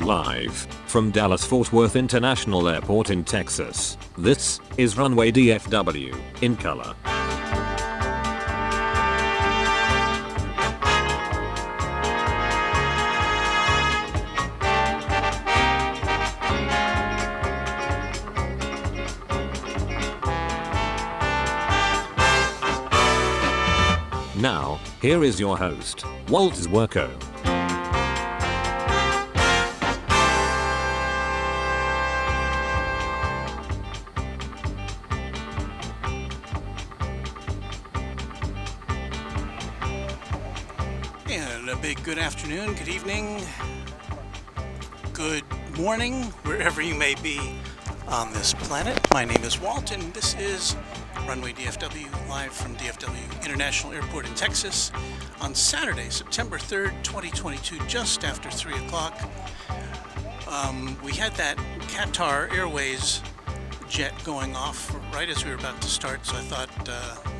Live from Dallas-Fort Worth International Airport in Texas, this is Runway DFW in color. Now, here is your host, Walt Zwerko. And a big good afternoon, good evening, good morning, wherever you may be on this planet. My name is Walt, and this is Runway DFW, live from DFW International Airport in Texas on Saturday, September 3rd, 2022, just after 3 o'clock. We had that Qatar Airways jet going off right as we were about to start, so I thought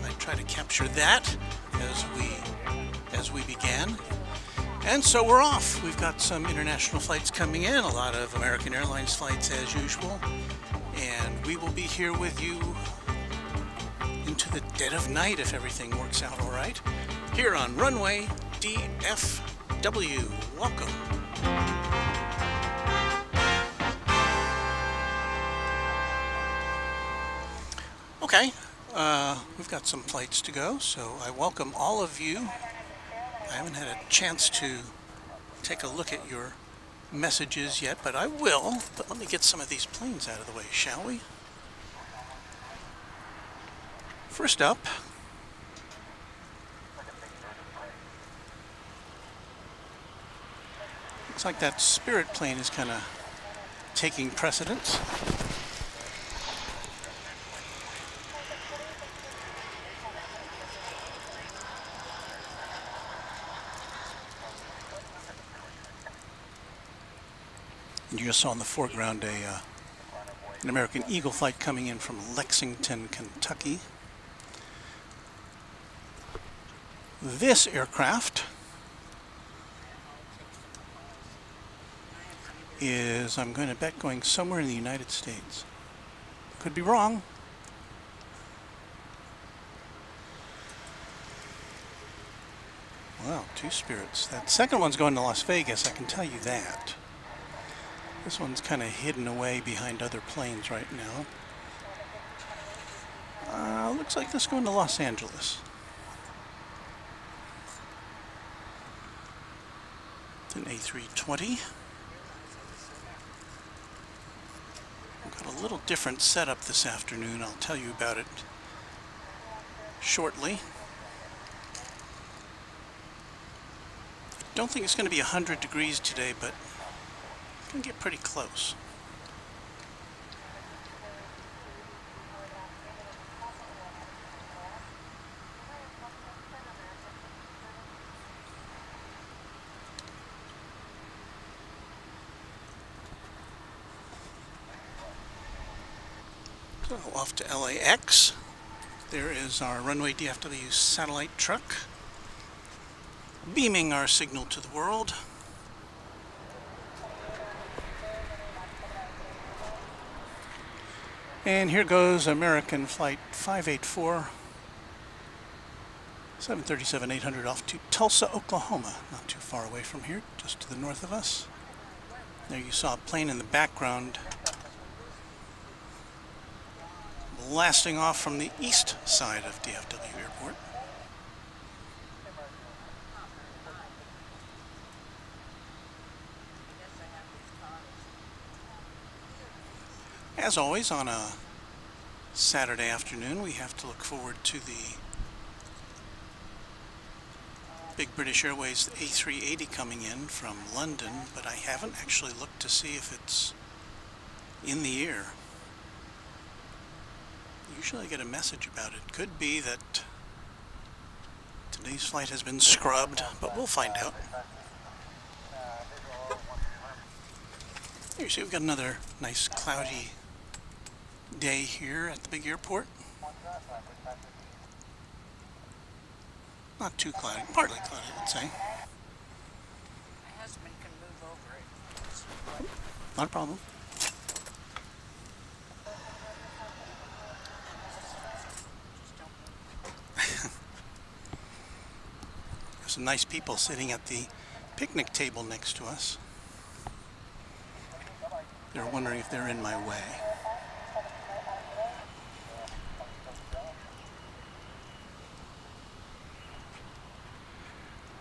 I'd try to capture that as we began. And so we're off. We've got some international flights coming in, a lot of American Airlines flights as usual, and we will be here with you into the dead of night if everything works out all right, here on Runway DFW. Welcome. Okay, we've got some flights to go, so I welcome all of you. I haven't had a chance to take a look at your messages yet, but I will. But let me get some of these planes out of the way, shall we? First up, looks like that Spirit plane is kind of taking precedence. And you just saw in the foreground an American Eagle flight coming in from Lexington, Kentucky. This aircraft is, I'm going to bet, going somewhere in the United States. Could be wrong. Wow, two Spirits. That second one's going to Las Vegas, I can tell you that. This one's kind of hidden away behind other planes right now. Looks like this is going to Los Angeles. An A320. We've got a little different setup this afternoon. I'll tell you about it shortly. Don't think it's going to be 100 degrees today, but it's going to get pretty close. So off to LAX. There is our Runway DFW satellite truck, beaming our signal to the world. And here goes American Flight 584, 737-800 off to Tulsa, Oklahoma, not too far away from here, just to the north of us. There you saw a plane in the background blasting off from the east side of DFW Airport. As always, on a Saturday afternoon, we have to look forward to the big British Airways A380 coming in from London, but I haven't actually looked to see if it's in the air. Usually I get a message about it. Could be that today's flight has been scrubbed, but we'll find out. Here you see we've got another nice cloudy day here at the big airport. Not too cloudy, partly cloudy, I'd say. My husband can move over it. Not a problem. There's some nice people sitting at the picnic table next to us. They're wondering if they're in my way.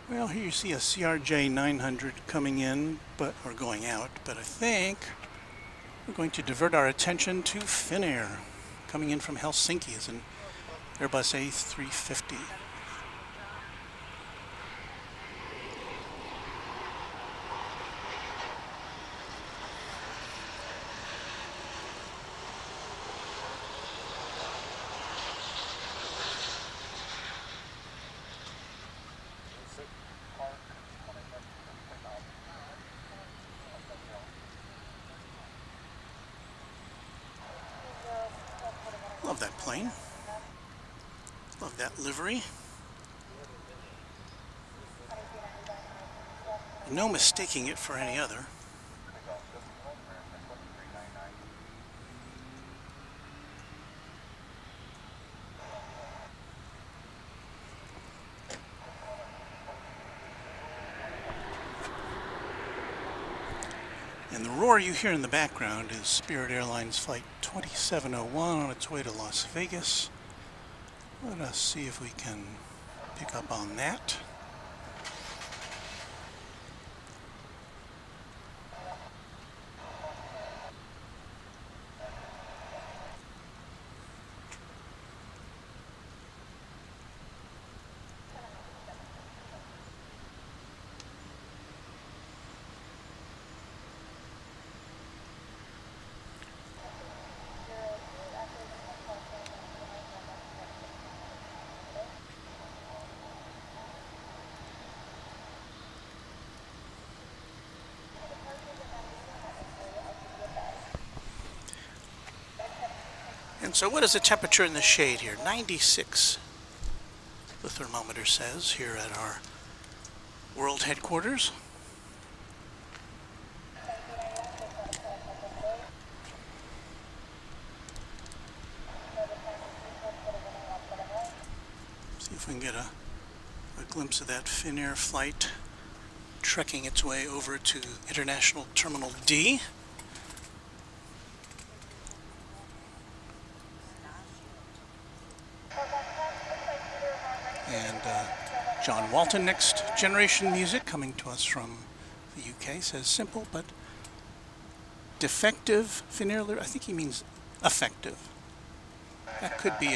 Well, here you see a CRJ 900 coming in, or going out, but I think we're going to divert our attention to Finnair, coming in from Helsinki as an Airbus A350. Love that plane. Love that livery. No mistaking it for any other. And the roar you hear in the background is Spirit Airlines Flight 2701 on its way to Las Vegas. Let us see if we can pick up on that. And so what is the temperature in the shade here? 96, the thermometer says, here at our world headquarters. See if we can get a glimpse of that Finnair flight trekking its way over to International Terminal D. And John Walton, Next Generation Music, coming to us from the UK, says simple but defective Finnair. I think he means effective. That could be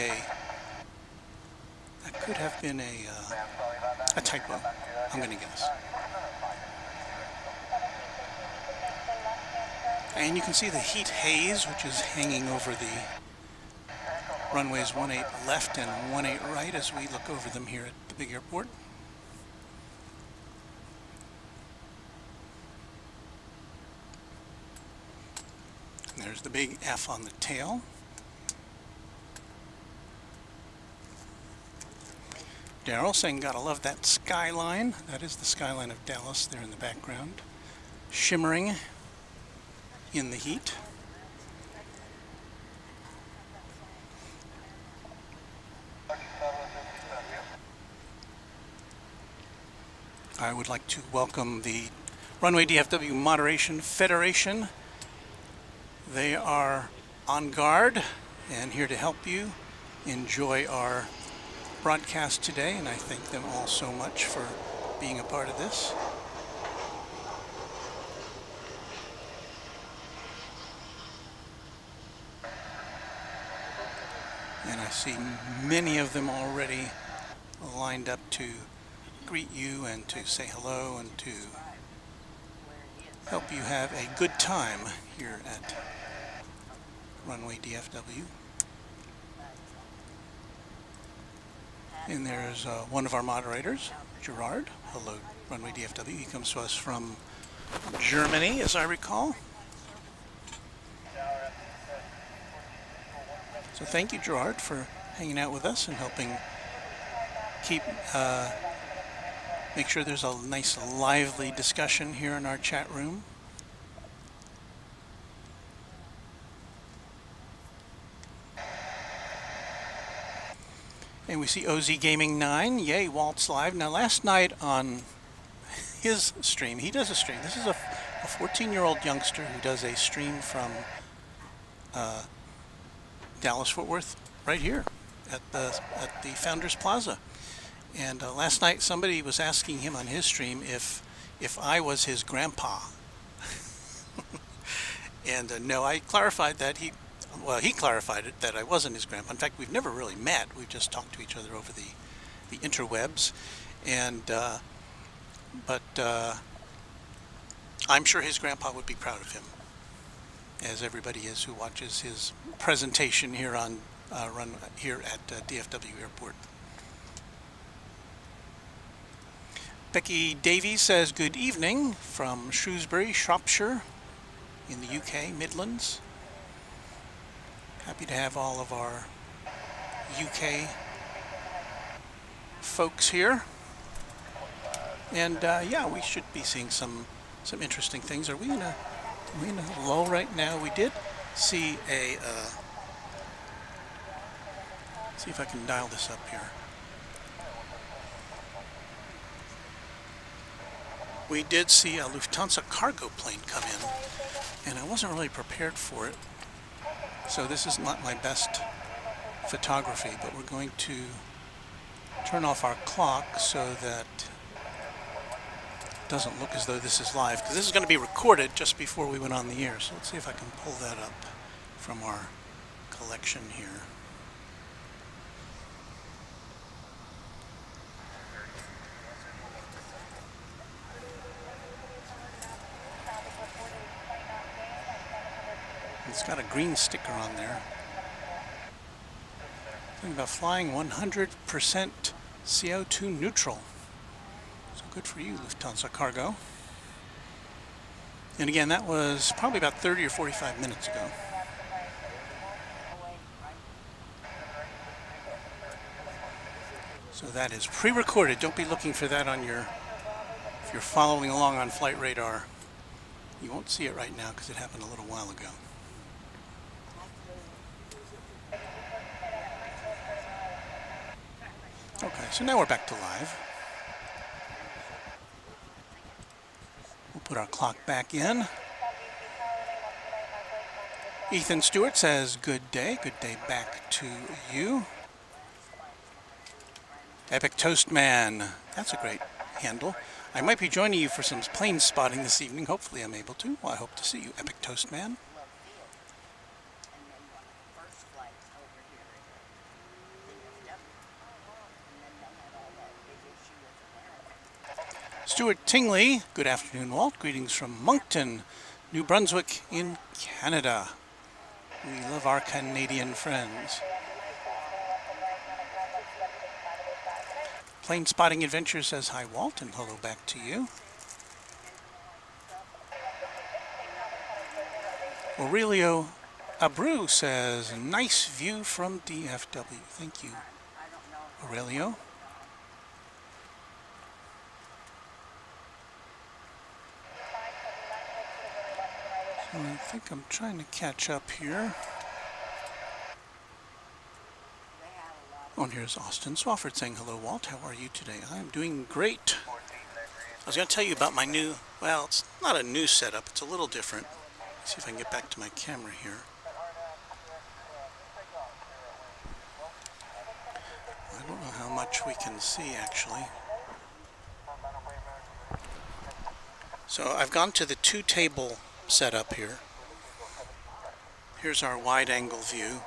that could have been a typo, I'm going to guess. And you can see the heat haze, which is hanging over the runways 18 left and 18 right as we look over them here at the big airport. And there's the big F on the tail. Daryl saying, gotta love that skyline. That is the skyline of Dallas there in the background, shimmering in the heat. I would like to welcome the Runway DFW Moderation Federation. They are on guard and here to help you enjoy our broadcast today, and I thank them all so much for being a part of this. And I see many of them already lined up to greet you and to say hello and to help you have a good time here at Runway DFW. And there's one of our moderators, Gerard. Hello, Runway DFW. He comes to us from Germany, as I recall. So thank you, Gerard, for hanging out with us and helping keep make sure there's a nice lively discussion here in our chat room. And we see OZ Gaming 9, yay, Walt's live. Now last night on his stream, he does a stream. This is a 14-year-old youngster who does a stream from Dallas-Fort Worth, right here at the Founders Plaza. And last night somebody was asking him on his stream if I was his grandpa. And no, I clarified that he clarified it that I wasn't his grandpa. In fact, we've never really met. We've just talked to each other over the interwebs. And but I'm sure his grandpa would be proud of him, as everybody is who watches his presentation here on here at DFW Airport. Becky Davies says good evening from Shrewsbury, Shropshire, in the UK Midlands. Happy to have all of our UK folks here. And yeah, we should be seeing some interesting things. Are we in a lull right now? We did see a see if I can dial this up here. We did see a Lufthansa Cargo plane come in, and I wasn't really prepared for it. So this is not my best photography, but we're going to turn off our clock so that it doesn't look as though this is live, because this is going to be recorded just before we went on the air. So let's see if I can pull that up from our collection here. It's got a green sticker on there. Something about flying 100% CO2 neutral. So good for you, Lufthansa Cargo. And again, that was probably about 30 or 45 minutes ago. So that is pre-recorded. Don't be looking for that on your, if you're following along on Flight Radar. You won't see it right now because it happened a little while ago. Okay, so now we're back to live. We'll put our clock back in. Ethan Stewart says, good day back to you. Epic Toast Man, that's a great handle. I might be joining you for some plane spotting this evening. Hopefully I'm able to. Well, I hope to see you, Epic Toast Man. Stuart Tingley, good afternoon, Walt. Greetings from Moncton, New Brunswick in Canada. We love our Canadian friends. Plane Spotting Adventure says hi, Walt, and hello back to you. Aurelio Abreu says, nice view from DFW. Thank you, Aurelio. So I think I'm trying to catch up here. Oh, and here's Austin Swafford saying, hello, Walt. How are you today? I'm doing great. I was going to tell you about my new, well, it's not a new setup. It's a little different. Let's see if I can get back to my camera here. I don't know how much we can see, actually. So I've gone to the two-table setup here. Here's our wide-angle view.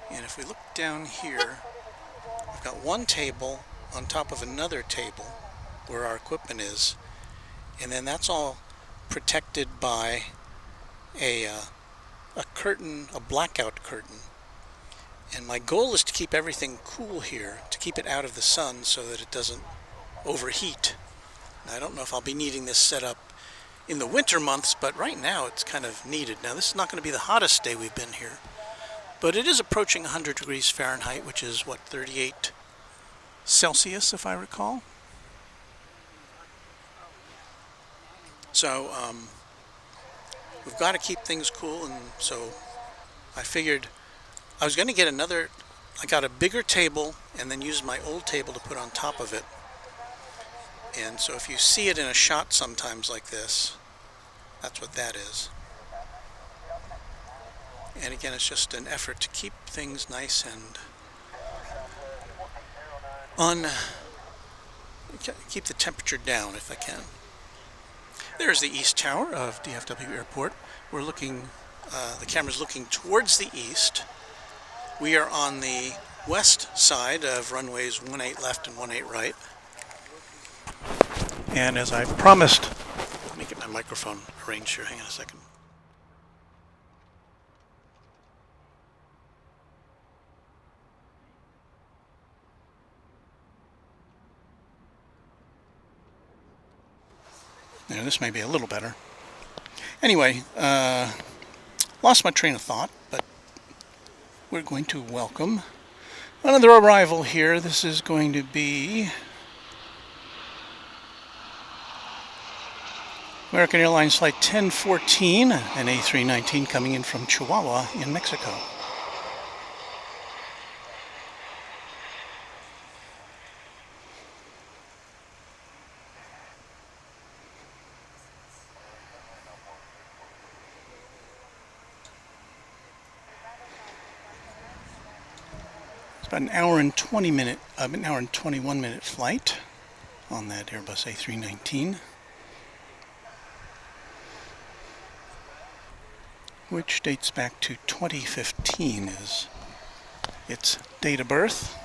And if we look down here, I've got one table on top of another table where our equipment is, and then that's all protected by a curtain, a blackout curtain. And my goal is to keep everything cool here, to keep it out of the sun so that it doesn't overheat. Now, I don't know if I'll be needing this setup in the winter months, but right now it's kind of needed. Now, this is not going to be the hottest day we've been here, but it is approaching 100 degrees Fahrenheit, which is, what, 38 Celsius, if I recall. So, we've got to keep things cool, and so I figured I was going to get another I got a bigger table and then used my old table to put on top of it. And so if you see it in a shot sometimes like this, that's what that is. And again, it's just an effort to keep things nice and keep the temperature down if I can. There's the East Tower of DFW Airport. We're looking, the camera's looking towards the east. We are on the west side of runways 18 left and 18 right. And as I promised, let me get my microphone arranged here, hang on a second. Now, this may be a little better. Anyway, lost my train of thought, but we're going to welcome another arrival here. This is going to be American Airlines Flight 1014, an A319 coming in from Chihuahua in Mexico. About an hour and 21 minute flight on that Airbus A319, which dates back to 2015 is its date of birth.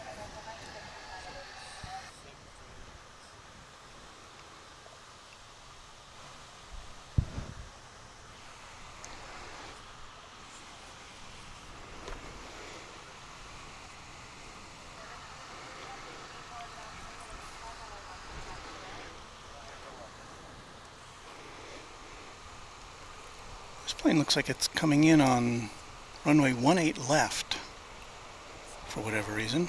This plane looks like it's coming in on runway 18 left for whatever reason,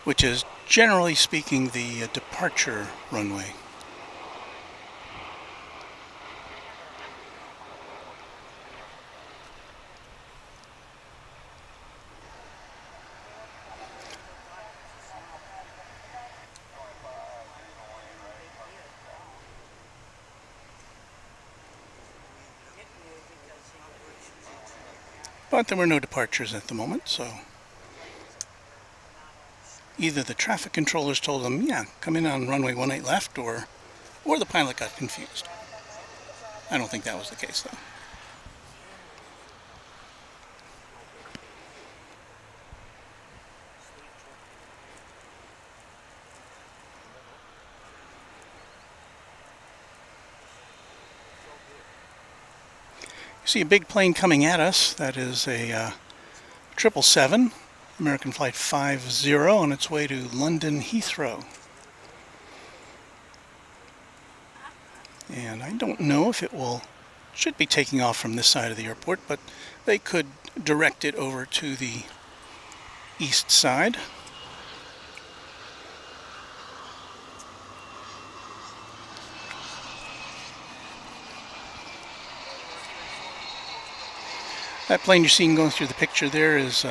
which is generally speaking the departure runway. But there were no departures at the moment, so either the traffic controllers told them, yeah, come in on runway 18 left, or the pilot got confused. I don't think that was the case, though. You see a big plane coming at us. That is a 777, American Flight 50, on its way to London Heathrow. And I don't know if it should be taking off from this side of the airport, but they could direct it over to the east side. That plane you're seeing going through the picture there is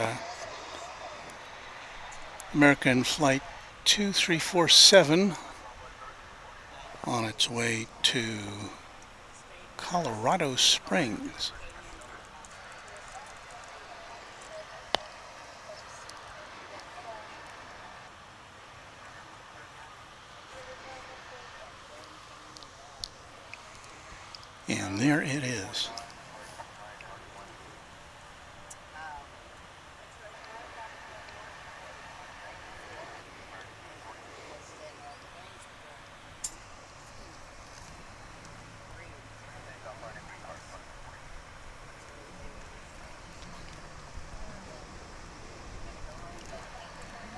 American Flight 2347 on its way to Colorado Springs. And there it is.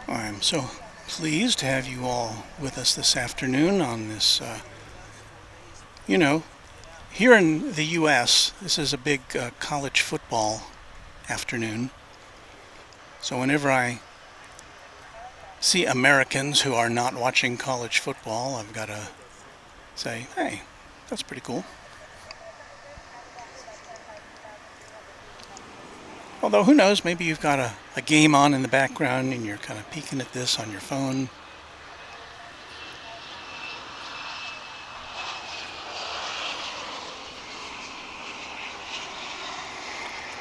I'm so pleased to have you all with us this afternoon on this, here in the U.S., this is a big college football afternoon. So whenever I see Americans who are not watching college football, I've got to say, hey, that's pretty cool. Although, who knows, maybe you've got a game on in the background and you're kind of peeking at this on your phone.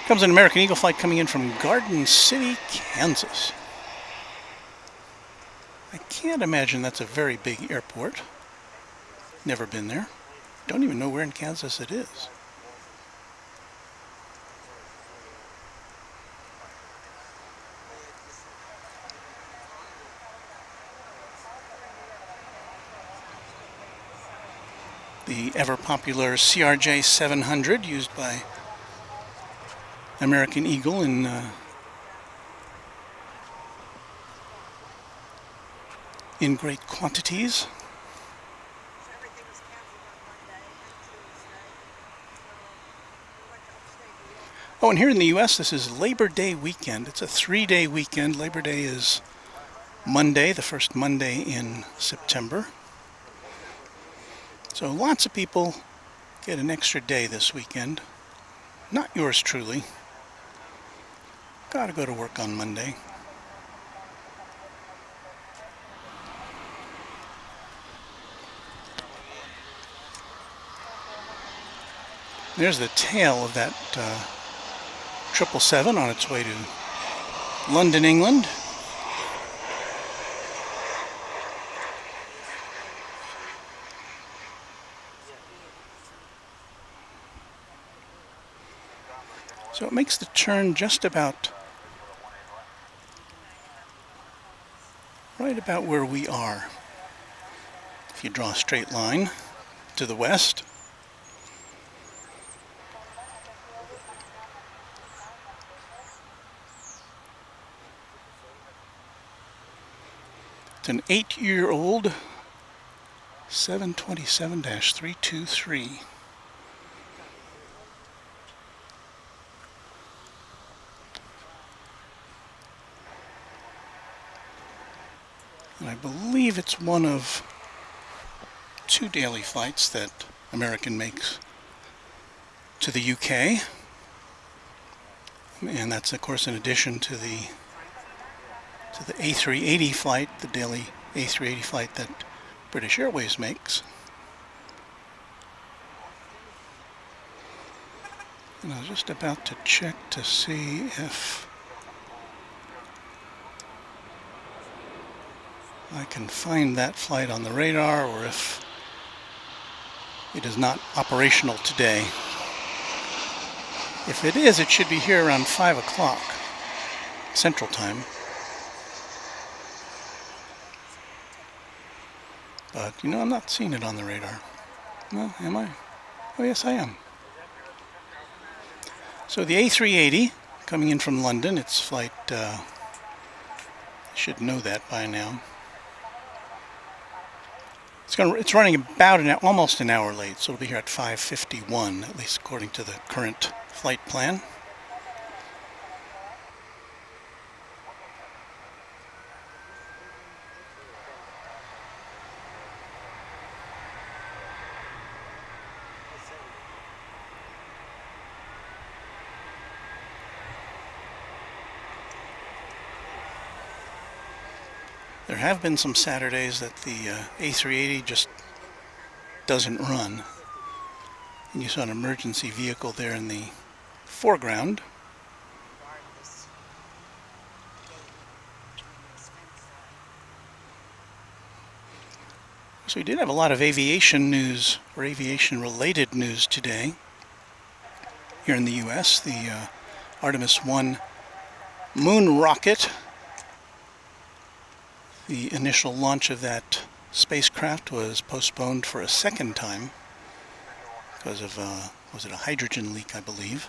Comes an American Eagle flight coming in from Garden City, Kansas. I can't imagine that's a very big airport. Never been there. Don't even know where in Kansas it is. The ever-popular CRJ 700 used by American Eagle in great quantities. Oh, and here in the U.S., this is Labor Day weekend. It's a 3-day weekend. Labor Day is Monday, the first Monday in September. So lots of people get an extra day this weekend. Not yours truly. Gotta go to work on Monday. There's the tail of that 777 on its way to London, England. So it makes the turn just about right about where we are. If you draw a straight line to the west. It's an 8-year-old 727-323. And I believe it's one of 2 daily flights that American makes to the UK. And that's, of course, in addition to the A380 flight, the daily A380 flight that British Airways makes. And I was just about to check to see if I can find that flight on the radar, or if it is not operational today. If it is, it should be here around 5 o'clock Central Time. But, you know, I'm not seeing it on the radar. No, am I? Oh, yes, I am. So the A380 coming in from London, its flight, I should know that by now. It's running about almost an hour late, so it'll be here at 5:51, at least according to the current flight plan. There have been some Saturdays that the A380 just doesn't run. And you saw an emergency vehicle there in the foreground. So we did have a lot of aviation news, or aviation-related news today. Here in the U.S., the Artemis 1 moon rocket. The initial launch of that spacecraft was postponed for a second time because of, was it a hydrogen leak, I believe?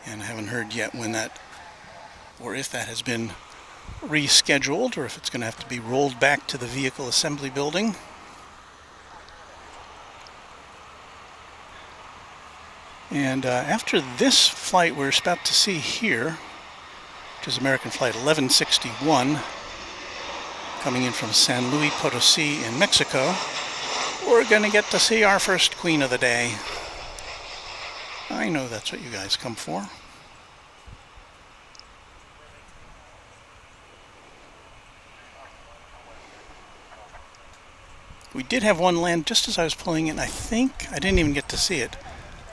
And I haven't heard yet when that, or if that has been rescheduled, or if it's going to have to be rolled back to the vehicle assembly building. And after this flight we're about to see here, which is American Flight 1161, coming in from San Luis Potosí in Mexico, we're going to get to see our first queen of the day. I know that's what you guys come for. We did have one land just as I was pulling in. I think I didn't even get to see it.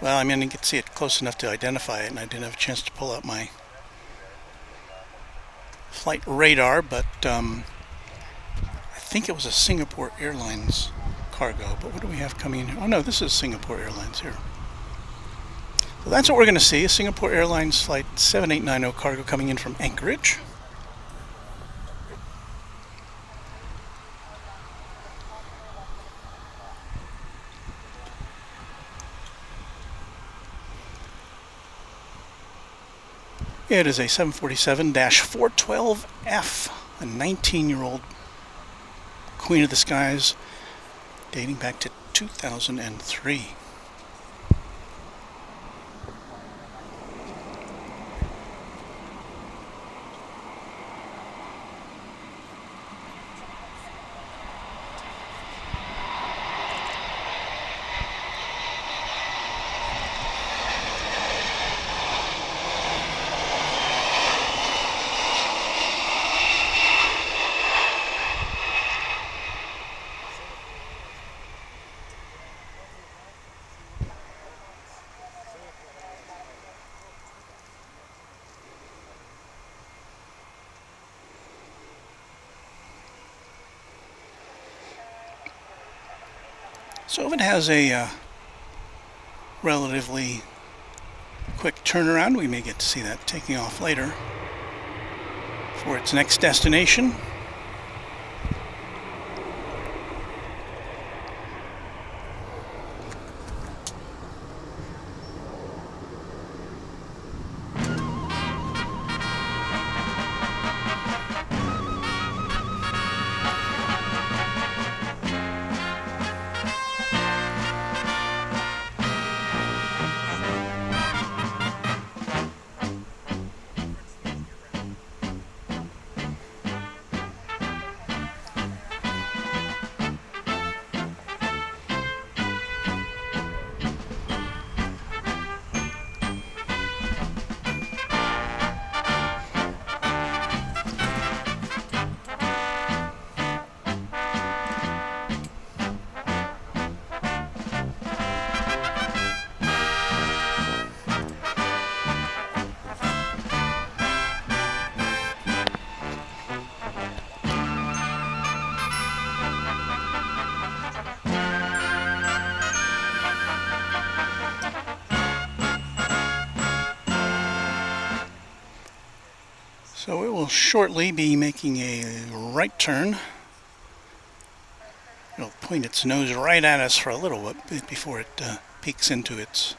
Well, I mean, I didn't get to see it close enough to identify it, and I didn't have a chance to pull out my flight radar, but I think it was a Singapore Airlines cargo. But what do we have coming in here? Oh no, this is Singapore Airlines here. So that's what we're going to see, a Singapore Airlines Flight 7890 cargo coming in from Anchorage. It is a 747-412F, a 19-year-old Queen of the Skies dating back to 2003. So if it has a relatively quick turnaround, we may get to see that taking off later for its next destination. So it will shortly be making a right turn. It'll point its nose right at us for a little bit before it peeks into its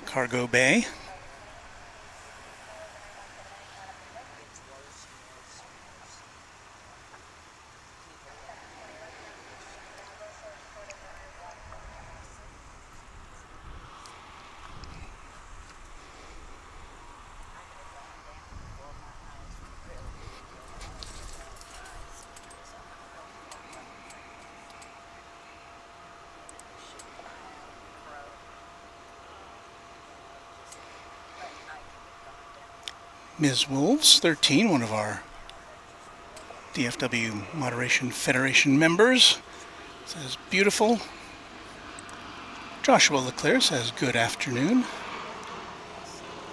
cargo bay. Ms. Wolves, 13, one of our DFW Moderation Federation members, says beautiful. Joshua Leclerc says good afternoon.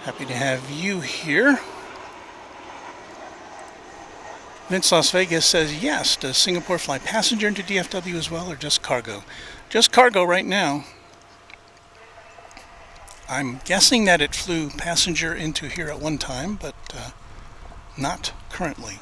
Happy to have you here. Vince Las Vegas says yes. Does Singapore fly passenger into DFW as well, or just cargo? Just cargo right now. I'm guessing that it flew passenger into here at one time, but not currently.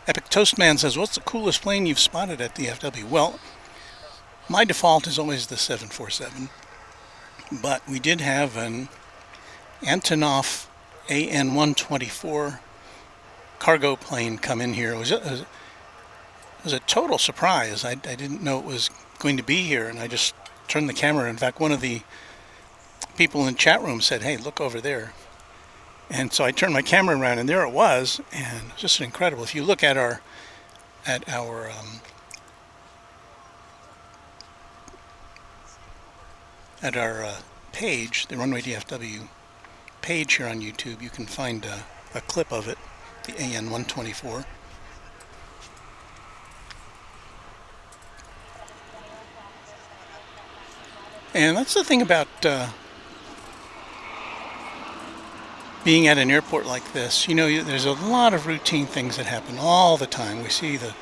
Epic Toastman says, what's the coolest plane you've spotted at DFW? Well, my default is always the 747, but we did have an Antonov AN-124 cargo plane come in here. It was a total surprise. I didn't know it was going to be here, and I just turned the camera. In fact, one of the people in the chat room said, hey, look over there. And so I turned my camera around, and there it was, and just incredible. If you look at our at our page, the Runway DFW page here on YouTube, you can find a clip of it, the AN-124. And that's the thing about being at an airport like this. You know, there's a lot of routine things that happen all the time. We see the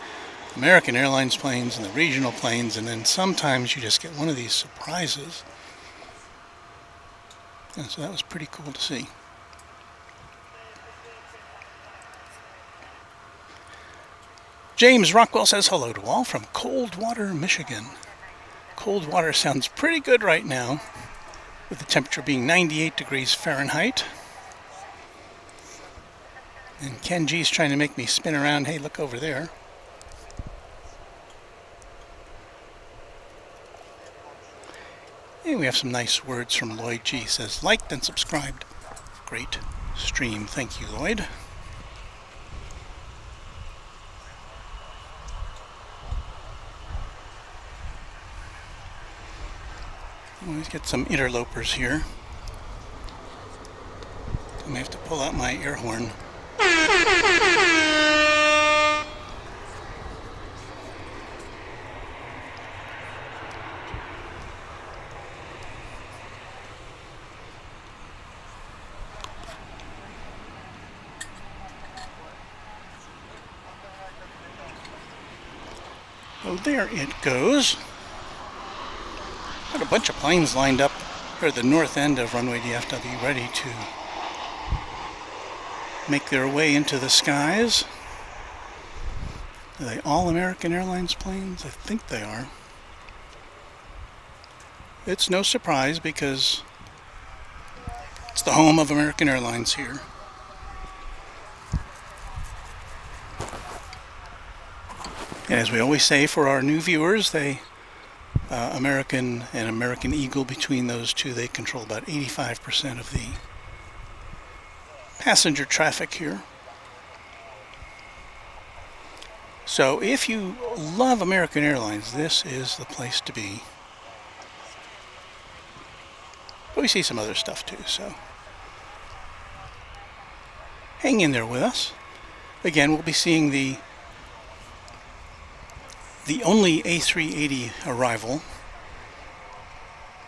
American Airlines planes and the regional planes, and then sometimes you just get one of these surprises. And so that was pretty cool to see. James Rockwell says hello to all from Coldwater, Michigan. Coldwater sounds pretty good right now, with the temperature being 98 degrees Fahrenheit. And Ken G's trying to make me spin around. Hey, look over there. And we have some nice words from Lloyd G. Says, liked and subscribed. Great stream. Thank you, Lloyd. Let's get some interlopers here. I may have to pull out my air horn. Oh, there it goes. Got a bunch of planes lined up here at the north end of Runway DFW, ready to make their way into the skies. Are they all American Airlines planes? I think they are. It's no surprise because it's the home of American Airlines here. And as we always say for our new viewers, American and American Eagle, between those two, they control about 85% of the passenger traffic here. So if you love American Airlines, this is the place to be. But we see some other stuff too, so hang in there with us. Again, we'll be seeing the only A380 arrival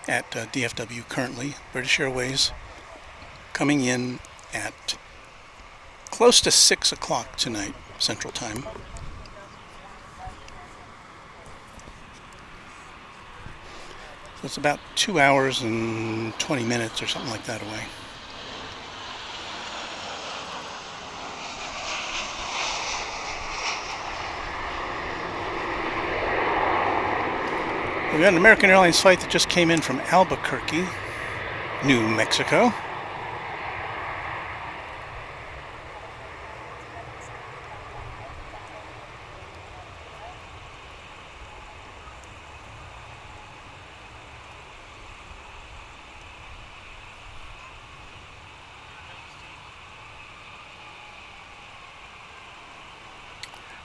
at DFW currently. British Airways coming in at close to 6 o'clock tonight, Central Time. So it's about 2 hours and 20 minutes or something like that away. We got an American Airlines flight that just came in from Albuquerque, New Mexico.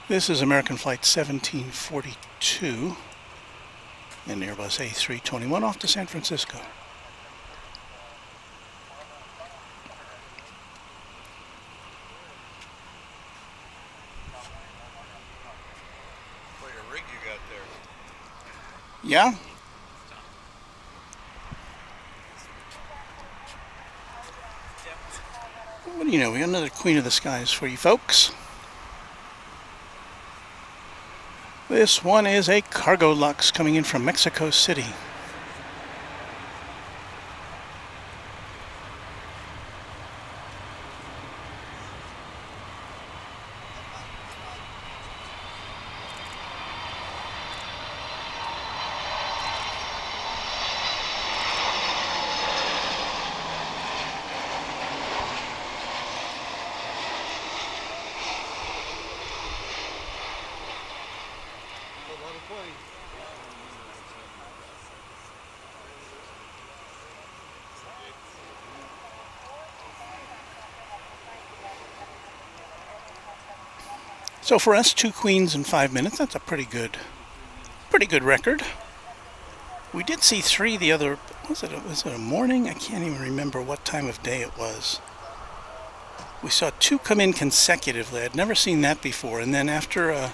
This is American Flight 1742. An Airbus A321 off to San Francisco. What a rig you got there. Yeah? What do you know? We got another Queen of the Skies for you folks. This one is a Cargolux coming in from Mexico City. So for us, 2 queens in 5 minutes, that's a pretty good record. We did see three the other, was it a morning? I can't even remember what time of day it was. We saw two come in consecutively. I'd never seen that before. And then after a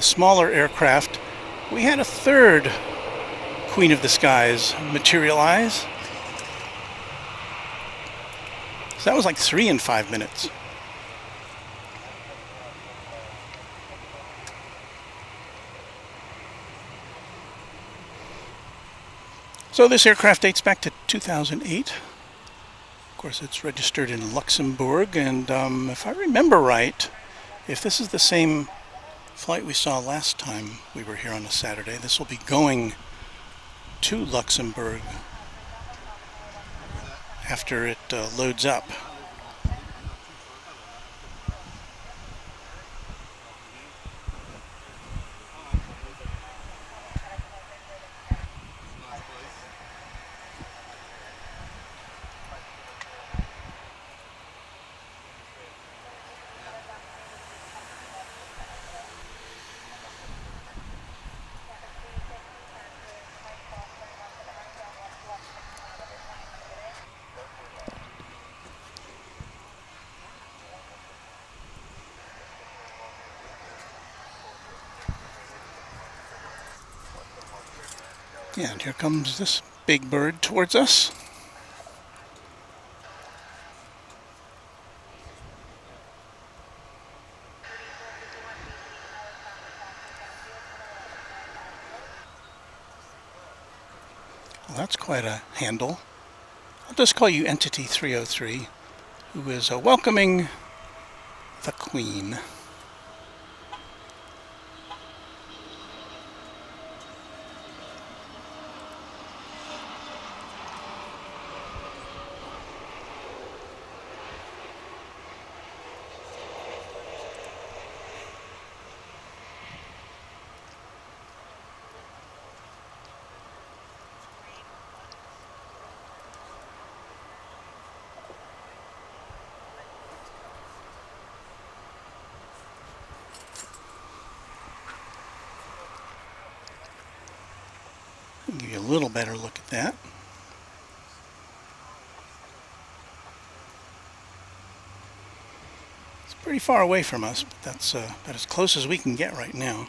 smaller aircraft, we had a third Queen of the Skies materialize. So that was like 3 in 5 minutes. So this aircraft dates back to 2008. Of course, it's registered in Luxembourg, and if I remember right, if this is the same flight we saw last time we were here on a Saturday, this will be going to Luxembourg after it loads up. Yeah, and here comes this big bird towards us. Well, that's quite a handle. I'll just call you Entity 303, who is welcoming the Queen. I'll give you a little better look at that. It's pretty far away from us, but that's about as close as we can get right now.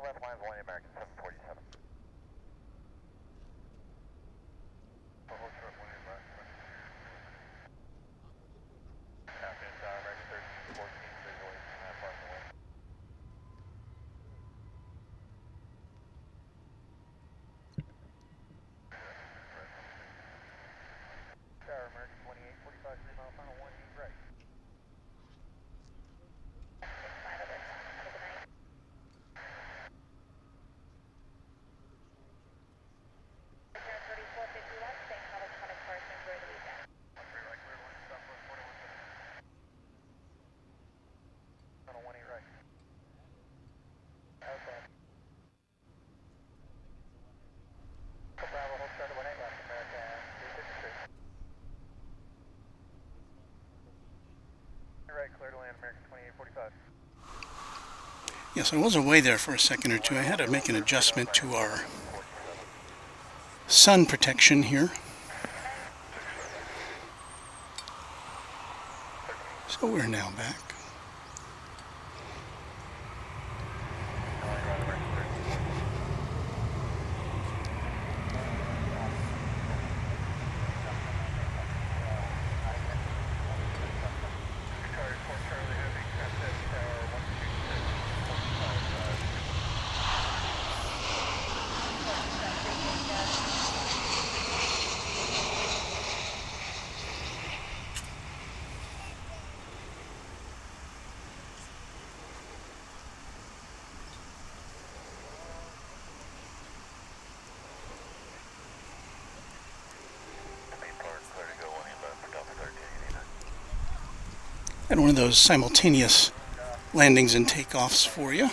Left line of American 747. Hold short, 1 left. American 13, 14, visually, not far away. Tower, American 28, 45, 3 mile final, 1 deep right. Yes, I was away there for a second or two. I had to make an adjustment to our sun protection here. So we're now back. And one of those simultaneous landings and takeoffs for you.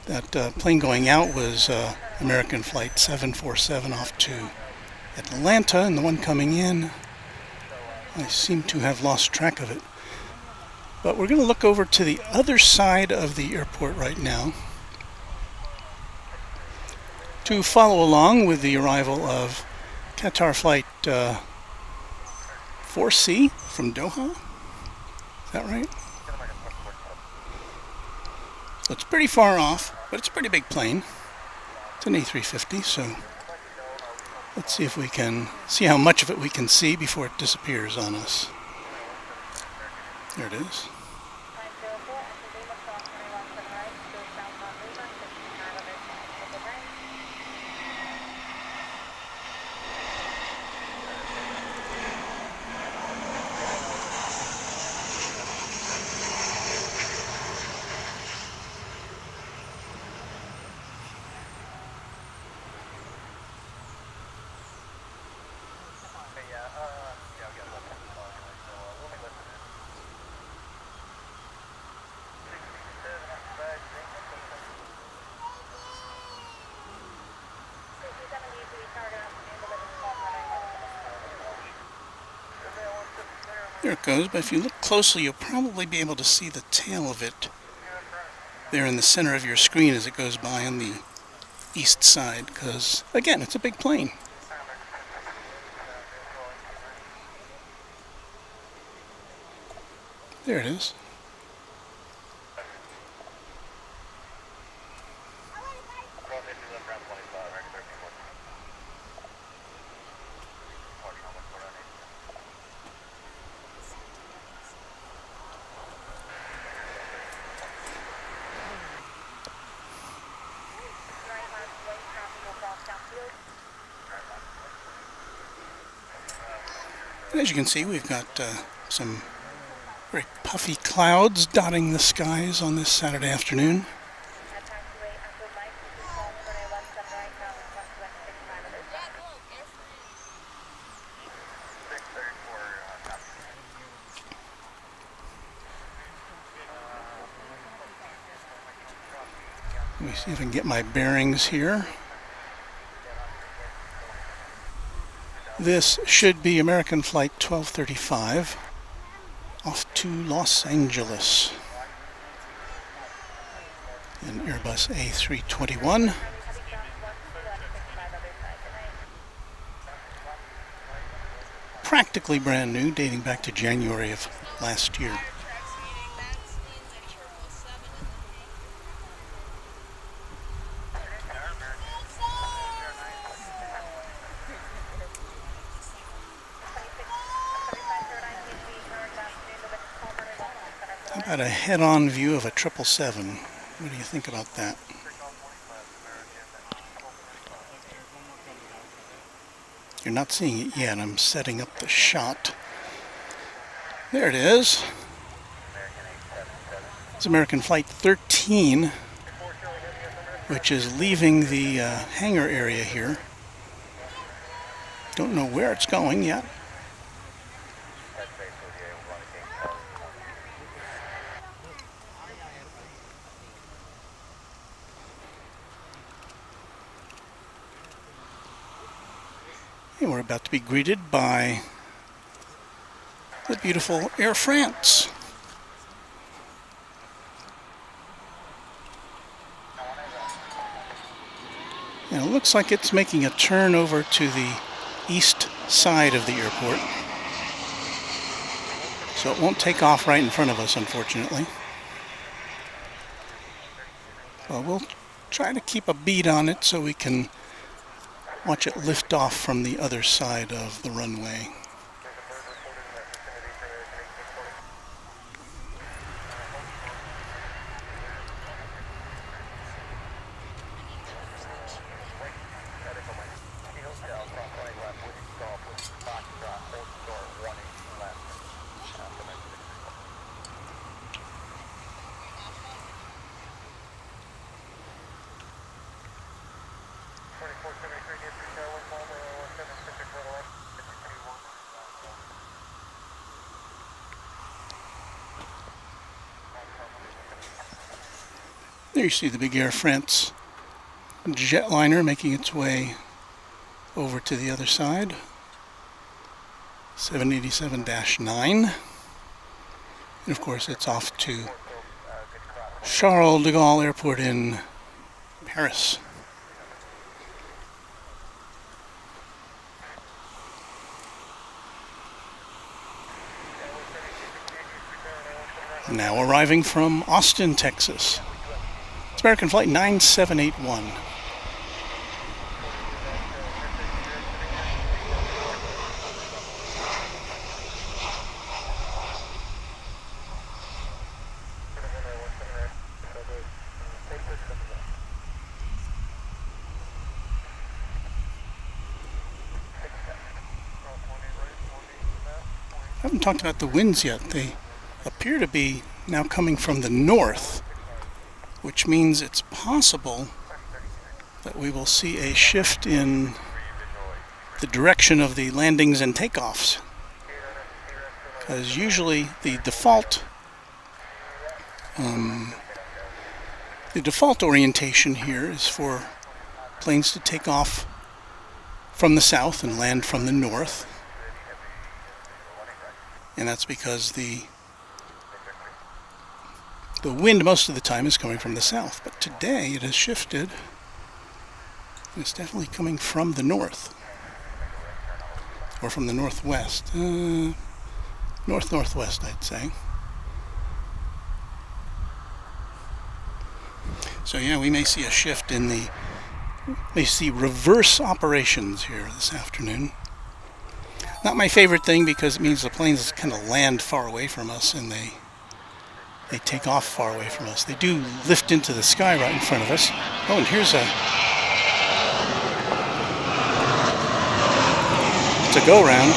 That plane going out was American Flight 747 off to Atlanta, and the one coming in, I seem to have lost track of it. But we're going to look over to the other side of the airport right now to follow along with the arrival of Qatar Flight 4C from Doha. Is that right? So it's pretty far off, but it's a pretty big plane. It's an A350, so let's see if we can see how much of it we can see before it disappears on us. There it is. There it goes, but if you look closely, you'll probably be able to see the tail of it there in the center of your screen as it goes by on the east side, because, again, it's a big plane. There it is. As you can see, we've got some very puffy clouds dotting the skies on this Saturday afternoon. Let me see if I can get my bearings here. This should be American Flight 1235 off to Los Angeles. An Airbus A321. Practically brand new, dating back to January of last year. How about a head-on view of a 777? What do you think about that? You're not seeing it yet. I'm setting up the shot. There it is. It's American Flight 13, which is leaving the hangar area here. Don't know where it's going yet. And we're about to be greeted by the beautiful Air France. And it looks like it's making a turn over to the east side of the airport. So it won't take off right in front of us, unfortunately. Well, we'll try to keep a bead on it so we can watch it lift off from the other side of the runway. There you see the big Air France jetliner making its way over to the other side. 787-9. And of course it's off to Charles de Gaulle Airport in Paris. Now arriving from Austin, Texas. It's American Flight 9781. I haven't talked about the winds yet. They appear to be now coming from the north, which means it's possible that we will see a shift in the direction of the landings and takeoffs. Because usually the default orientation here is for planes to take off from the south and land from the north. And that's because the wind most of the time is coming from the south. But today it has shifted. It's definitely coming from the north. Or from the northwest. Northwest, I'd say. So yeah, we may see a shift in may see reverse operations here this afternoon. Not my favorite thing, because it means the planes kind of land far away from us and they take off far away from us. They do lift into the sky right in front of us. Oh, and here's it's a go-round.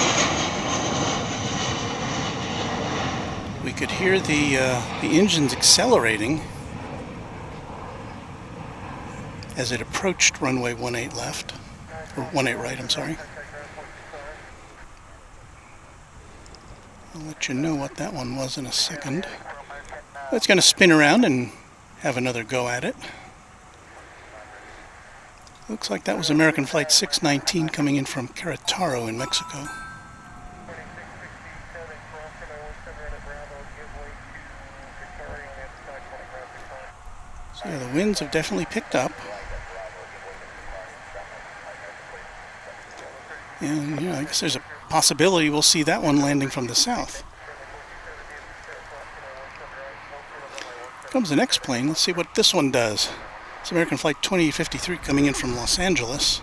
We could hear the engines accelerating as it approached runway 18 left, or 18 right, I'm sorry. I'll let you know what that one was in a second. It's going to spin around and have another go at it. Looks like that was American Flight 619 coming in from Queretaro in Mexico. So yeah, the winds have definitely picked up. And I guess there's a possibility we'll see that one landing from the south. Comes the next plane. Let's see what this one does. It's American Flight 2053 coming in from Los Angeles.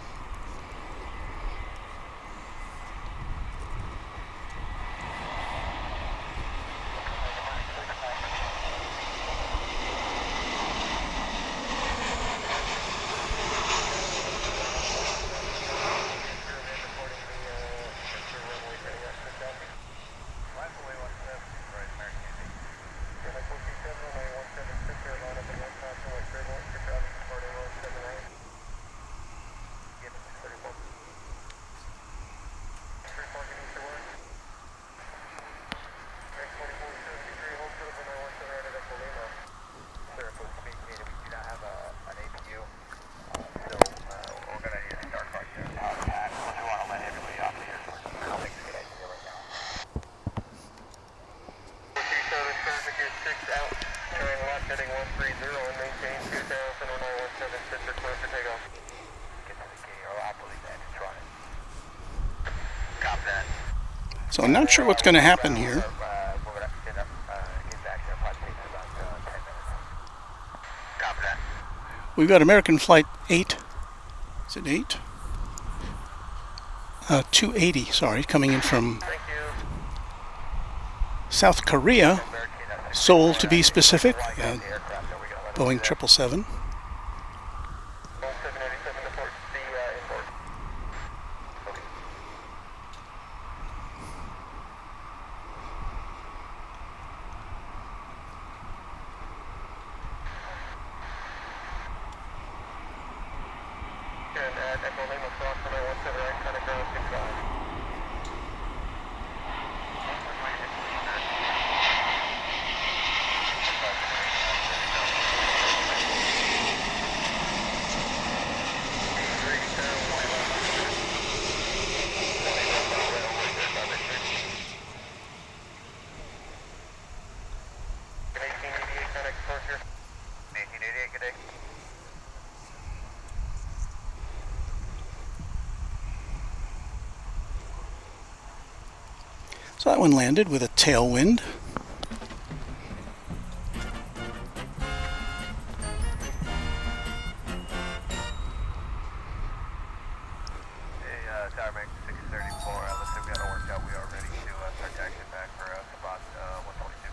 So I'm not sure what's going to happen here. We've got American Flight 8. Is it 8? 280, sorry, coming in from South Korea, Seoul to be specific, Boeing 777. So that one landed with a tailwind. Tower Bank 634, looks like we got a workout. We are ready to start taxiing back for spot 122.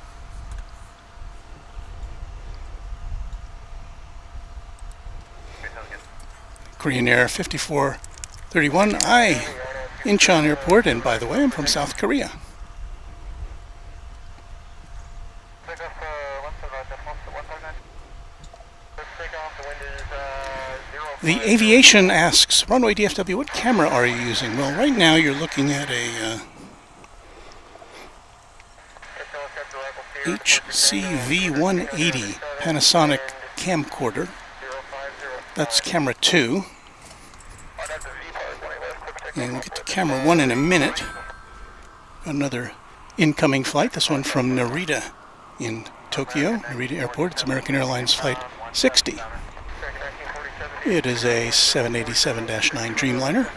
Okay, sounds good. Korean Air 5431. Incheon Airport, and by the way, I'm from South Korea. The aviation asks, Runway DFW, what camera are you using? Well, right now you're looking at a HCV180 Panasonic camcorder. That's camera 2. And we'll get to camera 1 in a minute. Another incoming flight, this one from Narita in Tokyo, Narita Airport. It's American Airlines Flight 60. It is a 787-9 Dreamliner.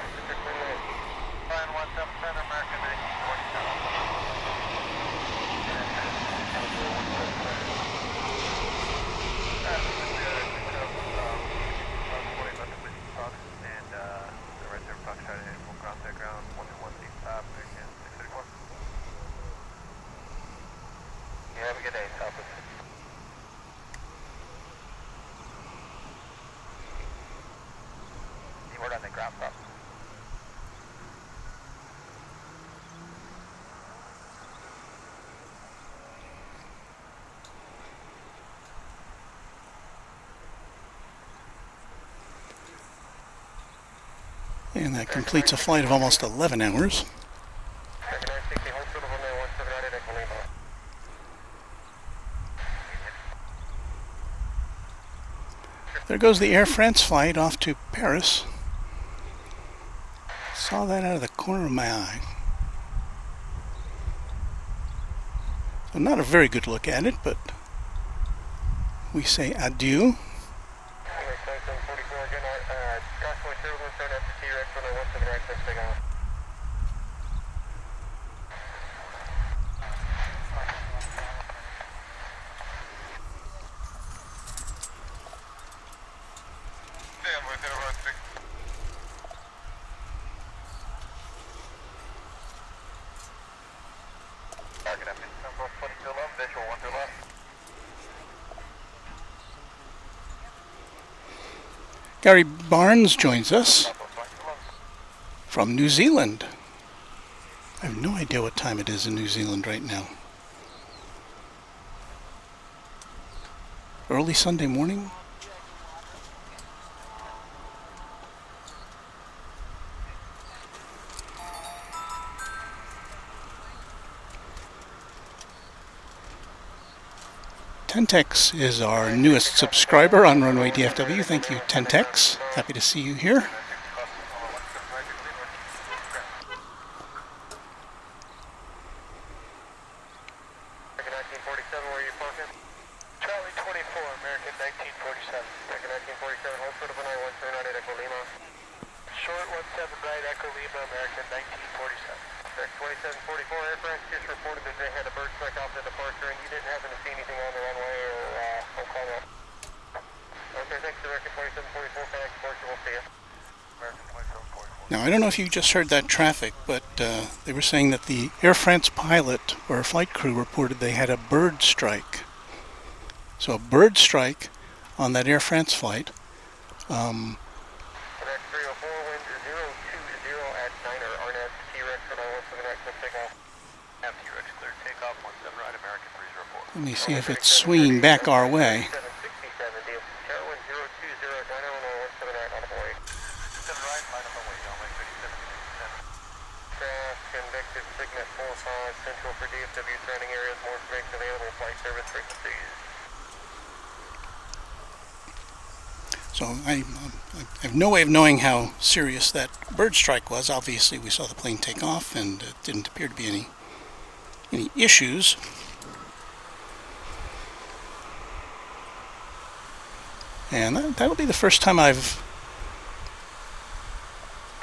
And that completes a flight of almost 11 hours. There goes the Air France flight off to Paris. Saw that out of the corner of my eye. So not a very good look at it, but we say adieu. Gary Barnes joins us from New Zealand. I have no idea what time it is in New Zealand right now. Early Sunday morning? Tentex is our newest subscriber on Runway DFW. Thank you, Tentex. Happy to see you here. Now, I don't know if you just heard that traffic, but they were saying that the Air France pilot or flight crew reported they had a bird strike. So a bird strike on that Air France flight. Let me see if it's swinging back our way. Central for DFW surrounding areas, more information available, flight service frequencies. So I have no way of knowing how serious that bird strike was. Obviously, we saw the plane take off, and it didn't appear to be any issues. And that'll be the first time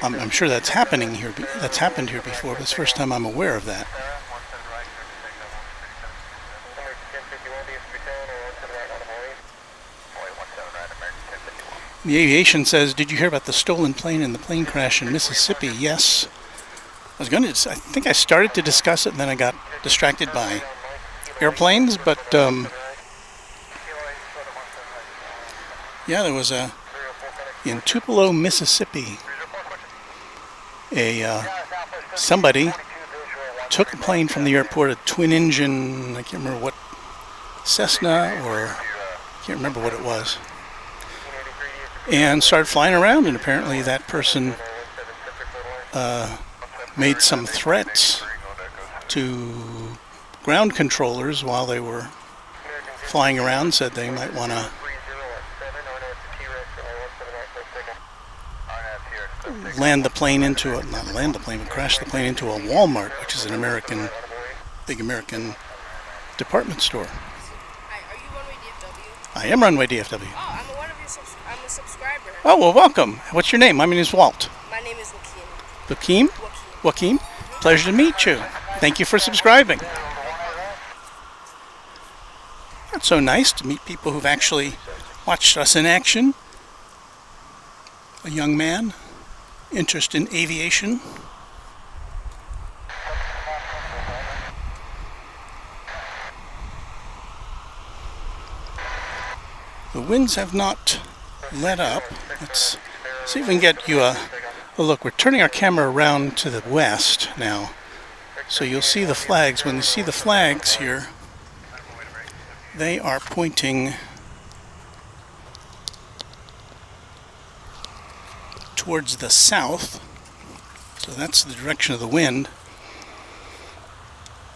I'm sure that's happening here. That's happened here before, but it's the first time I'm aware of that. The aviation says, did you hear about the stolen plane and the plane crash in Mississippi? Yes. I think I started to discuss it and then I got distracted by airplanes, but yeah, there was in Tupelo, Mississippi, somebody took a plane from the airport, a twin engine, I can't remember what, Cessna, or I can't remember what it was, and started flying around, and apparently that person made some threats to ground controllers while they were flying around, said they might want to land the plane into a, not land the plane, but crash the plane into a Walmart, which is an big American department store. Hi, are you Runway DFW? I am Runway DFW. Oh, I'm a subscriber. Oh, well, welcome. What's your name? My name is Walt. My name is Joaquin. Joaquin? Joaquin? Pleasure to meet you. Thank you for subscribing. It's so nice to meet people who've actually watched us in action. A young man, interest in aviation. The winds have not let up. Let's see if we can get you a look. We're turning our camera around to the west now, so you'll see the flags. When you see the flags here, they are pointing towards the south, so that's the direction of the wind,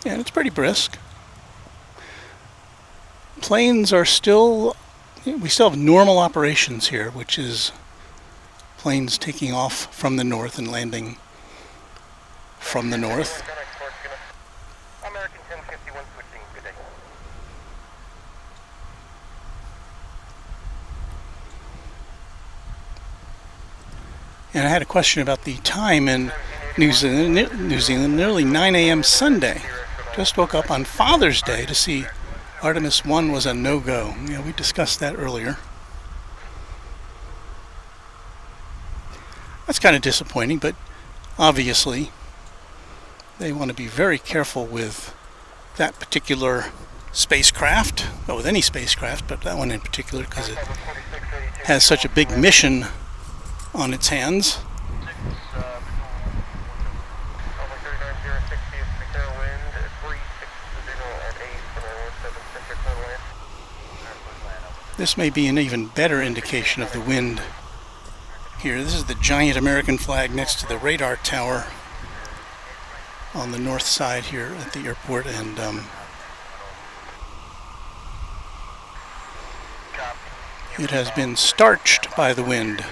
and it's pretty brisk. Planes are still, we still have normal operations here, which is planes taking off from the north and landing from the north. And I had a question about the time in New Zealand, nearly 9 a.m. Sunday. Just woke up on Father's Day to see Artemis 1 was a no-go. Yeah, we discussed that earlier. That's kind of disappointing, but obviously they want to be very careful with that particular spacecraft, well, with any spacecraft, but that one in particular because it has such a big mission on its hands. This may be an even better indication of the wind here. This is the giant American flag next to the radar tower on the north side here at the airport, and it has been starched by the wind.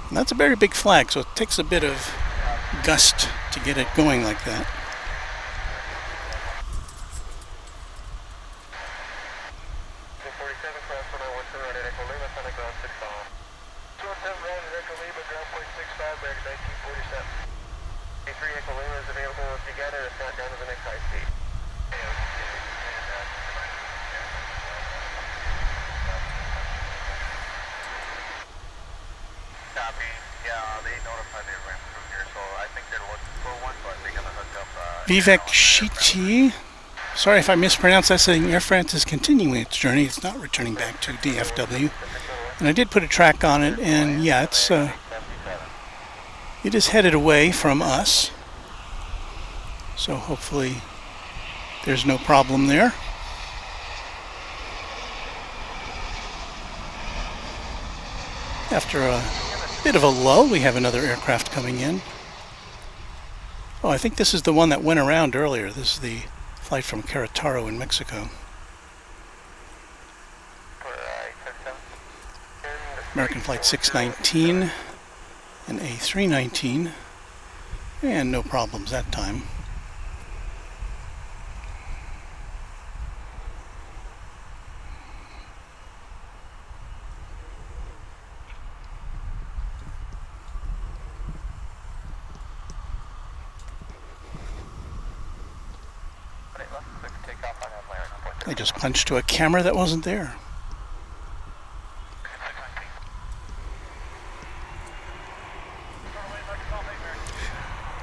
And that's a very big flag, so it takes a bit of gust to get it going like that. Vivek Shiti, sorry if I mispronounced that, saying Air France is continuing its journey. It's not returning back to DFW. And I did put a track on it, and yeah, it is headed away from us. So hopefully there's no problem there. After a bit of a lull, we have another aircraft coming in. Oh, I think this is the one that went around earlier. This is the flight from Queretaro in Mexico. American Flight 619 and A319, and no problems that time. I just punched to a camera that wasn't there.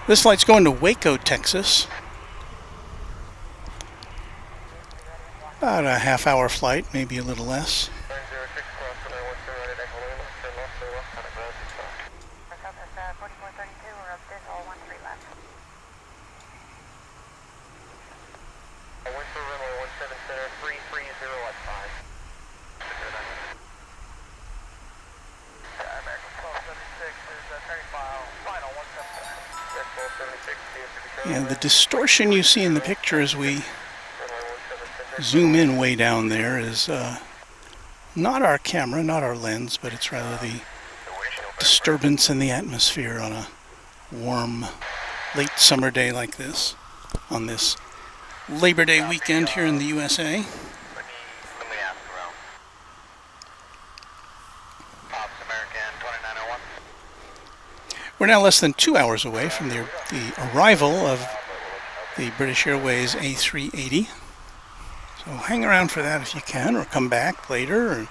This flight's going to Waco, Texas. About a half-hour flight, maybe a little less. And the distortion you see in the picture as we zoom in way down there is not our camera, not our lens, but it's rather the disturbance in the atmosphere on a warm, late summer day like this, on this Labor Day weekend here in the USA. Let me ask around. Pops American 2901. We're now less than 2 hours away from the arrival of the British Airways A380. So hang around for that if you can, or come back later. Or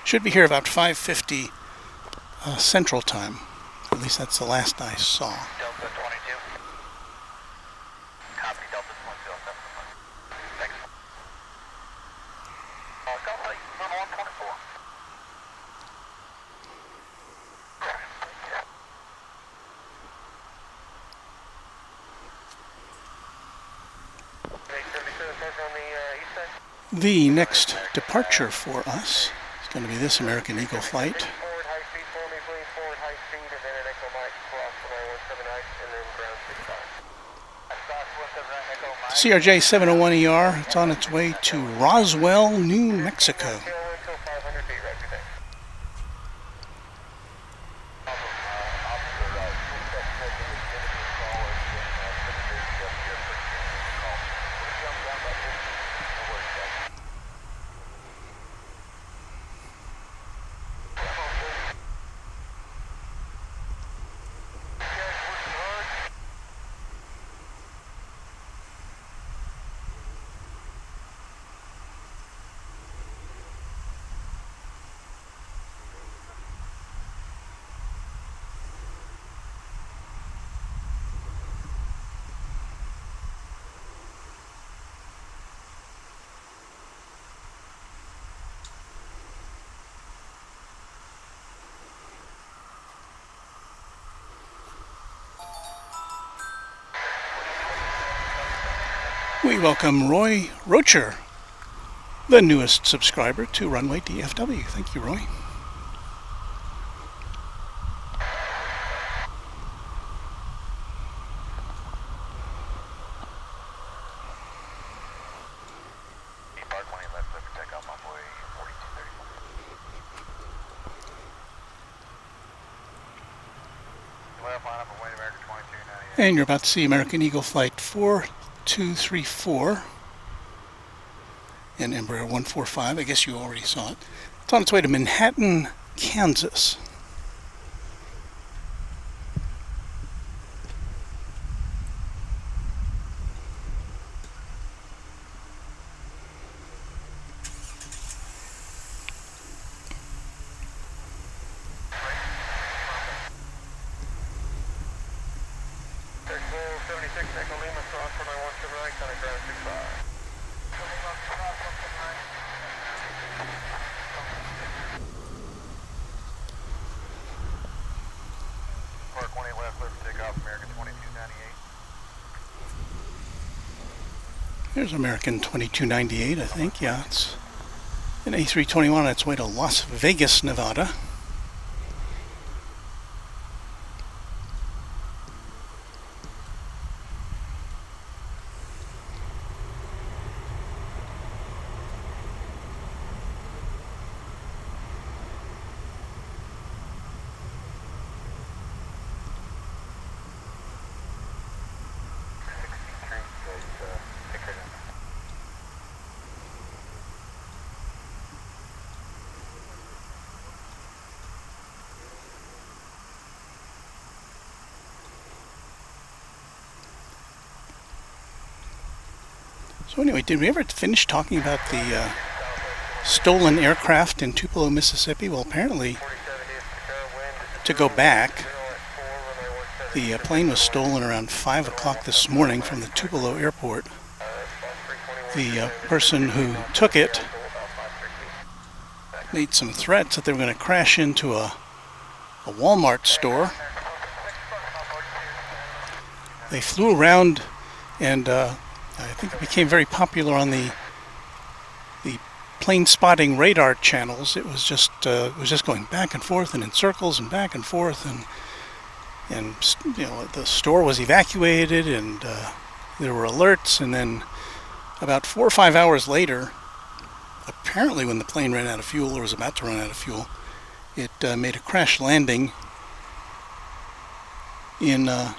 should be here about 5:50 Central Time. At least that's the last I saw. Delta 22. Copy Delta 107. Thanks. Delta, number 124. The next departure for us is going to be this American Eagle flight. Forward high speed for me, please. Forward high speed, and then an Echo Mike cross for 917 and then ground 65. CRJ 701ER, it's on its way to Roswell, New Mexico. Until 500 feet, right, you think? We welcome Roy Rocher, the newest subscriber to Runway DFW. Thank you, Roy. Park 20 left, clear for takeoff on boy 4234. Left line up and wait American 2298. And you're about to see American Eagle Flight 4234 and Embraer 145. I guess you already saw it. It's on its way to Manhattan, Kansas. There's American 2298, I think. Yeah, it's an A321 on its way to Las Vegas, Nevada. So anyway, did we ever finish talking about the stolen aircraft in Tupelo, Mississippi? Well, apparently, to go back, The plane was stolen around 5 o'clock this morning from the Tupelo airport. The person who took it made some threats that they were going to crash into a Walmart store. They flew around, and I think it became very popular on the plane spotting radar channels. It was just going back and forth and in circles and back and forth, and you know, the store was evacuated, and there were alerts, and then about 4 or 5 hours later, apparently when the plane ran out of fuel or was about to run out of fuel, it made a crash landing in a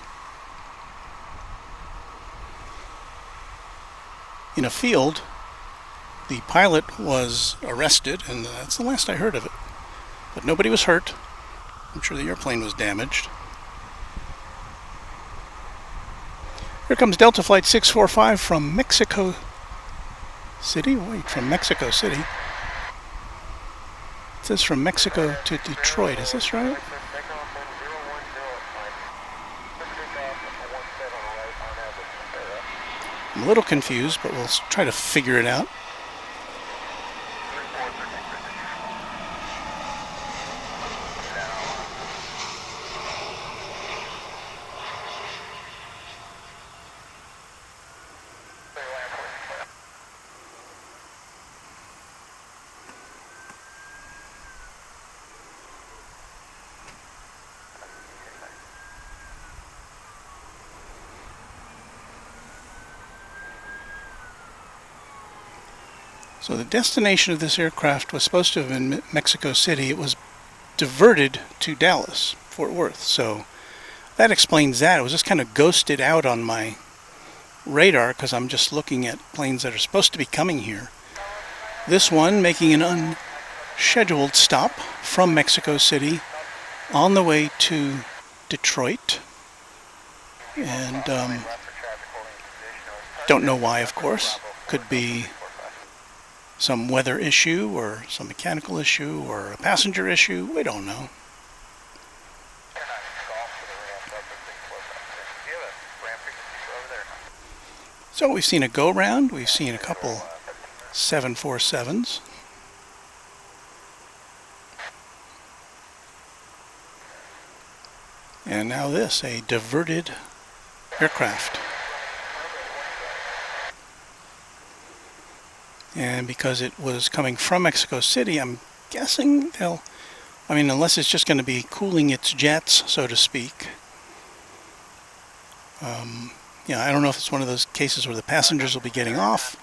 field. The pilot was arrested, and that's the last I heard of it. But nobody was hurt. I'm sure the airplane was damaged. Here comes Delta Flight 645 from Mexico City. Wait, from Mexico City. It says from Mexico to Detroit. Is this right? I'm a little confused, but we'll try to figure it out. So the destination of this aircraft was supposed to have been Mexico City. It was diverted to Dallas, Fort Worth. So that explains that. It was just kind of ghosted out on my radar because I'm just looking at planes that are supposed to be coming here. This one making an unscheduled stop from Mexico City on the way to Detroit. And don't know why, of course. Could be some weather issue or some mechanical issue or a passenger issue. We don't know. So we've seen a go-round. We've seen a couple 747s. And now this, a diverted aircraft. And because it was coming from Mexico City, I'm guessing unless it's just going to be cooling its jets, so to speak. I don't know if it's one of those cases where the passengers will be getting off,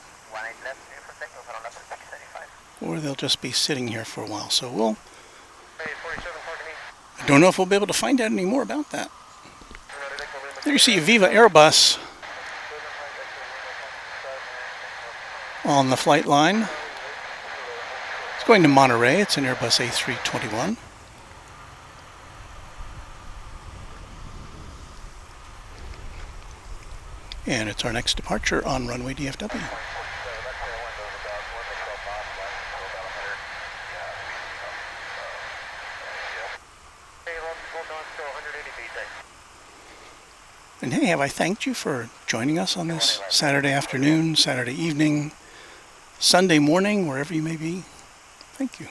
or they'll just be sitting here for a while. So I don't know if we'll be able to find out any more about that. There you see a Viva Airbus on the flight line. It's going to Monterey. It's an Airbus A321. And it's our next departure on runway DFW. And hey, have I thanked you for joining us on this Saturday afternoon, Saturday evening, Sunday morning, wherever you may be? Thank you.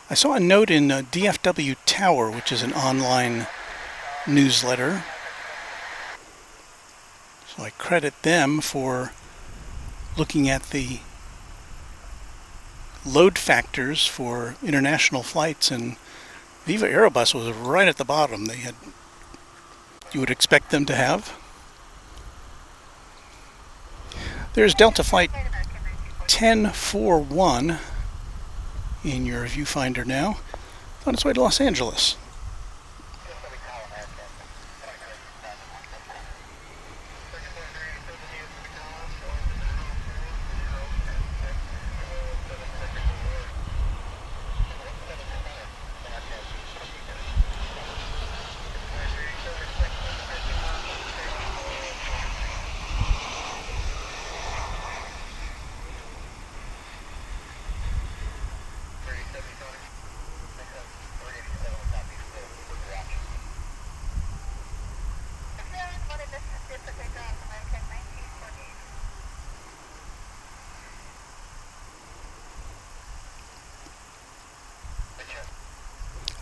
I saw a note in DFW Tower, which is an online newsletter. So I credit them for looking at the load factors for international flights, and Viva Airbus was right at the bottom. They had, you would expect them to have. There's Delta Flight 1041 in your viewfinder now, on its way to Los Angeles.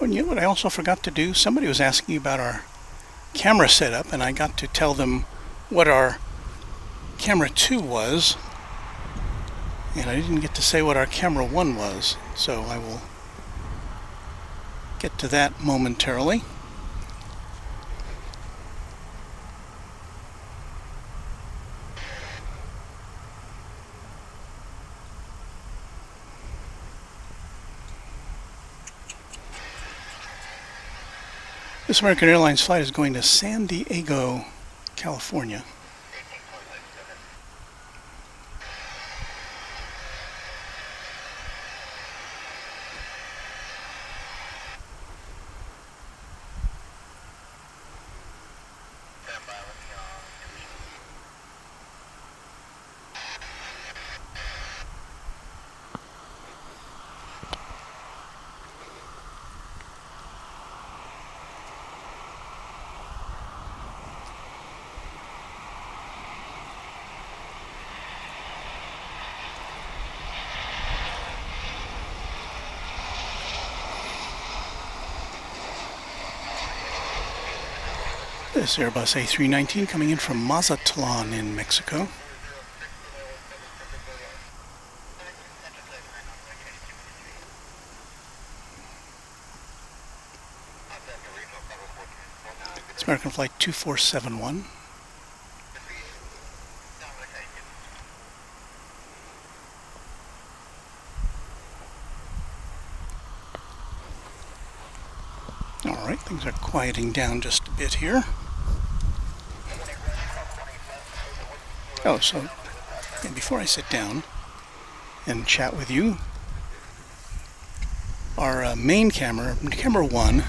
Oh, and you know what I also forgot to do? Somebody was asking about our camera setup, and I got to tell them what our camera 2 was, and I didn't get to say what our camera 1 was, so I will get to that momentarily. This American Airlines flight is going to San Diego, California. This Airbus A319 coming in from Mazatlan in Mexico. It's American Flight 2471. Alright, things are quieting down just a bit here. Oh, so and before I sit down and chat with you, our main camera, camera 1,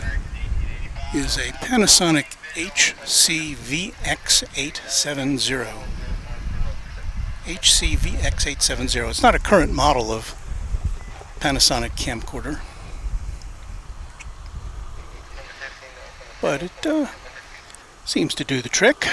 is a Panasonic HCVX870. HCVX870. It's not a current model of Panasonic camcorder, but it seems to do the trick.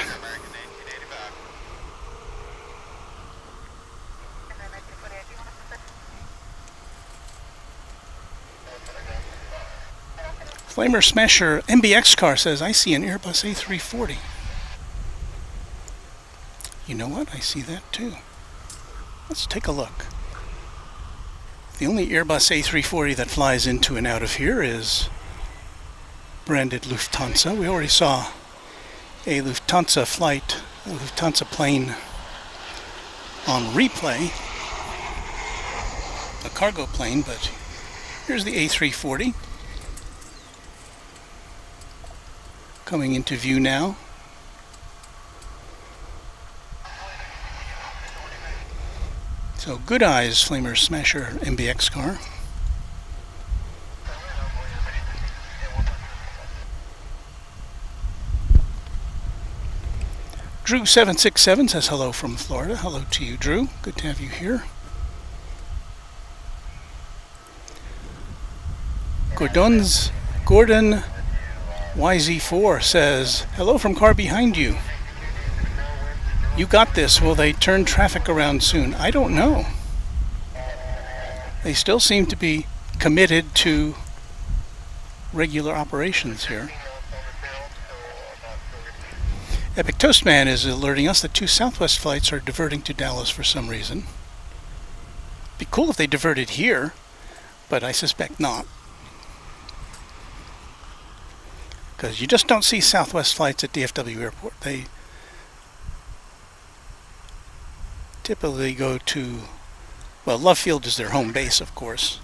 Flamer Smasher MBX car says, I see an Airbus A340. You know what? I see that too. Let's take a look. The only Airbus A340 that flies into and out of here is branded Lufthansa. We already saw a Lufthansa flight, a Lufthansa plane on replay, a cargo plane, but here's the A340. Coming into view now. So good eyes, Flamer Smasher MBX car. Drew767 says hello from Florida. Hello to you, Drew. Good to have you here. Gordon YZ4 says, hello from car behind you. You got this. Will they turn traffic around soon? I don't know. They still seem to be committed to regular operations here. Epic Toastman is alerting us that 2 Southwest flights are diverting to Dallas for some reason. Be cool if they diverted here, but I suspect not. Because you just don't see Southwest flights at DFW Airport. They typically go to, well, Love Field is their home base, of course.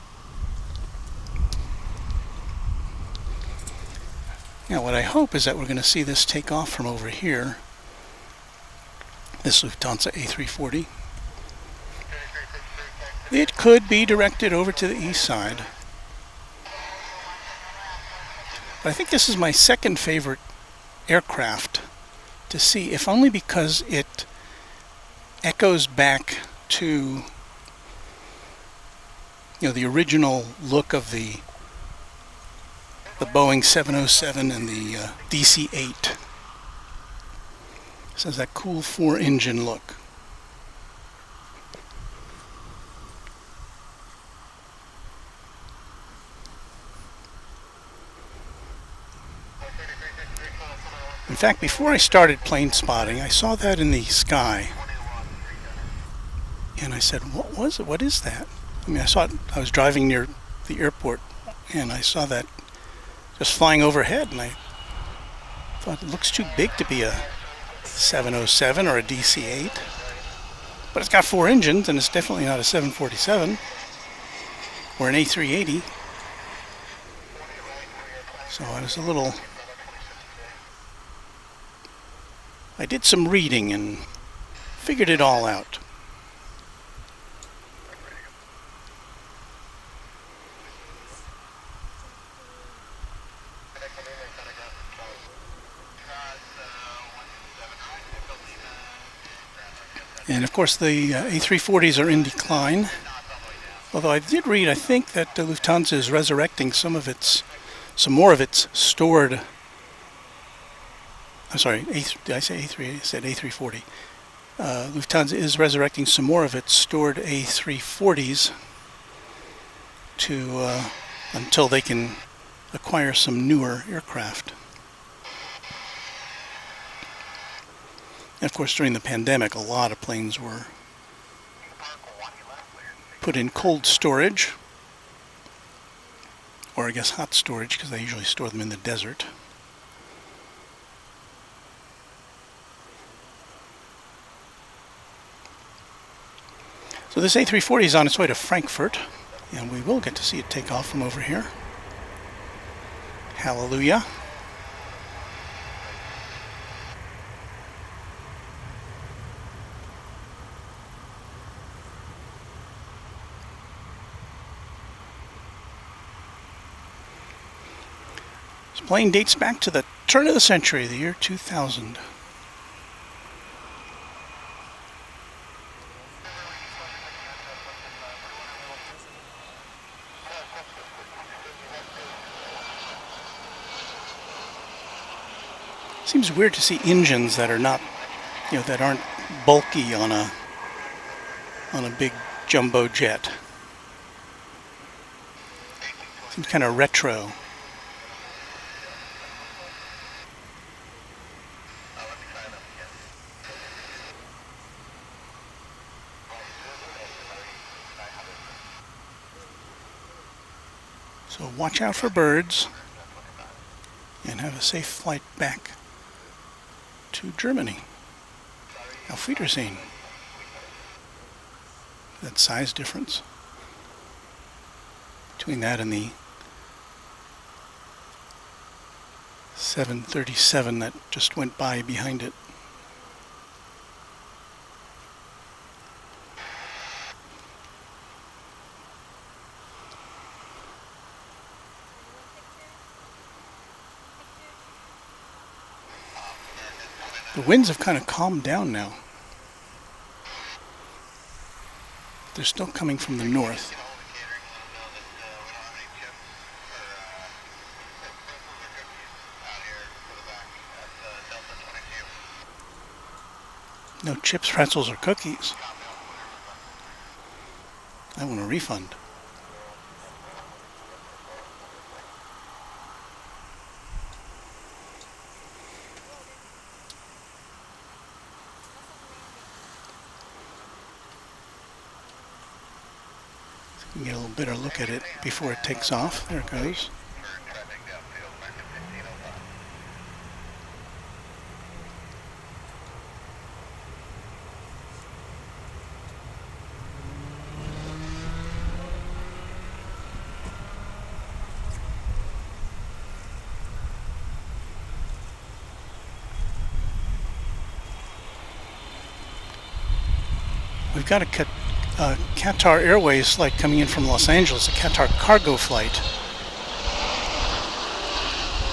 Now, what I hope is that we're going to see this take off from over here, this Lufthansa A340. It could be directed over to the east side. But I think this is my second favorite aircraft to see, if only because it echoes back to, the original look of the Boeing 707 and the DC-8. This has that cool 4-engine look. In fact, before I started plane spotting, I saw that in the sky. And I said, what was it? What is that? I mean, I saw it, I was driving near the airport, and I saw that just flying overhead, and I thought it looks too big to be a 707 or a DC-8. But it's got 4 engines, and it's definitely not a 747 or an A380. So I was a little... I did some reading and figured it all out. And of course the A340s are in decline. Although I did read, I think that Lufthansa is resurrecting some more of its stored. I'm sorry, did I say A380? I said A340. Lufthansa is resurrecting some more of its stored A340s until they can acquire some newer aircraft. And of course, during the pandemic, a lot of planes were put in cold storage, or I guess hot storage, because they usually store them in the desert. So this A340 is on its way to Frankfurt, and we will get to see it take off from over here. Hallelujah. This plane dates back to the turn of the century, the year 2000. Seems weird to see engines that are not, that aren't bulky on a big jumbo jet. Seems kind of retro. So watch out for birds and have a safe flight back to Germany. Auf Wiedersehen. That size difference between that and the 737 that just went by behind it. The winds have kind of calmed down now. They're still coming from the north. No chips, pretzels, or cookies. I want a refund. You can get a little better look at it before it takes off. There it goes. We've got a Qatar Airways flight coming in from Los Angeles, a Qatar Cargo flight.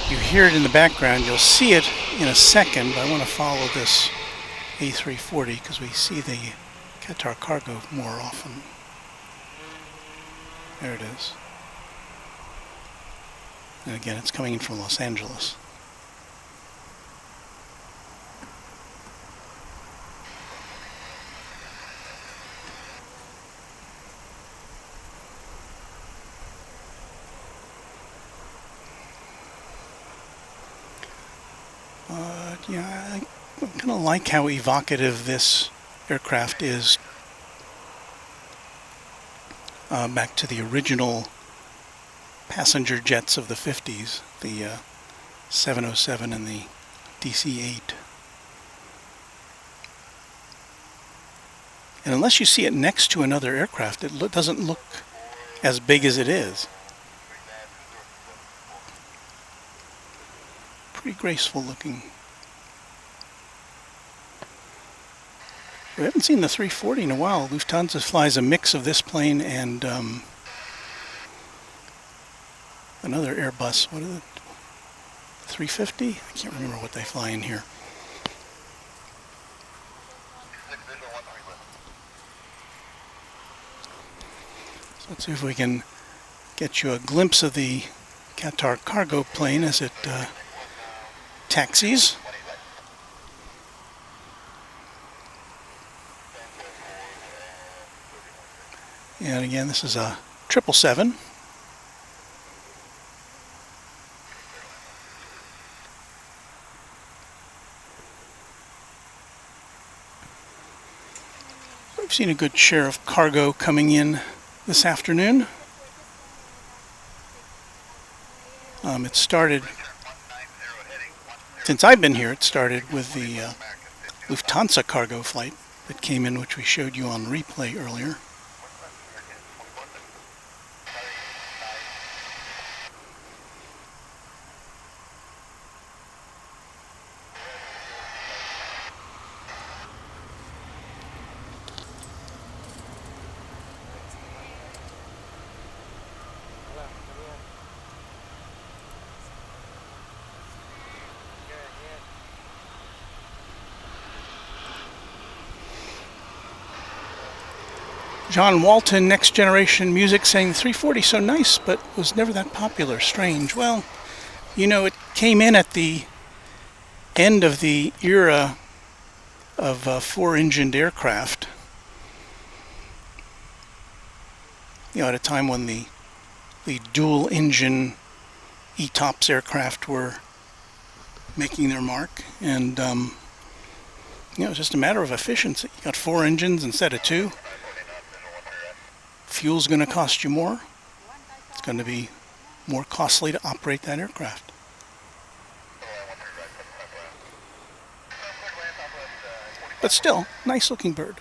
You hear it in the background. You'll see it in a second, but I want to follow this A340 because we see the Qatar Cargo more often. There it is. And again, it's coming in from Los Angeles. Yeah, I kind of like how evocative this aircraft is. Back to the original passenger jets of the 50s, the 707 and the DC-8. And unless you see it next to another aircraft, it doesn't look as big as it is. Pretty graceful looking. We haven't seen the 340 in a while. Lufthansa flies a mix of this plane and another Airbus. What is it? 350? I can't remember what they fly in here. So let's see if we can get you a glimpse of the Qatar Cargo plane as it taxis. And again, this is a 777. We've seen a good share of cargo coming in this afternoon. It started, since I've been here, it started with the Lufthansa Cargo flight that came in, which we showed you on replay earlier. John Walton, Next Generation Music, saying the 340 so nice, but was never that popular. Strange. Well, you know, it came in at the end of the era of four-engined aircraft. You know, at a time when the dual-engine ETOPS aircraft were making their mark, and you know, it's just a matter of efficiency. You got four engines instead of two. Fuel's going to cost you more. It's going to be more costly to operate that aircraft. But still, nice looking bird.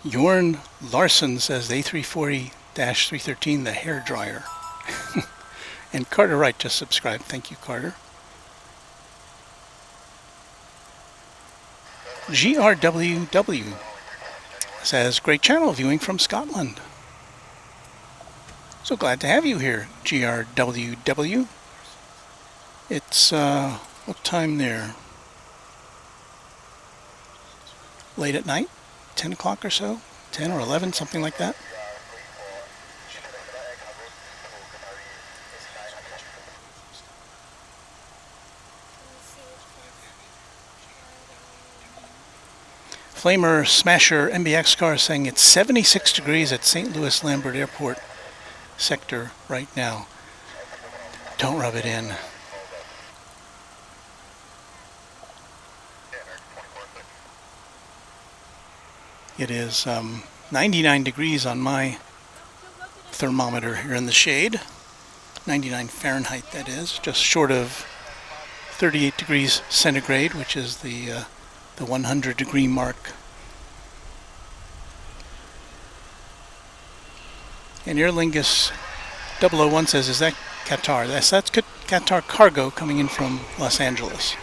Jorn Larson says the A340-313, the hair dryer. And Carter Wright just subscribed. Thank you, Carter. GRWW says, great channel viewing from Scotland. So glad to have you here, GRWW. It's, what time there? Late at night? 10 o'clock or so? 10 or 11, something like that. Flamer Smasher MBX car is saying it's 76 degrees at St. Louis Lambert Airport sector right now. Don't rub it in. It is 99 degrees on my thermometer here in the shade. 99 Fahrenheit, that is, just short of 38 degrees centigrade, which is the 100 degree mark. And Aer Lingus 001 says, is that Qatar? That's Qatar Cargo coming in from Los Angeles.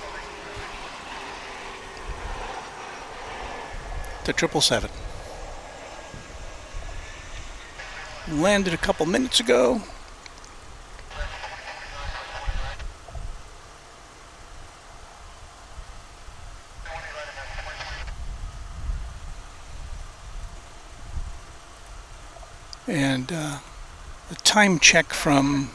The 777. Landed a couple minutes ago. And a time check from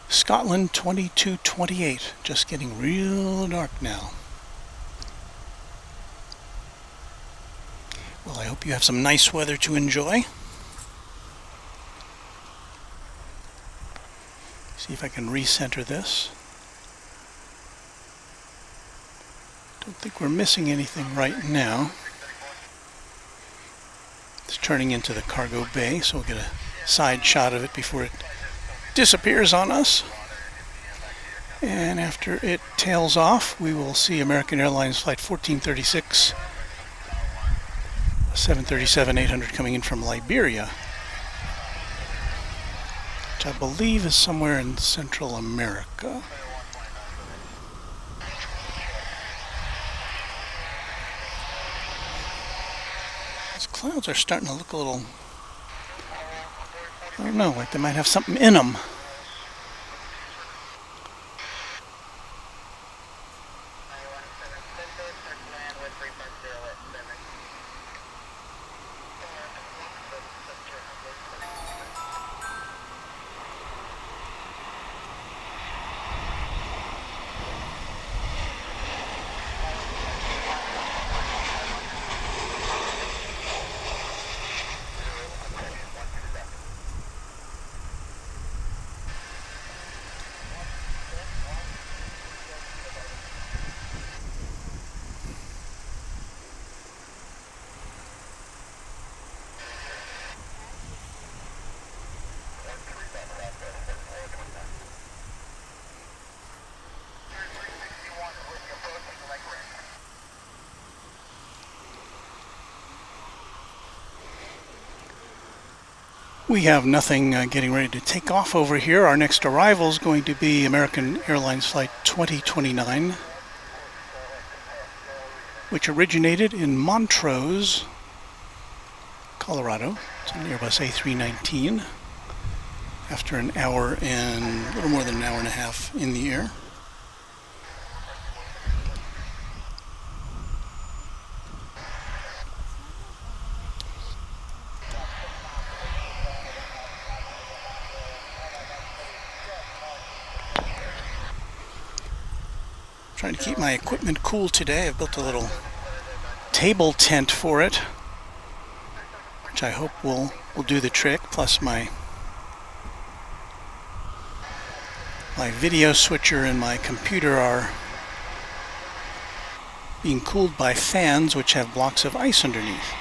Scotland, 22:28. Just getting real dark now. Well, I hope you have some nice weather to enjoy. See if I can recenter this. Don't think we're missing anything right now. It's turning into the cargo bay, so we'll get a side shot of it before it disappears on us. And after it tails off, we will see American Airlines Flight 1436, a 737-800 coming in from Liberia, which I believe is somewhere in Central America. These clouds are starting to look a little, I don't know, like they might have something in them. We have nothing getting ready to take off over here. Our next arrival is going to be American Airlines Flight 2029, which originated in Montrose, Colorado. It's an Airbus A319 after an hour and a little more than an hour and a half in the air. Trying to keep my equipment cool today. I've built a little table tent for it, which I hope will do the trick. Plus my video switcher and my computer are being cooled by fans which have blocks of ice underneath.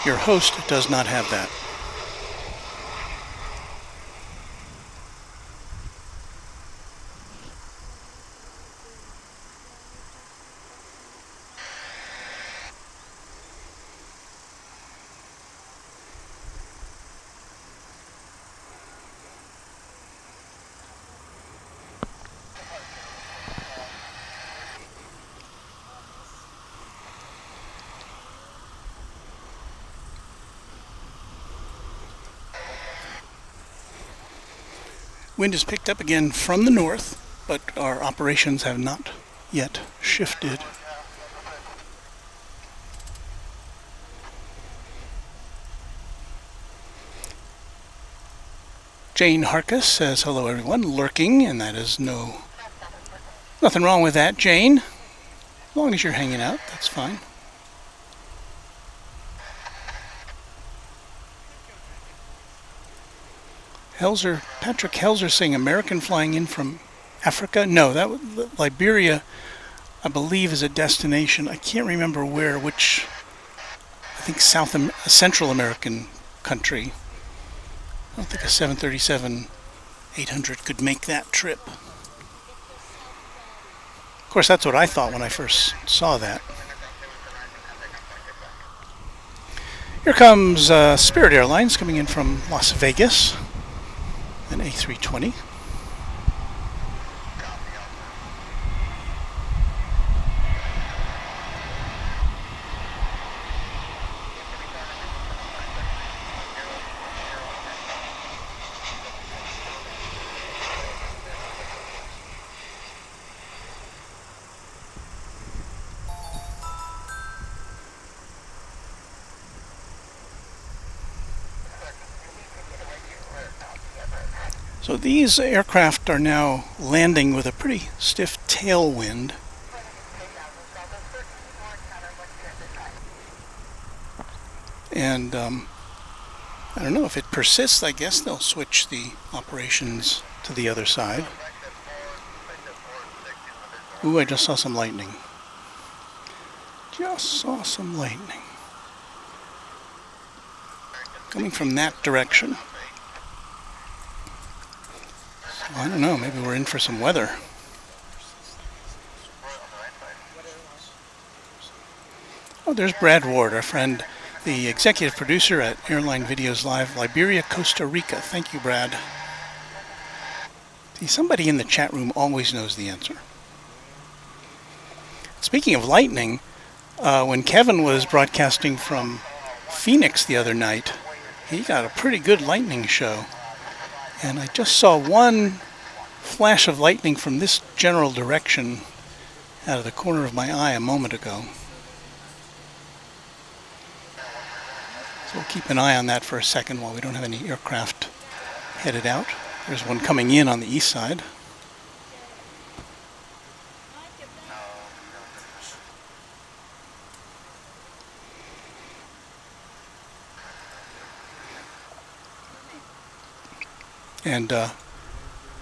Your host does not have that. Wind has picked up again from the north, but our operations have not yet shifted. Jane Harkus says, hello everyone, lurking, and that is nothing wrong with that, Jane. As long as you're hanging out, that's fine. Patrick Helzer saying American flying in from Africa. No, Liberia, I believe, is a destination. I can't remember which, I think Central American country. I don't think a 737-800 could make that trip. Of course, that's what I thought when I first saw that. Here comes Spirit Airlines coming in from Las Vegas. An A320. So these aircraft are now landing with a pretty stiff tailwind. And I don't know if it persists. I guess they'll switch the operations to the other side. Ooh, I just saw some lightning. Just saw some lightning. Coming from that direction. So I don't know, maybe we're in for some weather. Oh, there's Brad Ward, our friend, the executive producer at Airline Videos Live, Liberia, Costa Rica. Thank you, Brad. See, somebody in the chat room always knows the answer. Speaking of lightning, when Kevin was broadcasting from Phoenix the other night, he got a pretty good lightning show. And I just saw one flash of lightning from this general direction out of the corner of my eye a moment ago. So we'll keep an eye on that for a second while we don't have any aircraft headed out. There's one coming in on the east side. And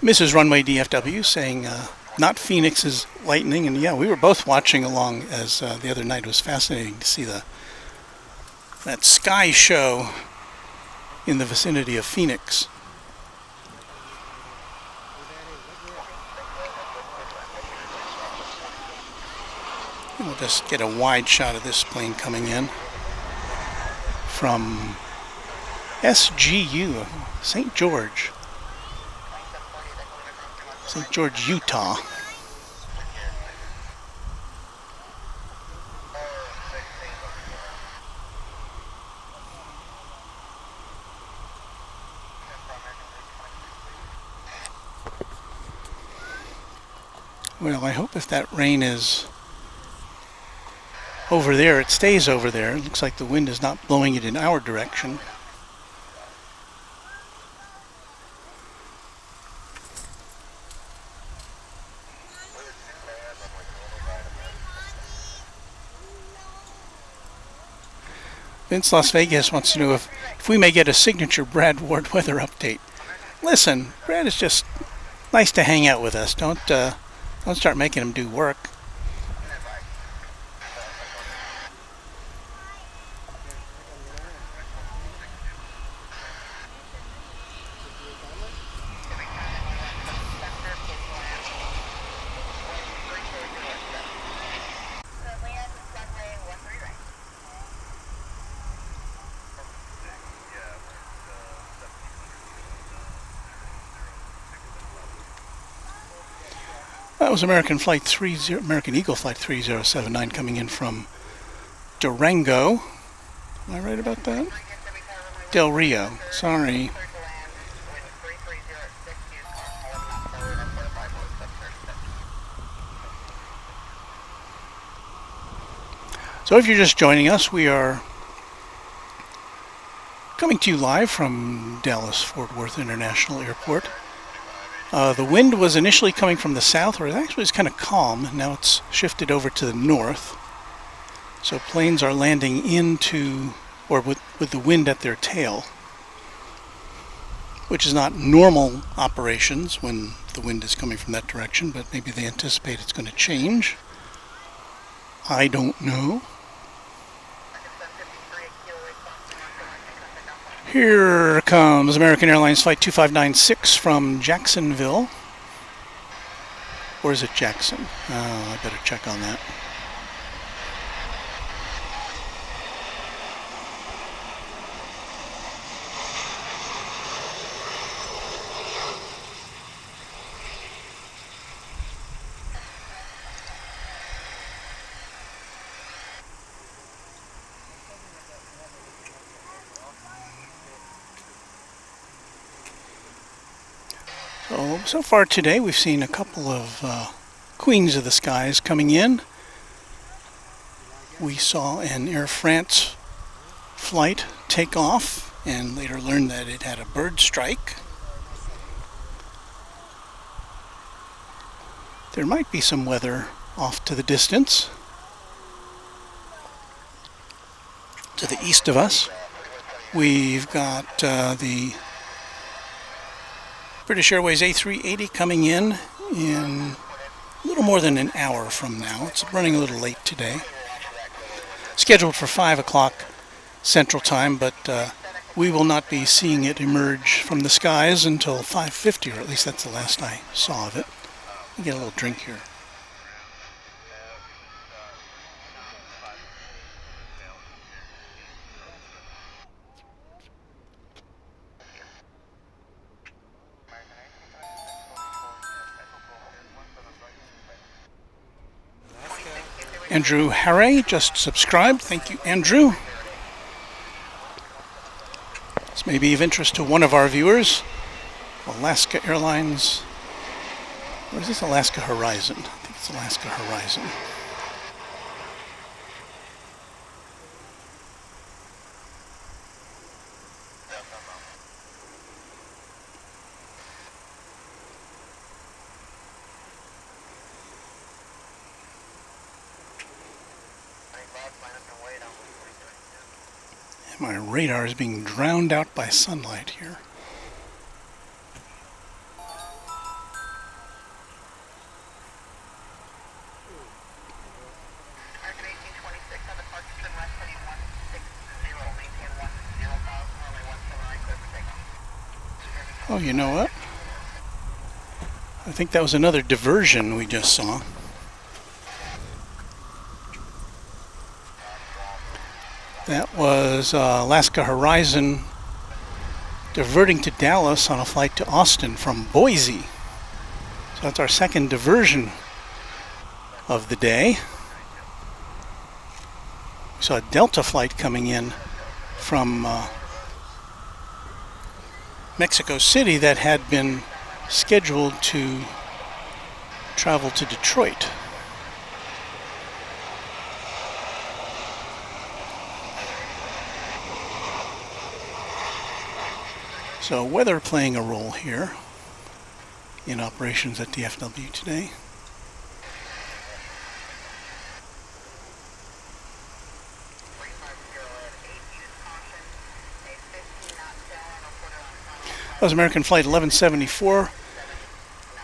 Mrs. Runway DFW saying, not Phoenix's lightning. And yeah, we were both watching along as the other night. It was fascinating to see that sky show in the vicinity of Phoenix. And we'll just get a wide shot of this plane coming in from SGU, St. George, Utah. Well, I hope if that rain is over there, it stays over there. It looks like the wind is not blowing it in our direction. Vince Las Vegas wants to know if we may get a signature Brad Ward weather update. Listen, Brad is just nice to hang out with us. Don't start making him do work. That was American Eagle Flight 3079 coming in from Durango. Am I right about that? Del Rio. Sorry. So if you're just joining us, we are coming to you live from Dallas-Fort Worth International Airport. The wind was initially coming from the south, or it actually was kind of calm. Now it's shifted over to the north. So planes are landing into, or with the wind at their tail, which is not normal operations when the wind is coming from that direction, but maybe they anticipate it's going to change. I don't know. Here comes American Airlines Flight 2596 from Jacksonville. Or is it Jackson? Oh, I better check on that. So far today we've seen a couple of Queens of the Skies coming in. We saw an Air France flight take off and later learned that it had a bird strike. There might be some weather off to the distance. To the east of us, we've got the British Airways A380 coming in a little more than an hour from now. It's running a little late today. Scheduled for 5 o'clock Central Time, but we will not be seeing it emerge from the skies until 5:50, or at least that's the last I saw of it. Let me get a little drink here. Andrew Harray just subscribed. Thank you, Andrew. This may be of interest to one of our viewers. Alaska Airlines. Or is this Alaska Horizon? I think it's Alaska Horizon. My radar is being drowned out by sunlight here. Oh, you know what? I think that was another diversion we just saw. That was Alaska Horizon diverting to Dallas on a flight to Austin from Boise. So that's our second diversion of the day. We saw a Delta flight coming in from Mexico City that had been scheduled to travel to Detroit. So weather playing a role here in operations at DFW today. That was American Flight 1174,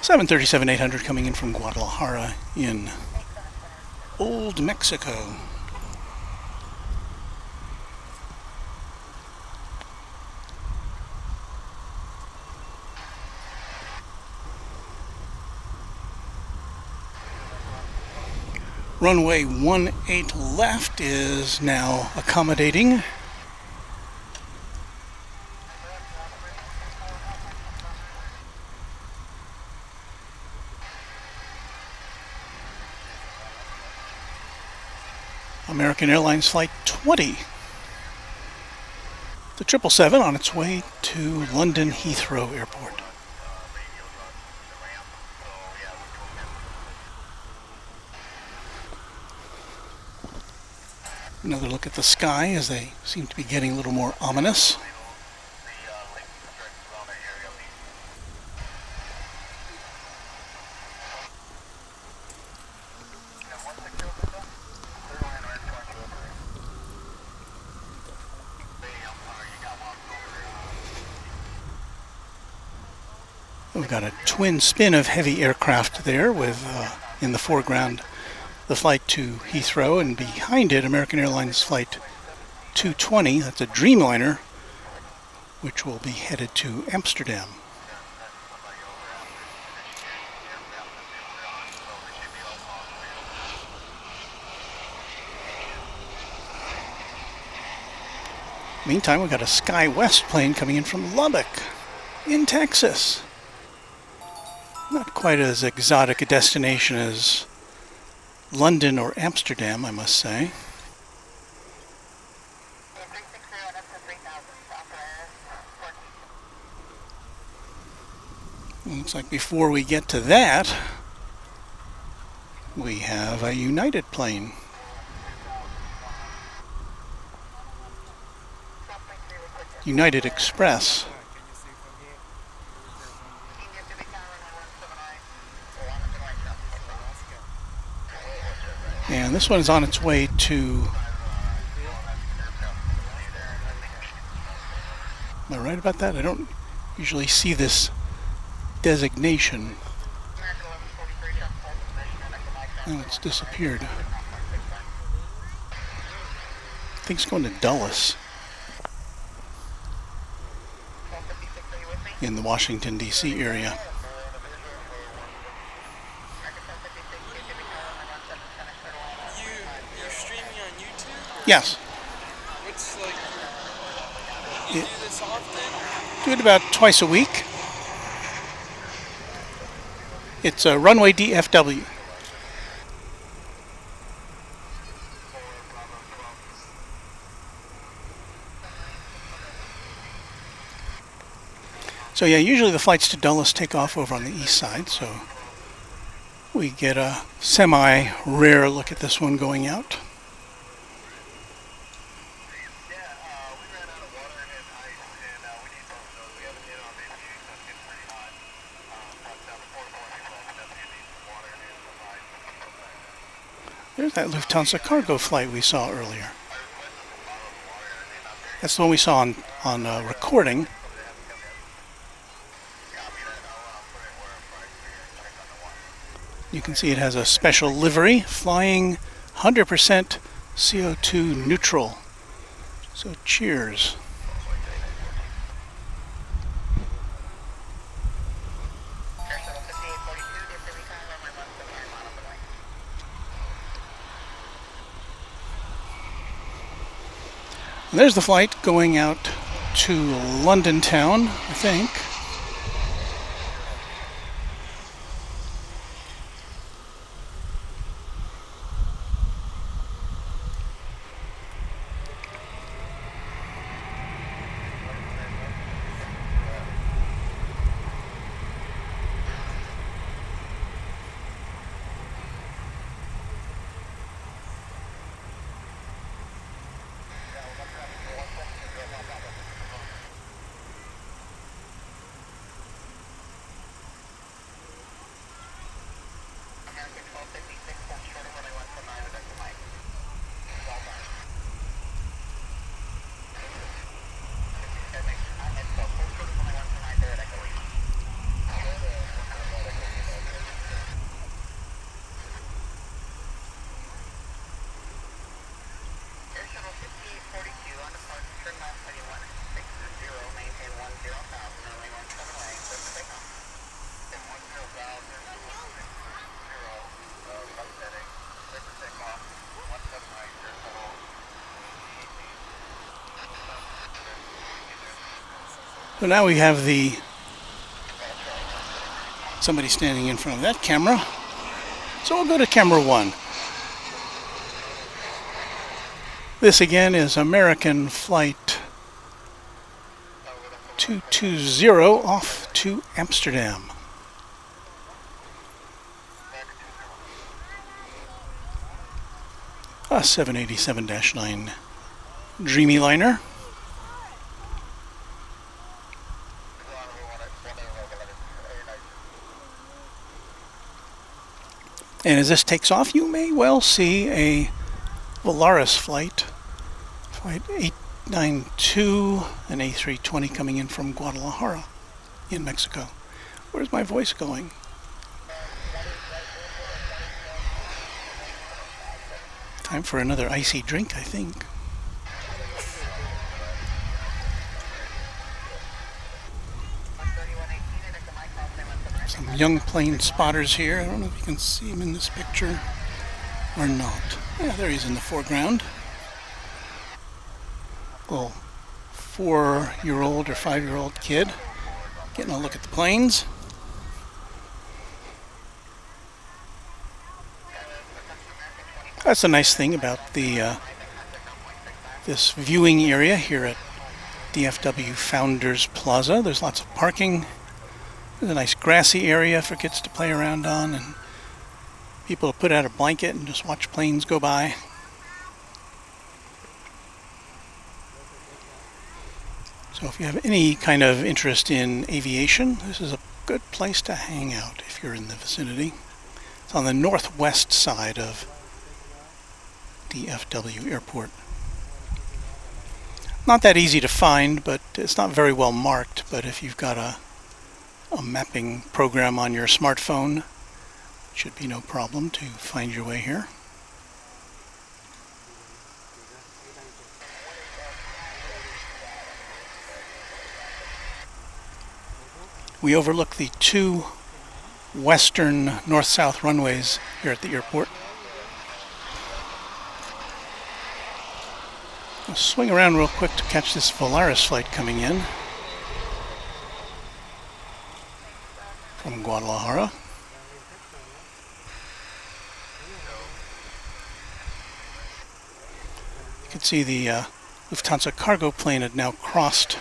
737-800 coming in from Guadalajara in Old Mexico. Runway 18 left is now accommodating. American Airlines Flight 20. The 777 on its way to London Heathrow Airport. Another look at the sky as they seem to be getting a little more ominous. We've got a twin spin of heavy aircraft there with in the foreground the flight to Heathrow, and behind it American Airlines Flight 220, that's a Dreamliner, which will be headed to Amsterdam. Meantime, we've got a SkyWest plane coming in from Lubbock in Texas. Not quite as exotic a destination as London or Amsterdam, I must say. Looks like before we get to that, we have a United plane. United Express. And this one is on its way to... Am I right about that? I don't usually see this designation. Oh, it's disappeared. I think it's going to Dulles in the Washington, D.C. area. You're streaming on YouTube? Yes. What's like, you do this often? Do it about twice a week. It's a Runway DFW. So yeah, usually the flights to Dulles take off over on the east side, so we get a semi-rare look at this one going out. There's that Lufthansa Cargo flight we saw earlier. That's the one we saw on recording. You can see it has a special livery, flying 100% CO2 neutral. So cheers. And there's the flight going out to London town, I think. So now we have somebody standing in front of that camera. So we'll go to camera 1. This again is American Flight 220 off to Amsterdam. A 787-9 Dreamliner. And as this takes off, you may well see a Volaris flight, Flight 892, an A320 coming in from Guadalajara in Mexico. Where's my voice going? Time for another icy drink, I think. Some young plane spotters here. I don't know if you can see him in this picture or not. Yeah, there he is in the foreground. Little 4-year-old or 5-year-old kid getting a look at the planes. That's a nice thing about the this viewing area here at DFW Founders Plaza. There's lots of parking. There's a nice grassy area for kids to play around on, and people put out a blanket and just watch planes go by. So if you have any kind of interest in aviation, this is a good place to hang out if you're in the vicinity. It's on the northwest side of DFW Airport. Not that easy to find, but it's not very well marked, but if you've got a mapping program on your smartphone, it should be no problem to find your way here. We overlook the two western north-south runways here at the airport. I'll swing around real quick to catch this Volaris flight coming in from Guadalajara. You can see the Lufthansa Cargo plane had now crossed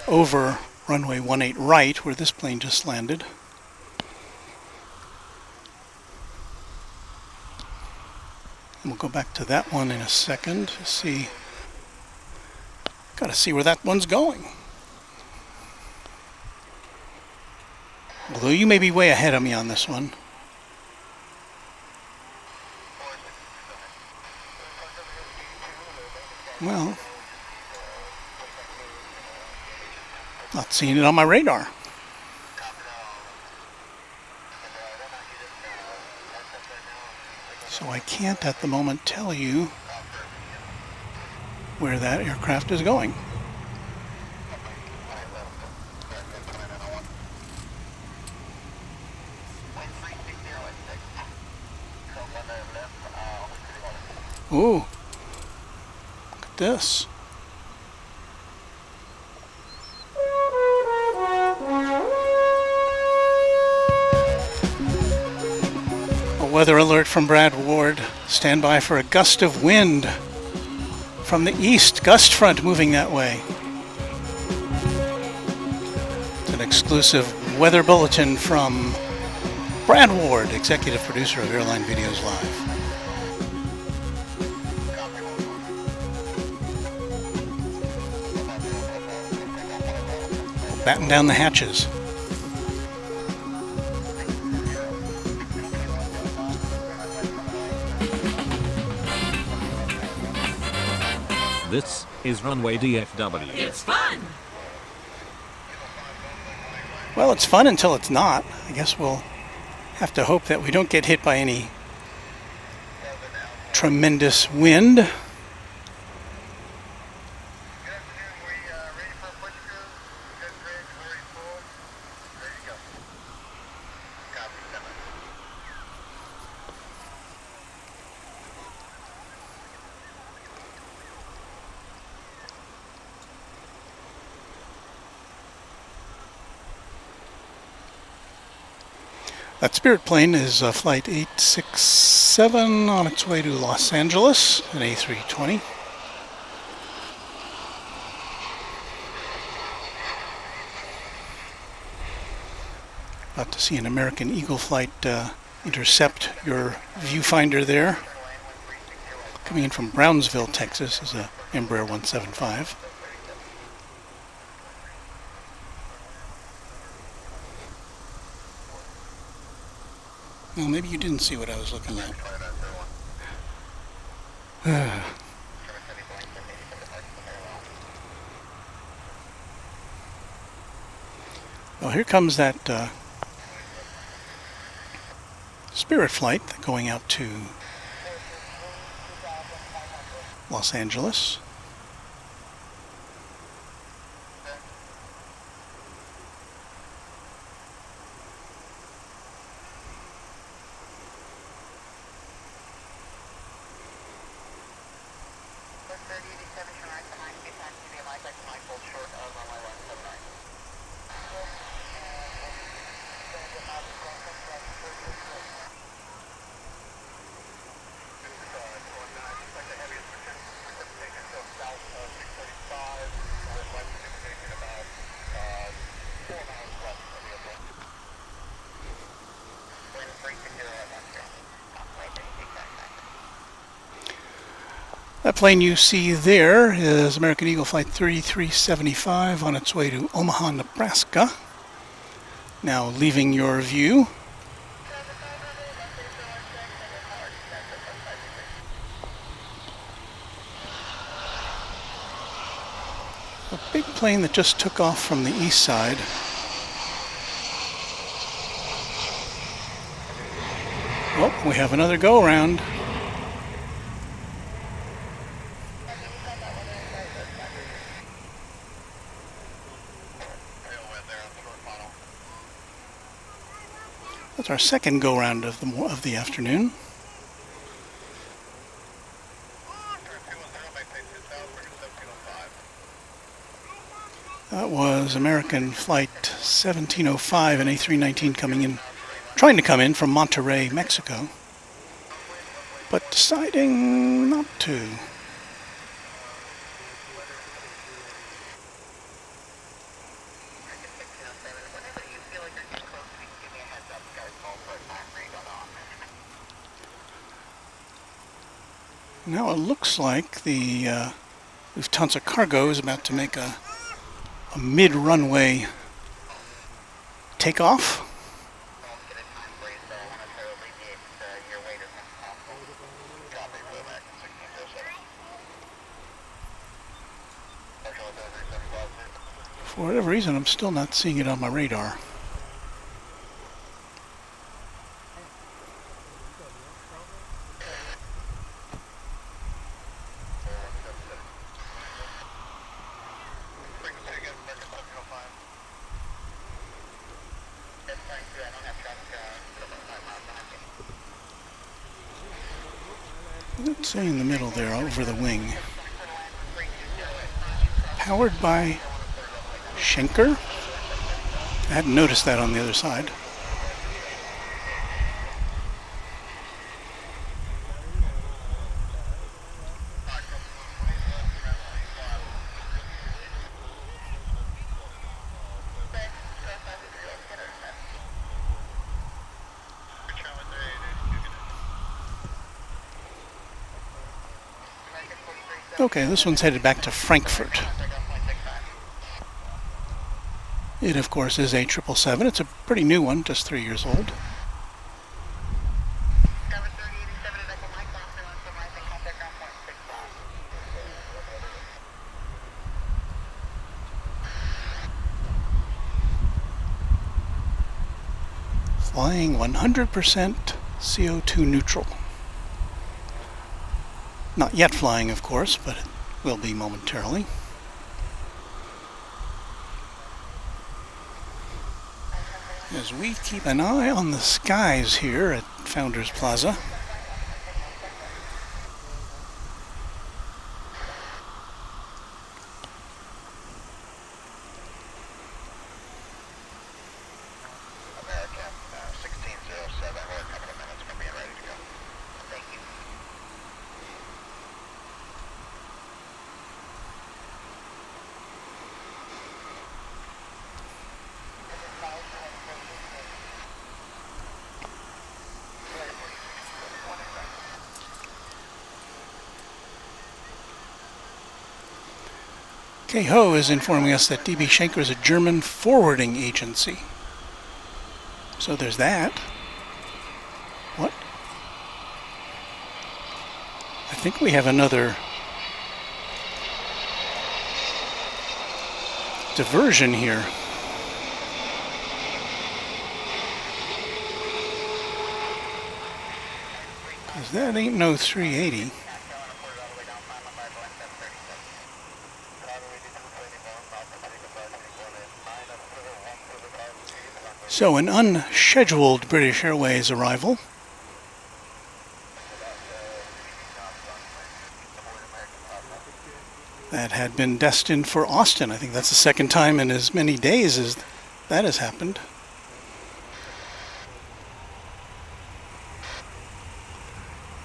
over runway 18 right, where this plane just landed. And we'll go back to that one in a second to see. Gotta see where that one's going. Although you may be way ahead of me on this one. Well, not seeing it on my radar. So I can't at the moment tell you where that aircraft is going. Ooh, look at this. Weather alert from Brad Ward. Stand by for a gust of wind from the east. Gust front moving that way. It's an exclusive weather bulletin from Brad Ward, executive producer of Airline Videos Live. Batten down the hatches. This is Runway DFW. It's fun! Well, it's fun until it's not. I guess we'll have to hope that we don't get hit by any tremendous wind. That Spirit plane is Flight 867 on its way to Los Angeles, an A320. About to see an American Eagle flight intercept your viewfinder there. Coming in from Brownsville, Texas, is a Embraer 175. Well, maybe you didn't see what I was looking at. Well, here comes that Spirit flight going out to Los Angeles. That plane you see there is American Eagle Flight 3375 on its way to Omaha, Nebraska. Now leaving your view. A big plane that just took off from the east side. Oh, we have another go-around. That's our second go-round of the afternoon. That was American Flight 1705 and A319 coming in, trying to come in from Monterrey, Mexico, but deciding not to. Now it looks like the Lufthansa Cargo is about to make a mid-runway takeoff. For whatever reason, I'm still not seeing it on my radar. Let's say in the middle there, over the wing. Powered by Schenker? I hadn't noticed that on the other side. Okay, this one's headed back to Frankfurt. It, of course, is a 777. It's a pretty new one, just 3 years old. Flying 100% CO2 neutral. Not yet flying, of course, but it will be momentarily. As we keep an eye on the skies here at Founders Plaza. Ho is informing us that DB Schenker is a German forwarding agency. So there's that. What? I think we have another diversion here. Because that ain't no 380. So an unscheduled British Airways arrival. That had been destined for Austin. I think that's the second time in as many days as that has happened.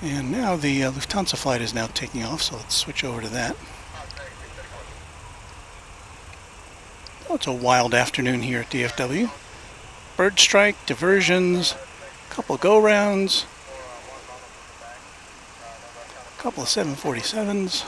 And now the Lufthansa flight is now taking off, so let's switch over to that. Oh, it's a wild afternoon here at DFW. Bird strike, diversions, couple go-rounds, couple of 747s.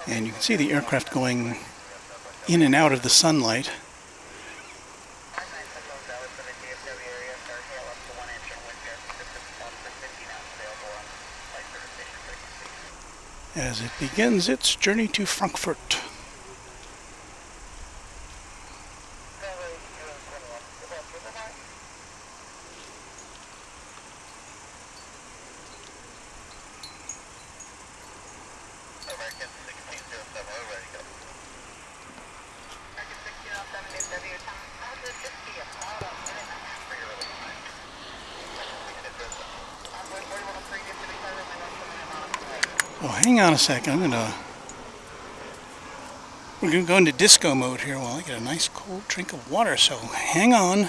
And you can see the aircraft going in and out of the sunlight. As it begins its journey to Frankfurt. Oh, hang on a second. We're going to go into disco mode here while I get a nice cold drink of water. So hang on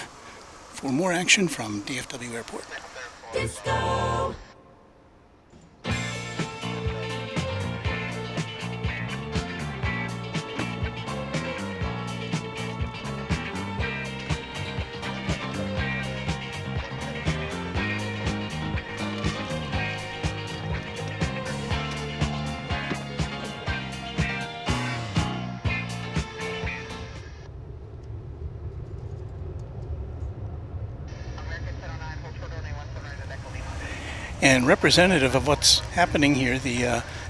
for more action from DFW Airport. Disco. And representative of what's happening here,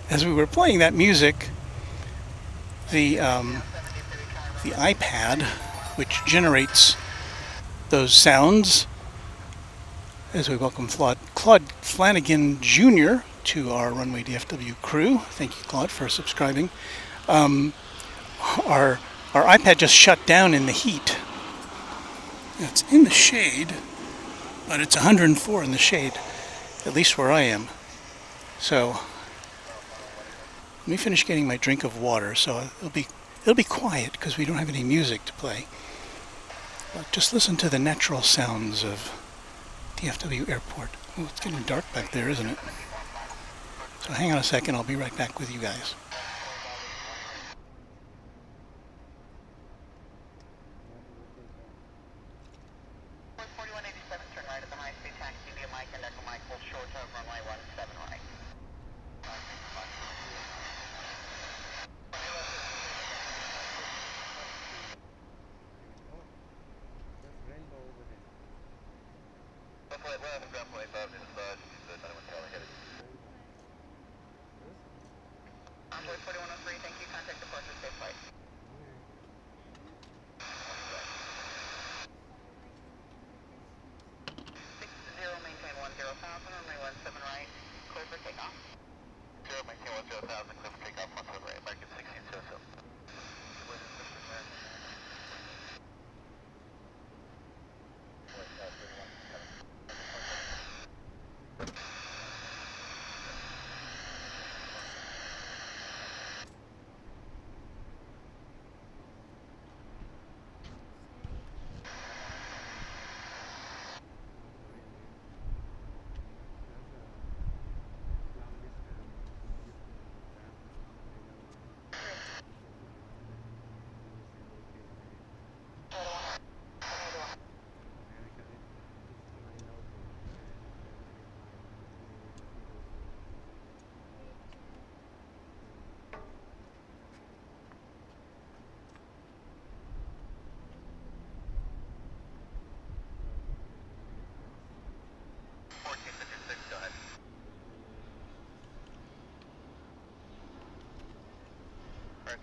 as we were playing that music, the iPad, which generates those sounds, as we welcome Claude Flanagan Jr. to our Runway DFW crew. Thank you, Claude, for subscribing. Our iPad just shut down in the heat. It's in the shade, but it's 104 in the shade. At least where I am. So let me finish getting my drink of water. So it'll be quiet because we don't have any music to play. But just listen to the natural sounds of DFW Airport. Oh, it's getting dark back there, isn't it? So hang on a second. I'll be right back with you guys.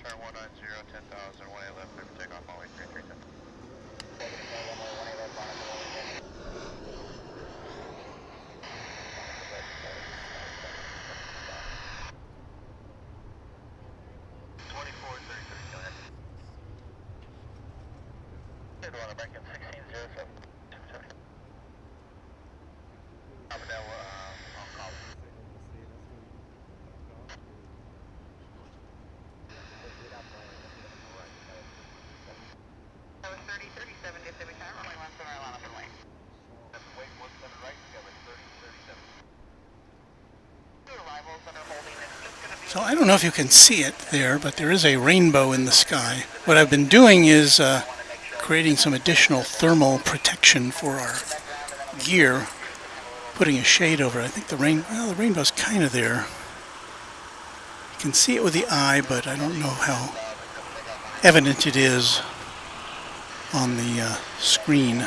Turn 190, 10,000, 1 left, clear for takeoff, runway 337. So I don't know if you can see it there, but there is a rainbow in the sky. What I've been doing is creating some additional thermal protection for our gear, putting a shade over it. I think the rainbow's kind of there. You can see it with the eye, but I don't know how evident it is on the screen.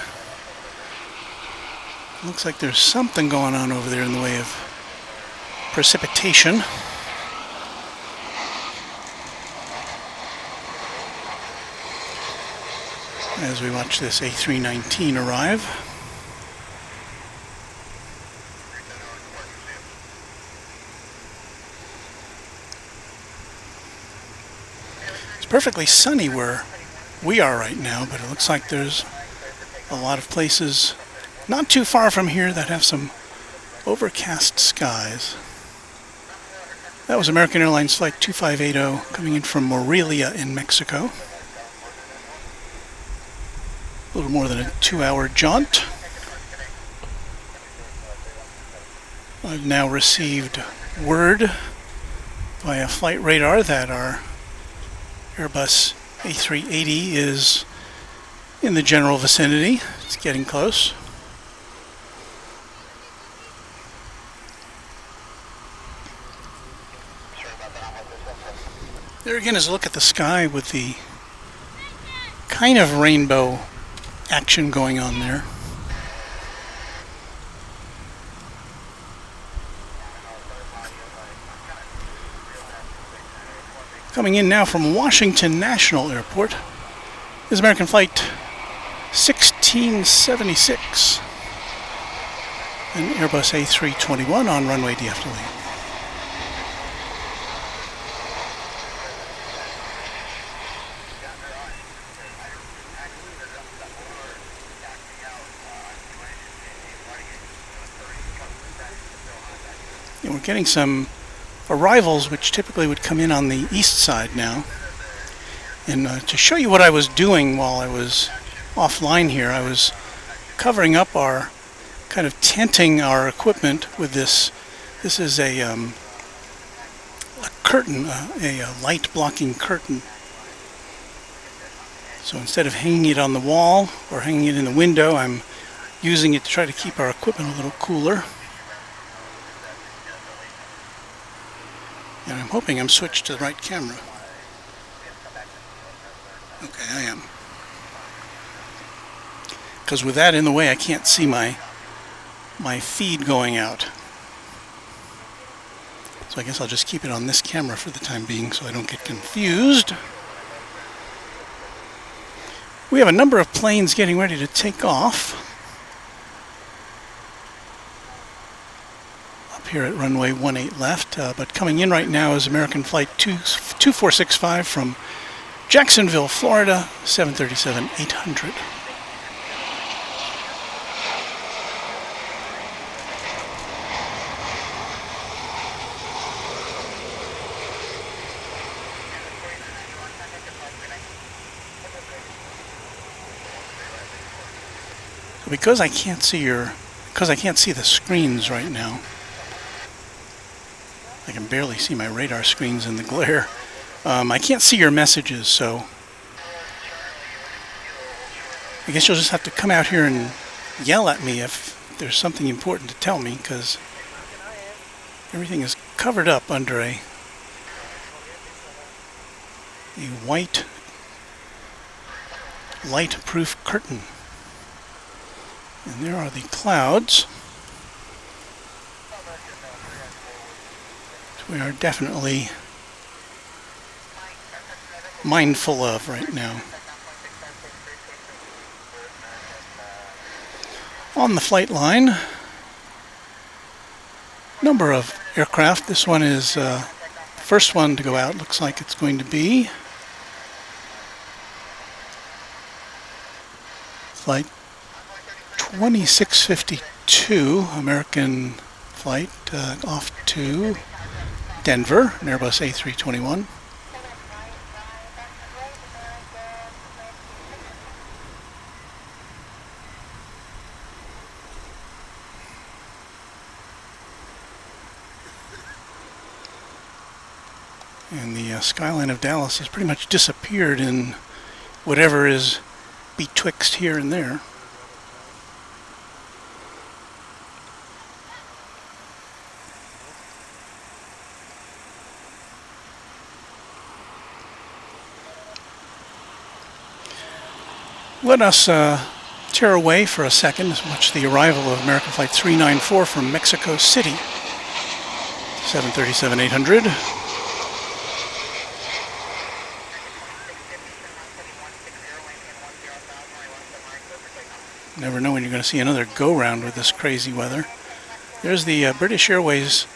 Looks like there's something going on over there in the way of precipitation. As we watch this A319 arrive. It's perfectly sunny where we are right now, but it looks like there's a lot of places not too far from here that have some overcast skies. That was American Airlines Flight 2580 coming in from Morelia in Mexico. A little more than a 2-hour jaunt. I've now received word via flight radar that our Airbus A380 is in the general vicinity. It's getting close. There again is a look at the sky with the kind of rainbow action going on there. Coming in now from Washington National Airport is American Flight 1676, an Airbus A321 on runway DFW. And we're getting some arrivals which typically would come in on the east side now. And to show you what I was doing while I was offline here, I was covering up our, kind of tenting our equipment with this. This is a curtain, a light blocking curtain. So instead of hanging it on the wall or hanging it in the window, I'm using it to try to keep our equipment a little cooler. And I'm hoping I'm switched to the right camera. Okay, I am. Because with that in the way, I can't see my feed going out. So I guess I'll just keep it on this camera for the time being so I don't get confused. We have a number of planes getting ready to take off here at runway 18 left, but coming in right now is American Flight 2465 from Jacksonville, Florida, 737-800. Because I can't see the screens right now, I can barely see my radar screens in the glare. I can't see your messages, so I guess you'll just have to come out here and yell at me if there's something important to tell me, because everything is covered up under a white light-proof curtain. And there are the clouds, which we are definitely mindful of right now. On the flight line, number of aircraft. This one is the first one to go out. Looks like it's going to be Flight 2652, American Flight, off to Denver, an Airbus A321. And the skyline of Dallas has pretty much disappeared in whatever is betwixt here and there. Let us tear away for a second to watch the arrival of American Flight 394 from Mexico City. 737-800. Never know when you're going to see another go-round with this crazy weather. There's the British Airways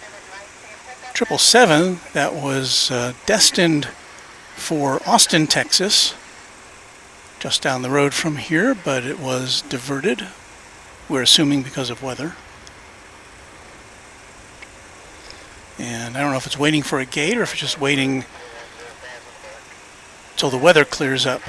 777 that was destined for Austin, Texas, just down the road from here, but it was diverted, we're assuming because of weather. And I don't know if it's waiting for a gate or if it's just waiting till the weather clears up.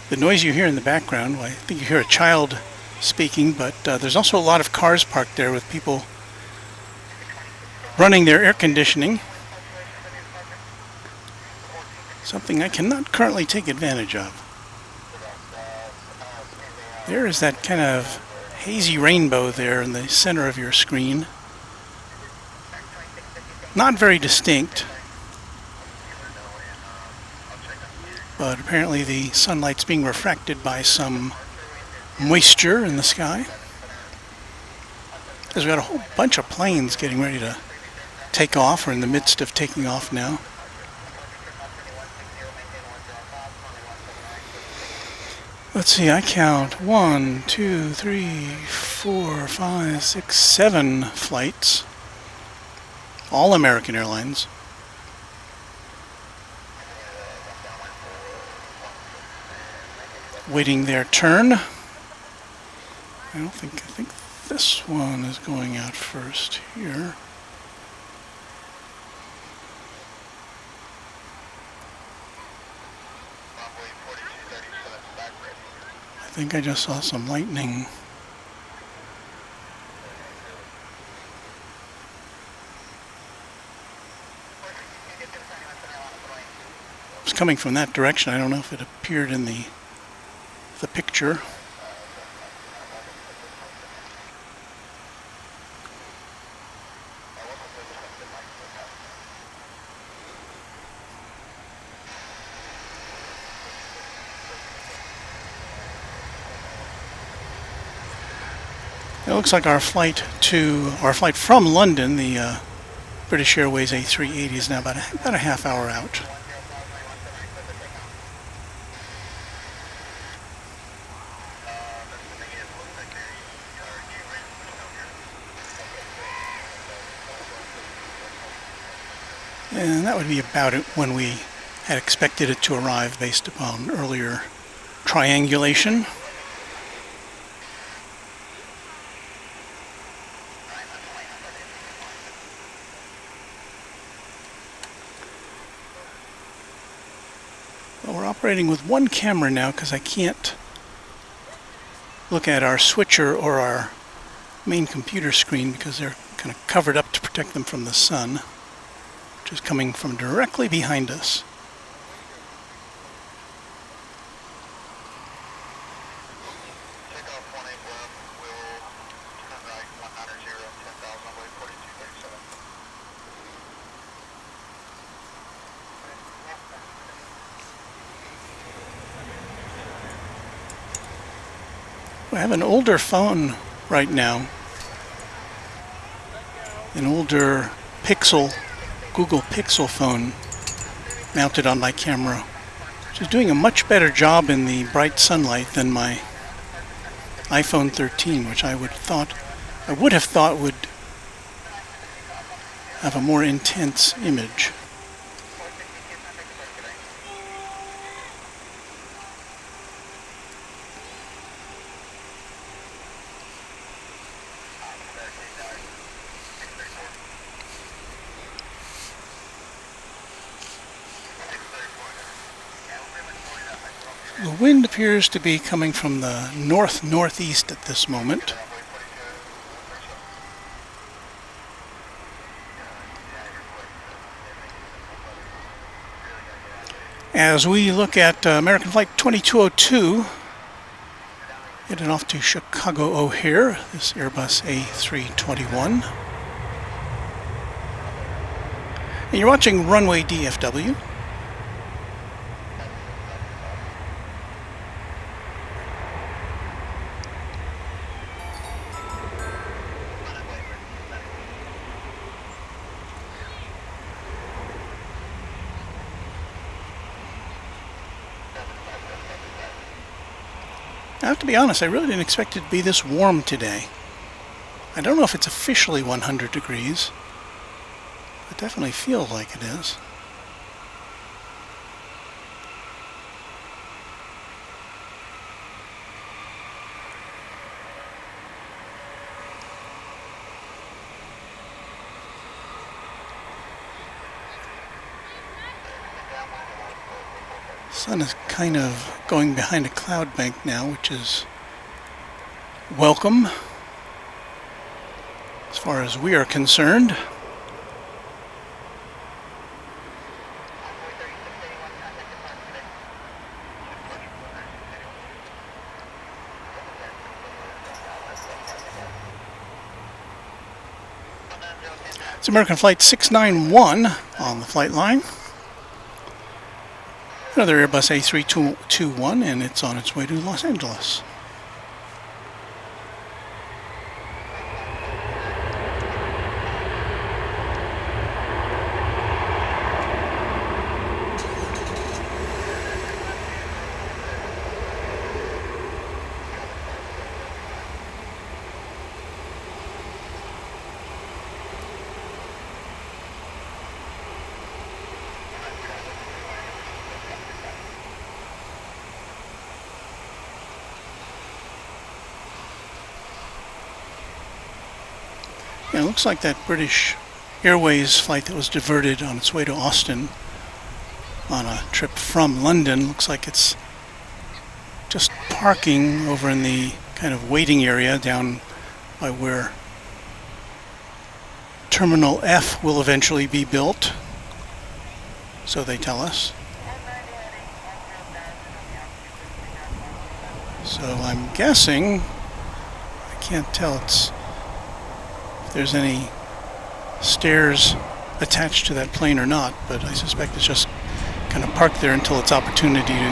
The noise you hear in the background, well, I think you hear a child speaking, but there's also a lot of cars parked there with people running their air conditioning. Something I cannot currently take advantage of. There is that kind of hazy rainbow there in the center of your screen. Not very distinct, but apparently the sunlight's being refracted by some moisture in the sky. Because we've got a whole bunch of planes getting ready to take off, or in the midst of taking off now. Let's see, I count 1, 2, 3, 4, 5, 6, 7 flights. All American Airlines. Waiting their turn. I think this one is going out first here. I think I just saw some lightning. It's coming from that direction. I don't know if it appeared in the picture. It looks like our flight from London, the British Airways A380, is now about a half hour out. And that would be about it when we had expected it to arrive based upon earlier triangulation. Well, we're operating with one camera now because I can't look at our switcher or our main computer screen because they're kind of covered up to protect them from the sun, which is coming from directly behind us. I have an older phone right now, an older Google Pixel phone mounted on my camera, which is doing a much better job in the bright sunlight than my iPhone 13, which I would have thought would have a more intense image. The wind appears to be coming from the north-northeast at this moment. As we look at American Flight 2202, heading off to Chicago O'Hare, this Airbus A321. And you're watching Runway DFW. I have to be honest, I really didn't expect it to be this warm today. I don't know if it's officially 100 degrees. It definitely feels like it is. The sun is kind of going behind a cloud bank now, which is welcome as far as we are concerned. It's American Flight 691 on the flight line. Another Airbus A321, and it's on its way to Los Angeles. Yeah, it looks like that British Airways flight that was diverted on its way to Austin on a trip from London, looks like it's just parking over in the kind of waiting area down by where Terminal F will eventually be built, so they tell us. So I'm guessing, I can't tell if there's any stairs attached to that plane or not, but I suspect it's just kind of parked there until its opportunity to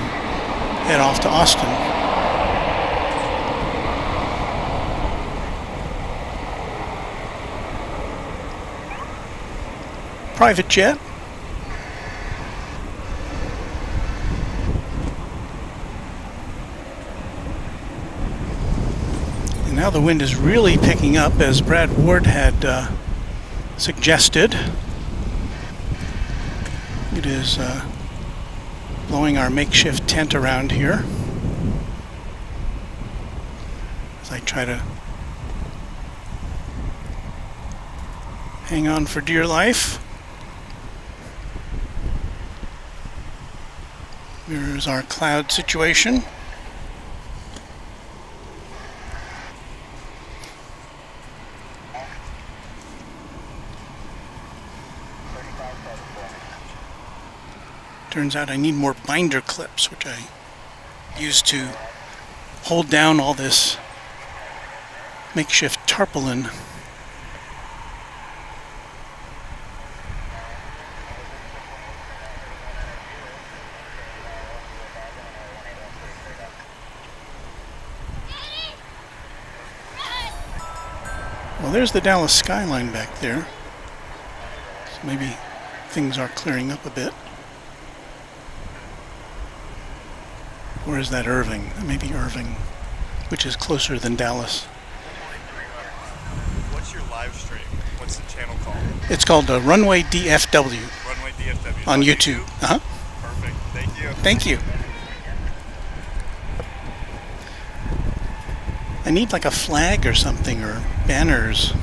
head off to Austin. Private jet. And now the wind is really picking up, as Brad Ward had suggested. It is blowing our makeshift tent around here as I try to hang on for dear life. Here's our cloud situation. Turns out I need more binder clips, which I use to hold down all this makeshift tarpaulin. Well, there's the Dallas skyline back there. So maybe things are clearing up a bit. Or is that Irving? Maybe Irving, which is closer than Dallas. What's your live stream? What's the channel called? It's called Runway DFW. Runway DFW. On YouTube. Uh-huh. Perfect. Thank you. Thank you. I need like a flag or something, or banners.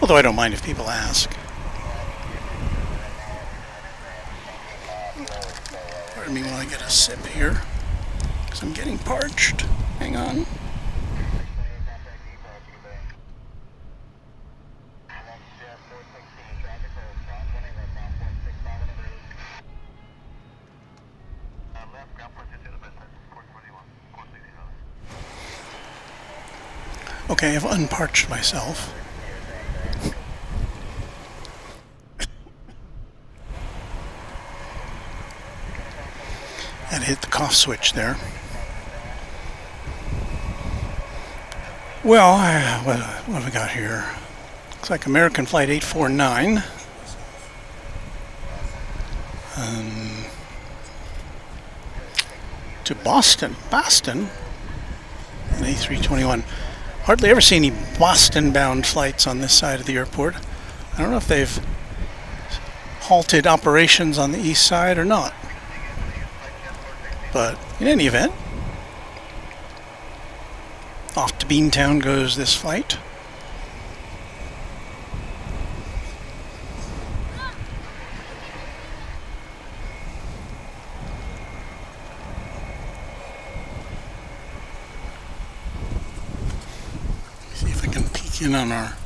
Although I don't mind if people ask. me while I get a sip here, because I'm getting parched. Hang on. Okay, I've unparched myself. Had to hit the cough switch there. Well, what have we got here? Looks like American Flight 849. To Boston. Boston? An A321. Hardly ever see any Boston-bound flights on this side of the airport. I don't know if they've halted operations on the east side or not. But in any event, off to Beantown goes this flight. See if I can peek in on our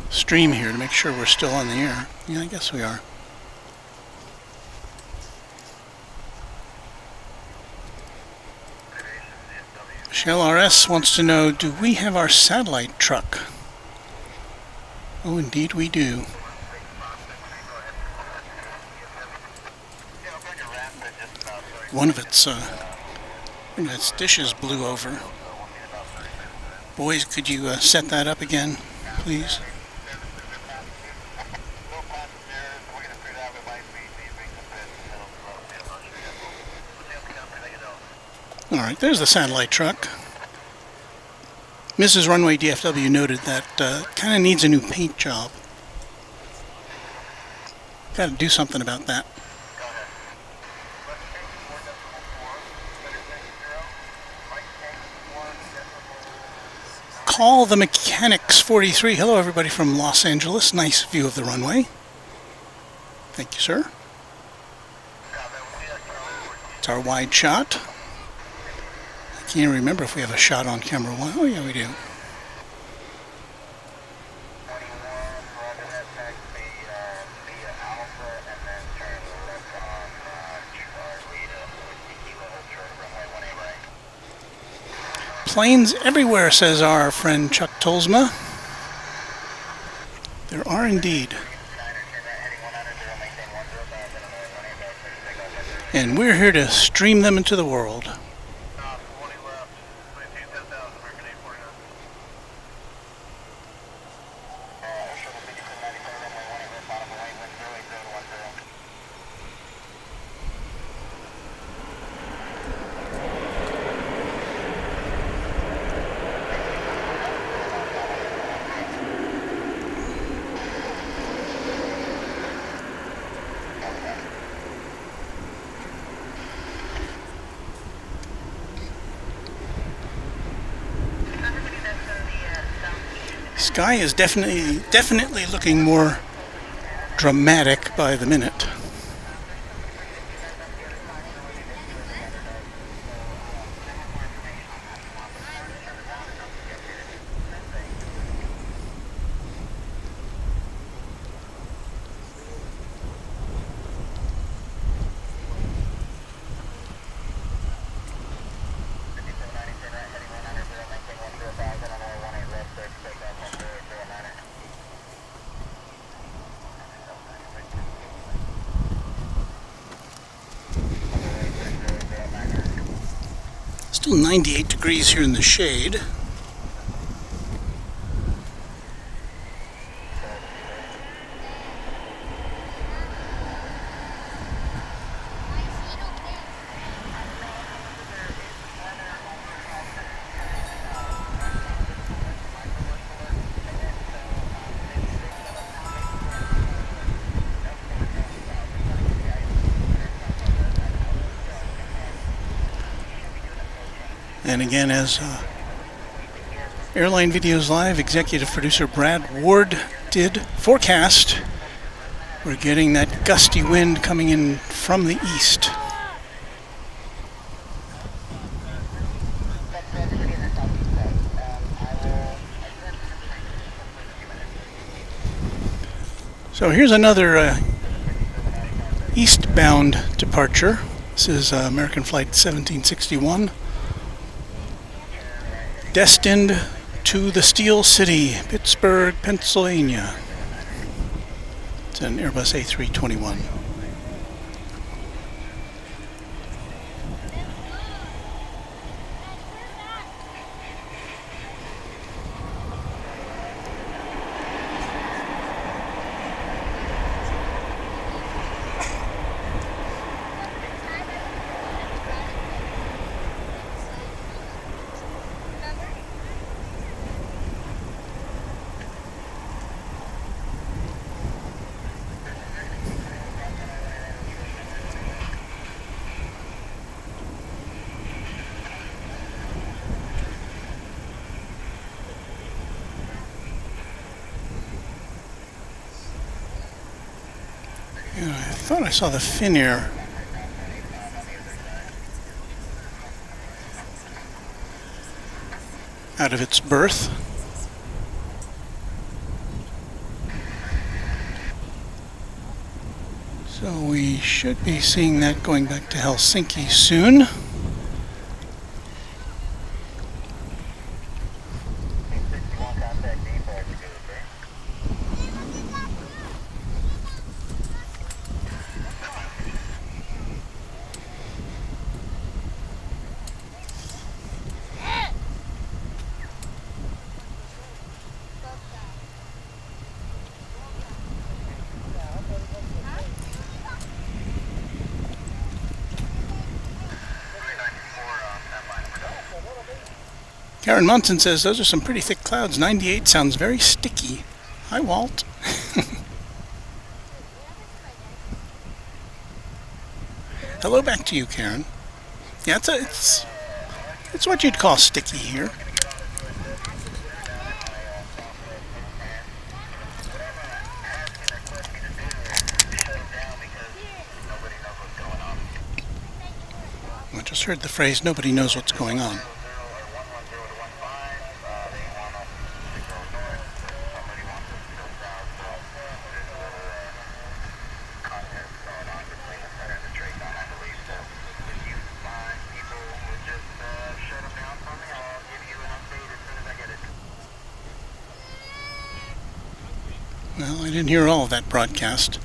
stream here to make sure we're still on the air. Yeah, I guess we are. Shell RS wants to know, do we have our satellite truck? Oh, indeed we do. One of its dishes blew over. Boys, could you set that up again, please? Alright, there's the satellite truck. Mrs. Runway DFW noted that kind of needs a new paint job. Got to do something about that. Call the Mechanics 43. Hello everybody from Los Angeles. Nice view of the runway. Thank you, sir. It's our wide shot. I can't remember if we have a shot on camera one. Oh yeah, we do. Planes everywhere, says our friend Chuck Tolsma. There are indeed. And we're here to stream them into the world. Sky is definitely looking more dramatic by the minute. Still 98 degrees here in the shade. And again, as Airline Videos Live executive producer Brad Ward did forecast, we're getting that gusty wind coming in from the east. So here's another eastbound departure. This is American Flight 1761, destined to the Steel City, Pittsburgh, Pennsylvania. It's an Airbus A321. I thought I saw the Finnair out of its berth. So we should be seeing that going back to Helsinki soon. Karen Munson says, those are some pretty thick clouds. 98 sounds very sticky. Hi, Walt. Hello back to you, Karen. Yeah, it's what you'd call sticky here. I just heard the phrase, nobody knows what's going on. Well, I didn't hear all of that broadcast.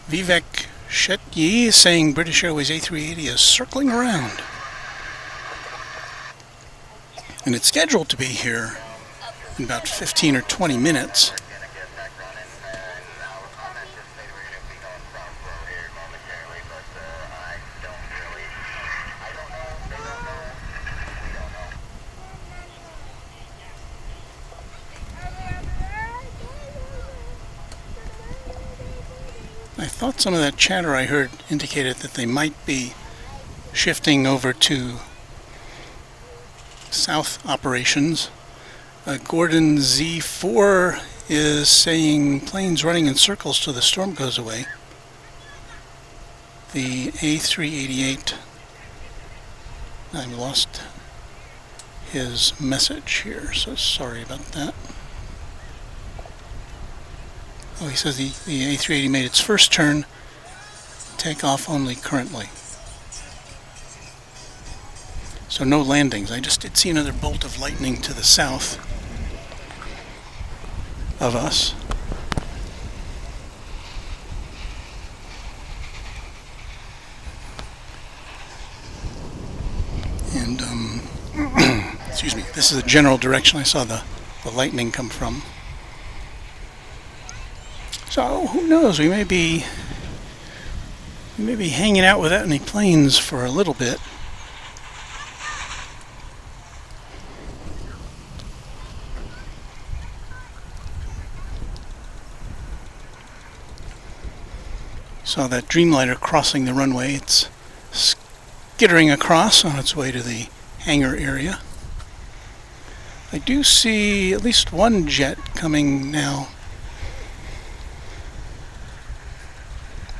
Vivek Shetty is saying British Airways A380 is circling around. And it's scheduled to be here in about 15 or 20 minutes. I thought some of that chatter I heard indicated that they might be shifting over to south operations. Gordon Z4 is saying planes running in circles till the storm goes away. The A388, I lost his message here, so sorry about that. Oh, he says the A380 made its first turn, takeoff only currently. So no landings. I just did see another bolt of lightning to the south of us. And, excuse me, this is the general direction I saw the lightning come from. So who knows, we may be hanging out without any planes for a little bit. Saw that Dreamliner crossing the runway. It's skittering across on its way to the hangar area. I do see at least one jet coming now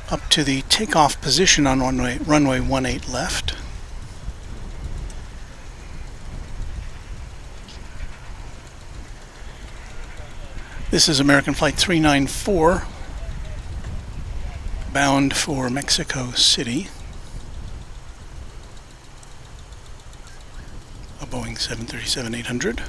up to the takeoff position on runway 18 left. This is American Flight 394, bound for Mexico City. A Boeing 737-800.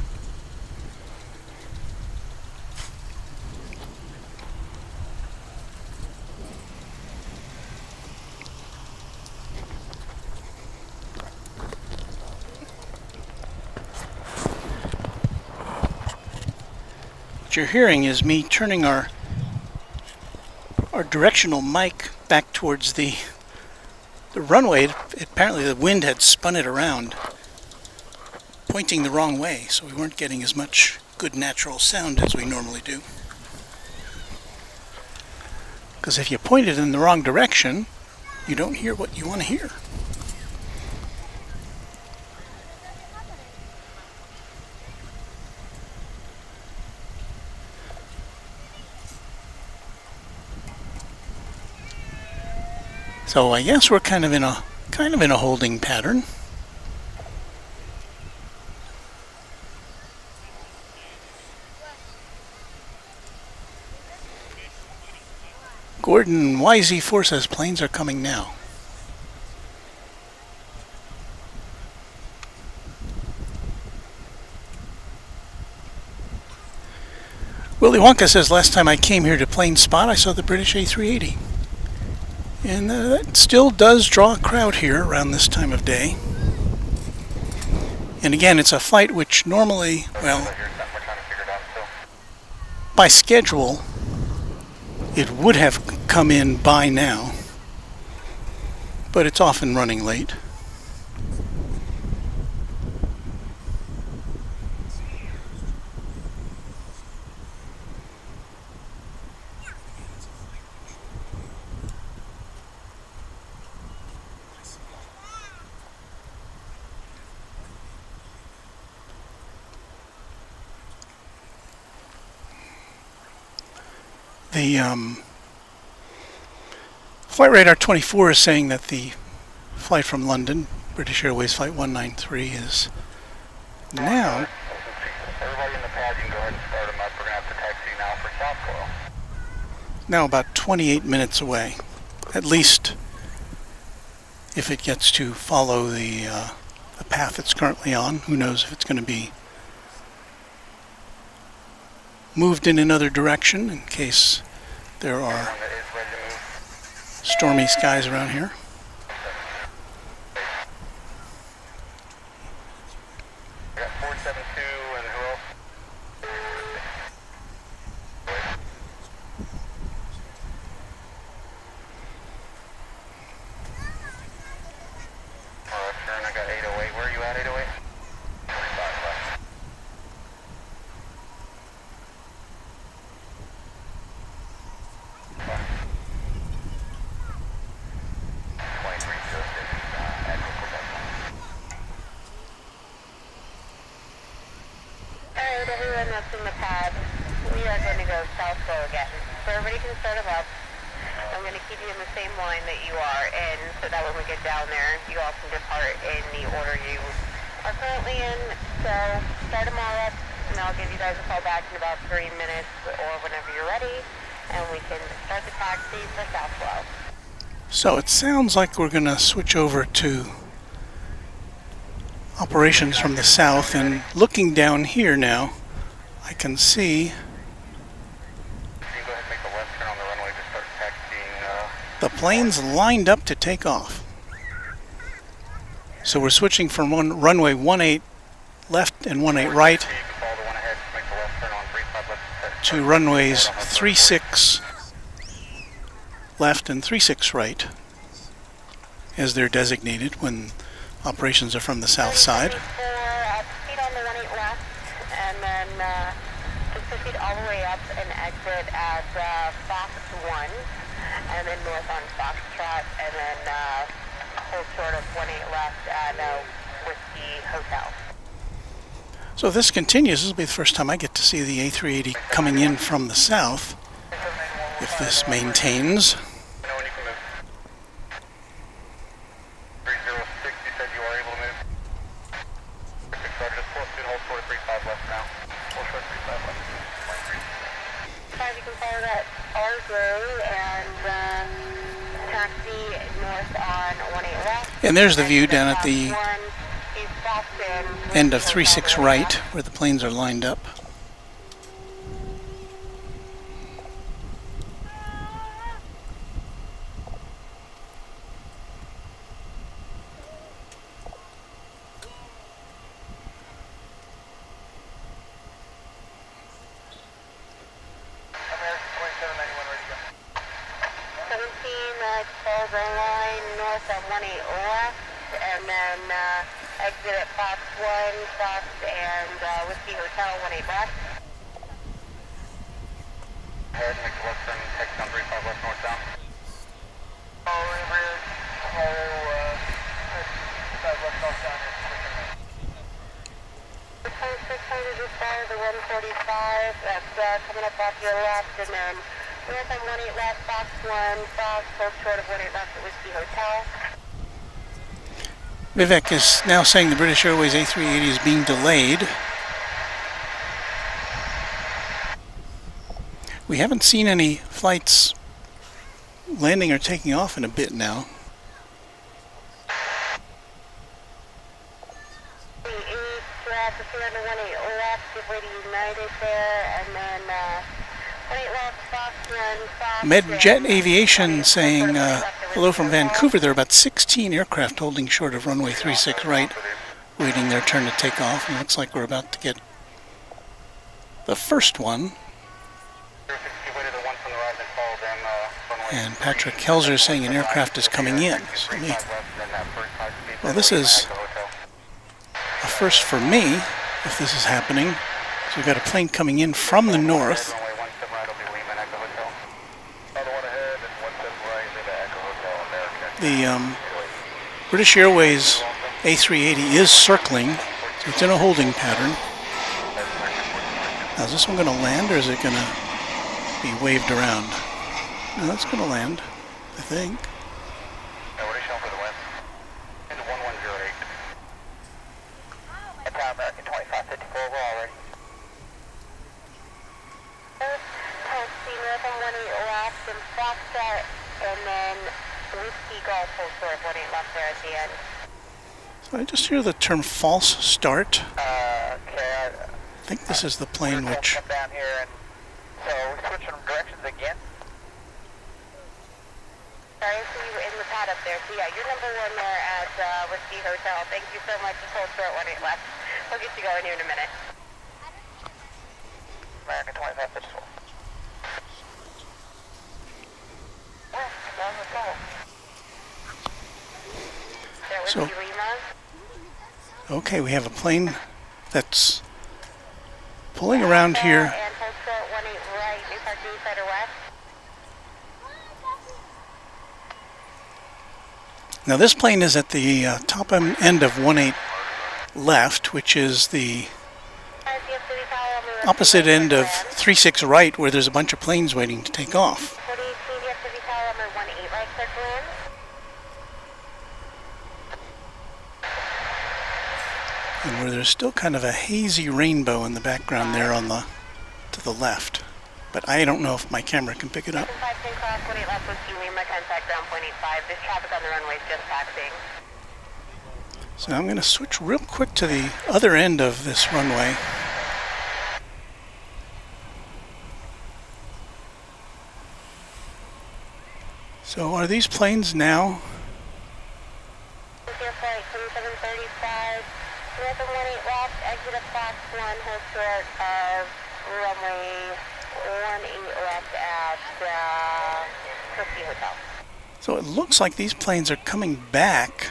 What you're hearing is me turning our directional mic back towards the runway. Apparently the wind had spun it around, pointing the wrong way, so we weren't getting as much good natural sound as we normally do. Because if you point it in the wrong direction, you don't hear what you want to hear. So I guess we're kind of in a holding pattern. Gordon YZ4 says planes are coming now. Willy Wonka says last time I came here to Plane Spot I saw the British A380. And that still does draw a crowd here around this time of day. And again, it's a flight which normally, well, by schedule, it would have come in by now, but it's often running late. The Flight Radar 24 is saying that the flight from London, British Airways Flight 193, is now Everybody in the pad, you can go ahead and start them up. We're going to have to taxi now for Southwell. now about 28 minutes away, at least if it gets to follow the path it's currently on. Who knows if it's going to be moved in another direction in case there are stormy skies around here. We got 472 and who else? Turn, I got 808. Where are you at, 808? 25 left. Alright, everyone that's in the pad, we are going to go Southwell again. So everybody can start them up. I'm going to keep you in the same line that you are in, so that when we get down there, you all can depart in the order you are currently in. So start them all up, and I'll give you guys a call back in about 3 minutes or whenever you're ready, and we can start the taxi for Southwell. So it sounds like we're going to switch over to operations from the south, and looking down here now, I can see You can go ahead and make the left turn on the runway to start taxiing. the planes lined up to take off. So we're switching from runway 18 left and 18 right You can follow the one ahead, make the left turn on 35 left. to runways 36 left and 36 right, as they're designated when operations are from the south side. Speed on the 18 left, and then just proceed all the way up and exit at Fox 1, and then north on Foxtrot, and then hold short of 18 left at Whiskey Hotel. So if this continues, this will be the first time I get to see the A380 coming in from the south, if this maintains. No, when you can move. 306, you said you are able to move. 6 Roger, just pull up to hold short of 35 left now. Hold short of 35 left. 23. can follow that Argo and taxi north on 18 left. And there's the view down at the end of 36 right, where the planes are lined up. Exit at Fox 1, Fox and Whiskey Hotel 18 left. Ahead, make the left turn, text on 35 left northbound. Post 600 just follow the 145, that's coming up off your left, and then north on 18 left, Fox 1, Fox, hold short of 18 left at Whiskey Hotel. Vivek is now saying the British Airways A380 is being delayed. We haven't seen any flights landing or taking off in a bit now. The 8 to 318 left, give way to United there, and then 18 left, Fox 1, Fox. Medjet Aviation saying hello from Vancouver. There are about 16 aircraft holding short of runway 36 right, waiting their turn to take off. And it looks like we're about to get the first one. And Patrick Kelzer is saying an aircraft is coming in. So well, this is a first for me, if this is happening. So we've got a plane coming in from the north. The British Airways A380 is circling, so it's in a holding pattern. Now, is this one going to land, or is it going to be waved around? No, it's going to land, I think. What are you showing for the wind? Into 1108. Qatar American 2554, we're all ready. Taxi north on 18 left and Foxtrot, and then Whiskey Golf hold short of 18 left there at the end. So I just hear the term false start. Okay. I think this is the plane which... Come down here, and so we're switching directions again. Sorry, I see you in the pad up there. So yeah, you're number 1 there at Whiskey Hotel. Thank you so much. Just hold short 18 left. We'll get you going here in a minute. American 2554. So, okay, we have a plane that's pulling around here. And hold short 18 right, Newport Side or west. Now this plane is at the top end of 18 left, which is the opposite end of 36 right, where there's a bunch of planes waiting to take off. And where there's still kind of a hazy rainbow in the background there on the to the left. But I don't know if my camera can pick it up. So I'm going to switch real quick to the other end of this runway. So are these planes now? Flight 2735, north of 18 left, exit of Fox 1, hold short of runway 18 left at Whiskey Hotel. So it looks like these planes are coming back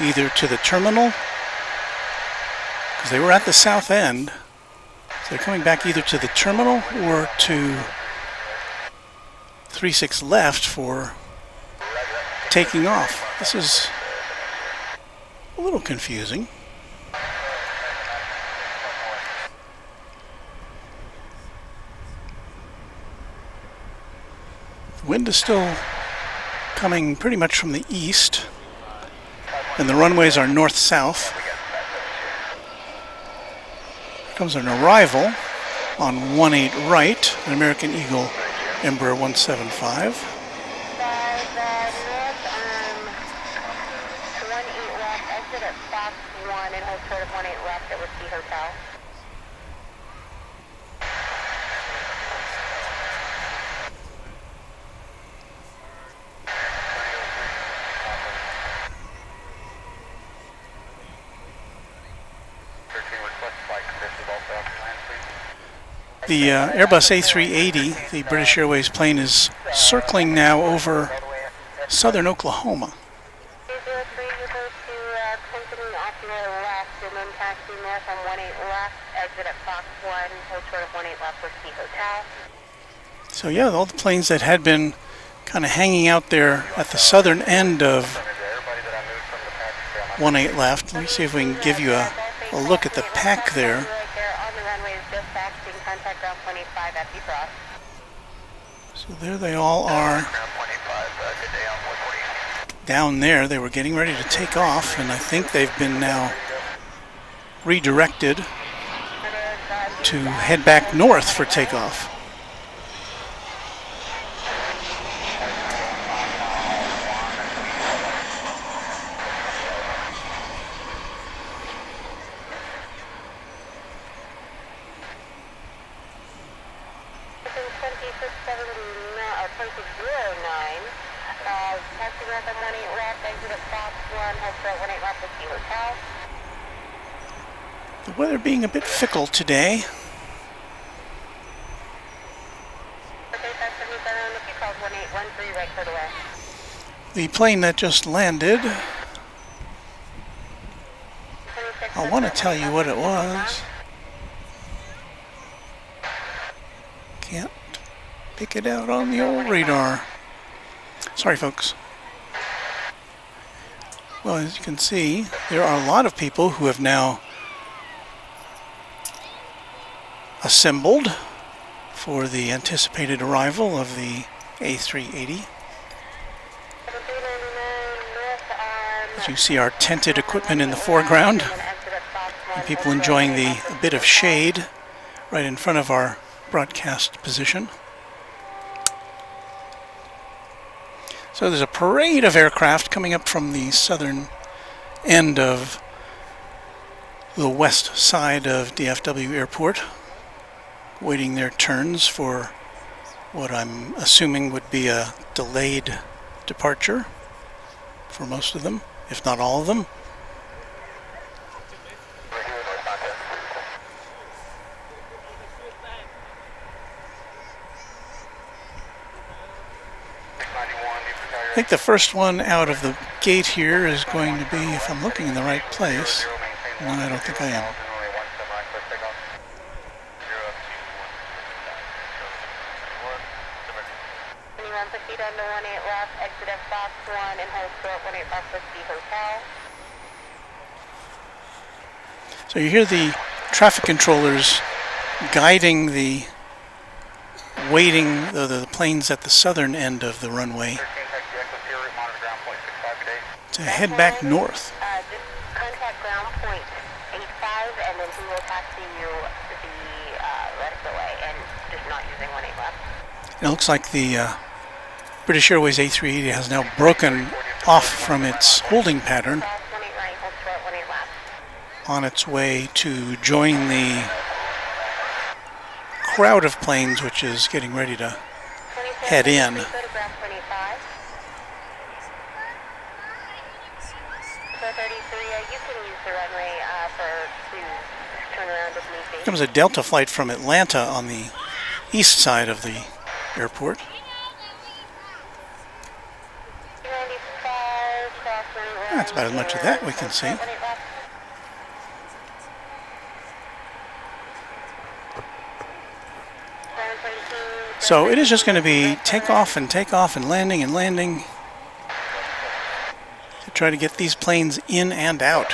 either to the terminal, because they were at the south end, so they're coming back either to the terminal or to 36 left for taking off. This is a little confusing. The wind is still coming pretty much from the east, and the runways are north-south. Here comes an arrival on 18 right, an American Eagle Embraer 175. 5 north, 18 left, exit at Fox 1 and hold short of 18 left at Whiskey Hotel. The Airbus A380, the British Airways plane, is circling now over southern Oklahoma. 303, you go to Clinton off your left and then taxi north on 18 left, exit at Fox 1, hold short of 18 left Whiskey Hotel. So yeah, all the planes that had been kind of hanging out there at the southern end of 18 left. Let me see if we can give you a look at the pack there. Right there on the runway is just taxiing, contact ground 25 at defrost. So there they all are down there. They were getting ready to take off, and I think they've been now redirected to head back north for takeoff. The weather being a bit fickle today. The plane that just landed, I want to tell you what it was. Can't pick it out on the old radar. Sorry, folks. Well, as you can see, there are a lot of people who have now assembled for the anticipated arrival of the A380. As you see our tented equipment in the foreground, and people enjoying a bit of shade right in front of our broadcast position. So there's a parade of aircraft coming up from the southern end of the west side of DFW Airport, waiting their turns for what I'm assuming would be a delayed departure for most of them, if not all of them. I think the first one out of the gate here is going to be, if I'm looking in the right place. No, I don't think I am. So you hear the traffic controllers guiding the the planes at the southern end of the runway to head back north. Just contact ground point 85 and then he will taxi you the rest of the way and just not using 18 left. And it looks like the British Airways A380 has now broken off from its holding pattern on its way to join the crowd of planes which is getting ready to head in. Here comes a Delta flight from Atlanta on the east side of the airport. That's about as much of that we can see. So it is just going to be takeoff and landing to try to get these planes in and out.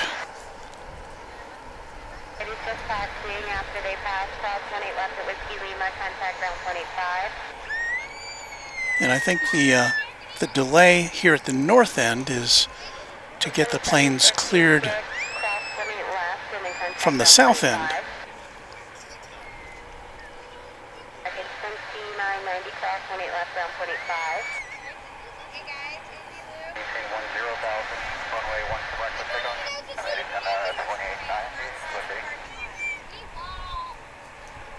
It is just taxiing after they pass cross 18 left at Whiskey Lima, contact ground 25. And I think the delay here at the north end is to get the planes cleared from the south end. 90 cross 18 left ground 25. Maintain 10,000, runway 1 correct for takeoff. Heading 28 Cliffy.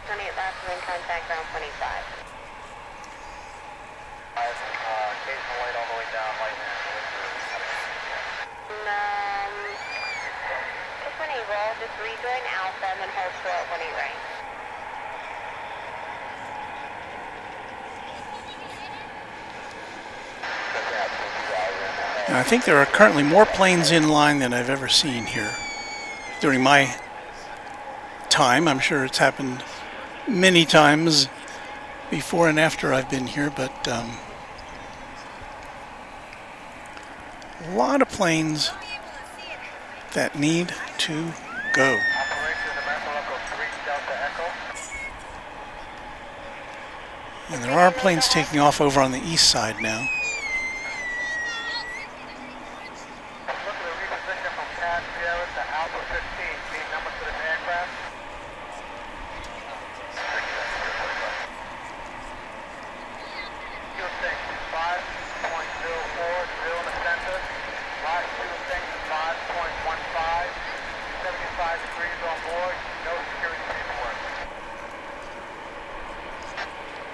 28 left and then contact ground 25. Occasional light all the way down, light man. Just 18 roll, just rejoin Alpha and then hold short 18 right. Now, I think there are currently more planes in line than I've ever seen here during my time. I'm sure it's happened many times before and after I've been here, but a lot of planes that need to go. And there are planes taking off over on the east side now.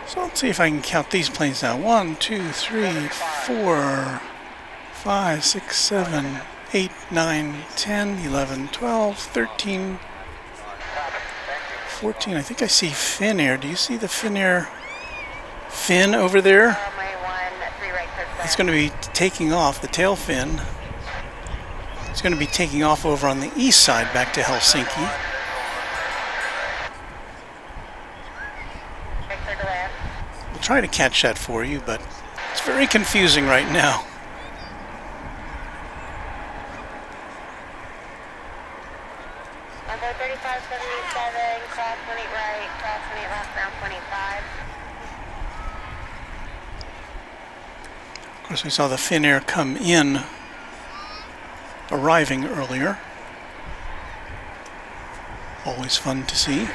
So let's see if I can count these planes now. 1, 2, 3, 4, 5, 6, 7, 8, 9, 10, 11, 12, 13, 14. I think I see Finnair. Do you see the Finnair fin over there? It's going to be taking off, the tail fin. It's going to be taking off over on the east side back to Helsinki. We'll try to catch that for you, but it's very confusing right now. Number 3577, cross 18 right, cross 18 left, ground 25. Of course, we saw the Finnair come in, arriving earlier. Always fun to see.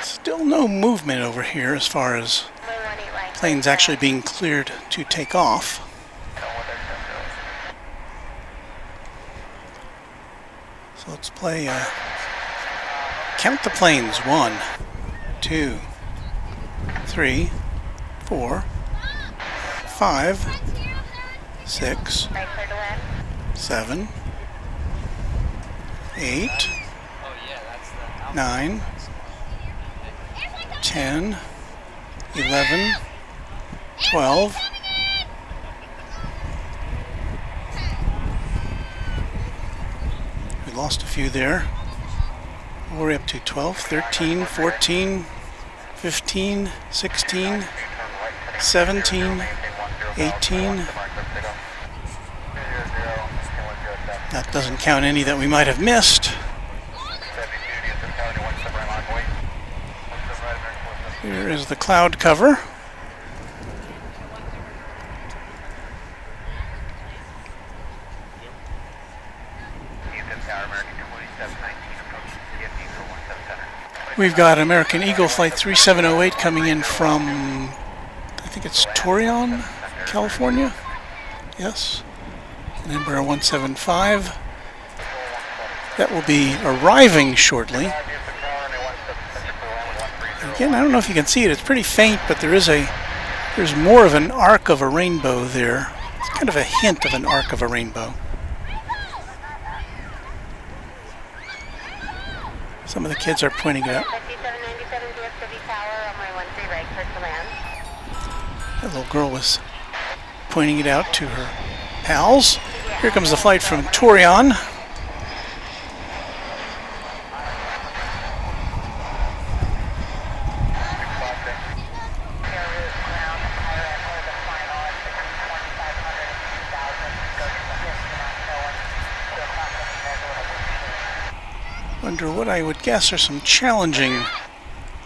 Still no movement over here as far as planes actually being cleared to take off. So let's play count the planes. 1, 2, 3, 4, 5, 6, 7, 8, 9, 10, 11, 12, we lost a few there. We're up to 12, 13, 14, 15, 16, 17, 18. That doesn't count any that we might have missed. Here is the cloud cover. We've got American Eagle Flight 3708 coming in from, I think it's Torreon, California. Yes. And Embraer 175. That will be arriving shortly. Again, I don't know if you can see it. It's pretty faint, but there's more of an arc of a rainbow there. It's kind of a hint of an arc of a rainbow. Some of the kids are pointing it out. That little girl was pointing it out to her pals. Here comes the flight from Torreon. Under what I would guess are some challenging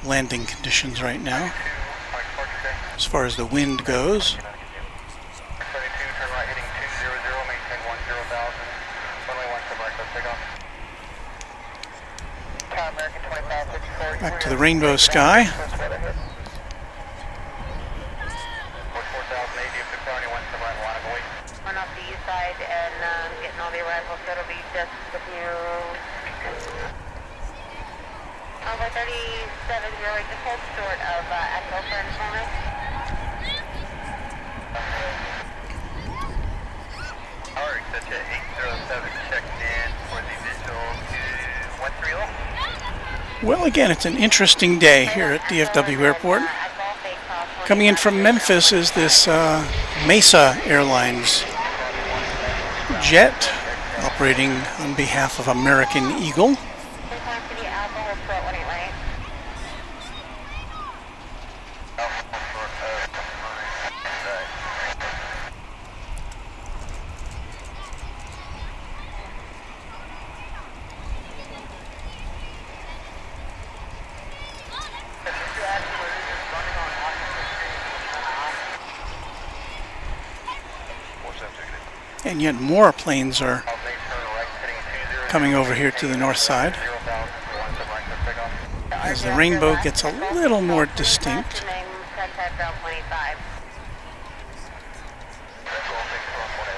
landing conditions right now, as far as the wind goes. Back to the rainbow sky. Run off the east side and getting all the arrivals, so it'll be just with you. Over 37, just hold short of Echo for a moment. Alright, such a 807 checked in for the visual to 130. Well, again, it's an interesting day here at DFW Airport. Coming in from Memphis is this Mesa Airlines jet operating on behalf of American Eagle. And yet more planes are coming over here to the north side as the rainbow gets a little more distinct.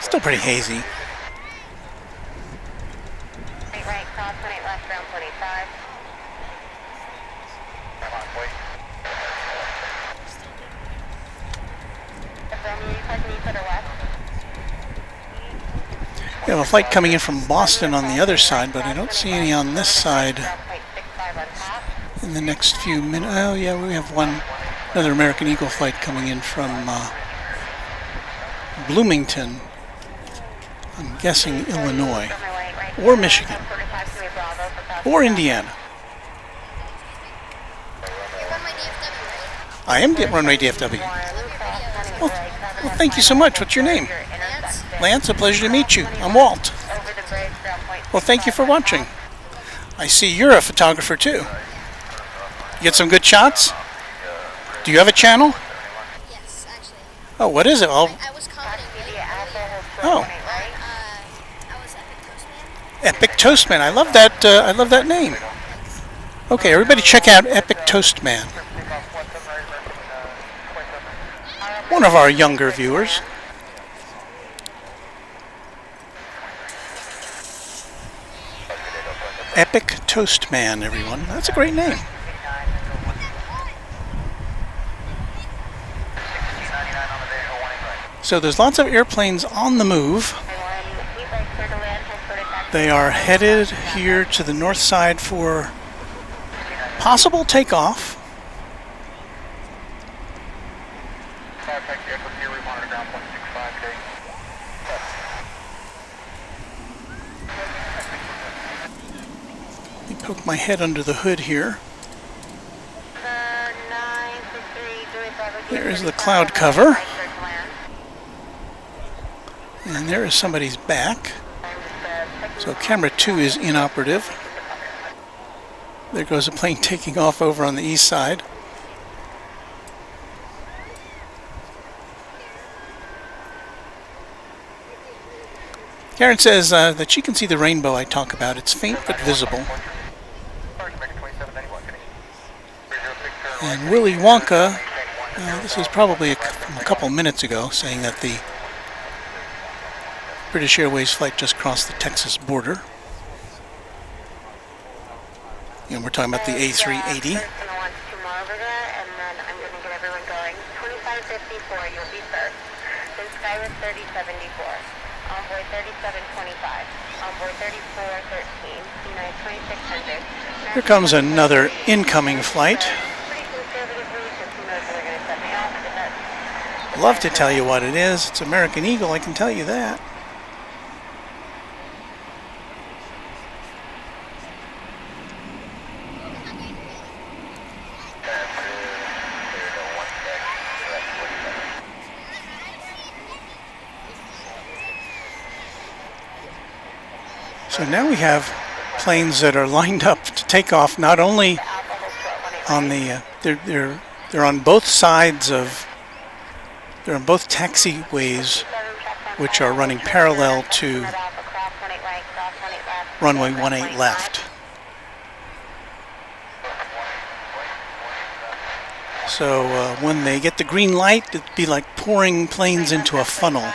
Still pretty hazy. Right, cross 28 left, ground 25. We have a flight coming in from Boston on the other side, but I don't see any on this side in the next few minutes. Oh yeah, we have another American Eagle flight coming in from Bloomington. I'm guessing Illinois, or Michigan, or Indiana. You're Runway DFW, right? I am Runway DFW. I love your videos. Well, thank you so much. What's your name? Lance? Lance, a pleasure to meet you. I'm Walt. Well, thank you for watching. I see you're a photographer too. You get some good shots? Do you have a channel? Yes, actually. Oh, what is it? I was commenting Oh, I was Epic Toastman. Epic Toastman. I love that. I love that name. Okay, everybody, check out Epic Toastman. One of our younger viewers. Epic Toastman, everyone. That's a great name. So there's lots of airplanes on the move. They are headed here to the north side for possible takeoff. Let me poke my head under the hood here. There is the cloud cover. And there is somebody's back. So camera 2 is inoperative. There goes a plane taking off over on the east side. Karen says that she can see the rainbow I talk about. It's faint but visible. And Willy Wonka, this is probably from a couple minutes ago, saying that the British Airways flight just crossed the Texas border. And we're talking about the A380. Here comes another incoming flight. Love to tell you what it is. It's American Eagle, I can tell you that. So now we have planes that are lined up to take off, not only on the they're on both sides of, they're on both taxiways, which are running parallel to runway 18 left. So when they get the green light, it'd be like pouring planes into a funnel.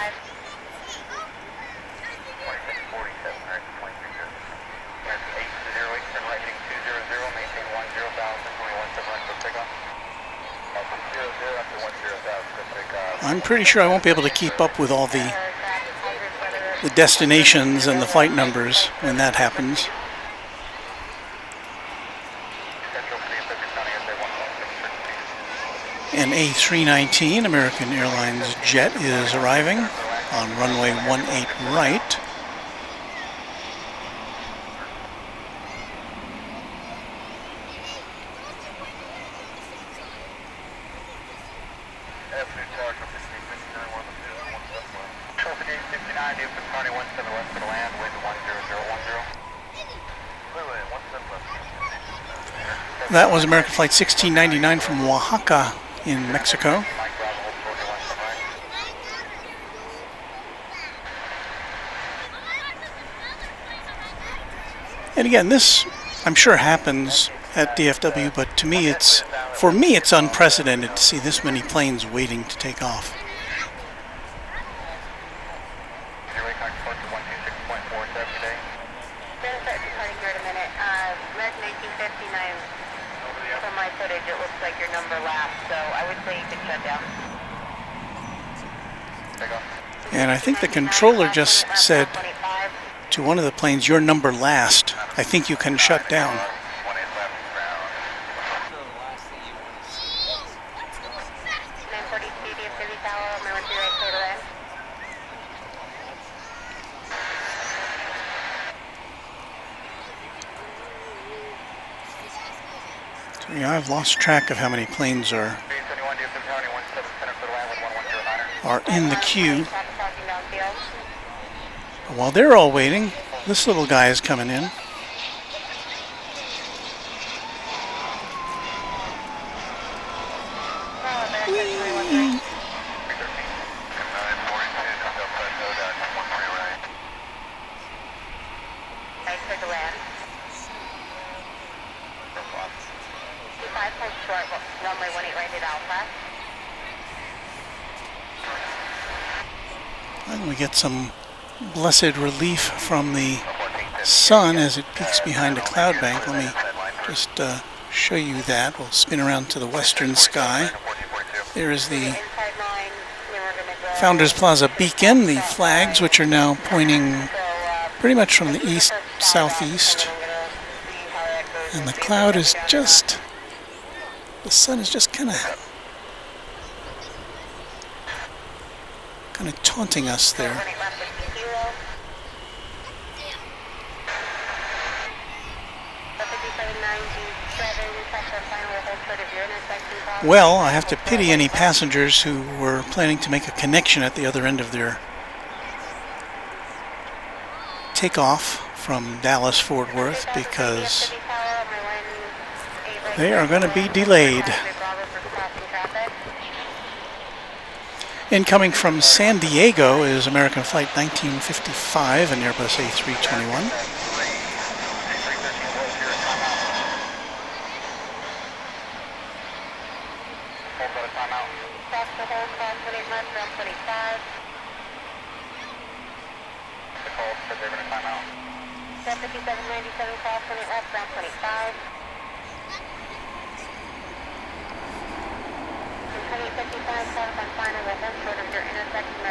I'm pretty sure I won't be able to keep up with all the destinations and the flight numbers when that happens. An A319 American Airlines jet is arriving on runway 18 right. That was American Flight 1699 from Oaxaca in Mexico. And again, this I'm sure happens at DFW, but to me for me it's unprecedented to see this many planes waiting to take off. And I think the controller just said to one of the planes, "Your number last. I think you can shut down." So yeah, I've lost track of how many planes are in the queue. While they're all waiting, this little guy is coming in. And we get some blessed relief from the sun as it peeks behind a cloud bank. Let me just show you that. We'll spin around to the western sky. There is the Founders Plaza beacon, the flags which are now pointing pretty much from the east southeast. And the cloud is just, the sun is just kind of taunting us there. Well, I have to pity any passengers who were planning to make a connection at the other end of their takeoff from Dallas-Fort Worth, because they are going to be delayed. Incoming from San Diego is American Flight 1955, an Airbus A321.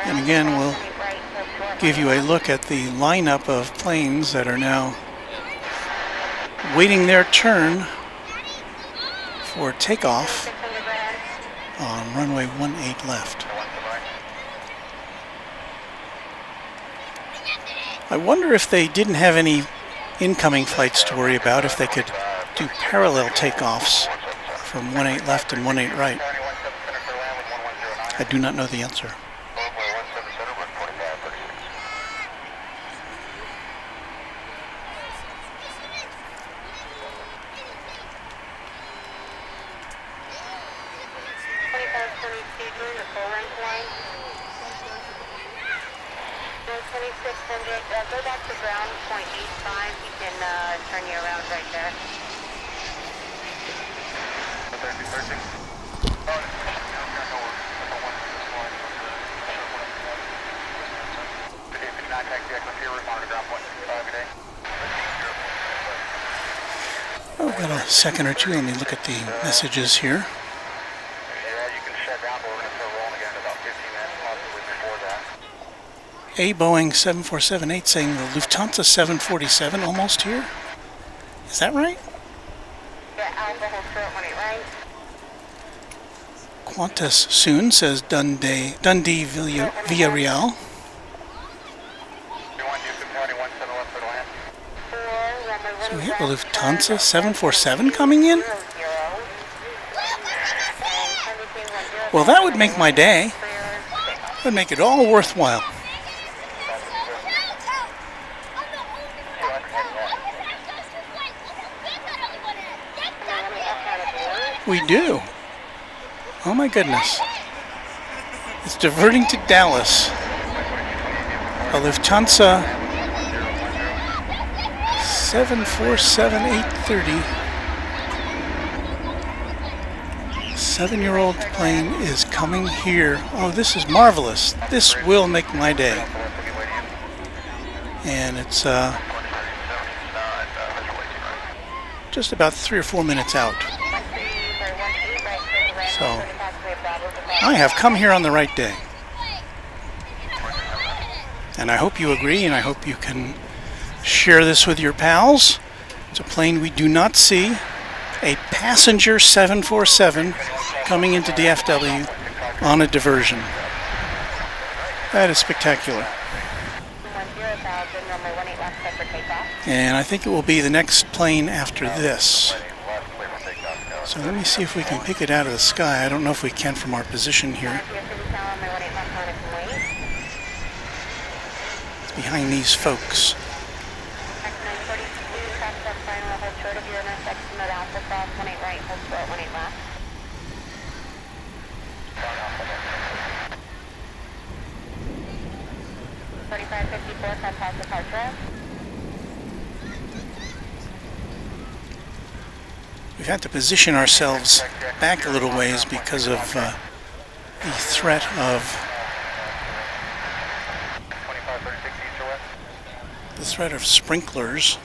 And again, we'll give you a look at the lineup of planes that are now waiting their turn for takeoff on runway 18 left. I wonder if they didn't have any incoming flights to worry about, if they could do parallel takeoffs from 18 left and 18 right. I do not know the answer. 2600, go back to ground, point 85. He can turn you around right there. 30. Oh, got a second or two. Let me look at the messages here. Yeah, you can shut down, but we're going to start rolling again in about 15 minutes, possibly before that. A Boeing 747-8 saying the Lufthansa 747 almost here. Is that right? Yeah, Alpha hold short 18 right. Qantas soon, says Dundee Villarreal. So we have a Lufthansa 747 coming in? Well, that would make my day. That would make it all worthwhile. We do. Oh my goodness. It's diverting to Dallas. A Lufthansa 747-830. 7-year-old plane is coming here. Oh, this is marvelous. This will make my day. And it's just about 3 or 4 minutes out. So I have come here on the right day. And I hope you agree, and I hope you can share this with your pals. It's a plane we do not see. A passenger 747 coming into DFW on a diversion. That is spectacular. And I think it will be the next plane after this. So let me see if we can pick it out of the sky. I don't know if we can from our position here. It's behind these folks. We've had to position ourselves back a little ways because of the threat of sprinklers.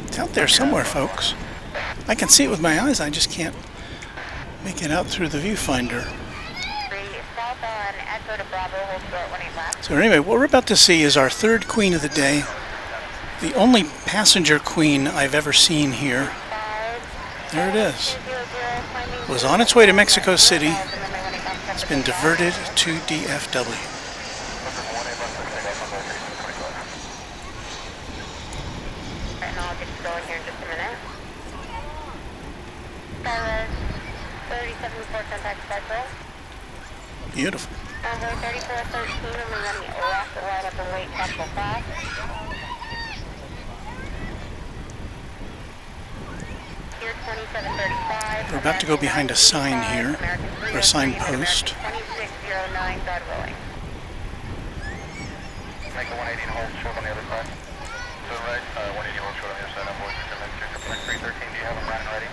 It's out there somewhere, folks. I can see it with my eyes, I just can't make it out through the viewfinder. So anyway, what we're about to see is our third queen of the day. The only passenger queen I've ever seen here. There it is. It was on its way to Mexico City. It's been diverted to DFW. Beautiful. 3413, and we're running left line up and wait capital 5. Here 2735. We're about to go behind a sign here, or a signpost. 2609, God willing. Make a 180 and hold short on the other side. So right, 180 hold short on the other side. I'm boys to come in. 313, do you have them running ready?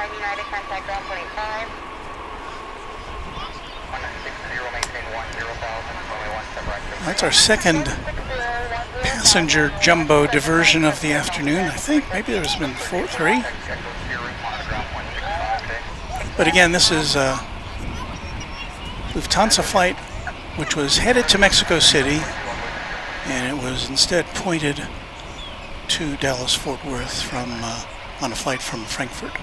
United, contact ground 25. 160. That's our second passenger jumbo diversion of the afternoon. I think maybe there's been three. But again, this is Lufthansa Flight, which was headed to Mexico City, and it was instead pointed to Dallas-Fort Worth from on a flight from Frankfurt.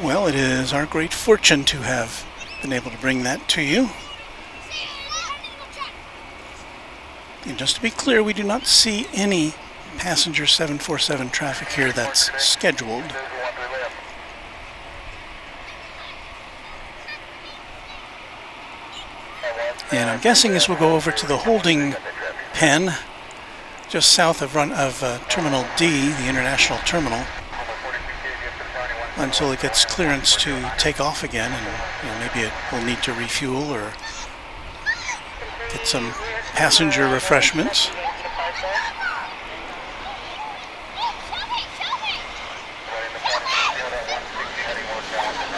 Well, it is our great fortune to have been able to bring that to you. And just to be clear, we do not see any passenger 747 traffic here that's scheduled. And I'm guessing this will go over to the holding pen just south of Terminal D, the international terminal, until it gets clearance to take off again, and maybe it will need to refuel or get some passenger refreshments.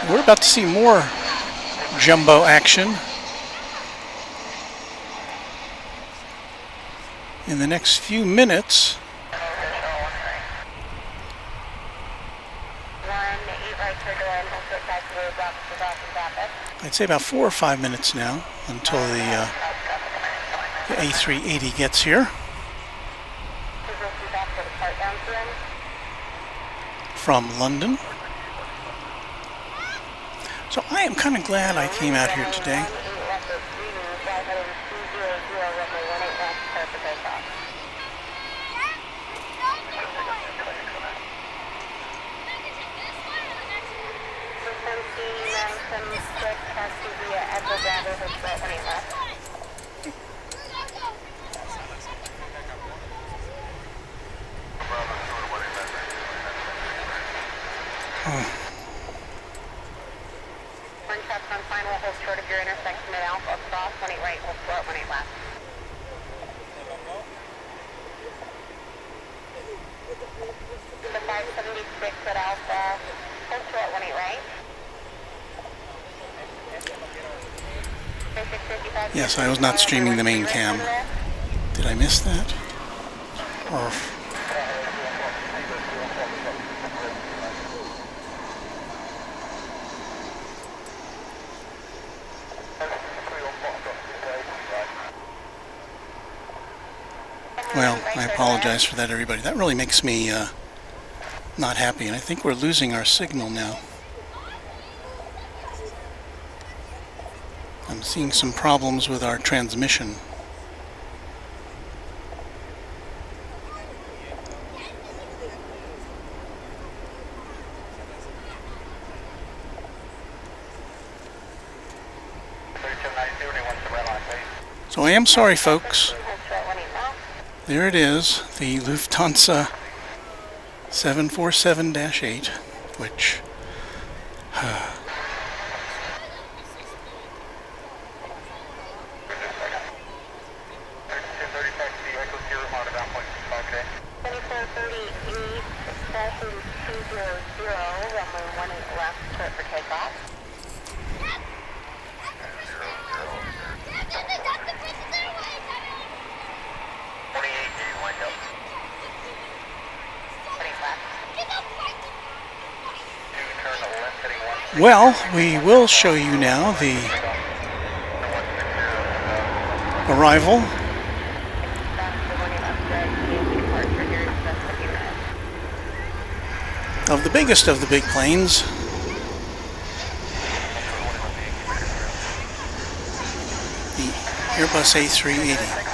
We're about to see more jumbo action in the next few minutes. I'd say about 4 or 5 minutes now until the A380 gets here from London. So I am kind of glad I came out here today. Yes, I was not streaming the main cam. Did I miss that? Or well, I apologize for that, everybody. That really makes me not happy, and I think we're losing our signal now. I'm seeing some problems with our transmission. So I am sorry, folks. There it is, the Lufthansa 747-8, which runway 18 left, clear for takeoff. Well, we will show you now the arrival of the biggest of the big planes, the Airbus A380.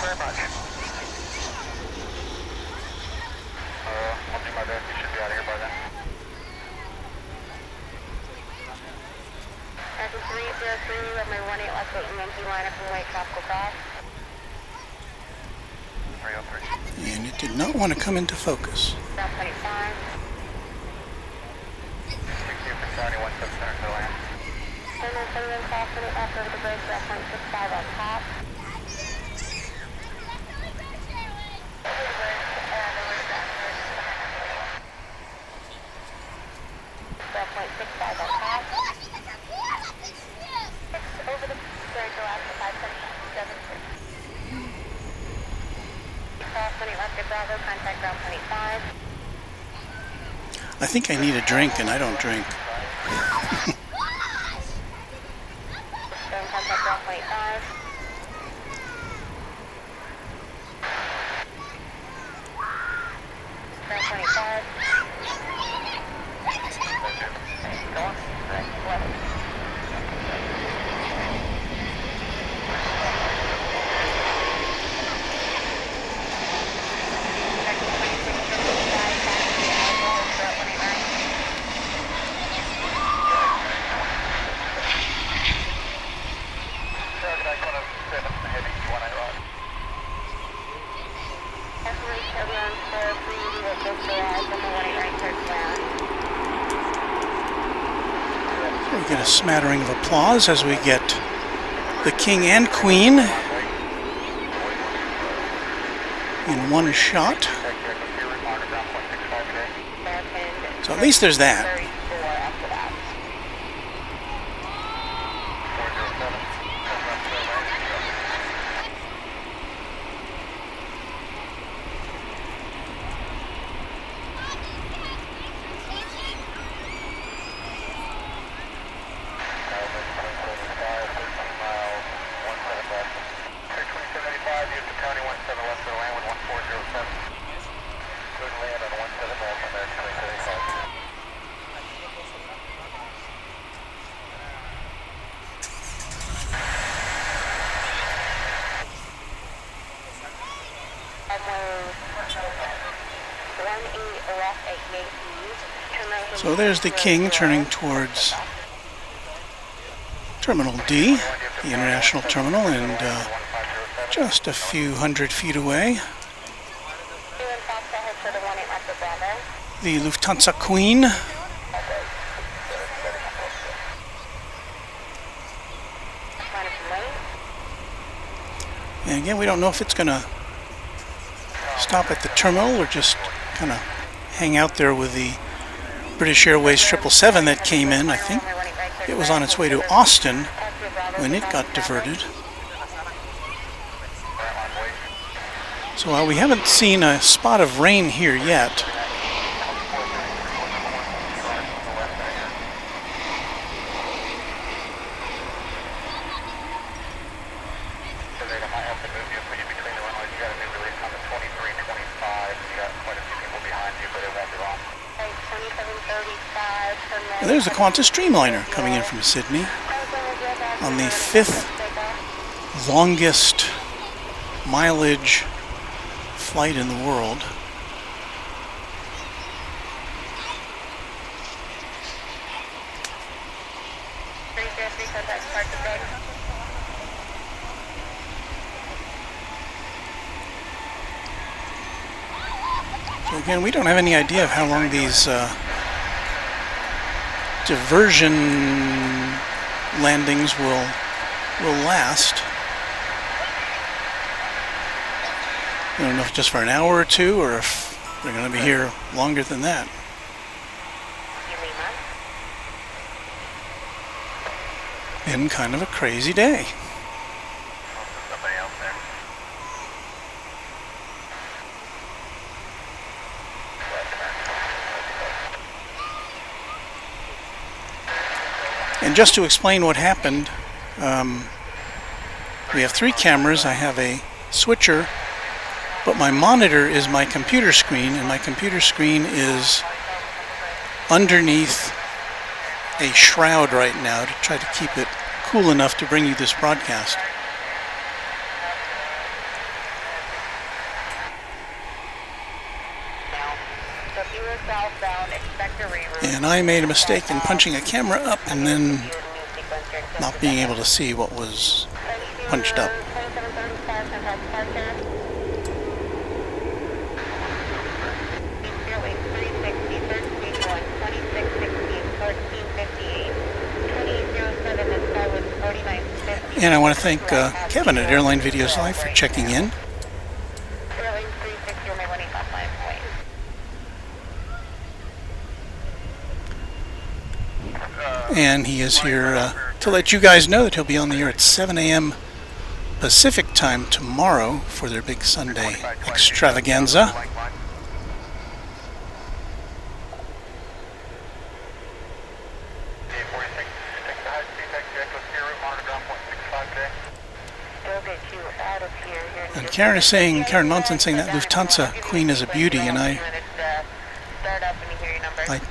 And it did not want to come into focus. I think I need a drink, and I don't drink. We get a smattering of applause as we get the King and Queen in one shot. So at least there's that. So there's the King turning towards Terminal D, the international terminal, and just a few hundred feet away, the Lufthansa Queen. And again, we don't know if it's going to stop at the terminal or just kind of hang out there with the British Airways 777 that came in. I think it was on its way to Austin when it got diverted. So while we haven't seen a spot of rain here yet, and there's the Qantas Streamliner coming in from Sydney on the 5th longest mileage flight in the world. So again, we don't have any idea of how long these diversion landings will last. I don't know if just for an hour or two, or if they're going to be here longer than that. Been kind of a crazy day. Somebody else there. And just to explain what happened, we have 3 cameras. I have a switcher, but my monitor is my computer screen, and my computer screen is underneath a shroud right now to try to keep it cool enough to bring you this broadcast. And I made a mistake in punching a camera up and then not being able to see what was punched up. And I want to thank Kevin at Airline Videos Live for checking in. And he is here to let you guys know that he'll be on the air at 7 a.m. Pacific time tomorrow for their big Sunday extravaganza. And Karen is saying, Karen Monson saying that Lufthansa Queen is a beauty, and I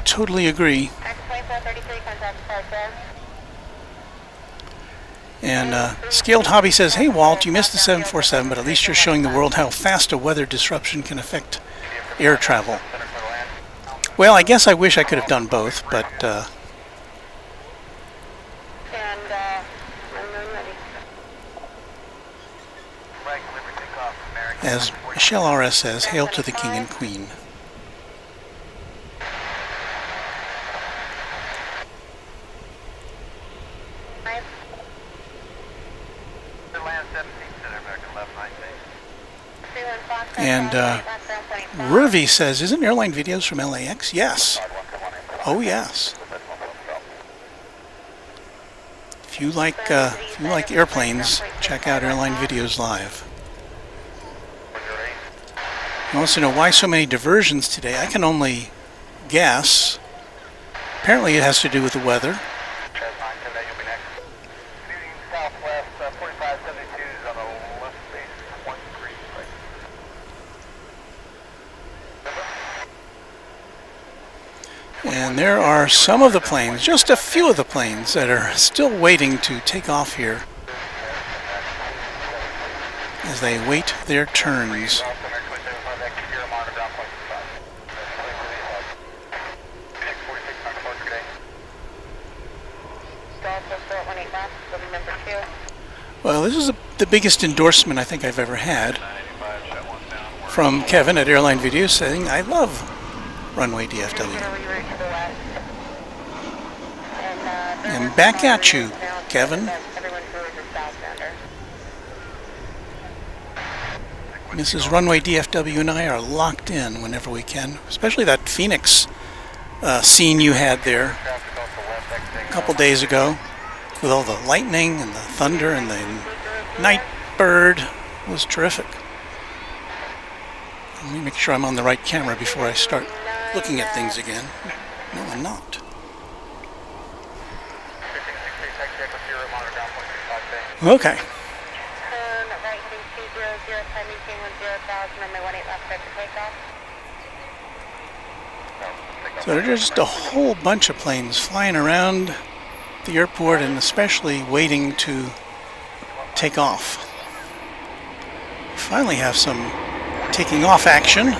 totally agree. And Scaled Hobby says, hey Walt, you missed the 747, but at least you're showing the world how fast a weather disruption can affect air travel. Well, I guess I wish I could have done both, but as Michelle RS says, hail to the King and Queen. And Rurvy says, isn't Airline Videos from LAX? Yes. Oh yes. If you like airplanes, check out Airline Videos Live. You want to know why so many diversions today? I can only guess. Apparently it has to do with the weather. And there are some of the planes, just a few of the planes, that are still waiting to take off here as they wait their turns. Well, this is the biggest endorsement I think I've ever had from Kevin at Airline Videos saying, I love Runway DFW. And back at you, Kevin. Mrs. Runway DFW and I are locked in whenever we can, especially that Phoenix scene you had there a couple days ago with all the lightning and the thunder and the night bird. It was terrific. Let me make sure I'm on the right camera before I start looking at things again. No, I'm not. Okay. So there's just a whole bunch of planes flying around the airport and especially waiting to take off. We finally have some taking off action.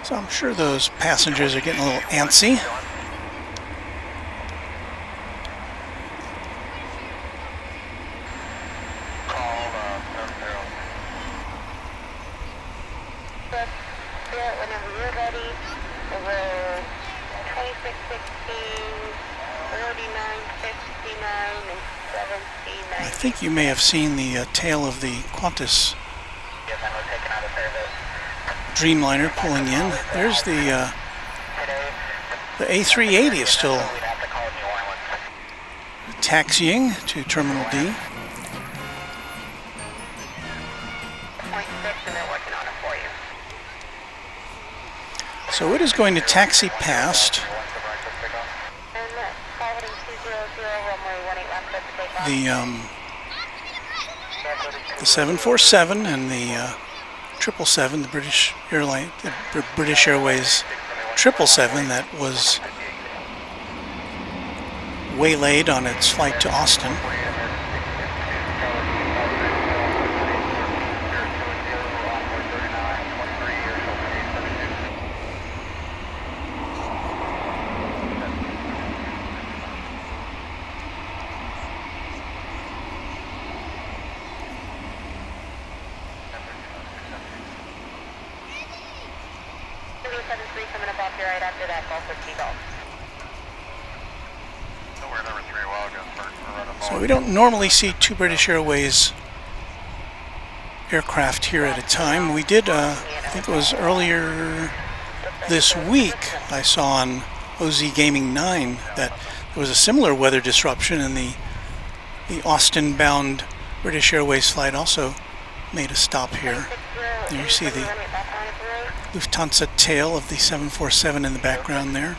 So I'm sure those passengers are getting a little antsy. I think you may have seen the tail of the Qantas Dreamliner pulling in. There's the The A380 is still taxiing to Terminal D. Point 6, and they're working on it for you. So it is going to taxi past And forwarding 200, runway 18 left, set to takeoff. the 747 and the 777, the British Airline, the British Airways 777 that was waylaid on its flight to Austin. Coming up off your right after that, Golf with Seagull. So we don't normally see two British Airways aircraft here at a time. We did, I think it was earlier this week, I saw on OZ Gaming 9 that there was a similar weather disruption, and the Austin-bound British Airways flight also made a stop here. And you see the Lufthansa tail of the 747 in the background there.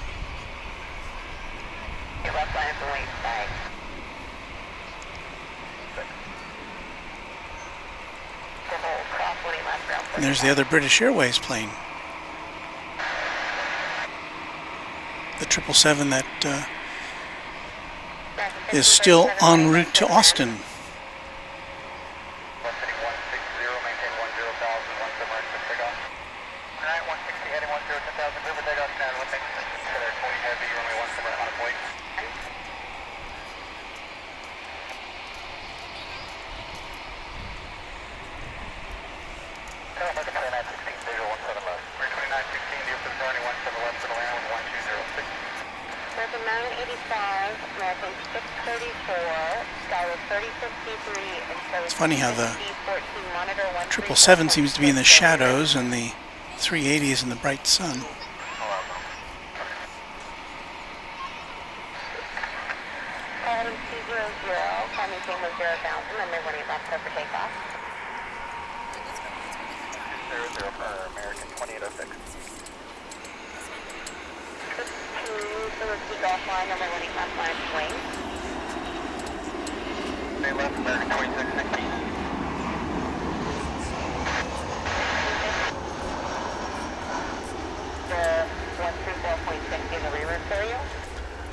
And there's the other British Airways plane. The 777 that is still en route to Austin. It's funny how the 777 seems to be in the shadows and the 380 is in the bright sun.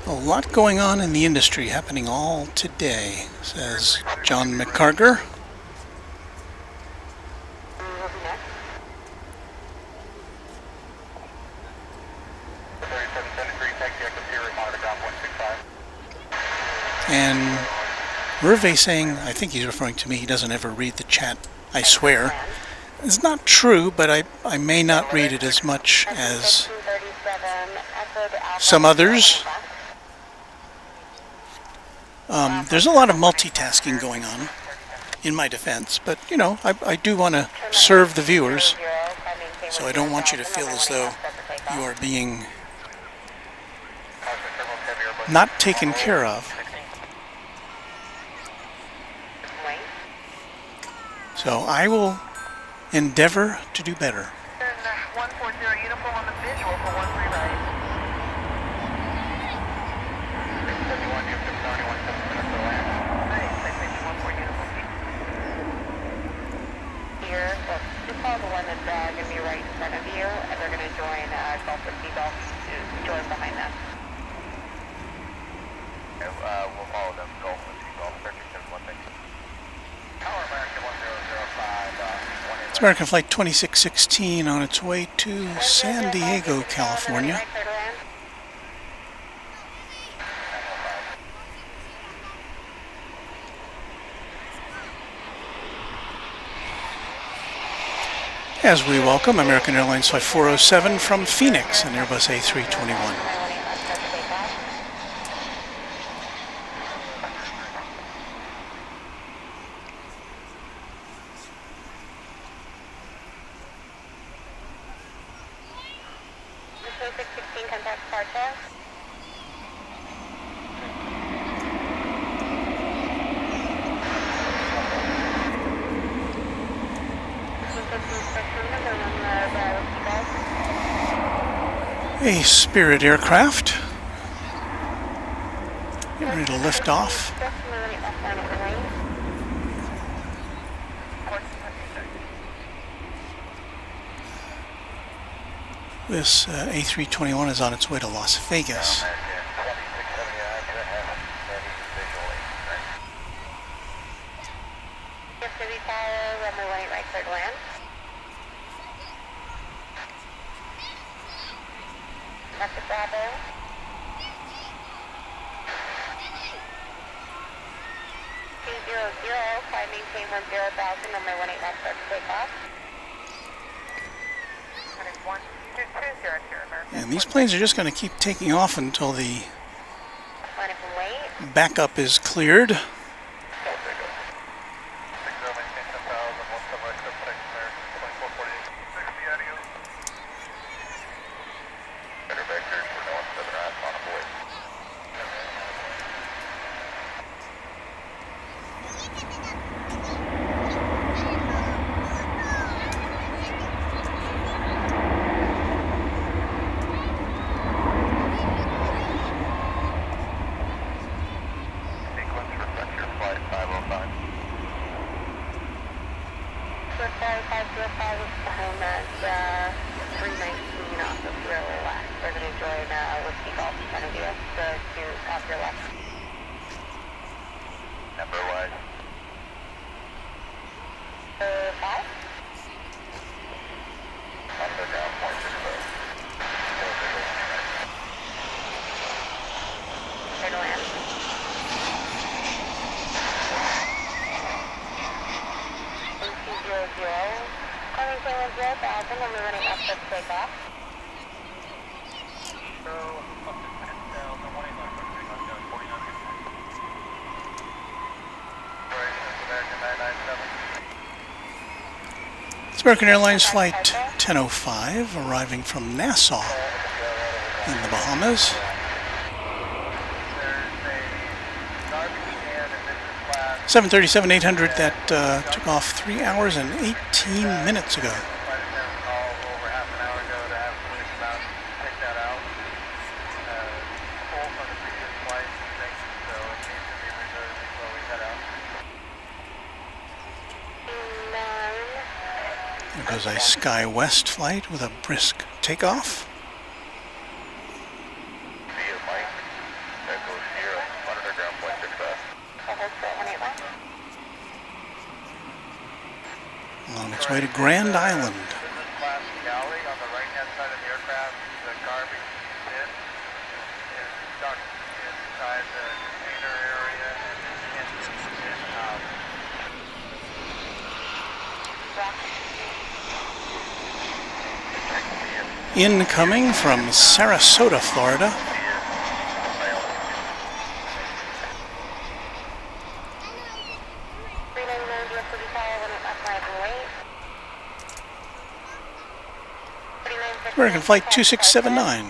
A lot going on in the industry happening all today, says John McCarger. And Hervé saying, I think he's referring to me, he doesn't ever read the chat, I swear. It's not true, but I may not read it as much as some others. There's a lot of multitasking going on, in my defense, but you know, I do want to serve the viewers, so I don't want you to feel as though you are being not taken care of. So I will endeavor to do better. 140 uniform on the visual for 13 right. Here, just follow the one that's going to be right in front of you, and they're going to join Golf with Seagull to join behind them. We'll follow them. Golf with Seagull, 1371. Tower American 1005. It's American Flight 2616 on its way to San Diego, California. As we welcome American Airlines Flight 407 from Phoenix, an Airbus A321. 2616, contact departure. A Spirit aircraft. Getting ready to lift off. This A321 is on its way to Las Vegas. DFW Tower, runway 18 right, clear to land. Dr. Bravo. Flight maintain 10,000, runway 18 left, start to take off. And these planes are just going to keep taking off until the backup is cleared. It's American Airlines Flight 1005, arriving from Nassau in the Bahamas. $737-800 that took off 3 hours and 18 minutes ago. There goes a Sky West flight with a brisk takeoff. On its way to Grand Island. Incoming from Sarasota, Florida. American Flight 2679.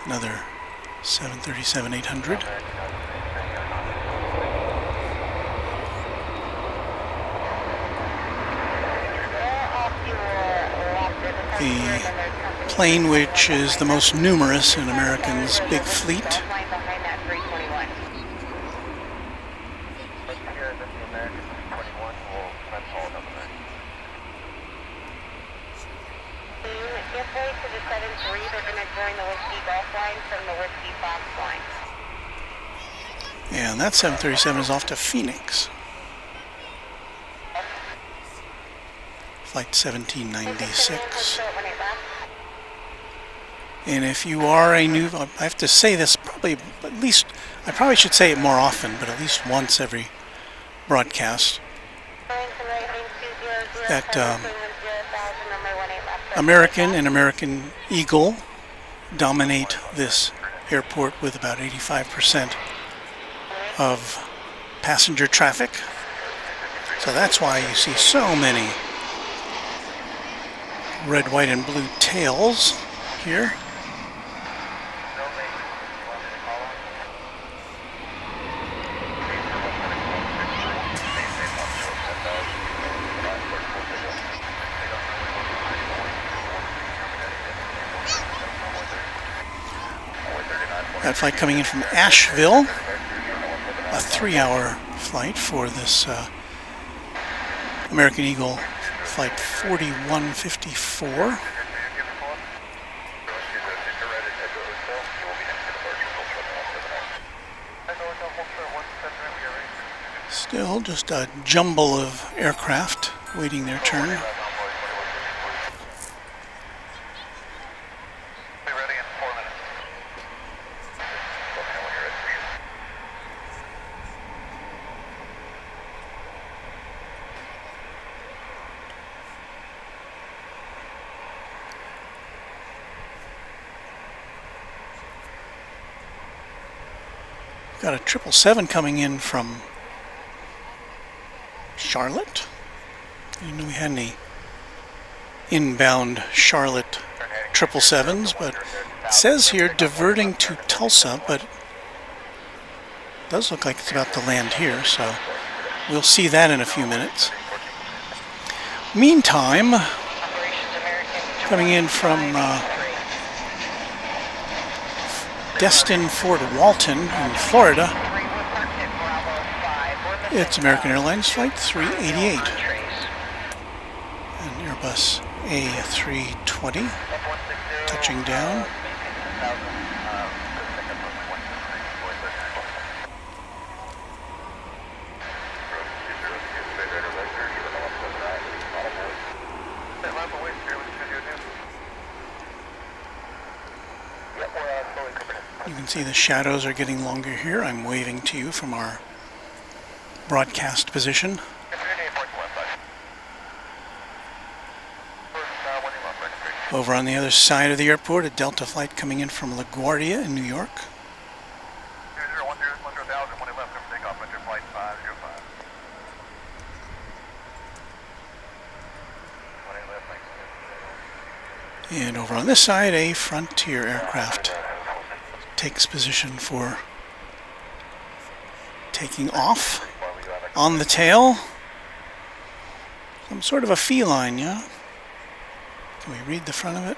Another 737-800. The plane which is the most numerous in American's big fleet. And that 737 is off to Phoenix. Flight 1796. And if you are a new, I have to say this probably at least, I probably should say it more often, but at least once every broadcast, that American and American Eagle dominate this airport with about 85% of passenger traffic. So that's why you see so many red, white, and blue tails here. That flight coming in from Asheville, a 3-hour flight for this American Eagle Flight 4154. Still just a jumble of aircraft waiting their turn. Got a 777 coming in from Charlotte. I didn't know we had any inbound Charlotte 777s, but it says here diverting to Tulsa, but it does look like it's about to land here, so we'll see that in a few minutes. Meantime, coming in from Destin Fort Walton in Florida, it's American Airlines Flight 388, an Airbus A320 touching down. You can see the shadows are getting longer here. I'm waving to you from our broadcast position. Over on the other side of the airport, a Delta flight coming in from LaGuardia in New York. And over on this side, a Frontier aircraft takes position for taking off. On the tail, some sort of a feline, yeah? Can we read the front of it?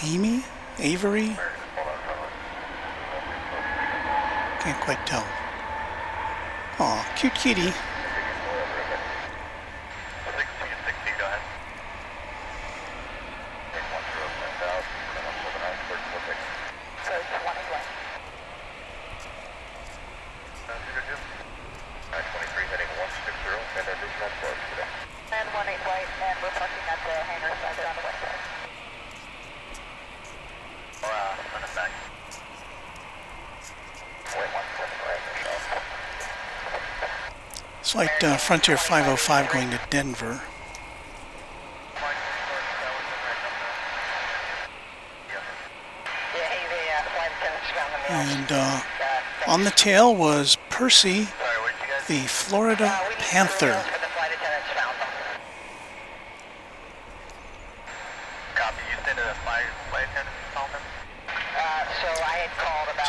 Amy? Avery? Can't quite tell. Aw, cute kitty. Flight Frontier 505 going to Denver. And on the tail was Percy, the Florida Panther.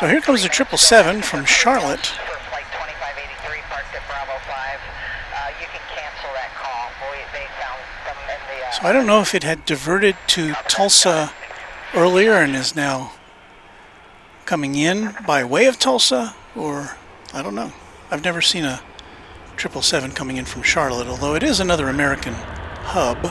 So here comes the 777 from Charlotte. So I don't know if it had diverted to Tulsa earlier and is now coming in by way of Tulsa, or I don't know. I've never seen a 777 coming in from Charlotte, although it is another American hub.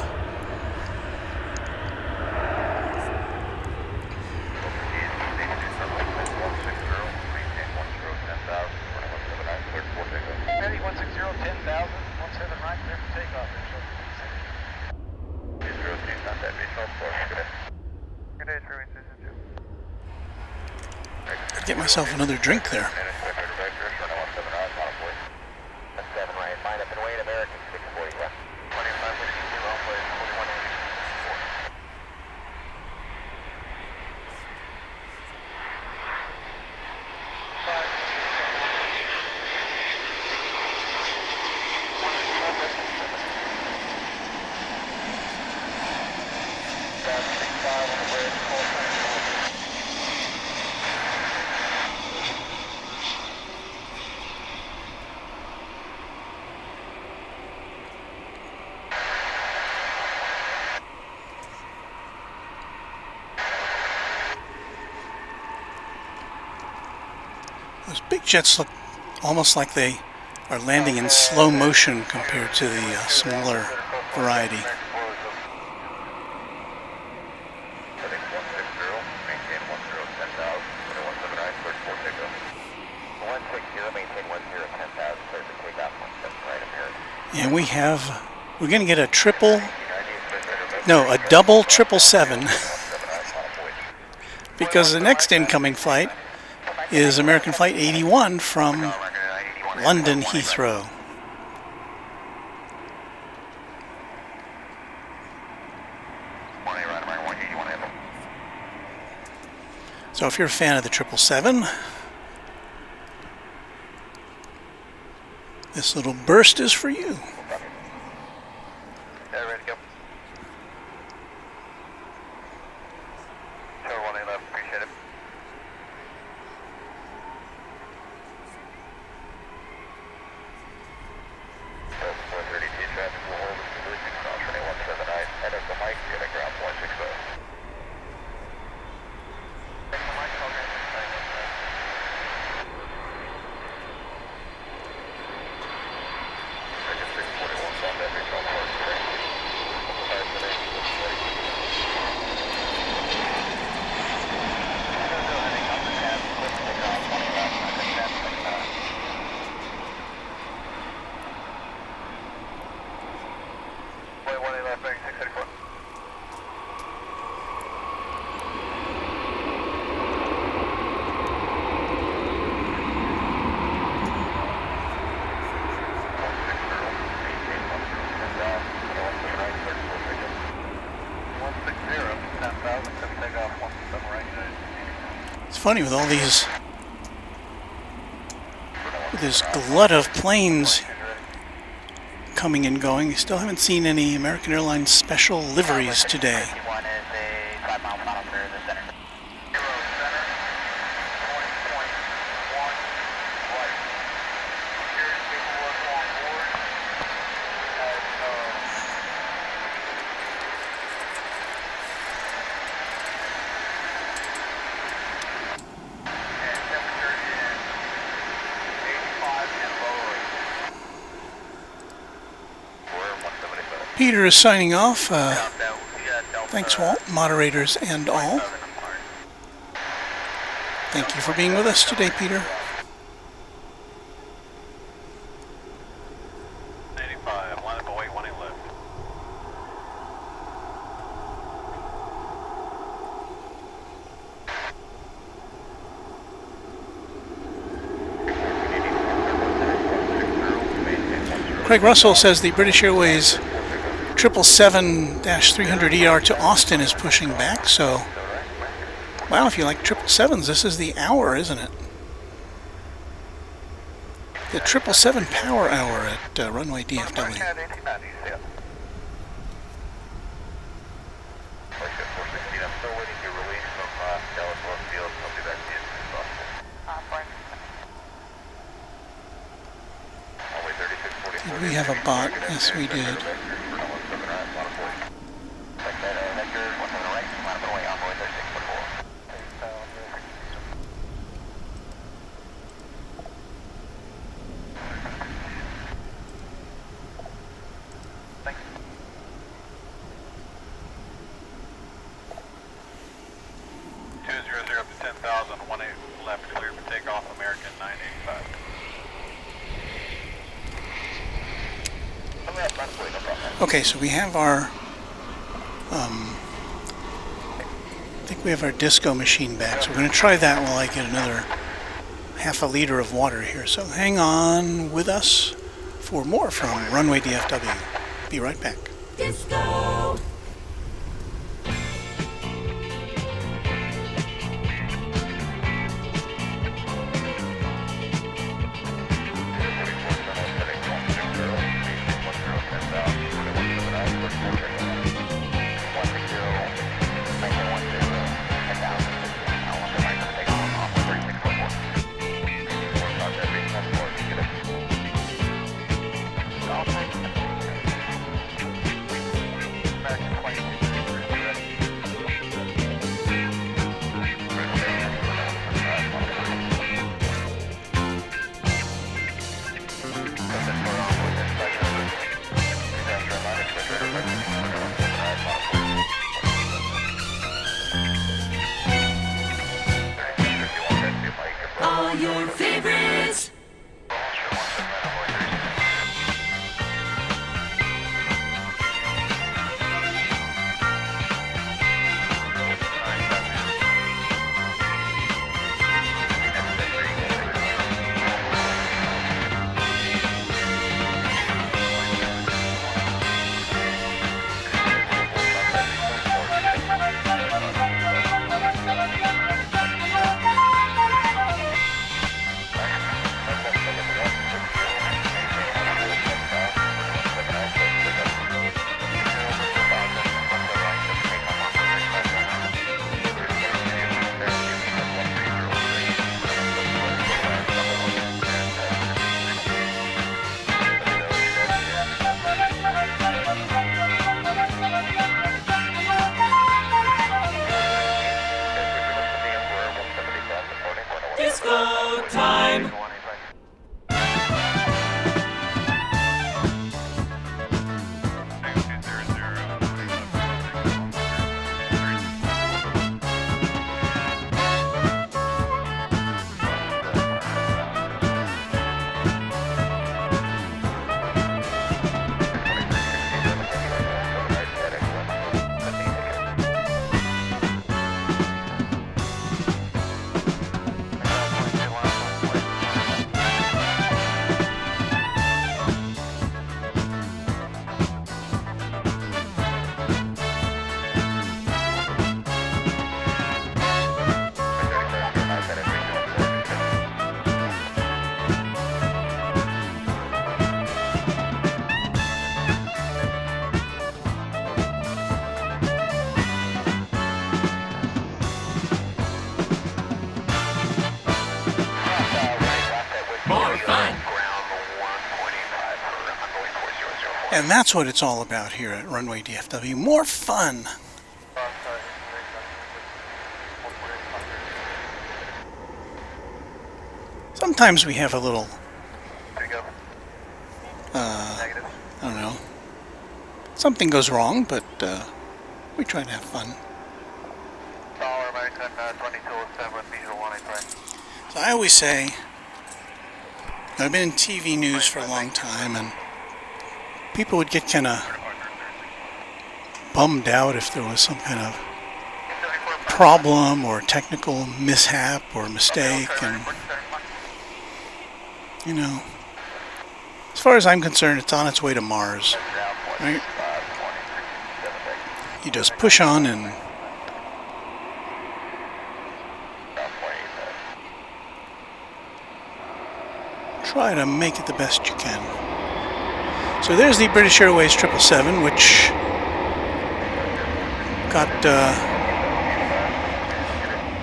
Get myself another drink there. Those big jets look almost like they are landing in slow motion compared to the smaller variety. And we're going to get a double 777 because the next incoming flight is American Flight 81 from London Heathrow. So if you're a fan of the 777, this little burst is for you. Ready to go. Tower 111, appreciate it. That's 432 traffic will hold us to Lucy Cross runway 179. Head up the mic, get a ground 160. It's funny with all these, with this glut of planes coming and going, you still haven't seen any American Airlines special liveries today. Peter is signing off. Thanks, Walt, moderators and all. Thank you for being with us today, Peter. 85, line up away 111. Craig Russell says the British Airways 777-300ER to Austin is pushing back, so wow, if you like 777s, this is the hour, isn't it? The 777 Power Hour at Runway DFW. Did we have a bot? Yes, we did. Okay, so we have our, I think we have our disco machine back, so we're going to try that while I get another half a liter of water here. So hang on with us for more from Runway DFW. Be right back. Disco. American And that's what it's all about here at Runway DFW. More fun. Sometimes we have a little, I don't know, something goes wrong, but we try to have fun. So I always say, I've been in TV news for a long time, and people would get kind of bummed out if there was some kind of problem or technical mishap or mistake, and you know, as far as I'm concerned, it's on its way to Mars, right? You just push on and try to make it the best you can. So there's the British Airways 777, which got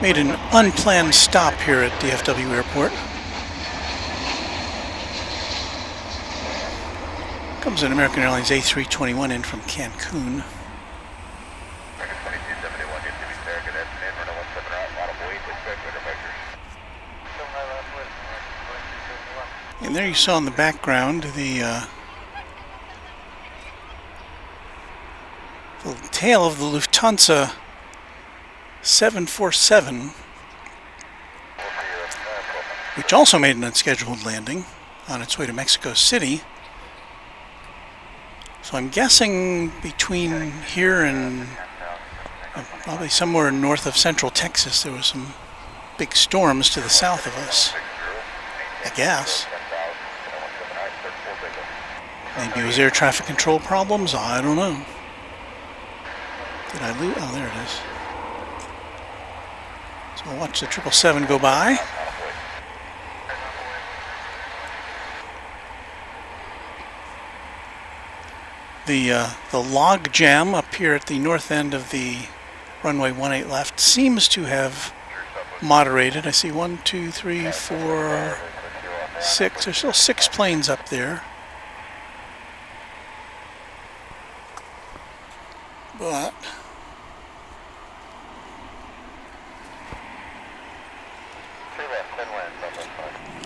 made an unplanned stop here at DFW Airport. Comes an American Airlines A321 in from Cancun. And there you saw in the background the tail of the Lufthansa 747, which also made an unscheduled landing on its way to Mexico City. So I'm guessing between here and probably somewhere north of central Texas there was some big storms to the south of us, I guess. Maybe it was air traffic control problems, I don't know. Did I lose? Oh, there it is. So we'll watch the 777 go by. The log jam up here at the north end of the runway 18 left seems to have moderated. I see 1, 2, 3, 4, 6. There's still 6 planes up there. But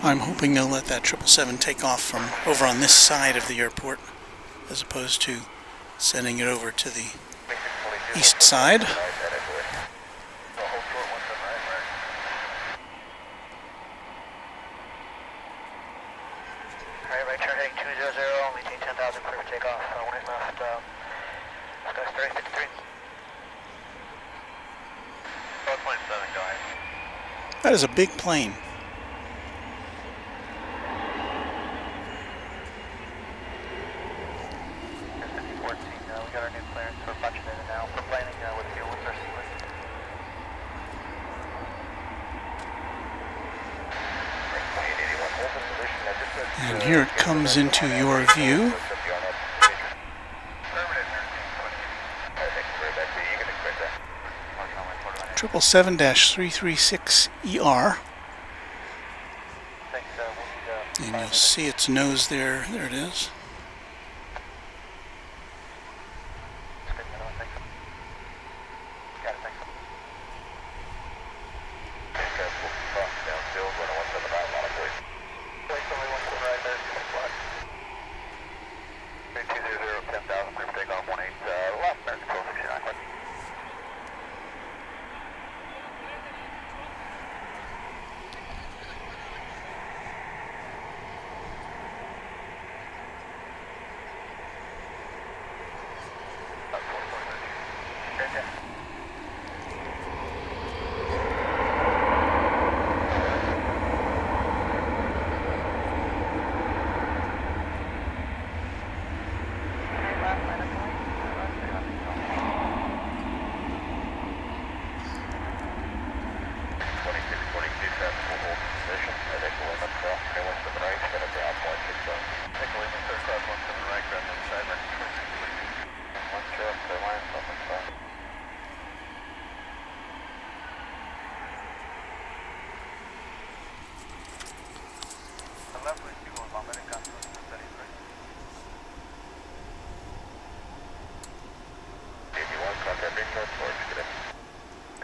I'm hoping they'll let that 777 take off from over on this side of the airport, as opposed to sending it over to the east side. That is a big plane. And here it comes into your view. 777-336ER. And you'll see its nose there. There it is.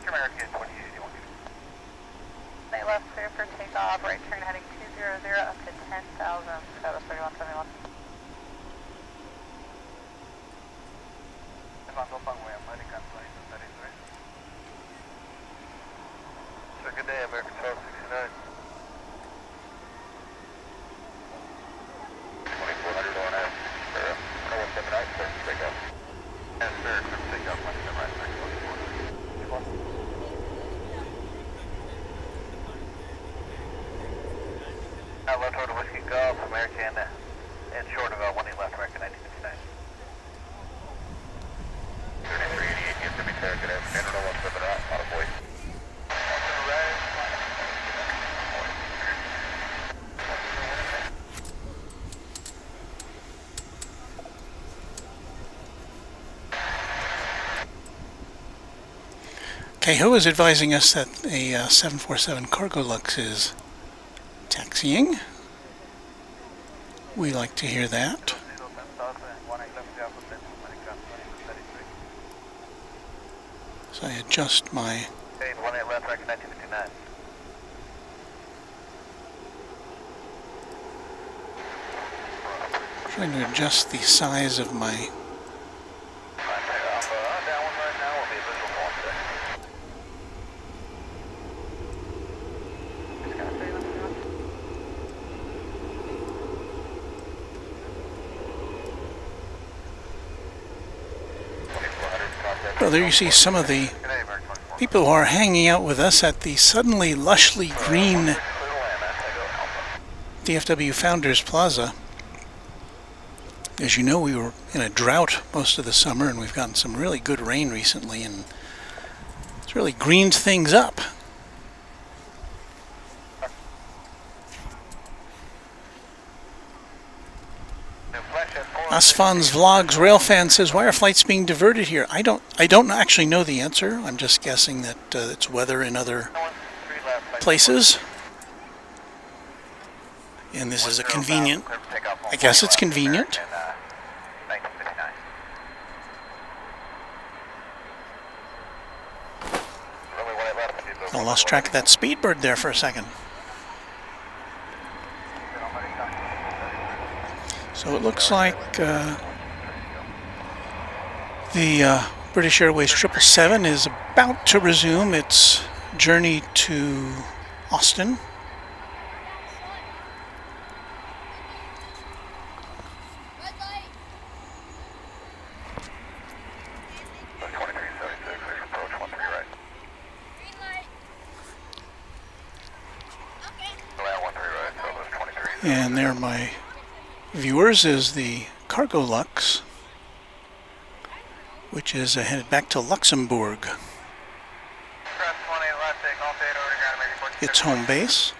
American 2081. Night left clear for takeoff, right turn heading 200 up to 10,000, Qatar 3171. So good day, American 1269. 2400 on out. Cargolux 7-9, clear for takeoff. Yes, sir, clear for takeoff, 17 right, 24. Left order Whiskey Golf, American, and short of 18 left, American 1959. 3388, get to me there, good afternoon, no 17 out, out of voice. Okay, who is advising us that a 747 Cargolux is taxiing? We like to hear that. So I adjust my... 18 left, American 1959. Trying to adjust the size of my... Well, there you see some of the people who are hanging out with us at the suddenly lushly green DFW Founders Plaza. As you know, we were in a drought most of the summer, and we've gotten some really good rain recently, and it's really greened things up. Asfan's Vlogs Railfan says, why are flights being diverted here? I don't actually know the answer. I'm just guessing that it's weather in other places. And this is a convenient, I guess it's convenient. I lost track of that Speedbird there for a second. So it looks like the British Airways 777 is about to resume its journey to Austin. And there my viewers is the Cargolux, which is headed back to Luxembourg. Its home base.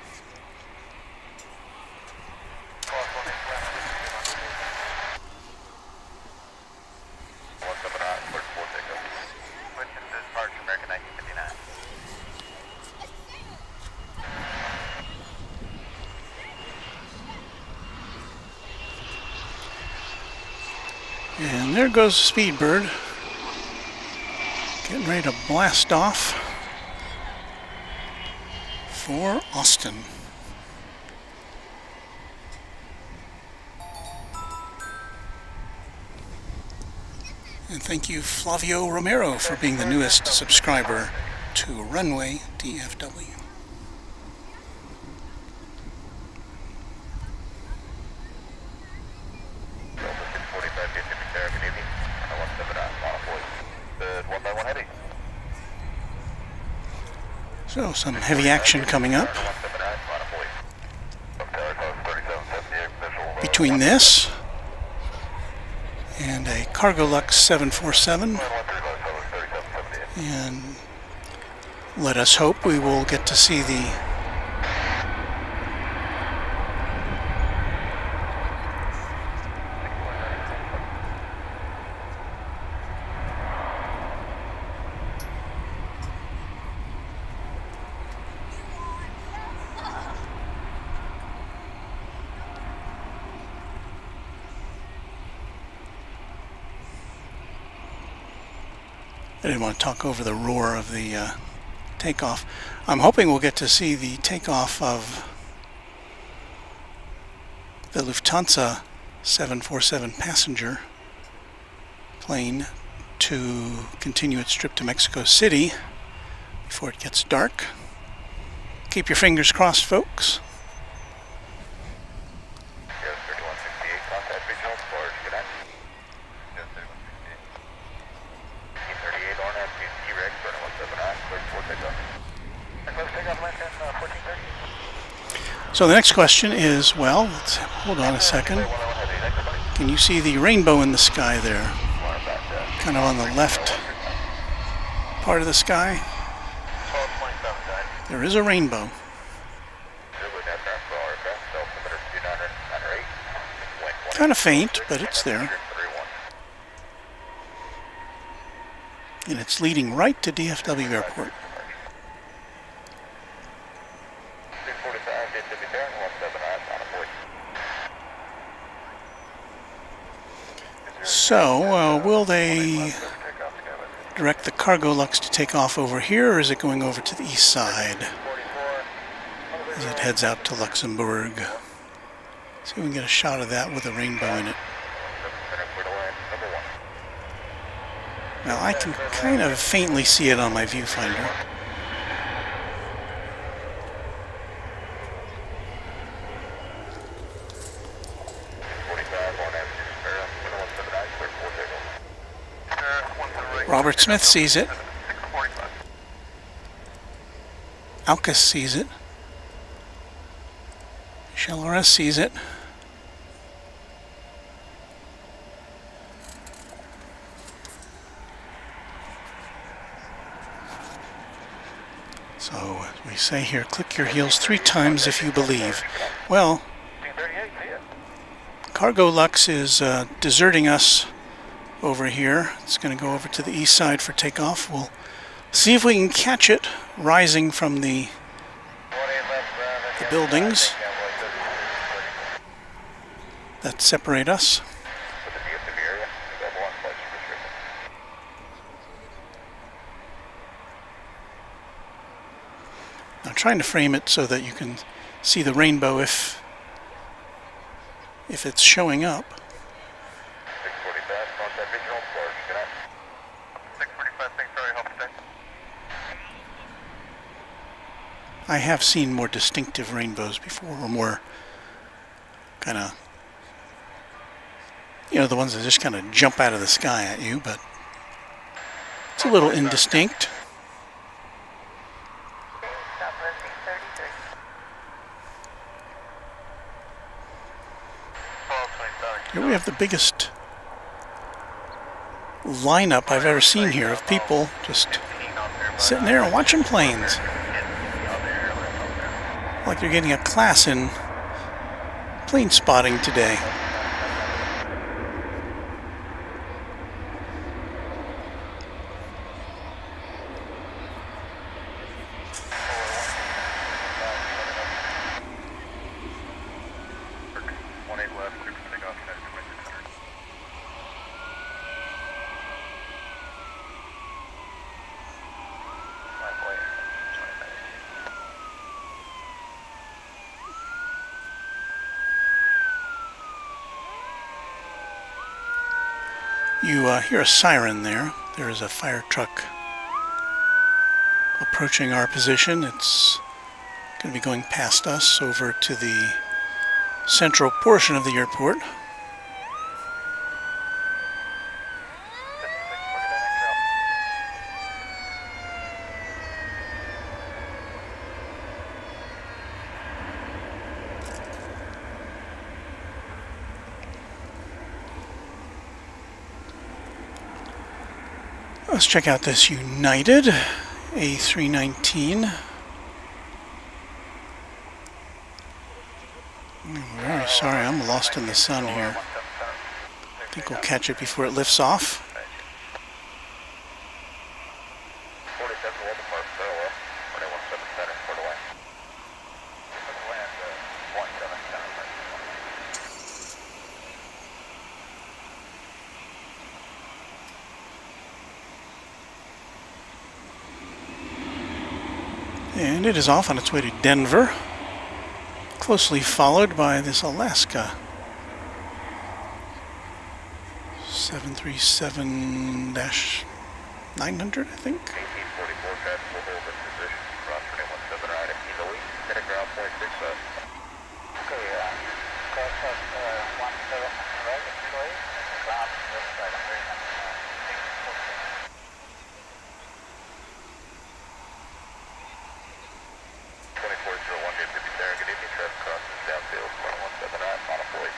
And there goes Speedbird, getting ready to blast off for Austin. And thank you, Flavio Romero, for being the newest subscriber to Runway DFW. So some heavy action coming up between this and a Cargolux 747, and let us hope we will get to see the I didn't want to talk over the roar of the takeoff. I'm hoping we'll get to see the takeoff of the Lufthansa 747 passenger plane to continue its trip to Mexico City before it gets dark. Keep your fingers crossed, folks. So the next question is, well, hold on a second. Can you see the rainbow in the sky there? Kind of on the left part of the sky. There is a rainbow. Kind of faint, but it's there. And it's leading right to DFW Airport. So, will they direct the Cargolux to take off over here, or is it going over to the east side as it heads out to Luxembourg? See if we can get a shot of that with a rainbow in it. Now, I can kind of faintly see it on my viewfinder. Robert Smith sees it. Alcus sees it. Chalores sees it. So, as we say here, click your heels 3 times if you believe. Well, Cargolux is deserting us over here. It's going to go over to the east side for takeoff. We'll see if we can catch it rising from the buildings that separate us. I'm trying to frame it so that you can see the rainbow if it's showing up. I have seen more distinctive rainbows before, or more kind of, you know, the ones that just kind of jump out of the sky at you, but it's a little indistinct. Here we have the biggest lineup I've ever seen here of people just sitting there and watching planes. Like they're getting a class in plane spotting today. You hear a siren there. There is a fire truck approaching our position. It's going to be going past us over to the central portion of the airport. Let's check out this United A319. I'm very sorry, I'm lost in the sun here. I think we'll catch it before it lifts off. And it is off on its way to Denver, closely followed by this Alaska 737-900, I think. 1844 past will hold this position. Cross 317 at Kilo East, heading ground point 65. Okay, cross 17 right at Kilo East, ground left side of 2401 DFW there, good evening, traffic crosses downfield, 117 on a flight.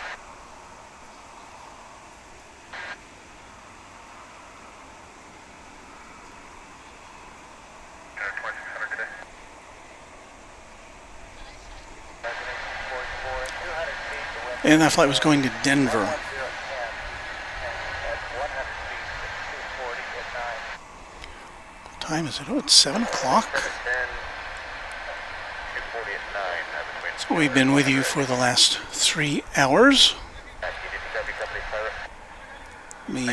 And that flight was going to Denver. What time is it? Oh, it's 7 o'clock. So we've been with you for the last 3 hours. Let me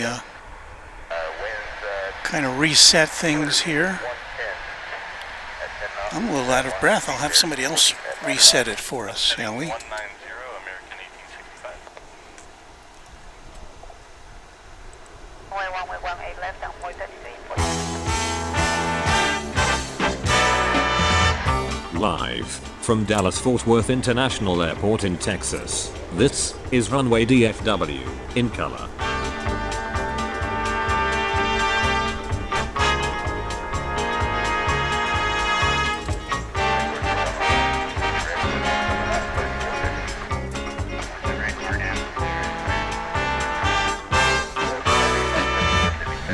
kind of reset things here. I'm a little out of breath. I'll have somebody else reset it for us, shall we? Live from Dallas-Fort Worth International Airport in Texas, this is Runway DFW, in color.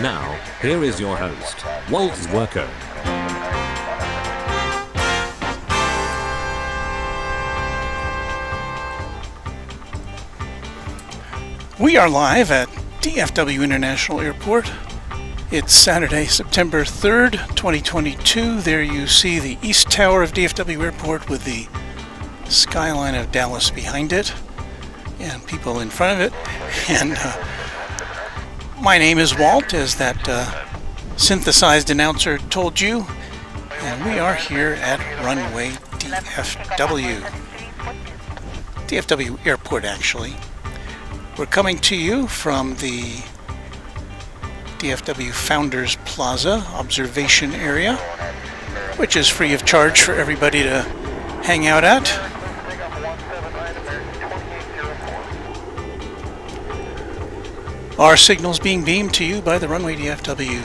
Now, here is your host, Walt Zwerko. We are live at DFW International Airport. It's Saturday, September 3rd, 2022. There you see the East Tower of DFW Airport with the skyline of Dallas behind it and people in front of it. And my name is Walt, as that synthesized announcer told you. And we are here at Runway DFW. DFW Airport, actually. We're coming to you from the DFW Founders Plaza observation area, which is free of charge for everybody to hang out at. Our signal's being beamed to you by the Runway DFW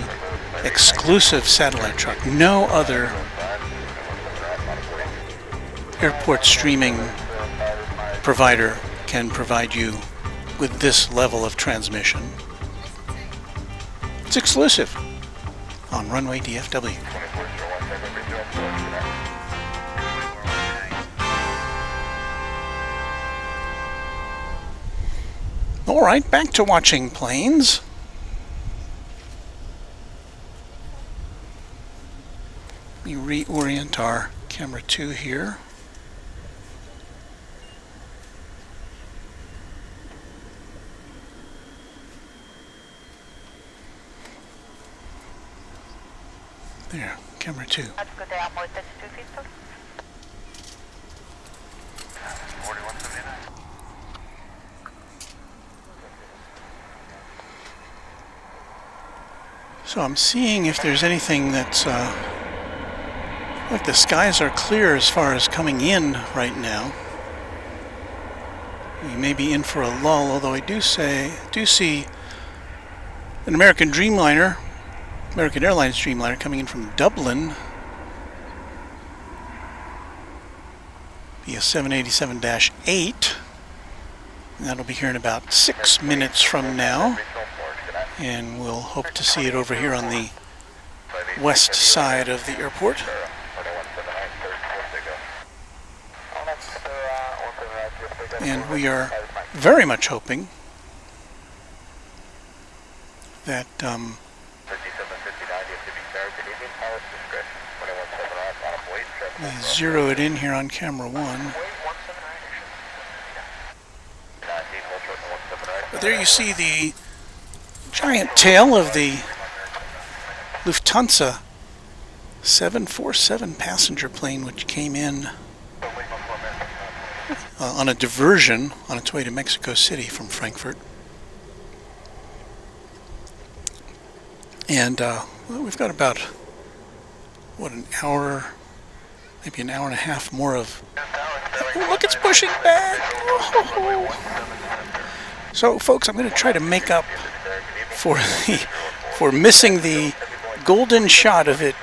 exclusive satellite truck. No other airport streaming provider can provide you with this level of transmission. It's exclusive on Runway DFW. All right, back to watching planes. Let me reorient our camera 2 here. There, camera 2. So I'm seeing if there's anything that's like the skies are clear as far as coming in right now. We may be in for a lull, although I do see an American Airlines Dreamliner coming in from Dublin via 787-8. That'll be here in about 6 minutes from now, and we'll hope to see it over here on the west side of the airport. And we are very much hoping that we zero it in here on camera 1. But there you see the giant tail of the Lufthansa 747 passenger plane which came in on a diversion on its way to Mexico City from Frankfurt. And well, we've got about, what, an hour, maybe an hour and a half more of... Oh, look, it's pushing back! Oh. So, folks, I'm going to try to make up for missing the golden shot of it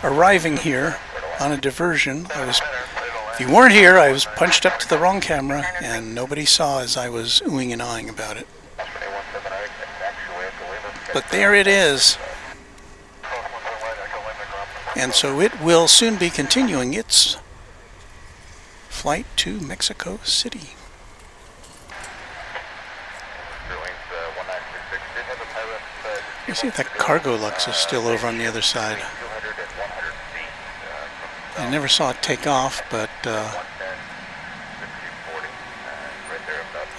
arriving here on a diversion. If you weren't here, I was punched up to the wrong camera, and nobody saw as I was oohing and ahhing about it. But there it is. And so it will soon be continuing its flight to Mexico City. Let's see if that Cargolux is still over on the other side. I never saw it take off, but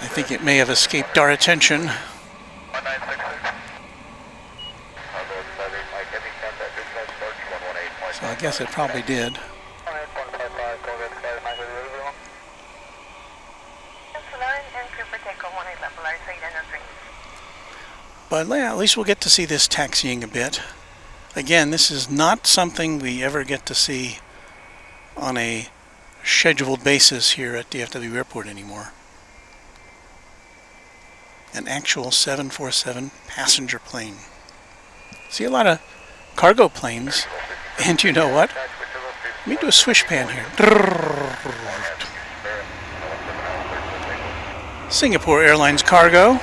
I think it may have escaped our attention. So I guess it probably did. But yeah, at least we'll get to see this taxiing a bit. Again, this is not something we ever get to see on a scheduled basis here at DFW Airport anymore. An actual 747 passenger plane. See a lot of cargo planes, and you know what? Let me do a swish pan here. Singapore Airlines Cargo.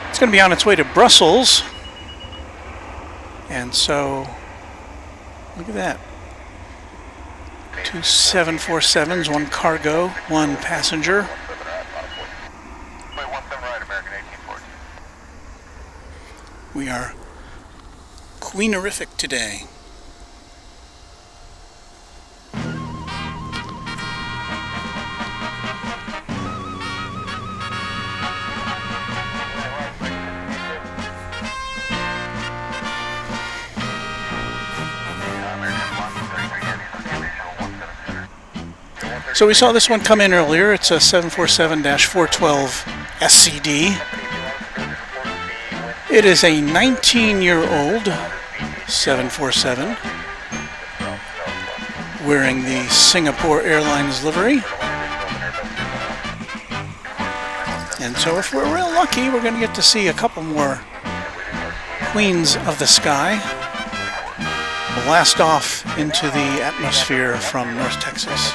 It's going to be on its way to Brussels. And so, look at that. 2 747s, 1 cargo, 1 passenger. We are queenerific today. So we saw this one come in earlier. It's a 747-412 SCD. It is a 19-year-old 747 wearing the Singapore Airlines livery. And so if we're real lucky, we're going to get to see a couple more Queens of the Sky blast off into the atmosphere from North Texas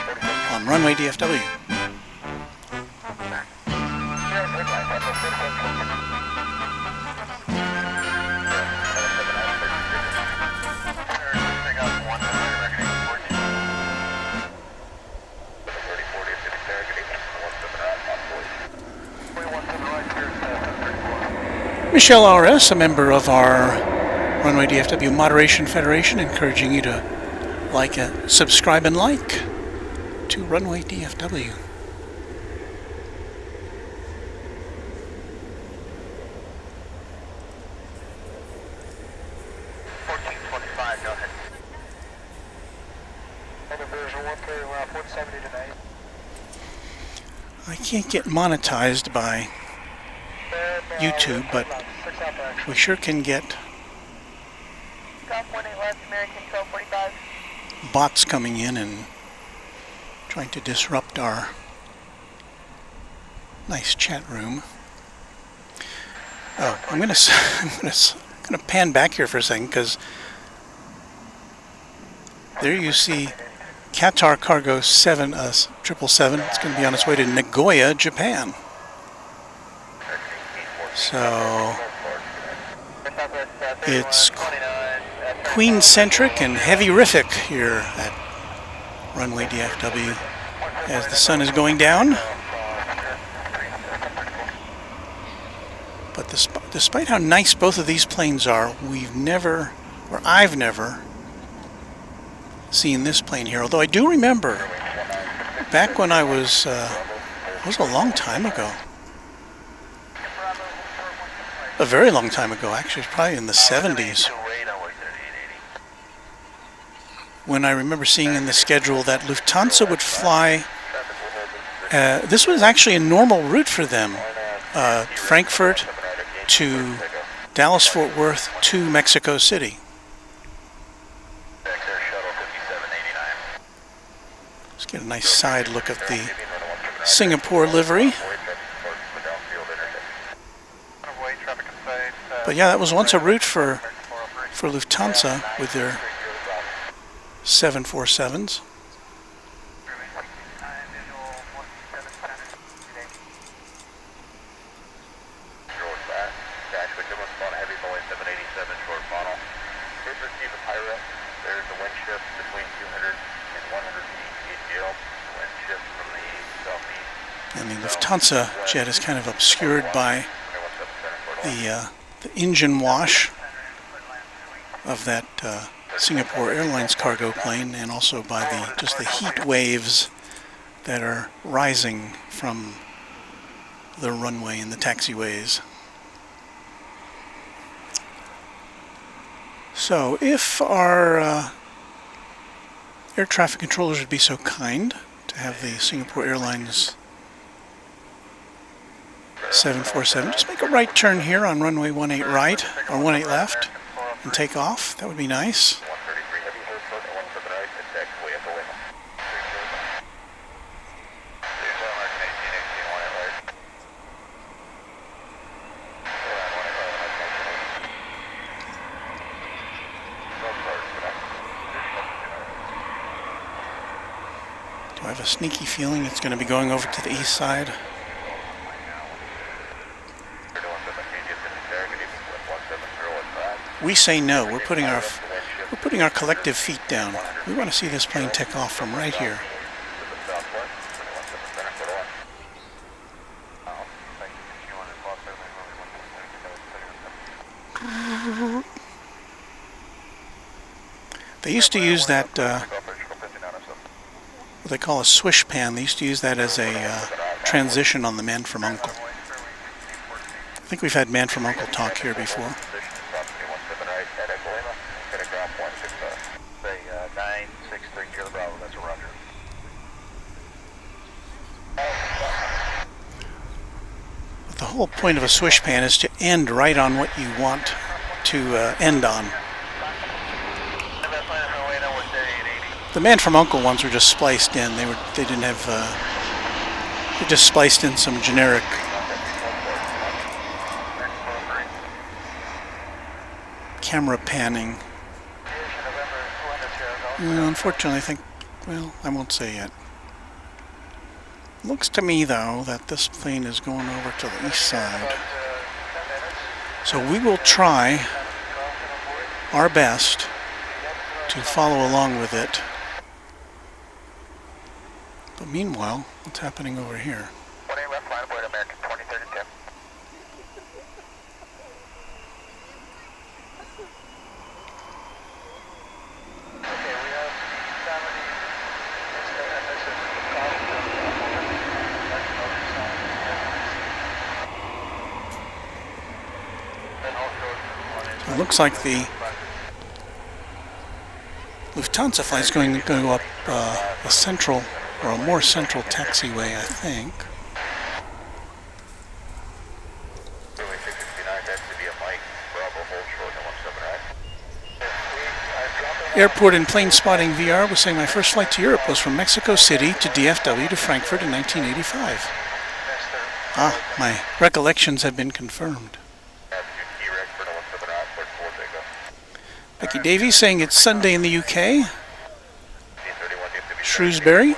on Runway DFW. Michelle RS, a member of our Runway DFW Moderation Federation, encouraging you to subscribe and like to Runway DFW. I can't get monetized by YouTube, but we sure can get bots coming in and trying to disrupt our nice chat room. Oh, I'm gonna pan back here for a second, because there you see Qatar Cargo 777. It's going to be on its way to Nagoya, Japan. So it's Queen-centric and heavy-rific here at Runway DFW as the sun is going down. But despite how nice both of these planes are, I've never seen this plane here. Although I do remember back when it was a long time ago. A very long time ago, actually, probably in the 70s. when I remember seeing in the schedule that Lufthansa would fly, this was actually a normal route for them, Frankfurt to Dallas-Fort Worth to Mexico City. Let's get a nice side look at the Singapore livery. But yeah, that was once a route for Lufthansa with their 747s. And the Lufthansa jet is kind of obscured by the engine wash of that Singapore Airlines cargo plane, and also by just the heat waves that are rising from the runway and the taxiways. So if our air traffic controllers would be so kind to have the Singapore Airlines 747 just make a right turn here on runway 18 right, or 18 left, and take off, that would be nice. Do I have a sneaky feeling it's going to be going over to the east side? We say no. We're putting our collective feet down. We want to see this plane take off from right here. They used to use that what they call a swish pan. They used to use that as a transition on the Man from U.N.C.L.E. I think we've had Man from U.N.C.L.E. talk here before. But the whole point of a swish pan is to end right on what you want to end on. The Man from U.N.C.L.E. ones were just spliced in. They didn't have. They just spliced in some generic camera panning. Unfortunately, I think. Well, I won't say yet. Looks to me, though, that this plane is going over to the east side. So we will try our best to follow along with it. But meanwhile, what's happening over here? It looks like the Lufthansa flight is going to go up a central, or a more central taxiway, I think. Airport and plane spotting VR was saying my first flight to Europe was from Mexico City to DFW to Frankfurt in 1985. Ah, my recollections have been confirmed. Becky Davies saying it's Sunday in the UK. Shrewsbury.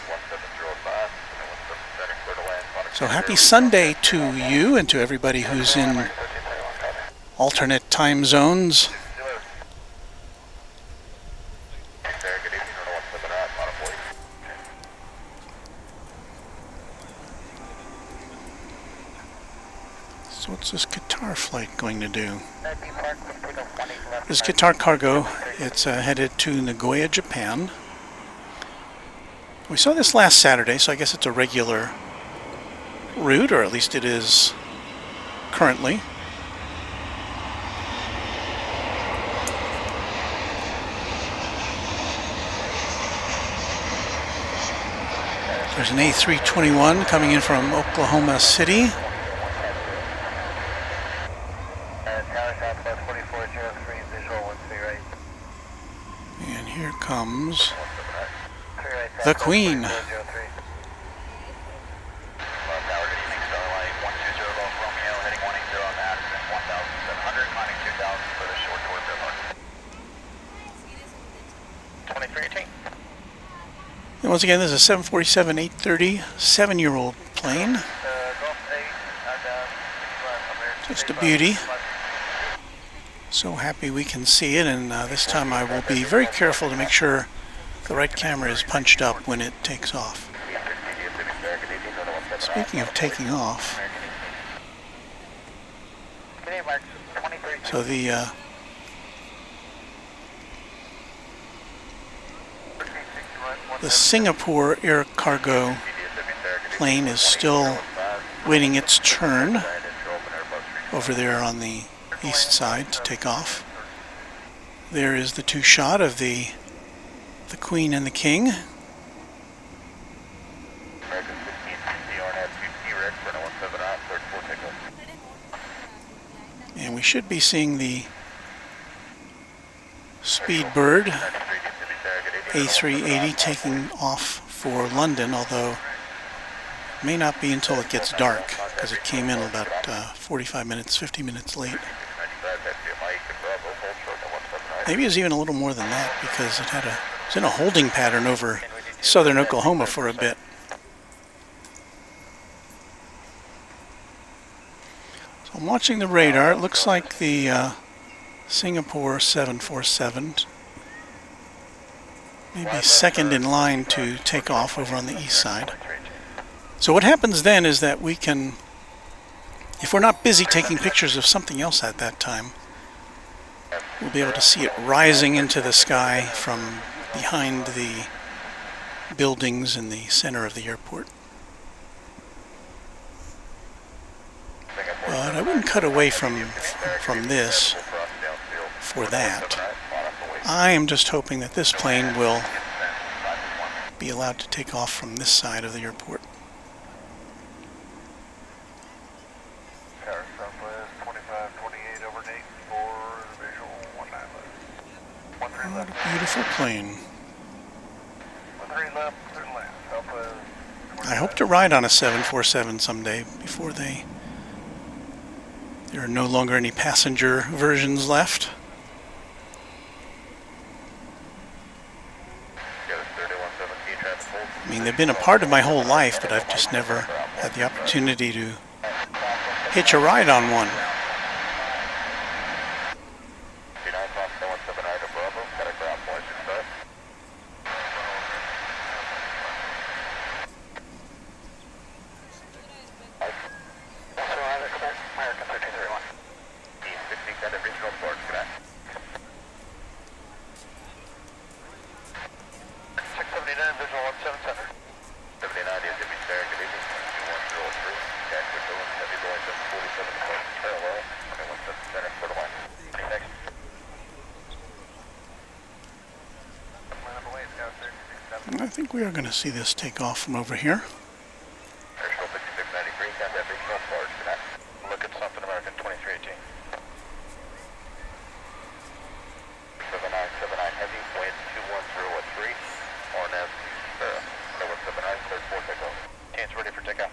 So happy Sunday to you and to everybody who's in alternate time zones. So what's this Qatar flight going to do? This Qatar Cargo, it's headed to Nagoya, Japan. We saw this last Saturday, so I guess it's a regular route, or at least it is currently. There's an A321 coming in from Oklahoma City. And here comes the Queen. And once again, this is a 747-830, 7-year-old plane. Just a beauty. So happy we can see it, and this time I will be very careful to make sure the right camera is punched up when it takes off. Speaking of taking off, so the Singapore Air Cargo plane is still waiting its turn over there on the east side to take off. There is the two shot of the Queen and the King. And we should be seeing the Speedbird A380 taking off for London, although it may not be until it gets dark because it came in about 45 minutes, 50 minutes late. Maybe it was even a little more than that because it was in a holding pattern over southern Oklahoma for a bit. So I'm watching the radar. It looks like the Singapore 747 maybe second in line to take off over on the east side. So what happens then is that we can, if we're not busy taking pictures of something else at that time, we'll be able to see it rising into the sky from behind the buildings in the center of the airport. But I wouldn't cut away from this for that. I am just hoping that this plane will be allowed to take off from this side of the airport. What a beautiful plane. I hope to ride on a 747 someday before there are no longer any passenger versions left. I mean, they've been a part of my whole life, but I've just never had the opportunity to hitch a ride on one. I think we are going to see this take off from over here. Look at something American 2318. 7979 heavy, wind 210 at 3, RNAV, number 79, cleared for takeoff. Tanks ready for takeoff.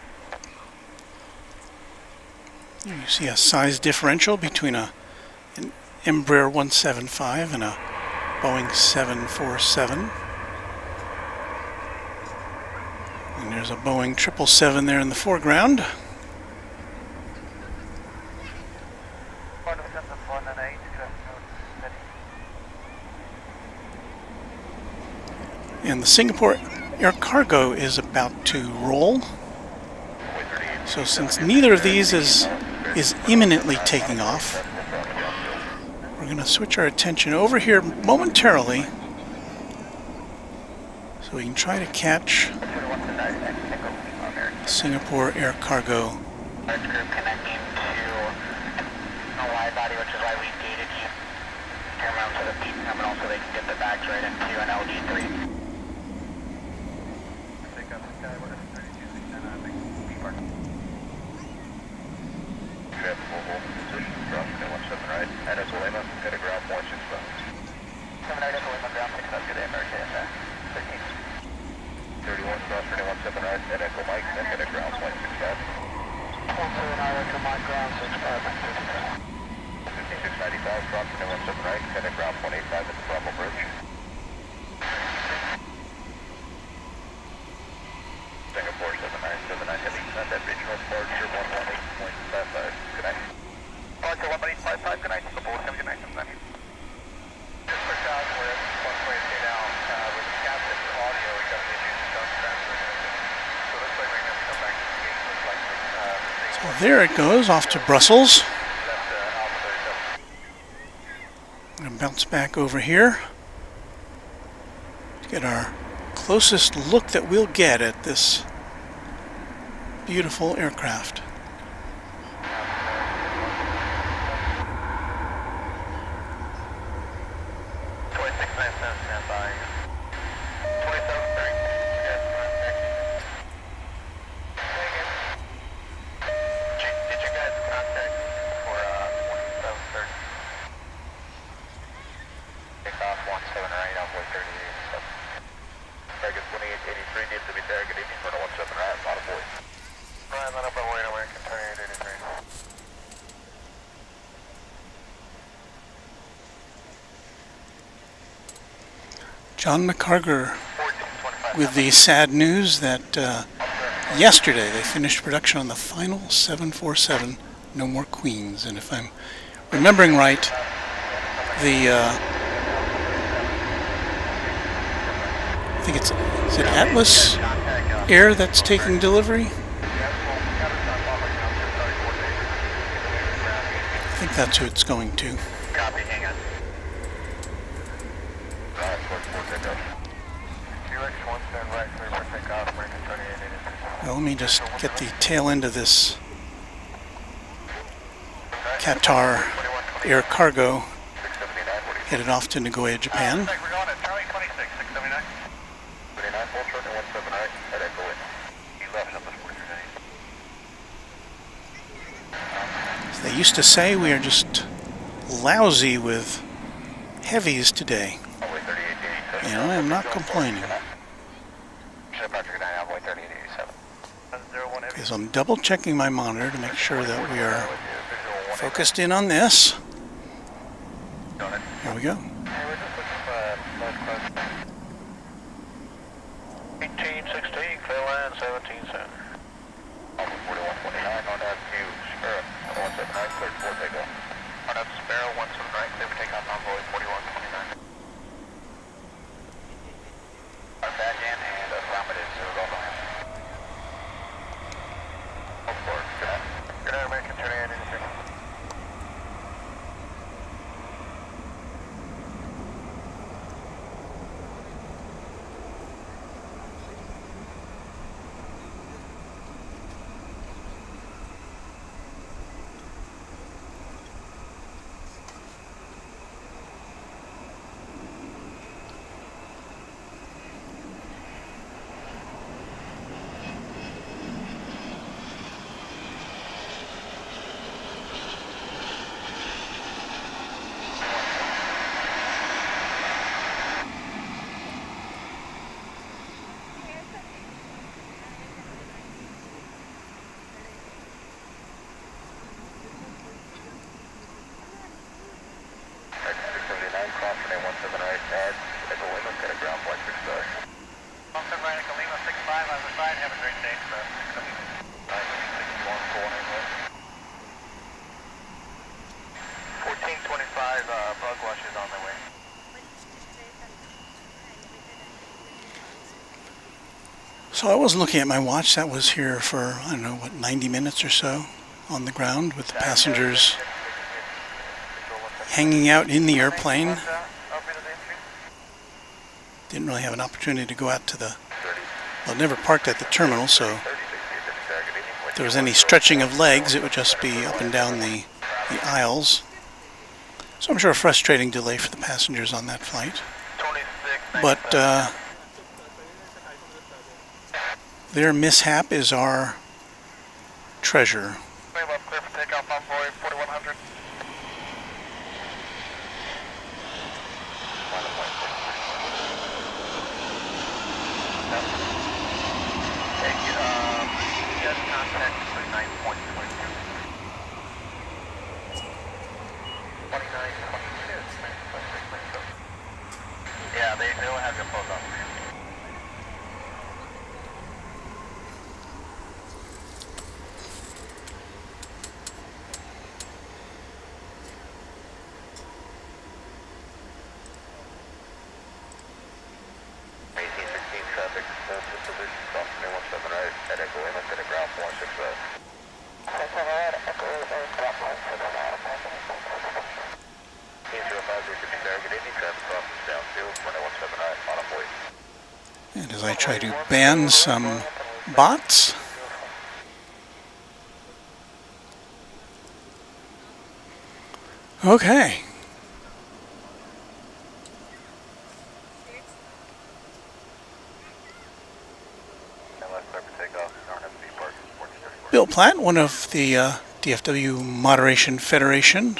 You see a size differential between an Embraer 175 and a Boeing 747. And there's a Boeing 777 there in the foreground. And the Singapore Air Cargo is about to roll. So since neither of these is imminently taking off, we're going to switch our attention over here momentarily so we can try to catch Singapore Air Cargo. Large group connecting to a wide body, which is why we gated you. Turn around to the peak terminal so they can get the bags right into an LG3. Take out the sky. cross runway 17 right, head at ground 185 at the Bravo Bridge. Singapore 7979 heavy, send that regional departure 118.55. Good night. Departure 118.55, good night. Singapore 7 good night, 79. Just for John, we're at 1.8 now. With the captain's audio, we got the issues with John's transfer. So looks like we're going to come back to the gate. Looks like So there it goes, off to Brussels. I'm going to bounce back over here to get our closest look that we'll get at this beautiful aircraft. John McCarger with the sad news that yesterday they finished production on the final 747, no more Queens. And if I'm remembering right, the I think is it Atlas Air that's taking delivery? I think that's who it's going to. Copy, hang on. Well, let me just get the tail end of this Qatar Air Cargo headed off to Nagoya, Japan. As they used to say, we are just lousy with heavies today. And I am not complaining. Okay, so I'm double checking my monitor to make sure that we are focused in on this. Here we go. 1816, clear line 17 center. 4129 on that view, Sparrow, 179, cleared for takeoff. On that Sparrow, 179, clear for takeoff, envoy 4129. Our back end and affirmative, 0 Golf Line. Good night, American 3883. So I was looking at my watch. That was here for, I don't know, what, 90 minutes or so on the ground with the passengers hanging out in the airplane. Didn't really have an opportunity to go out to the, well, never parked at the terminal, so if there was any stretching of legs, it would just be up and down the aisles. So I'm sure a frustrating delay for the passengers on that flight. But their mishap is our treasure. Clear for takeoff, envoy 4100. Yes, contact 39.22. 29.22. have your close up. Traffic, position, cross 317 at Echo Lima, to the ground 460. And as I try to ban some bots. Okay. Bill Platt, one of the DFW Moderation Federation,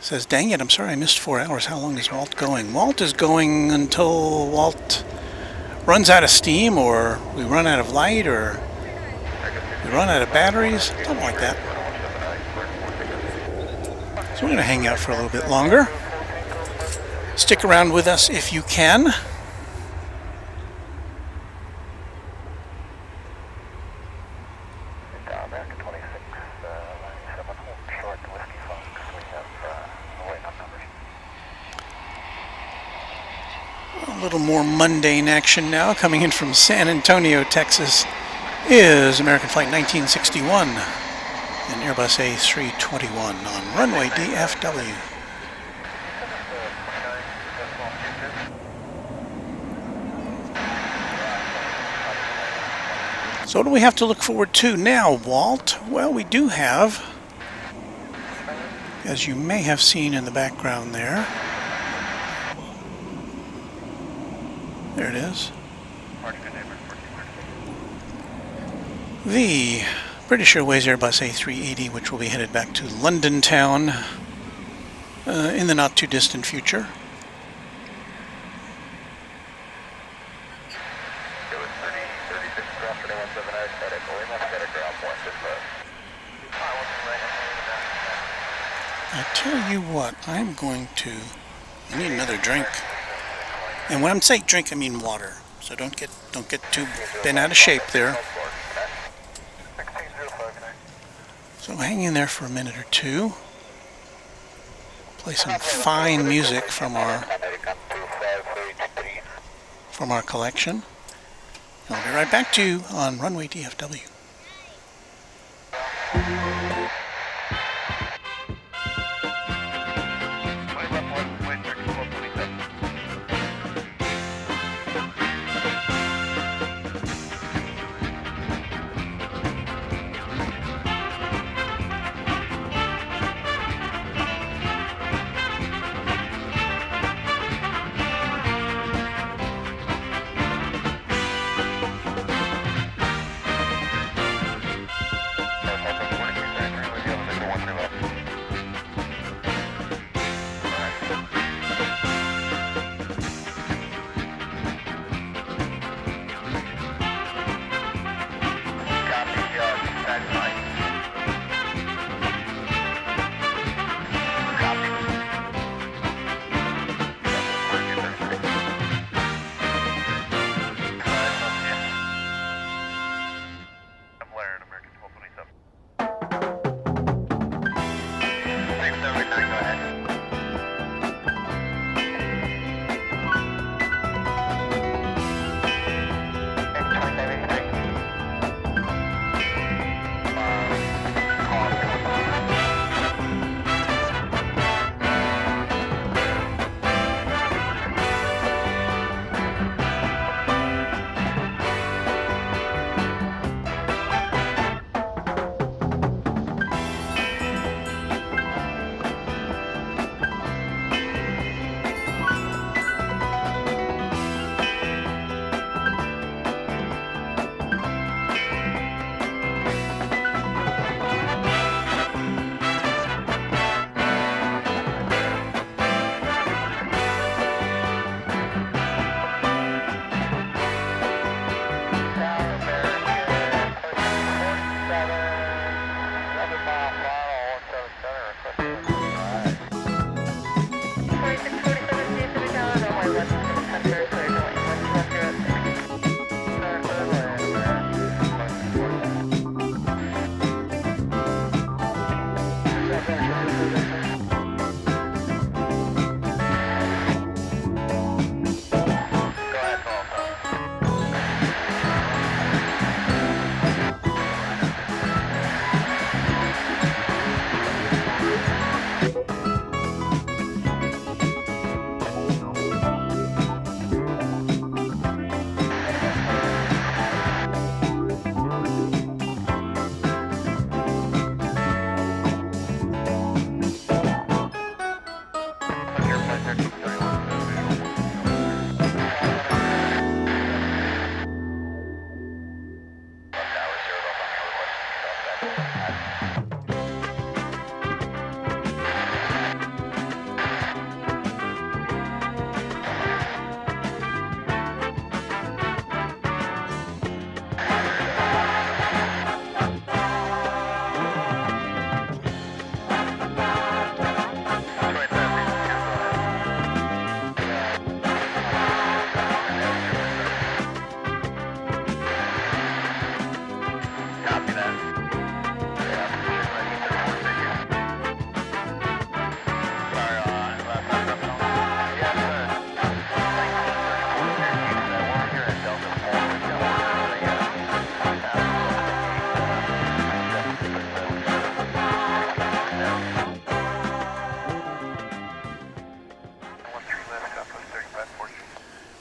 says, dang it, I'm sorry I missed 4 hours. How long is Walt going? Walt is going until Walt runs out of steam, or we run out of light, or we run out of batteries, something like that. So we're going to hang out for a little bit longer. Stick around with us if you can. A little more mundane action now. Coming in from San Antonio, Texas, is American Flight 1961, an Airbus A321 on runway DFW. So what do we have to look forward to now, Walt? Well, we do have, as you may have seen in the background there, there it is, the British Airways Airbus A380, which will be headed back to London town in the not too distant future. I tell you what, I'm going to, I need another drink. And when I'm saying drink, I mean water. So don't get too bent out of shape there. So hang in there for a minute or two. Play some fine music from our collection. I'll be right back to you on Runway DFW.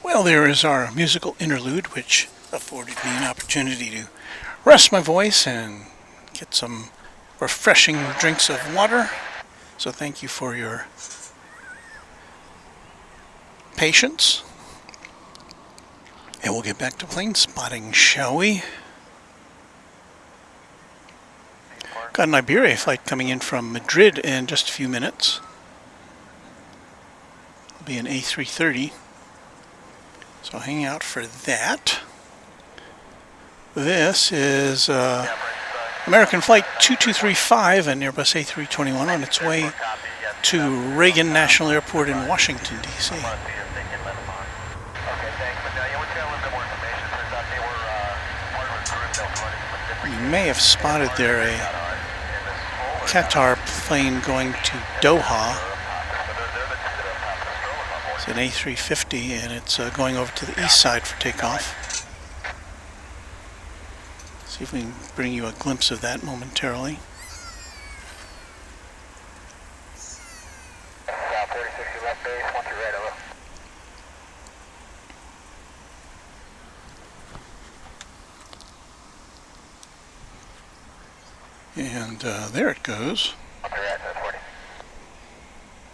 Well, there is our musical interlude, which afforded me an opportunity to rest my voice and get some refreshing drinks of water. So thank you for your patience. And we'll get back to plane spotting, shall we? Got an Iberia flight coming in from Madrid in just a few minutes. It'll be an A330. So hang out for that. This is American Flight 2235, an Airbus A321 on its way to Reagan National Airport in Washington, D.C. You may have spotted there a Qatar plane going to Doha. It's an A350 and it's going over to the east side for takeoff. See if we can bring you a glimpse of that momentarily. And there it goes.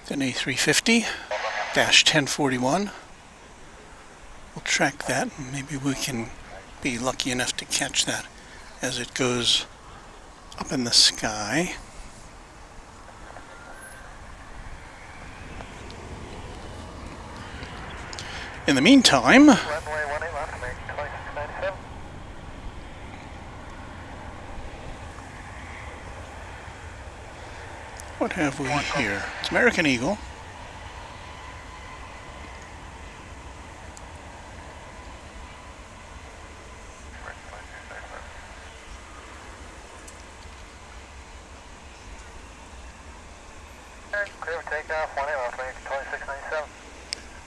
It's an A350-1041. We'll track that and maybe we can be lucky enough to catch that as it goes up in the sky. In the meantime, what have we here? It's American Eagle. I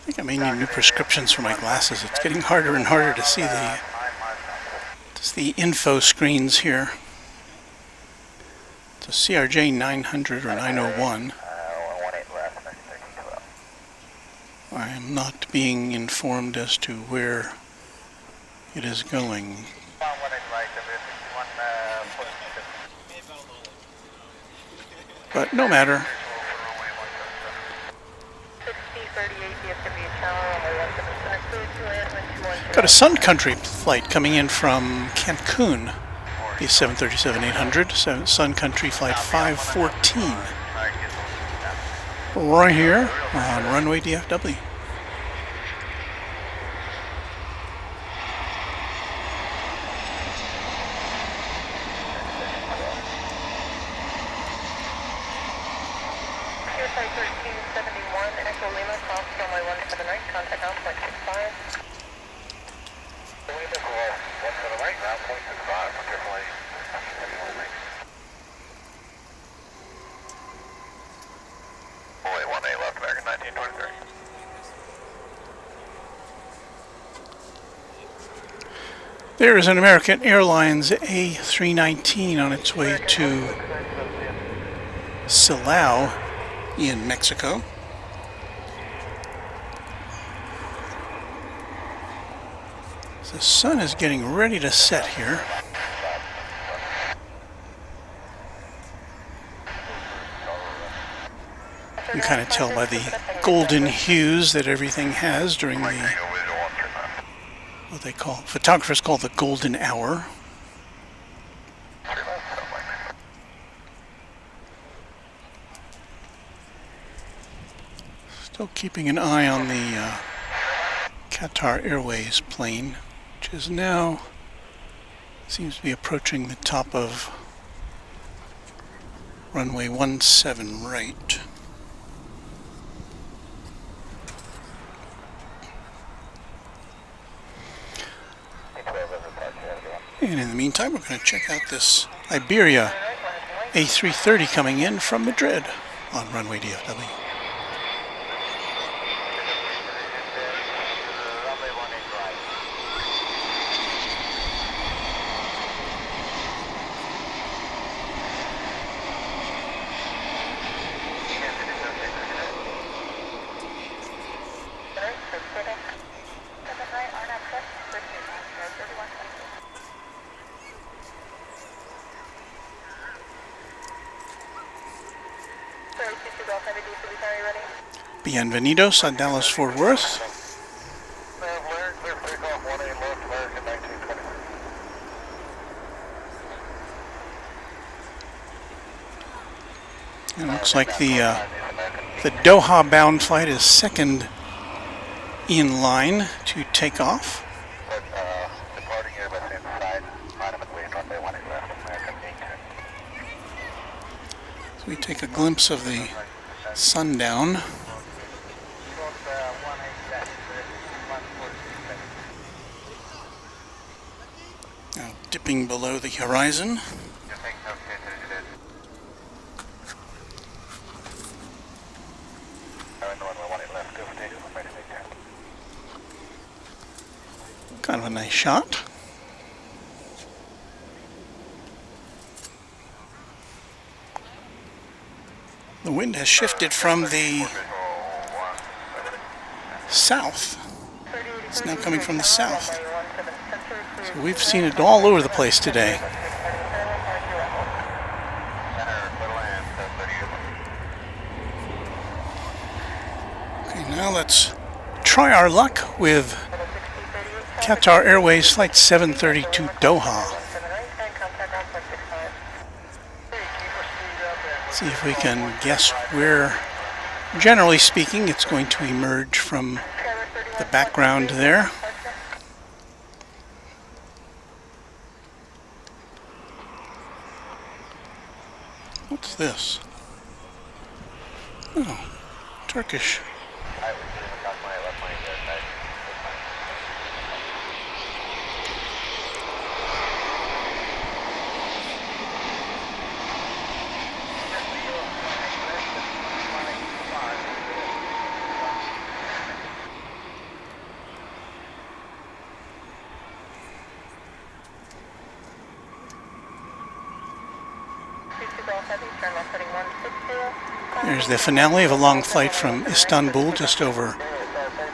think I may need new prescriptions for my glasses. It's getting harder and harder to see the info screens here. It's a CRJ 900 or 901. I am not being informed as to where it is going. But no matter. Got a Sun Country flight coming in from Cancun. B777-800, Sun Country Flight 514. Right here on Runway DFW. There is an American Airlines A319 on its way to Silao in Mexico. The sun is getting ready to set here. You can kind of tell by the golden hues that everything has during the, what they call, photographers call the golden hour. Still keeping an eye on the Qatar Airways plane, which is now, seems to be approaching the top of runway 17 right. And in the meantime, we're going to check out this Iberia A330 coming in from Madrid on runway DFW. Bienvenidos a Dallas Fort Worth. It looks like the Doha bound flight is second in line to take off. So we take a glimpse of the sundown. Now dipping below the horizon. Kind of a nice shot. The wind has shifted from the south. It's now coming from the south. So we've seen it all over the place today. Okay, now let's try our luck with Qatar Airways Flight 732 Doha. See if we can guess where, generally speaking, it's going to emerge from the background there. What's this? Oh, Turkish. There's the finale of a long flight from Istanbul, just over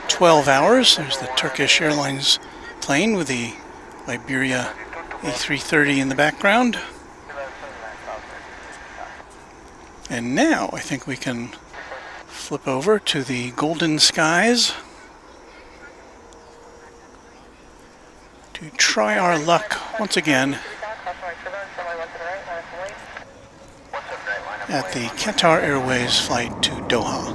12 hours. There's the Turkish Airlines plane with the Iberia A330 in the background. And now I think we can flip over to the golden skies to try our luck once again at the Qatar Airways flight to Doha.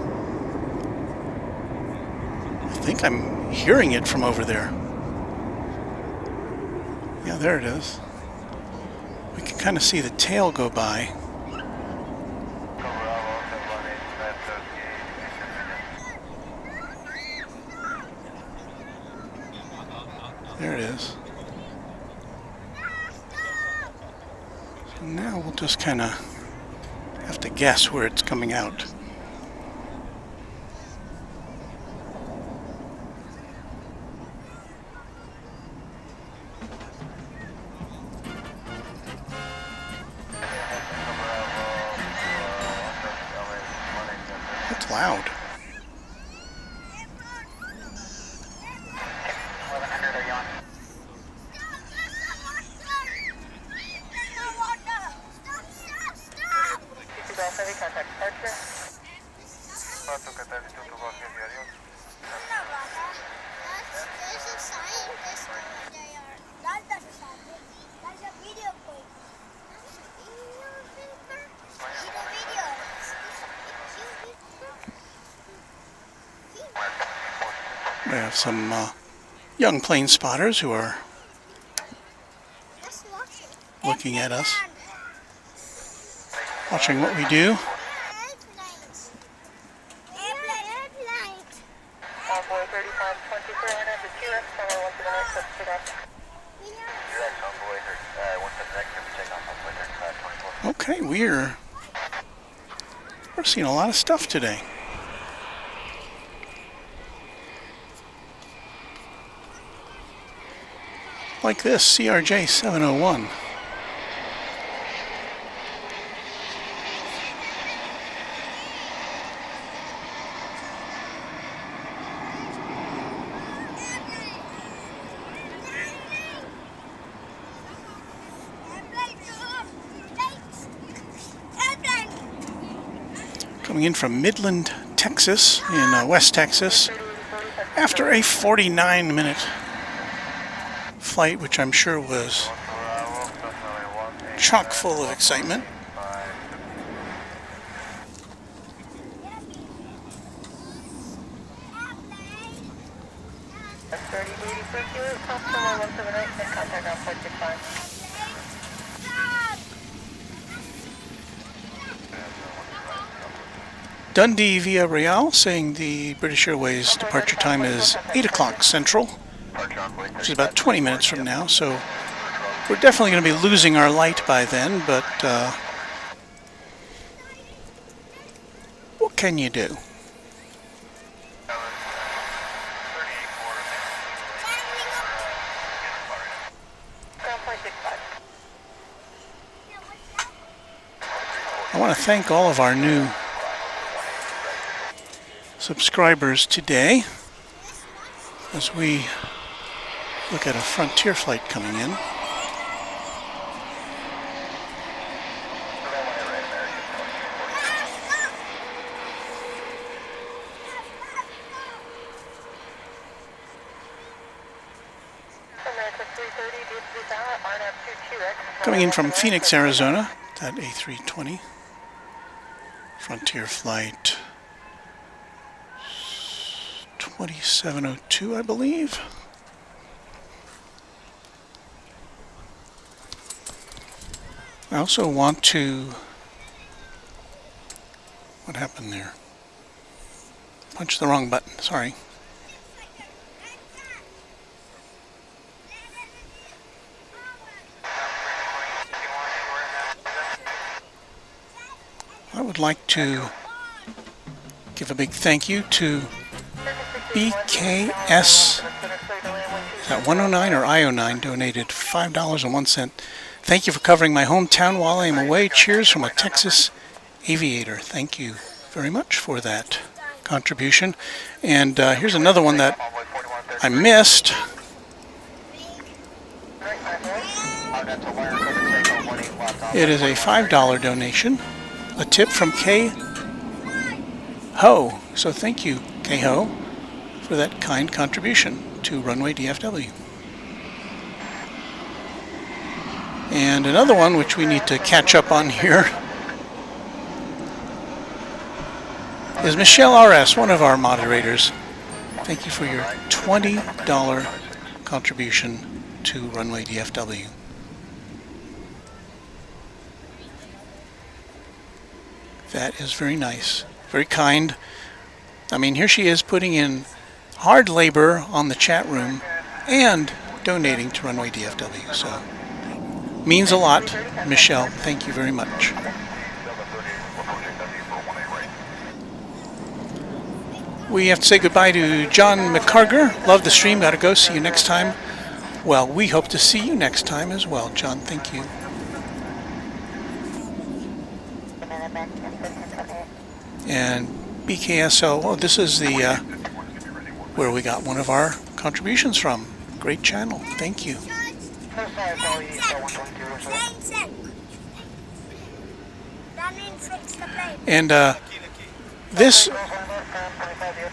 I think I'm hearing it from over there. Yeah, there it is. We can kind of see the tail go by. There it is. So now we'll just kind of have to guess where it's coming out. That's loud. There's a scientist over there. That's a scientist. That's a video game. We have some young plane spotters who are looking at us, watching what we do. Envoy 3523, and that's a T-Rex, follow 179, let's pick up. T-Rex Envoy 179, takeoff Envoy 3524. Okay, we're seeing a lot of stuff today. Like this CRJ 701. Coming in from Midland, Texas, in West Texas, after a 49-minute flight, which I'm sure was chock full of excitement. Dundee via Real saying the British Airways departure time is 8 o'clock Central, which is about 20 minutes from now, so we're definitely going to be losing our light by then, but what can you do? I want to thank all of our new subscribers today as we look at a Frontier flight coming in. Coming in from Phoenix, Arizona, that A320 Frontier Flight 2702, I believe. I also want to... What happened there? Punched the wrong button, sorry. I would like to give a big thank you to BKS, is that 109 or I09, donated $5.01. Thank you for covering my hometown while I am away. Cheers from a Texas aviator. Thank you very much for that contribution. And here's another one that I missed. It is a $5 donation, a tip from K Ho. So thank you, K Ho, for that kind contribution to Runway DFW. And another one which we need to catch up on here is Michelle RS, one of our moderators. Thank you for your $20 contribution to Runway DFW. That is very nice, very kind. I mean, here she is putting in hard labor on the chat room and donating to Runway DFW. So, means a lot, Michelle. Thank you very much. We have to say goodbye to John McCarger. Love the stream. Gotta go. See you next time. Well, we hope to see you next time as well, John. Thank you. And BKSO, oh, this is the where we got one of our contributions from. Great channel. Thank you. And This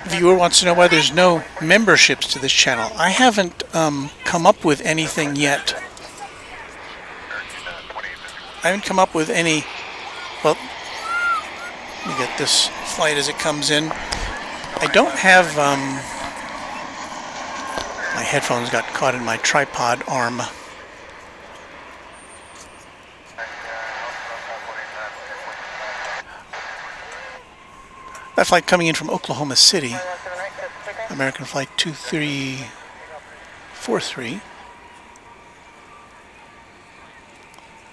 viewer wants to know why there's no memberships to this channel. I haven't come up with anything yet. I haven't come up with any. Well, let me get this flight as it comes in. I don't have. My headphones got caught in my tripod arm. That flight coming in from Oklahoma City, American Flight 2343.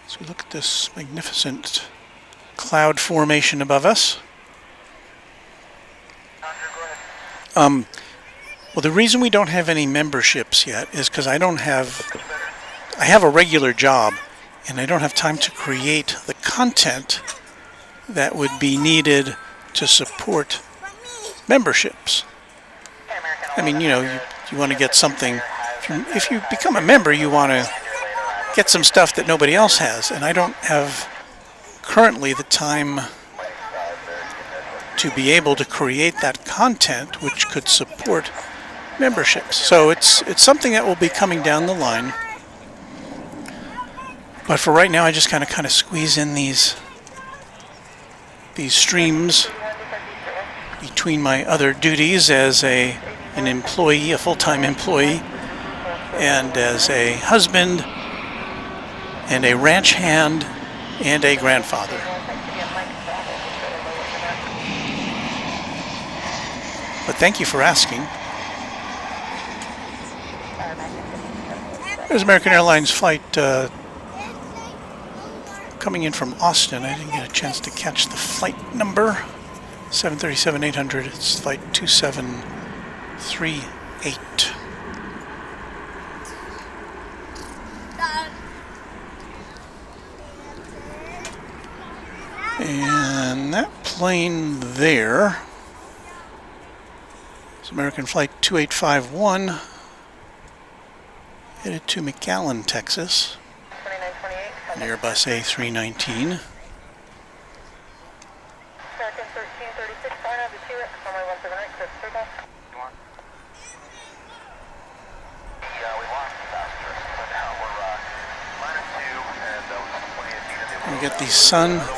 So we look at this magnificent cloud formation above us. Well, the reason we don't have any memberships yet is because I have a regular job and I don't have time to create the content that would be needed to support memberships. I mean, you know, you want to get something, if you become a member, you want to get some stuff that nobody else has, and I don't have currently the time to be able to create that content which could support memberships. So it's something that will be coming down the line. But for right now, I just kind of squeeze in these streams between my other duties as an employee, a full-time employee, and as a husband, and a ranch hand, and a grandfather. But thank you for asking. There's American Airlines Flight coming in from Austin. I didn't get a chance to catch the flight number. 737-800, it's flight 2738. And that plane there is American Flight 2851, headed to McAllen, Texas. An Airbus A319. We get the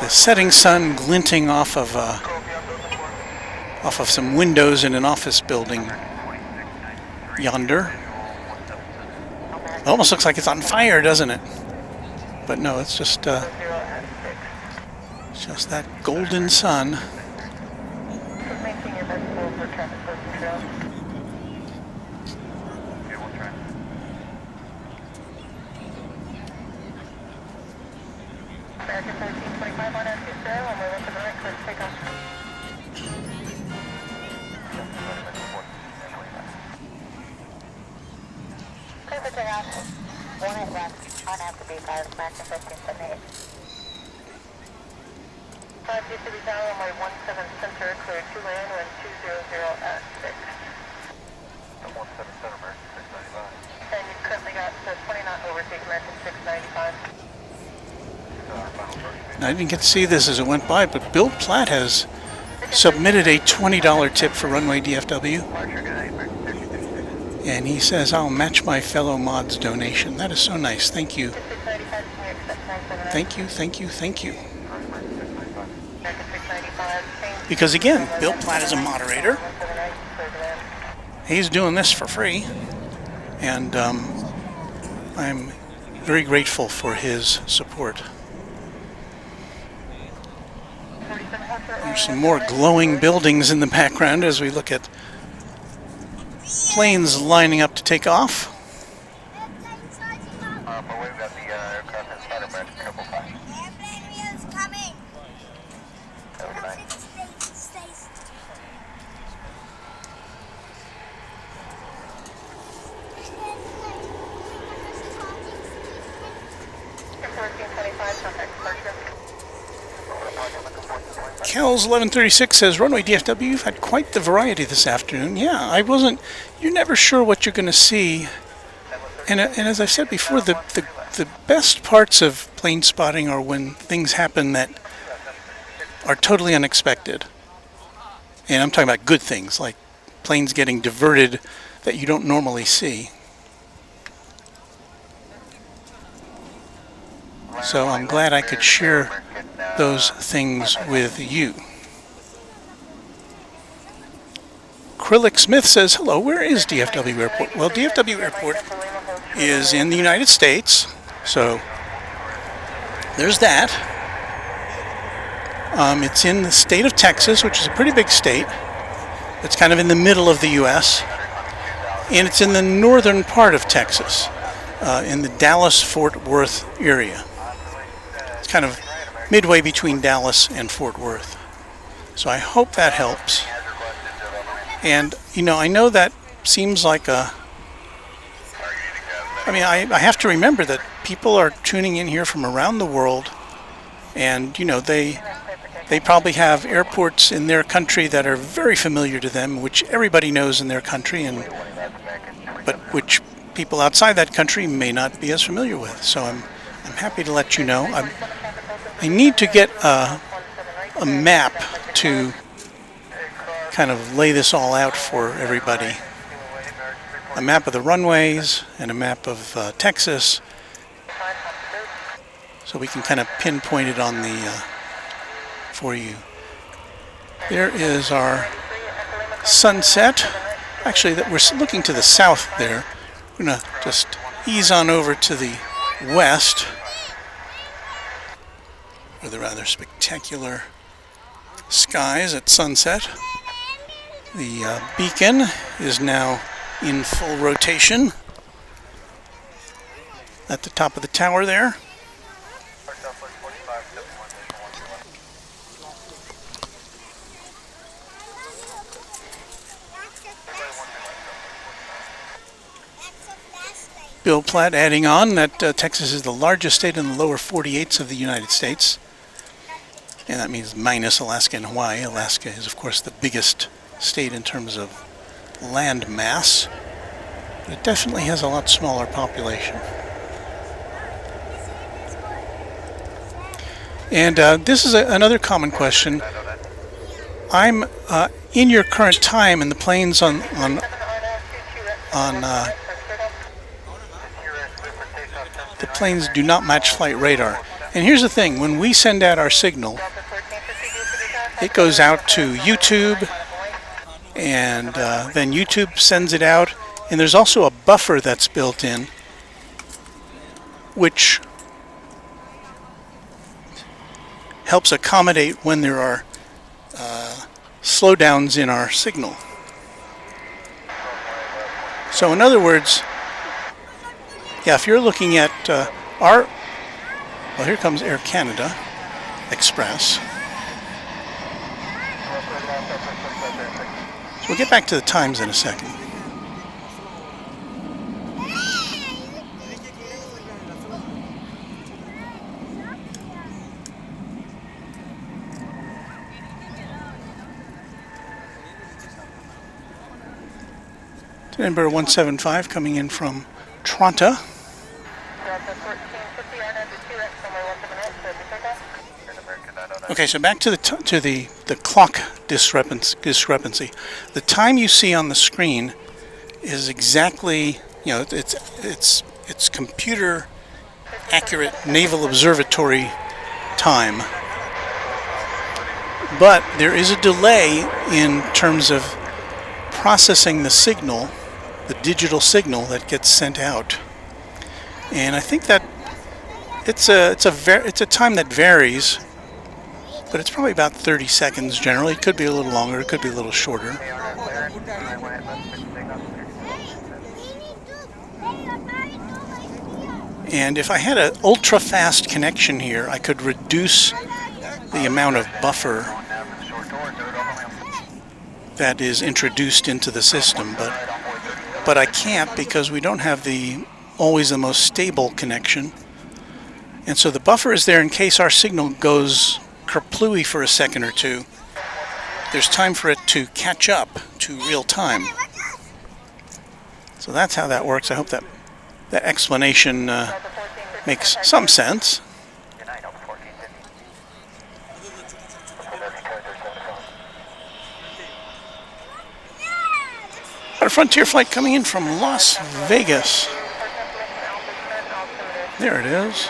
setting sun glinting off of some windows in an office building yonder. It almost looks like it's on fire, doesn't it? But no, it's just that golden sun. I didn't get to see this as it went by, but Bill Platt has submitted a $20 tip for Runway DFW. And he says, I'll match my fellow mod's donation. That is so nice. Thank you. Thank you, thank you, thank you. Because again, Bill Platt is a moderator. He's doing this for free. And I'm very grateful for his support. There's some more glowing buildings in the background as we look at planes lining up to take off. Kells 1136 says, Runway DFW, you've had quite the variety this afternoon. Yeah, you're never sure what you're going to see. And as I've said before, the best parts of plane spotting are when things happen that are totally unexpected. And I'm talking about good things, like planes getting diverted that you don't normally see. So I'm glad I could share those things with you. Acrylic Smith says, hello, where is DFW Airport? Well, DFW Airport is in the United States, so there's that. It's in the state of Texas, which is a pretty big state. It's kind of in the middle of the U.S. And it's in the northern part of Texas, in the Dallas-Fort Worth area. It's kind of midway between Dallas and Fort Worth. So I hope that helps. And, you know, I know that seems like a... I mean, I have to remember that people are tuning in here from around the world, and, you know, they probably have airports in their country that are very familiar to them, which everybody knows in their country, but which people outside that country may not be as familiar with. So I'm happy to let you know. I need to get a map to kind of lay this all out for everybody. A map of the runways and a map of Texas, so we can kind of pinpoint it on the for you. There is our sunset. Actually, that we're looking to the south there. We're gonna just ease on over to the west, with the rather spectacular skies at sunset. The beacon is now in full rotation at the top of the tower there. Bill Platt adding on that Texas is the largest state in the lower 48s of the United States. And that means minus Alaska and Hawaii. Alaska is, of course, the biggest state in terms of land mass. But it definitely has a lot smaller population. And this is another common question. I'm in your current time, and the planes on the planes do not match flight radar. And here's the thing, when we send out our signal, it goes out to YouTube, and then YouTube sends it out, and there's also a buffer that's built in, which helps accommodate when there are slowdowns in our signal. So in other words, yeah, if you're looking at well, here comes Air Canada Express. So we'll get back to the times in a second. Number 175 coming in from Toronto. Okay, so back to the clock discrepancy. The time you see on the screen is exactly, you know, it's computer accurate Naval Observatory time. But there is a delay in terms of processing the signal, the digital signal that gets sent out. And I think that it's a time that varies, but it's probably about 30 seconds generally. It could be a little longer, it could be a little shorter. And if I had an ultra fast connection here, I could reduce the amount of buffer that is introduced into the system, but I can't, because we don't have always the most stable connection. And so the buffer is there in case our signal goes kerplooey for a second or two. There's time for it to catch up to real time. So that's how that works. I hope that explanation makes some sense. Got a Frontier flight coming in from Las Vegas. There it is.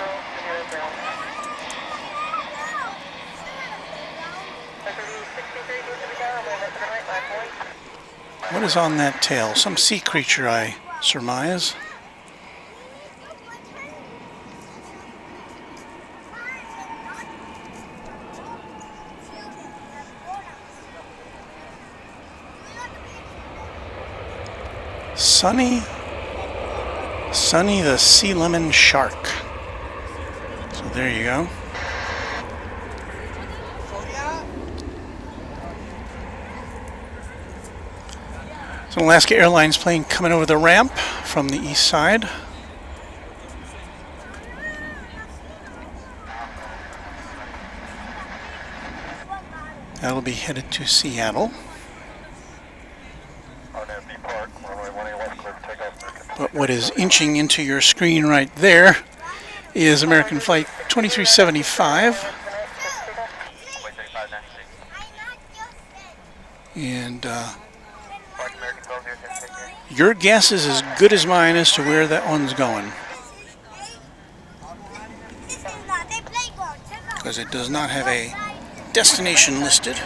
What is on that tail? Some sea creature, I surmise. Sunny the sea lemon shark. So there you go. It's an Alaska Airlines plane coming over the ramp from the east side. That'll be headed to Seattle. But what is inching into your screen right there is American Flight 2375. And your guess is as good as mine as to where that one's going, because it does not have a destination listed.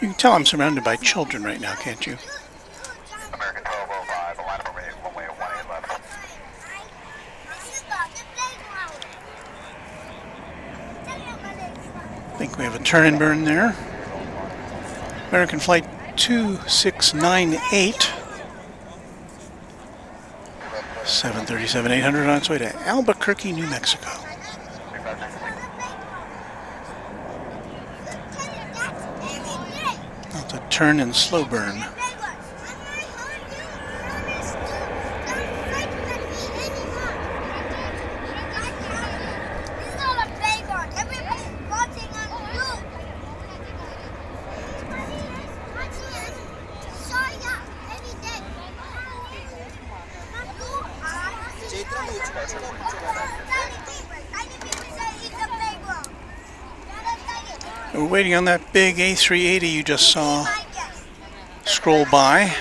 You can tell I'm surrounded by children right now, can't you? American 1205, the line number 8, runway 18 left. I think we have a turn and burn there. American Flight 2698. 737-800 on its way to Albuquerque, New Mexico. That's a turn and slow burn. We're waiting on that big A380 you just saw scroll by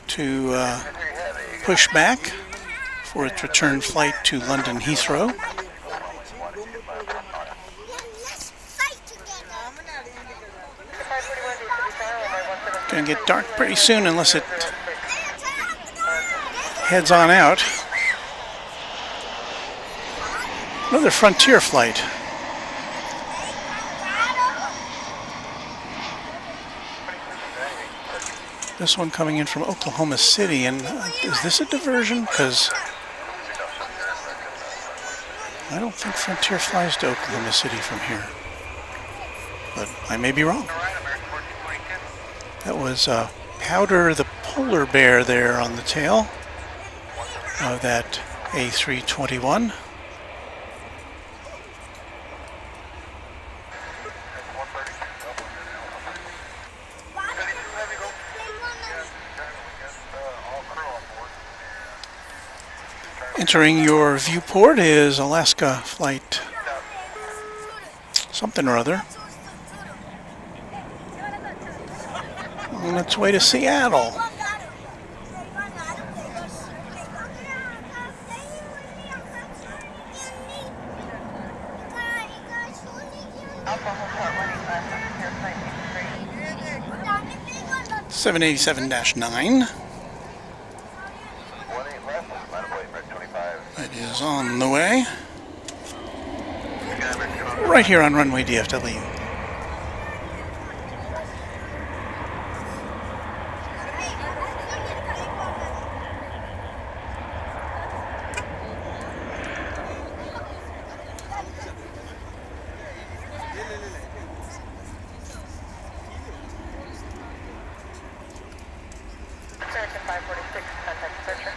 to push back for its return flight to London Heathrow. Gonna get dark pretty soon unless it heads on out. Another Frontier flight. This one coming in from Oklahoma City, and is this a diversion? Because I don't think Frontier flies to Oklahoma City from here, but I may be wrong. That was Powder the Polar Bear there on the tail of that A321. Entering your viewport is Alaska Flight something or other. on its way to Seattle. Alpha Hotel 787-9. 18 left, line of Red 25. It is on the way. Right here on Runway DFW. American 546, contact departure.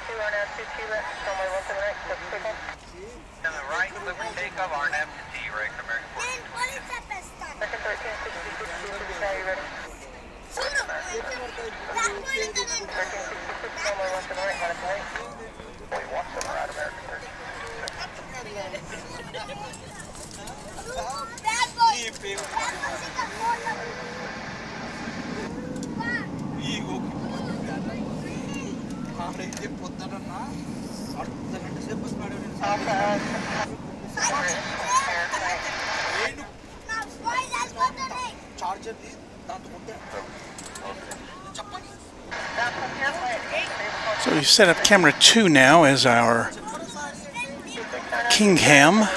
On out 22 left, runway 1 to the right, click takeoff. To the right, Liberty takeoff, RNAV to T, right, American 14. American 13, 66, are you ready? 13, 66, runway 1 to the right, line of right. Only one to the right, American 13. So we've set up camera 2 now as our Kingham.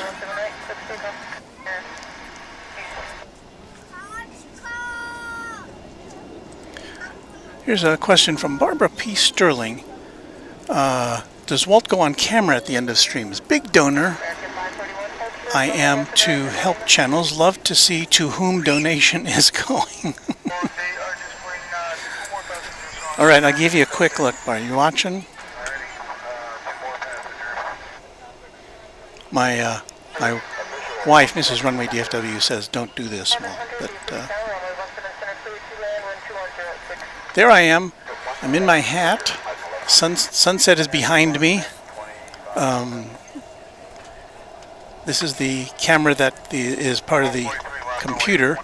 Here's a question from Barbara P. Sterling. Does Walt go on camera at the end of streams? Big donor I am to help channels. Love to see to whom donation is going. All right, I'll give you a quick look. Are you watching? My wife, Mrs. Runway DFW, says don't do this. Well, but there I am. I'm in my hat. Sunset is behind me. This is the camera that is part of the computer.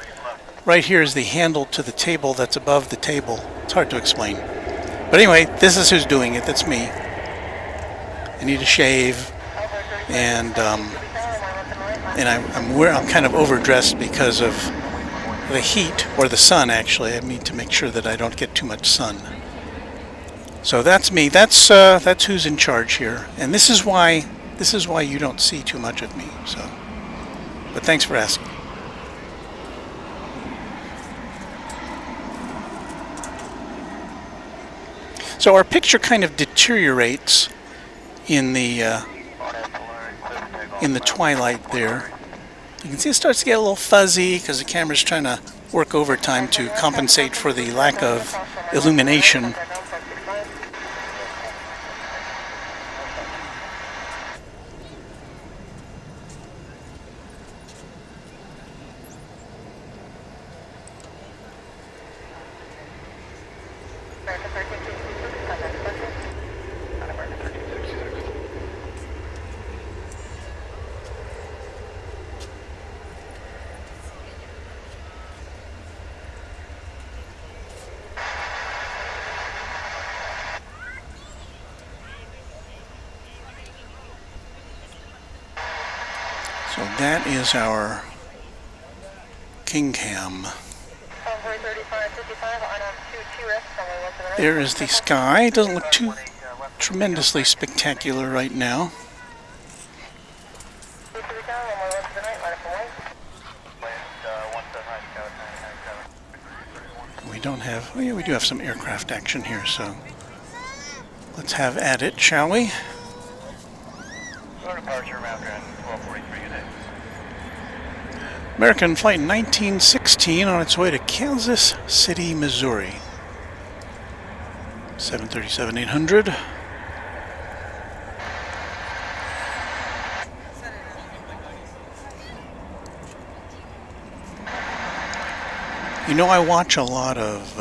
Right here is the handle to the table that's above the table. It's hard to explain. But anyway, this is who's doing it. That's me. I need to shave, and I'm kind of overdressed because of the heat, or the sun actually. I need to make sure that I don't get too much sun. So that's me. That's who's in charge here, and this is why you don't see too much of me. So, but thanks for asking. So our picture kind of deteriorates in the twilight there. You can see it starts to get a little fuzzy because the camera's trying to work overtime to compensate for the lack of illumination. So that is our Kingham. There is the sky. It doesn't look too tremendously spectacular right now. We don't have, oh yeah, we do have some aircraft action here, so let's have at it, shall we? American Flight 1916 on its way to Kansas City, Missouri. 737-800. You know, I watch a lot of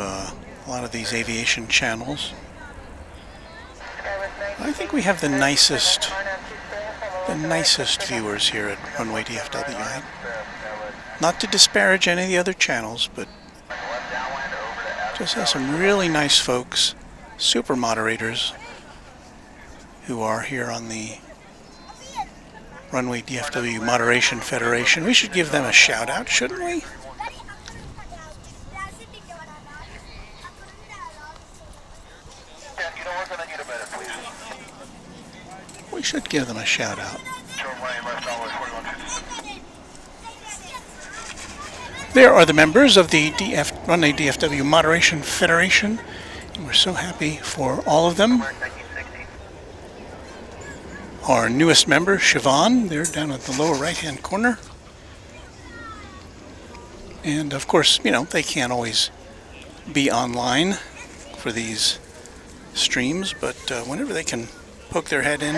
a lot of these aviation channels. I think we have the nicest viewers here at Runway DFW. Not to disparage any of the other channels, but just have some really nice folks, super moderators, who are here on the Runway DFW Moderation Federation. We should give them a shout out, shouldn't we? We should give them a shout out. There are the members of the Runway DFW Moderation Federation, and we're so happy for all of them. Our newest member, Siobhan, they're down at the lower right-hand corner. And of course, you know, they can't always be online for these streams, but whenever they can poke their head in,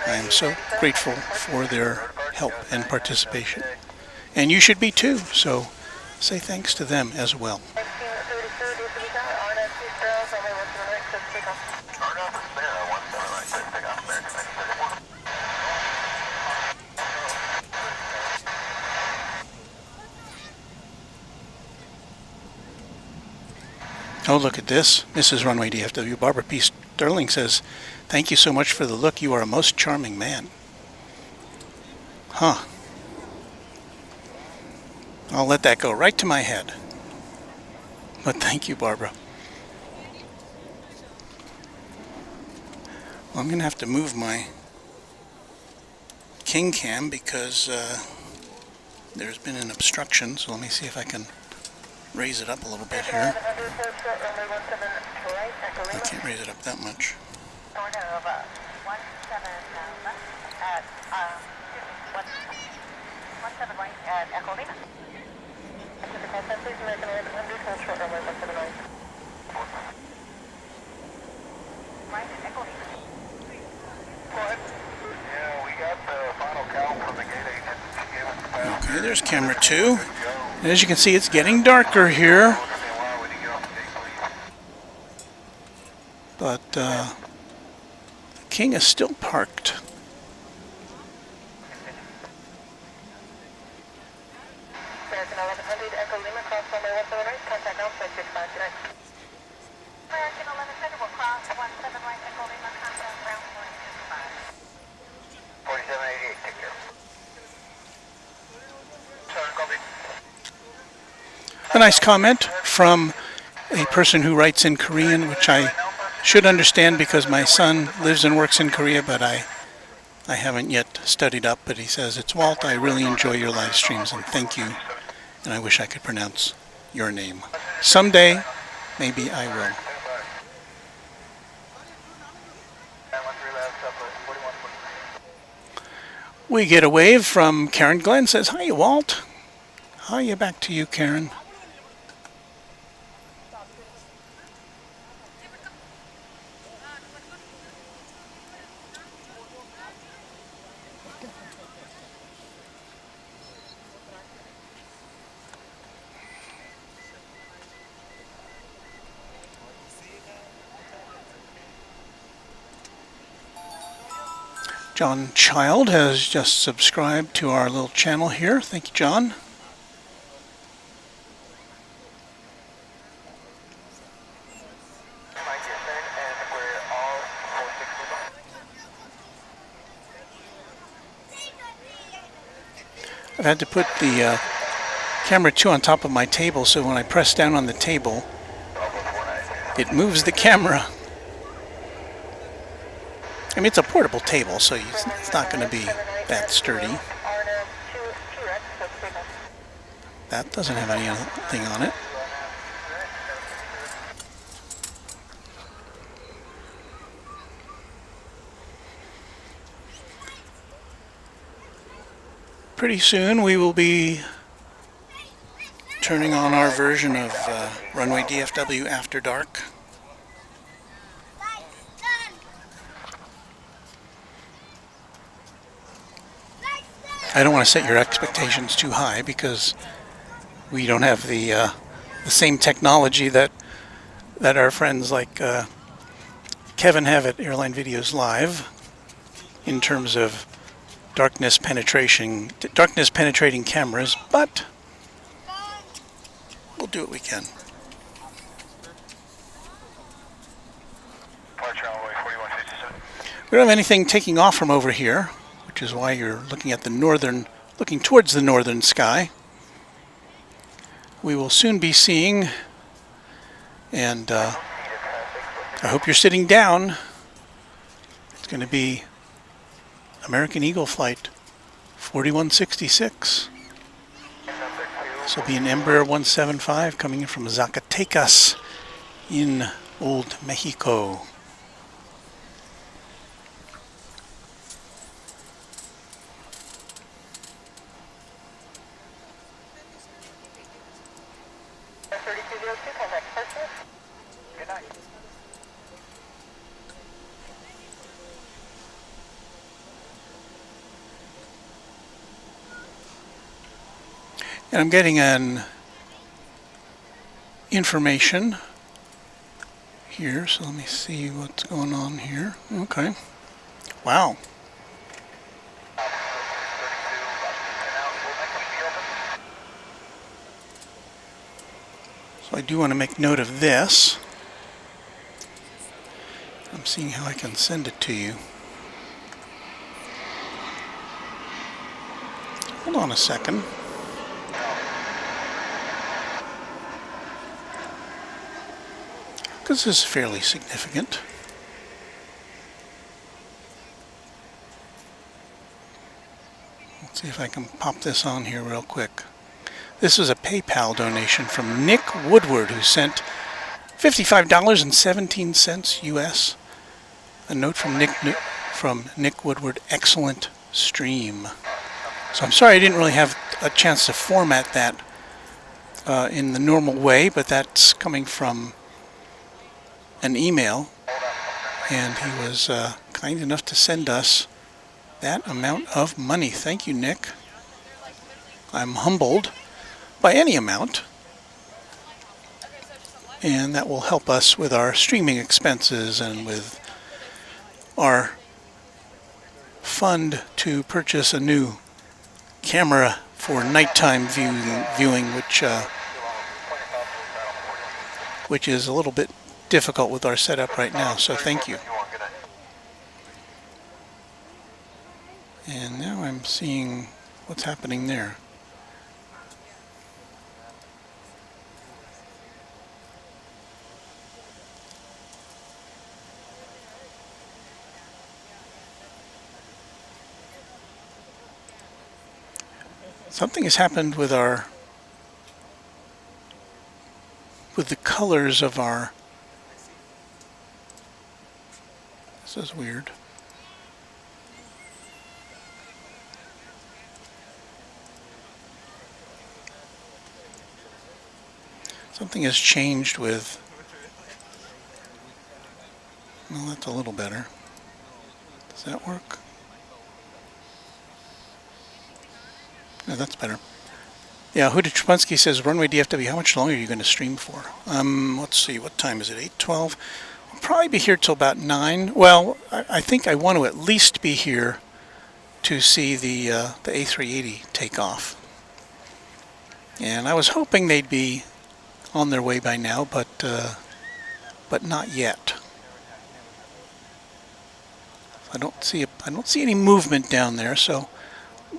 I am so grateful for their help and participation. And you should be too, so say thanks to them as well. Oh, look at this. Mrs. Runway DFW. Barbara P. Sterling says, "Thank you so much for the look. You are a most charming man." Huh. I'll let that go right to my head. But thank you, Barbara. Well, I'm going to have to move my King Cam because there's been an obstruction. So let me see if I can raise it up a little bit here. I can't raise it up that much. Okay, there's camera 2. And as you can see, it's getting darker here. But the King is still parked. A nice comment from a person who writes in Korean, which I should understand because my son lives and works in Korea, but I haven't yet studied up. But he says, "It's Walt, I really enjoy your live streams and thank you. And I wish I could pronounce your name. Someday, maybe I will." We get a wave from Karen Glenn, says, "Hi, Walt." Hi, back to you, Karen. John Child has just subscribed to our little channel here. Thank you, John. I've had to put the camera 2 on top of my table, so when I press down on the table, it moves the camera. I mean, it's a portable table, so it's not going to be that sturdy. That doesn't have anything on it. Pretty soon we will be turning on our version of Runway DFW After Dark. I don't want to set your expectations too high because we don't have the same technology that that our friends like Kevin have at Airline Videos Live in terms of darkness penetrating cameras, but we'll do what we can. We don't have anything taking off from over here, which is why you're looking at the looking towards the northern sky. We will soon be seeing, and I hope you're sitting down. It's going to be American Eagle Flight 4166. This will be an Embraer 175 coming in from Zacatecas in Old Mexico. And I'm getting an information here, so let me see what's going on here. Okay. Wow. So I do want to make note of this. I'm seeing how I can send it to you. Hold on a second. This is fairly significant. Let's see if I can pop this on here real quick. This is a PayPal donation from Nick Woodward, who sent $55.17 US. A note from Nick Woodward, excellent stream. So I'm sorry I didn't really have a chance to format that in the normal way, but that's coming from an email, and he was kind enough to send us that amount of money. Thank you, Nick. I'm humbled by any amount, and that will help us with our streaming expenses and with our fund to purchase a new camera for nighttime viewing, which is a little bit difficult with our setup right now, so thank you. And now I'm seeing what's happening there. Something has happened with the colors of our. This is weird. Something has changed with. Well, that's a little better. Does that work? No, that's better. Yeah, Huda Trupunski says, Runway DFW, how much longer are you going to stream for? Let's see, what time is it? 8:12? I'll probably be here till about 9. Well, I think I want to at least be here to see the A380 take off. And I was hoping they'd be on their way by now, but not yet. I don't see any movement down there, so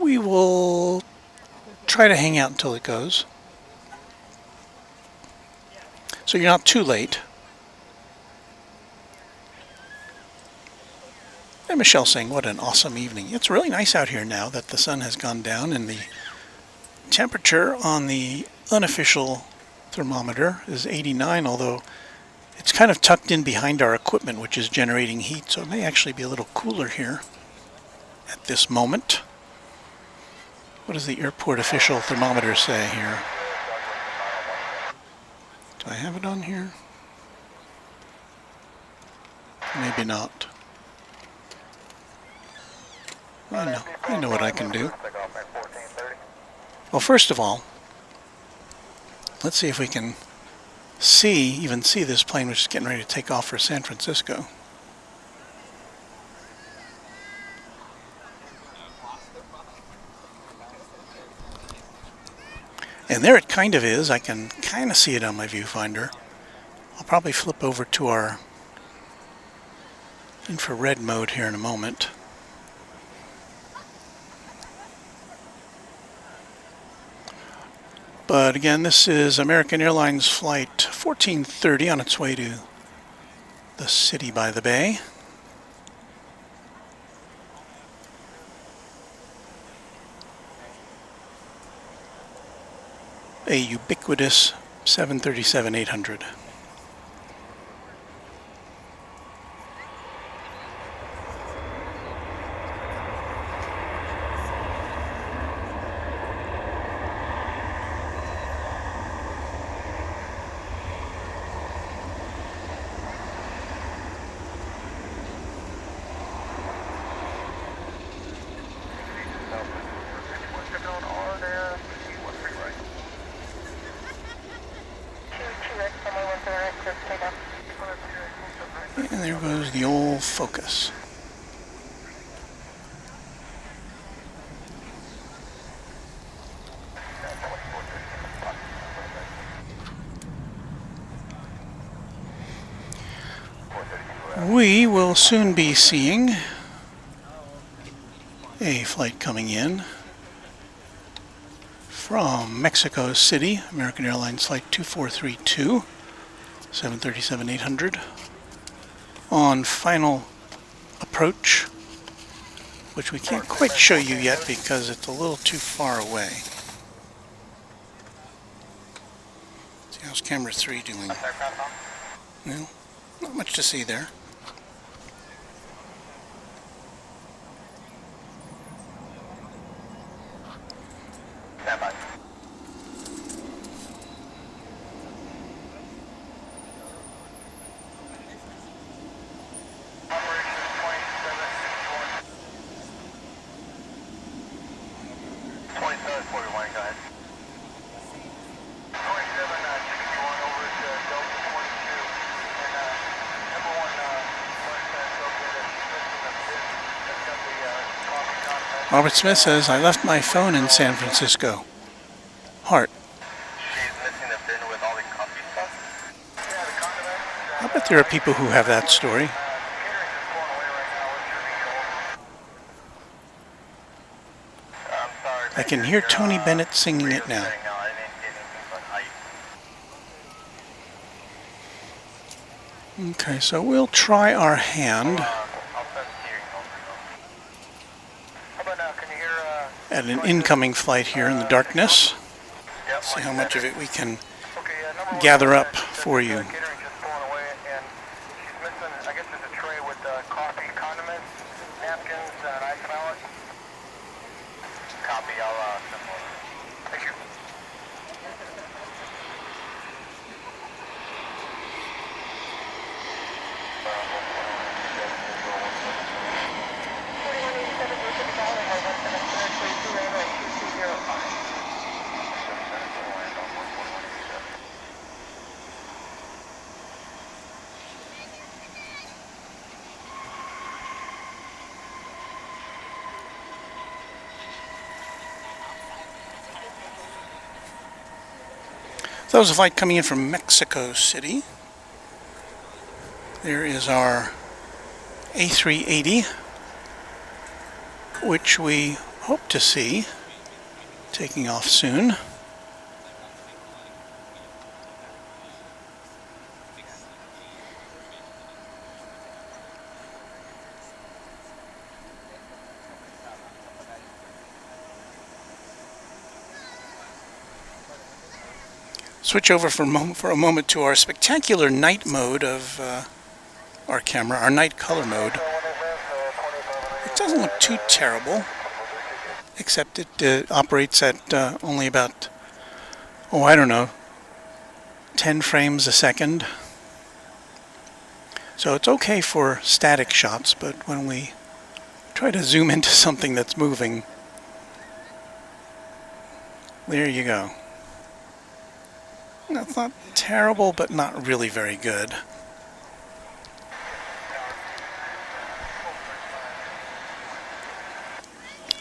we will try to hang out until it goes. So you're not too late. And Michelle saying, what an awesome evening. It's really nice out here now that the sun has gone down, and the temperature on the unofficial thermometer is 89, although it's kind of tucked in behind our equipment, which is generating heat, so it may actually be a little cooler here at this moment. What does the airport official thermometer say here? Do I have it on here? Maybe not. I know what I can do. Well, first of all, let's see if we can even see this plane, which is getting ready to take off for San Francisco. And there it kind of is. I can kind of see it on my viewfinder. I'll probably flip over to our infrared mode here in a moment. But again, this is American Airlines Flight 1430 on its way to the city by the bay. A ubiquitous 737-800. And there goes the old Focus. We will soon be seeing a flight coming in from Mexico City, American Airlines Flight 2432, 737-800, on final approach, which we can't quite show you yet because it's a little too far away. See, how's camera 3 doing? Well, not much to see there. Robert Smith says, I left my phone in San Francisco. Heart. I bet there are people who have that story. I can hear Tony Bennett singing it now. Okay, so we'll try our hand at an incoming flight here in the darkness. See how much of it we can gather up for you. So that was a flight coming in from Mexico City. There is our A380, which we hope to see taking off soon. Switch over for a moment to our spectacular night mode of our camera, our night color mode. It doesn't look too terrible, except it operates at only about, oh, I don't know, 10 frames a second. So it's okay for static shots, but when we try to zoom into something that's moving, there you go. That's not terrible, but not really very good.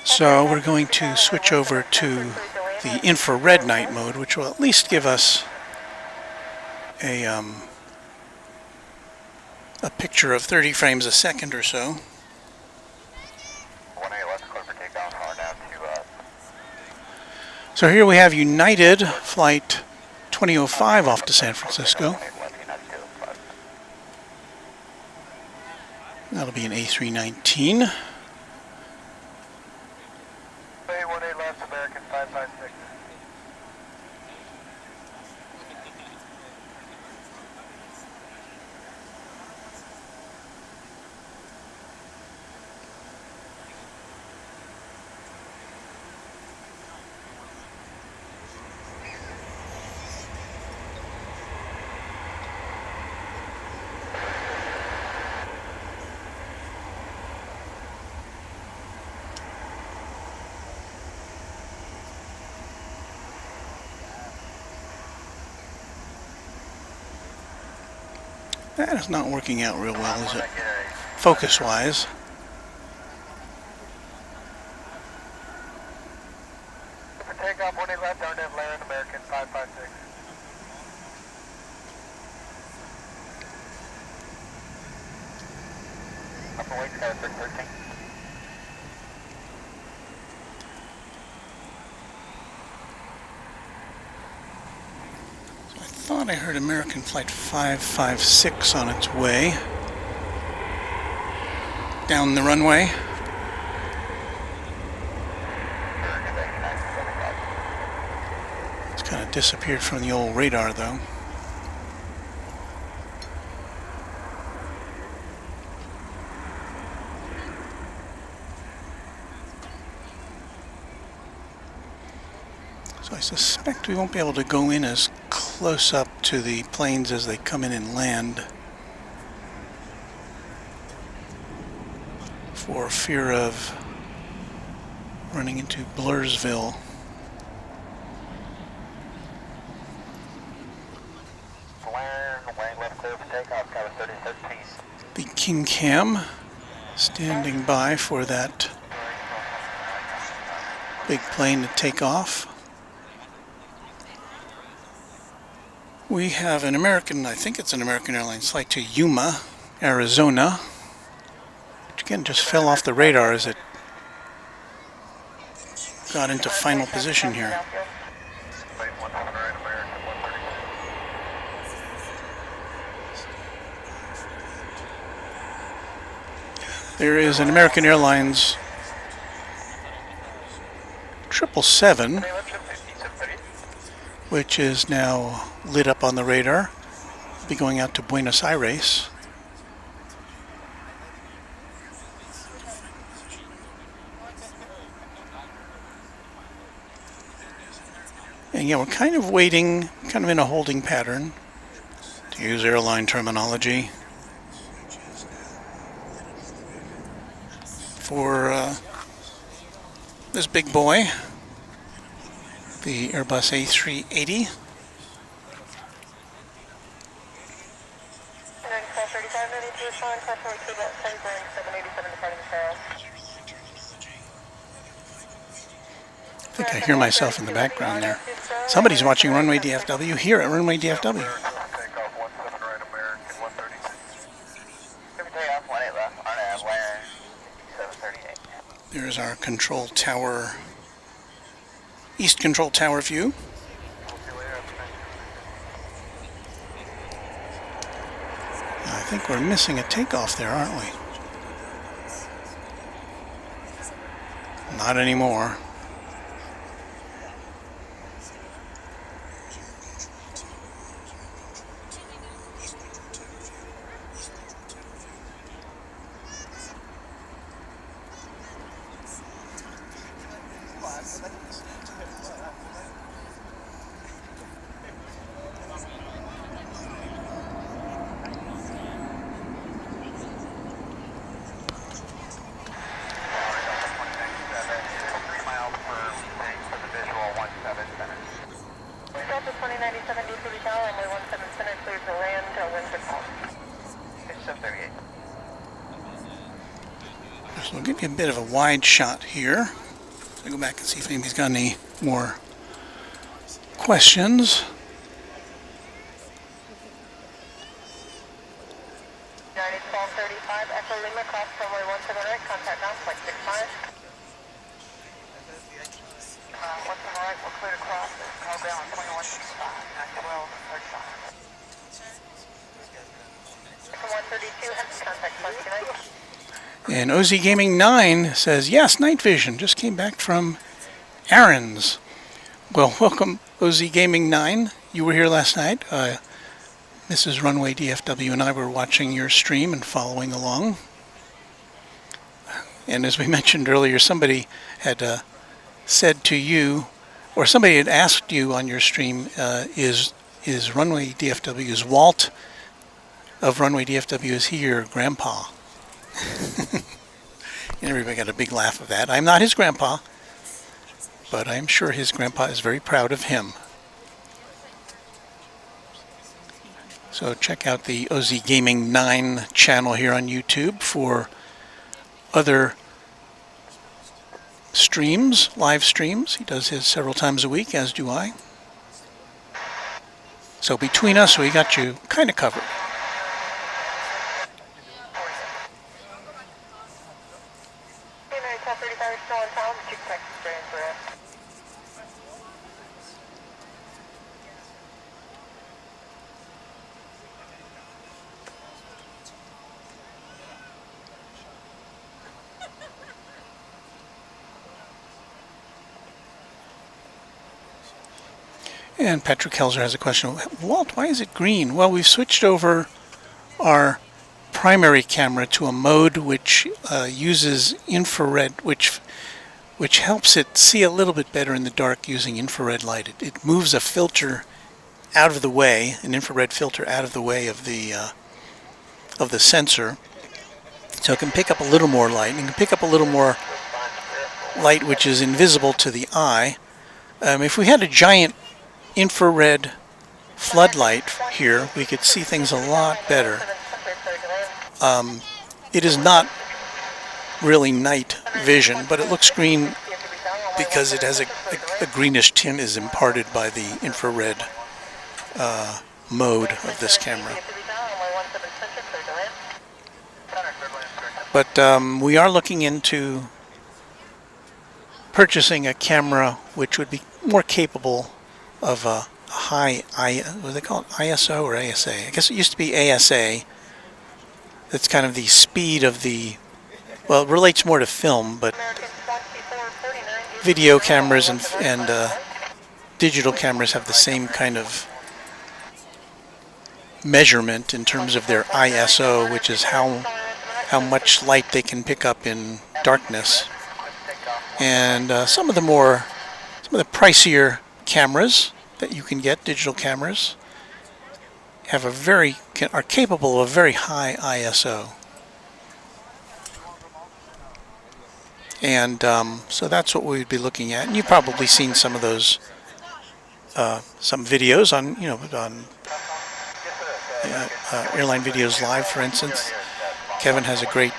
So we're going to switch over to the infrared night mode, which will at least give us a picture of 30 frames a second or so. So here we have United Flight 2005 off to San Francisco. That'll be an A319. A18 left, American 556. That is not working out real well, is it? Focus-wise. For takeoff, 18 left, RNAV land, American 556. Upper weight, sky 13. I thought I heard American Flight 556 on its way down the runway. It's kind of disappeared from the old radar though. So I suspect we won't be able to go in as close up to the planes as they come in and land for fear of running into Blairsville. The King Cam standing by for that big plane to take off. We have an American, I think it's an American Airlines flight to Yuma, Arizona, which again just fell off the radar as it got into final position here. There is an American Airlines 777, which is now lit up on the radar. It'll be going out to Buenos Aires. And yeah, we're kind of waiting, kind of in a holding pattern, to use airline terminology, for this big boy, the Airbus A380. I think I hear myself in the background there. Somebody's watching Runway DFW here at Runway DFW. There's our control tower, east control tower view. I think we're missing a takeoff there, aren't we? Not anymore. So I'll give you a bit of a wide shot here. So I'll go back and see if anybody's got any more questions. United 1235, Echo Lima, cross runway 17 right, contact now, flight 65. 17 right, we're clear to cross, call ground 2165, 1235. From 132, contact flight tonight. And OZ Gaming 9 says, yes, night vision. Just came back from errands. Well, welcome, OZ Gaming 9. You were here last night. Mrs. Runway DFW and I were watching your stream and following along. And as we mentioned earlier, somebody had said to you, or somebody had asked you on your stream, is Runway DFW's Walt of Runway DFW, is he your grandpa? And everybody got a big laugh of that. I'm not his grandpa, but I'm sure his grandpa is very proud of him. So check out the OZ Gaming 9 channel here on YouTube for other streams, live streams. He does his several times a week, as do I. So between us, we got you kind of covered. And Patrick Helzer has a question. Walt, why is it green? Well, we've switched over our primary camera to a mode which uses infrared, which helps it see a little bit better in the dark using infrared light. It moves a filter out of the way, an infrared filter out of the way of the sensor, so it can pick up a little more light. And it can pick up a little more light which is invisible to the eye. If we had a giant infrared floodlight here, we could see things a lot better. It is not really night vision, but it looks green because it has a greenish tint is imparted by the infrared mode of this camera. But we are looking into purchasing a camera which would be more capable of a high, what do they call it, ISO or ASA? I guess it used to be ASA. That's kind of the speed of the, well, it relates more to film, but video cameras and digital cameras have the same kind of measurement in terms of their ISO, which is how much light they can pick up in darkness. And some of the pricier cameras that you can get, digital cameras, have are capable of a very high ISO. And so that's what we'd be looking at. And you've probably seen some of those, some videos on, on Airline Videos Live, for instance. Kevin has a great,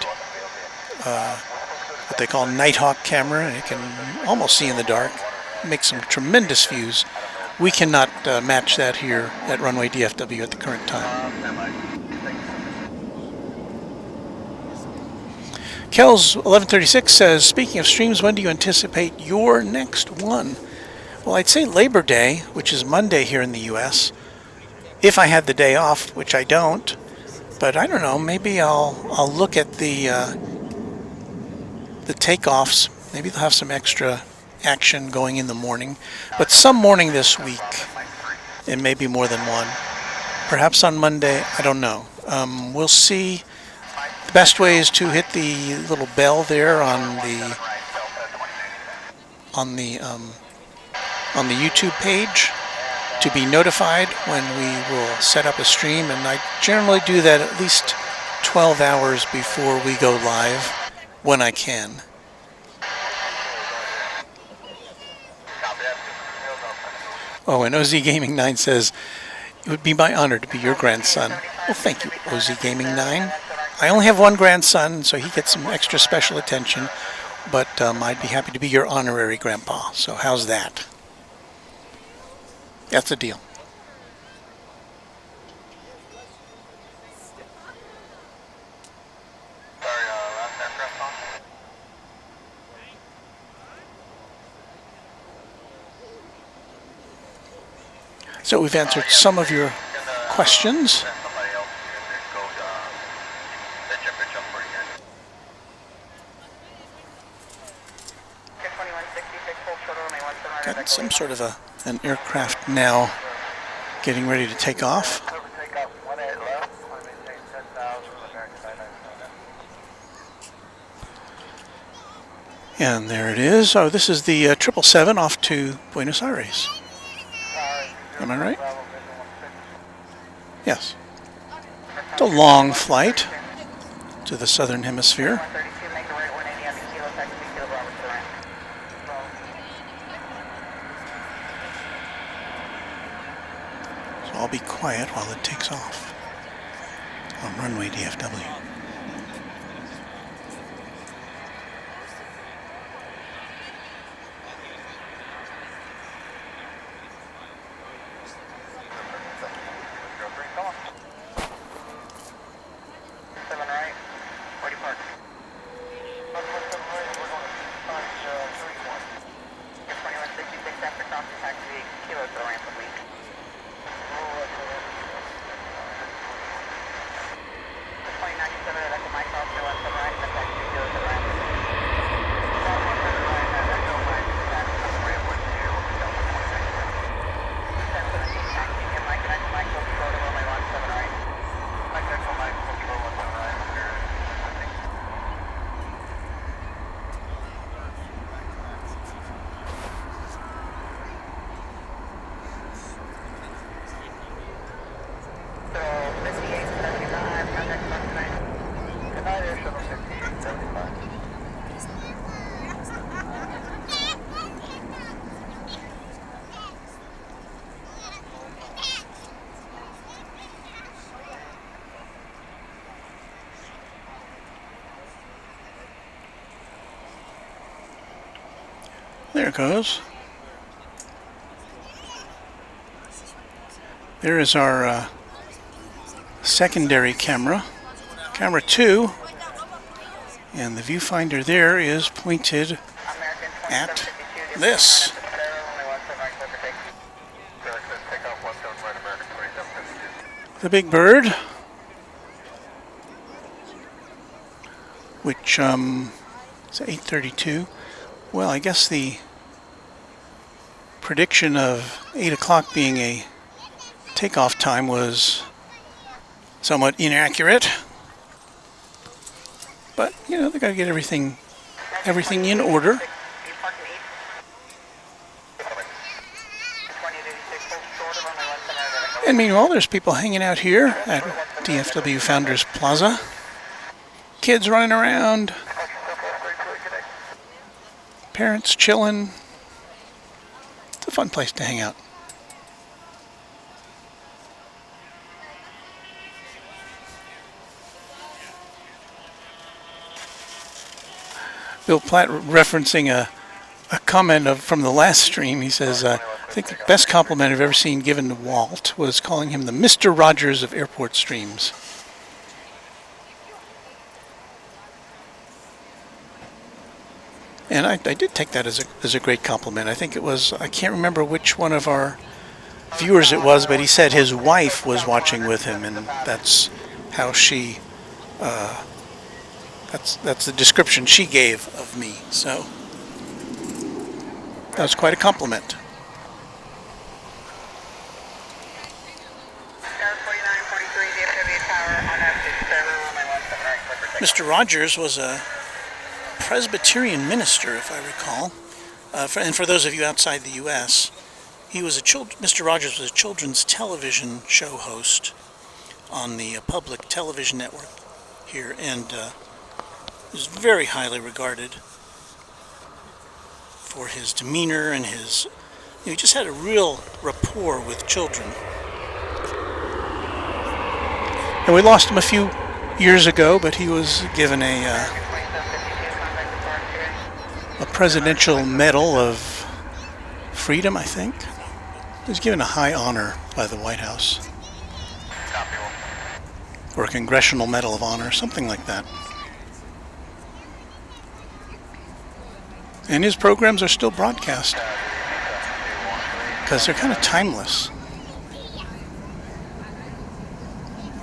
what they call Nighthawk camera, and it can almost see in the dark. Make some tremendous views. We cannot match that here at Runway DFW at the current time. Kells 1136 says, speaking of streams, when do you anticipate your next one? Well, I'd say Labor Day, which is Monday here in the U.S. If I had the day off, which I don't, but I don't know, maybe I'll look at the takeoffs. Maybe they'll have some extra action going in the morning, but some morning this week, it may be more than one. Perhaps on Monday, I don't know. We'll see. The best way is to hit the little bell there on the YouTube page to be notified when we will set up a stream, and I generally do that at least 12 hours before we go live when I can. Oh, and OZ Gaming 9 says, it would be my honor to be your grandson. Well, thank you, OZ Gaming 9. I only have one grandson, so he gets some extra special attention, but I'd be happy to be your honorary grandpa. So how's that? That's a deal. So we've answered some of your questions. Got some sort of an aircraft now getting ready to take off. And there it is. Oh, this is the 777 off to Buenos Aires. Am I right? Yes. It's a long flight to the southern hemisphere. So I'll be quiet while it takes off on Runway DFW. There it goes. There is our secondary camera, camera 2, and the viewfinder there is pointed at this. The big bird, which is 8:32. Well, I guess the prediction of 8 o'clock being a takeoff time was somewhat inaccurate. But, you know, they got to get everything in order. And meanwhile, there's people hanging out here at DFW Founders Plaza. Kids running around. Parents chilling. It's a fun place to hang out. Bill Platt referencing a comment from the last stream. He says, I think the best compliment I've ever seen given to Walt was calling him the Mr. Rogers of airport streams. And I did take that as a great compliment. I think it was, I can't remember which one of our viewers it was, but he said his wife was watching with him, and that's how she, that's the description she gave of me. So that was quite a compliment. Mr. Rogers was a Presbyterian minister, if I recall. And for those of you outside the U.S., he was Mr. Rogers was a children's television show host on the public television network here, and is very highly regarded for his demeanor and his, he just had a real rapport with children. And we lost him a few years ago, but he was given a Presidential Medal of Freedom, I think. He was given a high honor by the White House. Or a Congressional Medal of Honor, something like that. And his programs are still broadcast because they're kind of timeless.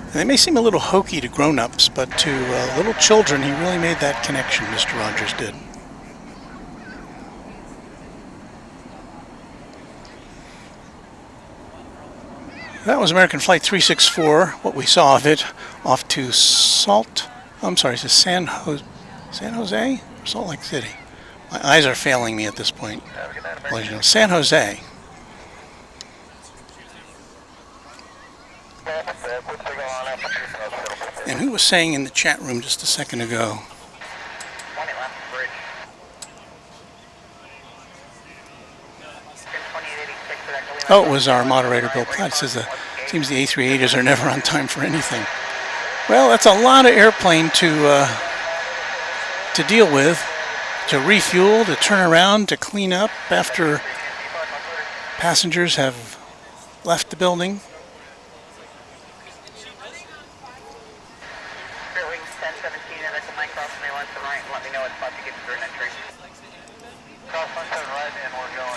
And they may seem a little hokey to grown-ups, but to little children, he really made that connection, Mr. Rogers did. That was American Flight 364, what we saw of it, off to San Jose? Or Salt Lake City. My eyes are failing me at this point. Well, you know, San Jose. And who was saying in the chat room just a second ago? Oh, it was our moderator, Bill Platt. It says seems the A380s are never on time for anything. Well, that's a lot of airplane to deal with, to refuel, to turn around, to clean up after passengers have left the building.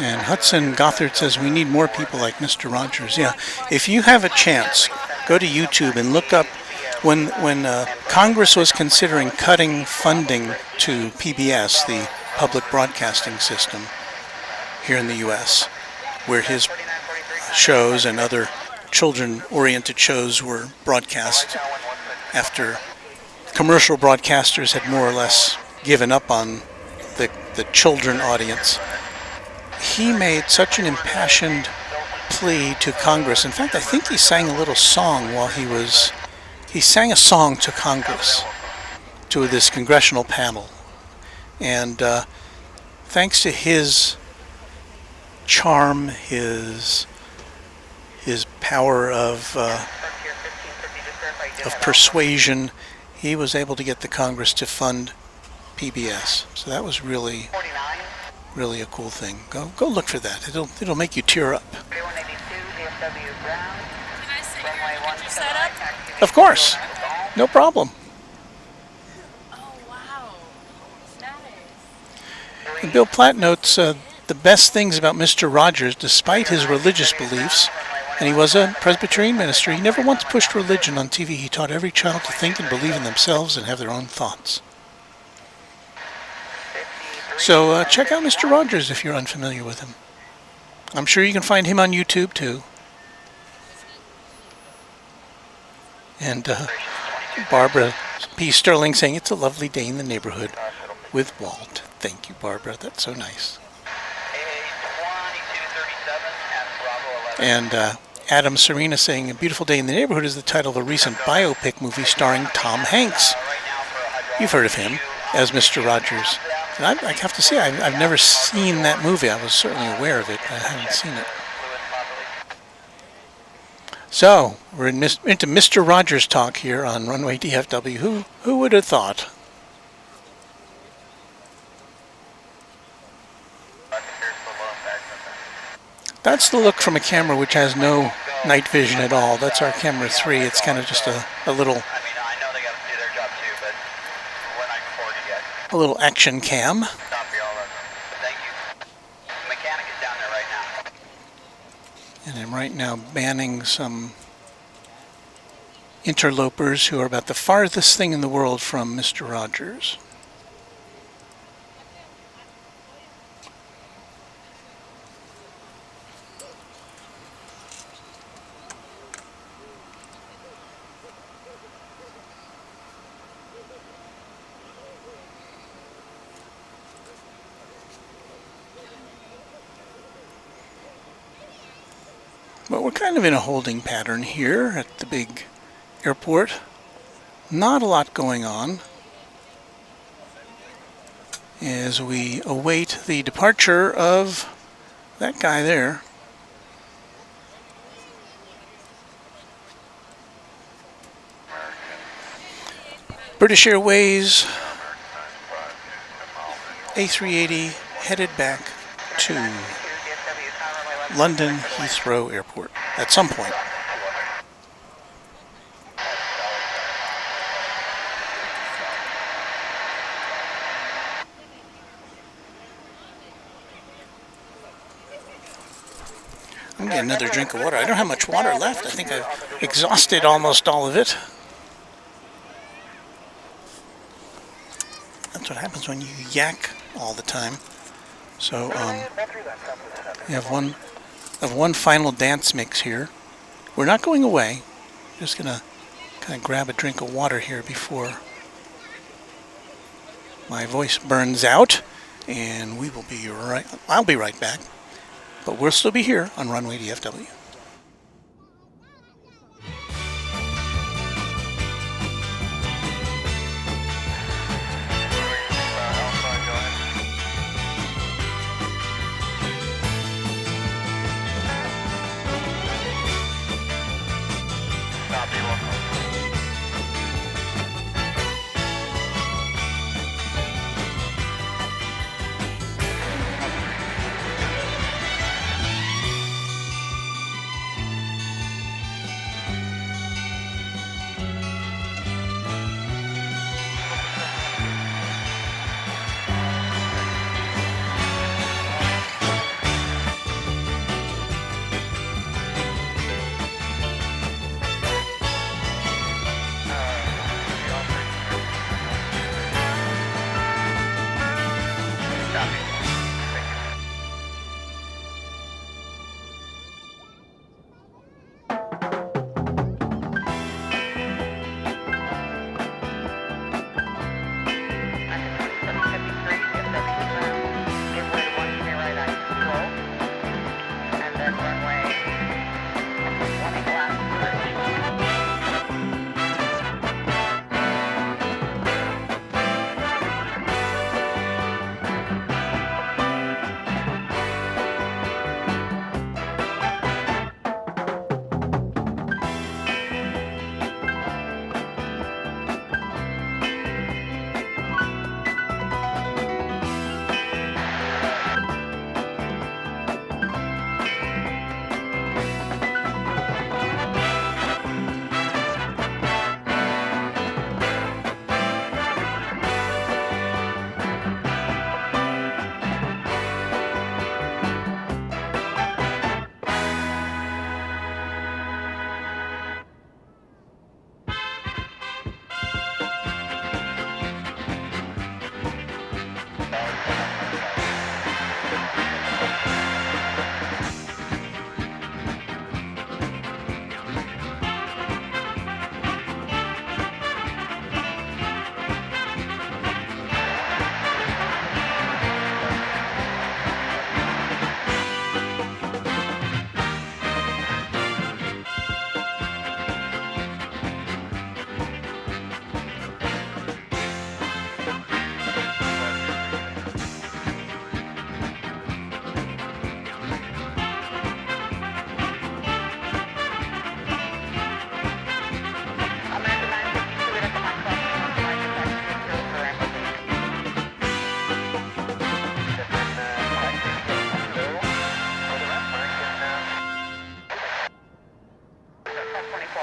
And Hudson Gothard says we need more people like Mr. Rogers. Yeah, if you have a chance, go to YouTube and look up when Congress was considering cutting funding to PBS, the public broadcasting system here in the U.S., where his shows and other children-oriented shows were broadcast after commercial broadcasters had more or less given up on the children audience. He made such an impassioned plea to Congress. In fact, I think he sang a little song while he sang a song to Congress, to this congressional panel. And thanks to his charm, his power of persuasion, he was able to get the Congress to fund PBS. So that was really a cool thing. Go look for that. It'll make you tear up. Of course. No problem. Oh, wow. Nice. And Bill Platt notes the best things about Mr. Rogers, despite his religious beliefs, and he was a Presbyterian minister, he never once pushed religion on TV. He taught every child to think and believe in themselves and have their own thoughts. So check out Mr. Rogers if you're unfamiliar with him. I'm sure you can find him on YouTube too. And Barbara P. Sterling saying it's a lovely day in the neighborhood with Walt. Thank you, Barbara. That's so nice. And Adam Serena saying a beautiful day in the neighborhood is the title of a recent biopic movie starring Tom Hanks. You've heard of him as Mr. Rogers. And I have to say, I've never seen that movie. I was certainly aware of it, but I haven't seen it. So, we're into Mr. Rogers talk here on Runway DFW. Who would have thought? That's the look from a camera which has no night vision at all. That's our camera 3. It's kind of just a little action cam. And I'm right now banning some interlopers who are about the farthest thing in the world from Mr. Rogers. But we're kind of in a holding pattern here at the big airport. Not a lot going on as we await the departure of that guy there. British Airways A380 headed back to London Heathrow Airport at some point. I'm getting another drink of water. I don't have much water left. I think I've exhausted almost all of it. That's what happens when you yak all the time. So we have one final dance mix here. We're not going away. Just gonna kind of grab a drink of water here before my voice burns out, and we will be right. I'll be right back. But we'll still be here on Runway DFW.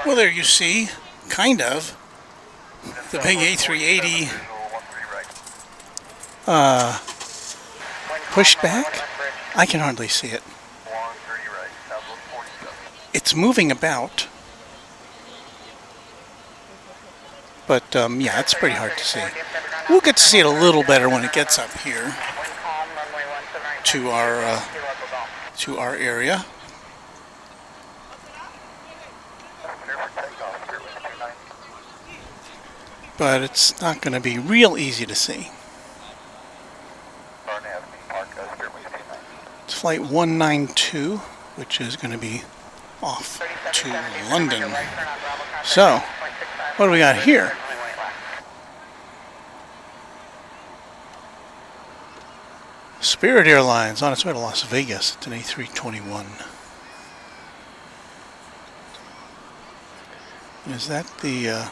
Well, there you see, kind of, the big A380 pushed back. I can hardly see it. It's moving about, but yeah, it's pretty hard to see. We'll get to see it a little better when it gets up here to our area. But it's not going to be real easy to see. It's flight 192, which is going to be off to London. So, what do we got here? Spirit Airlines on its way to Las Vegas. It's an A321. Is that the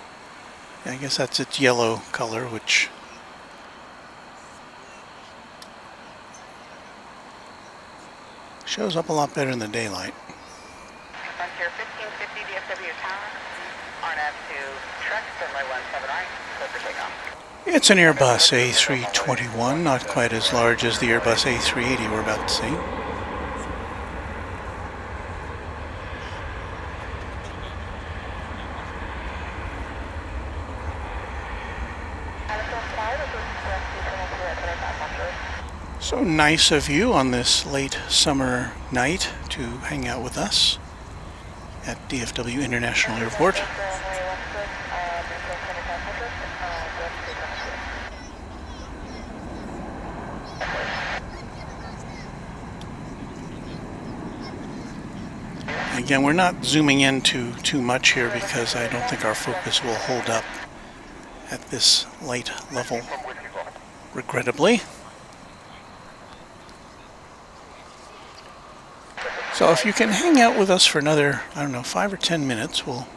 I guess that's its yellow color, which shows up a lot better in the daylight. Frontier 1550 DFW Tower, RNAV to Trek, runway 179, clear for takeoff. It's an Airbus A321, not quite as large as the Airbus A380 we're about to see. So nice of you on this late summer night to hang out with us at DFW International Airport. Again, we're not zooming into too much here because I don't think our focus will hold up at this light level, regrettably. So if you can hang out with us for another, I don't know, 5 or 10 minutes, we'll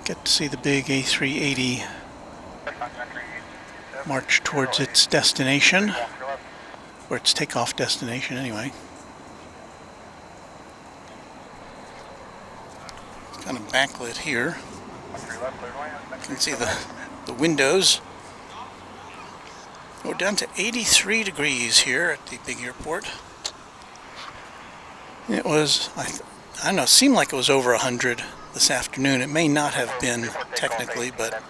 get to see the big A380 march towards its destination, or its takeoff destination anyway. It's kind of backlit here. You can see the windows. We're down to 83 degrees here at the big airport. It was, I don't know, it seemed like it was over 100 this afternoon. It may not have been technically, but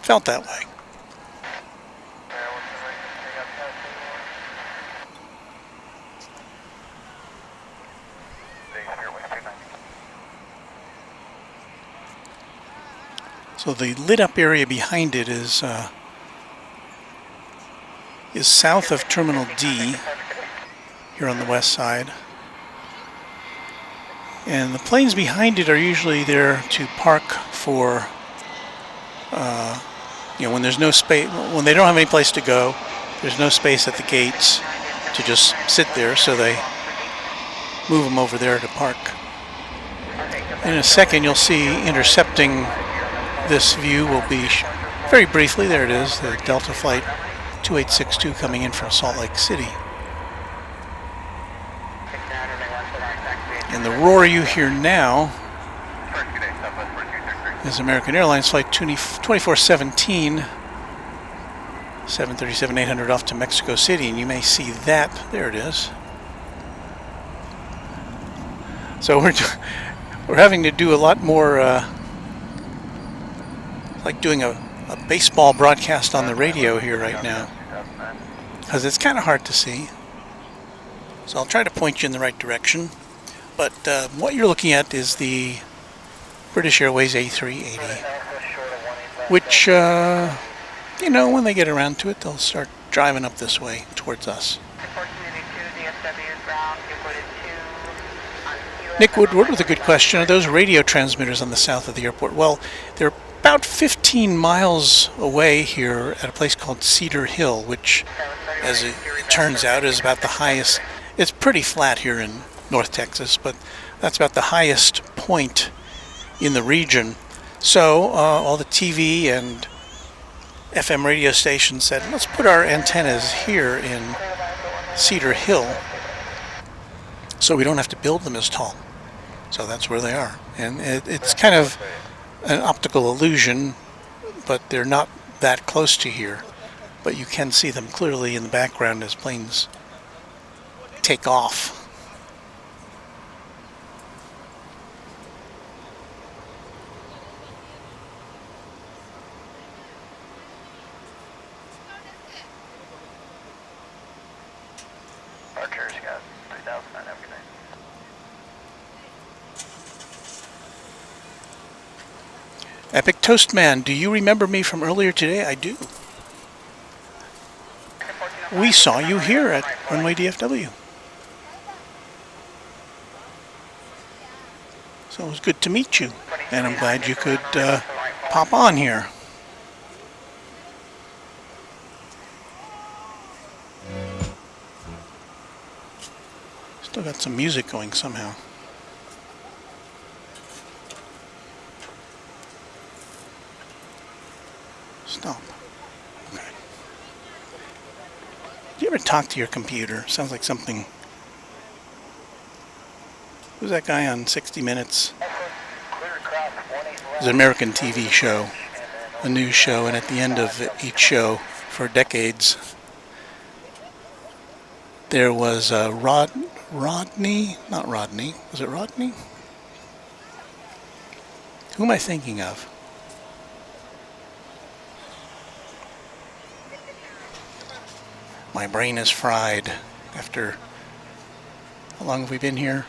felt that way. So the lit up area behind it is south of Terminal D, here on the west side. And the planes behind it are usually there to park for, when there's no space, when they don't have any place to go, there's no space at the gates to just sit there, so they move them over there to park. In a second, you'll see intercepting this view will be, very briefly, there it is, the Delta Flight 2862 coming in from Salt Lake City. And the roar you hear now is American Airlines Flight 2417, 737-800 off to Mexico City, and you may see that, there it is. So we're having to do a lot more, like doing a baseball broadcast on the radio here right now, because it's kind of hard to see. So I'll try to point you in the right direction. But what you're looking at is the British Airways A380, which, when they get around to it, they'll start driving up this way towards us. Nick Woodward with a good question. Are those radio transmitters on the south of the airport? Well, they're about 15 miles away here at a place called Cedar Hill, which, as it turns out, is about the highest. It's pretty flat here in North Texas, but that's about the highest point in the region. So all the TV and FM radio stations said, let's put our antennas here in Cedar Hill so we don't have to build them as tall. So that's where they are. And it's kind of an optical illusion, but they're not that close to here. But you can see them clearly in the background as planes take off. Epic Toastman, do you remember me from earlier today? I do. We saw you here at Runway DFW. So it was good to meet you, and I'm glad you could pop on here. Still got some music going somehow. Stop. Okay. Do you ever talk to your computer? Sounds like something. Who's that guy on 60 Minutes? It's an American TV show, a news show, and at the end of each show for decades, there was Rodney? Not Rodney. Was it Rodney? Who am I thinking of? My brain is fried after, how long have we been here?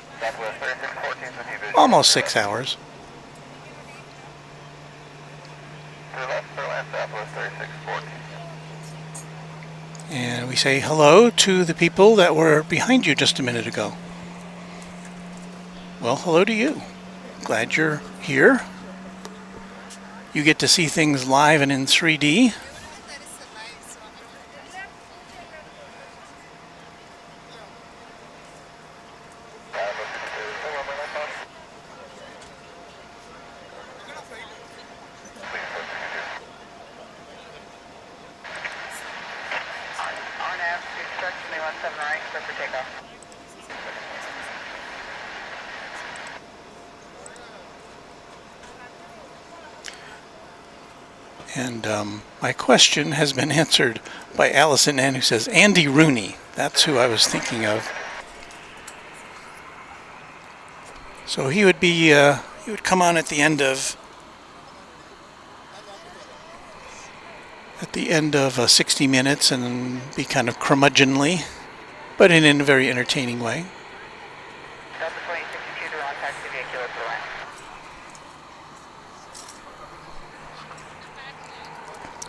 Almost 6 hours. And we say hello to the people that were behind you just a minute ago. Well, hello to you. Glad you're here. You get to see things live and in 3D. And my question has been answered by Allison N, who says Andy Rooney. That's who I was thinking of. So he would be, he would come on at the end of 60 Minutes and be kind of curmudgeonly, but in a very entertaining way.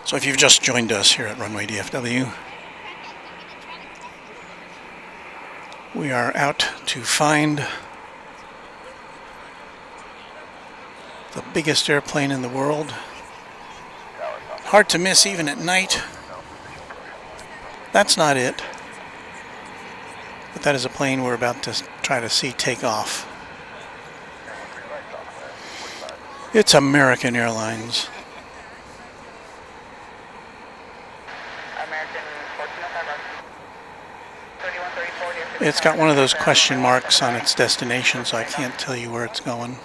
So if you've just joined us here at Runway DFW, we are out to find the biggest airplane in the world. Hard to miss even at night. That's not it. But that is a plane we're about to try to see take off. It's American Airlines. It's got one of those question marks on its destination, so I can't tell you where it's going.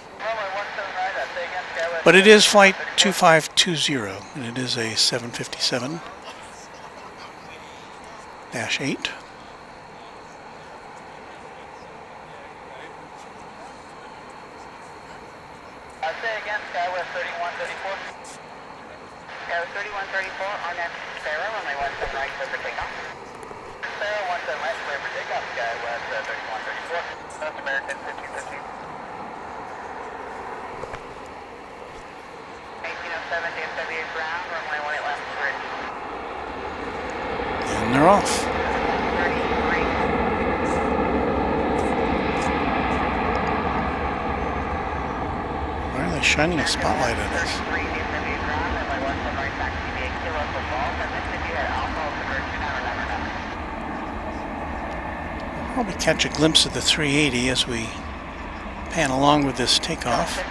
But it is flight 2520, and it is a 757-8. And they're off. Why are they shining a spotlight at us? We'll probably catch a glimpse of the 380 as we pan along with this takeoff.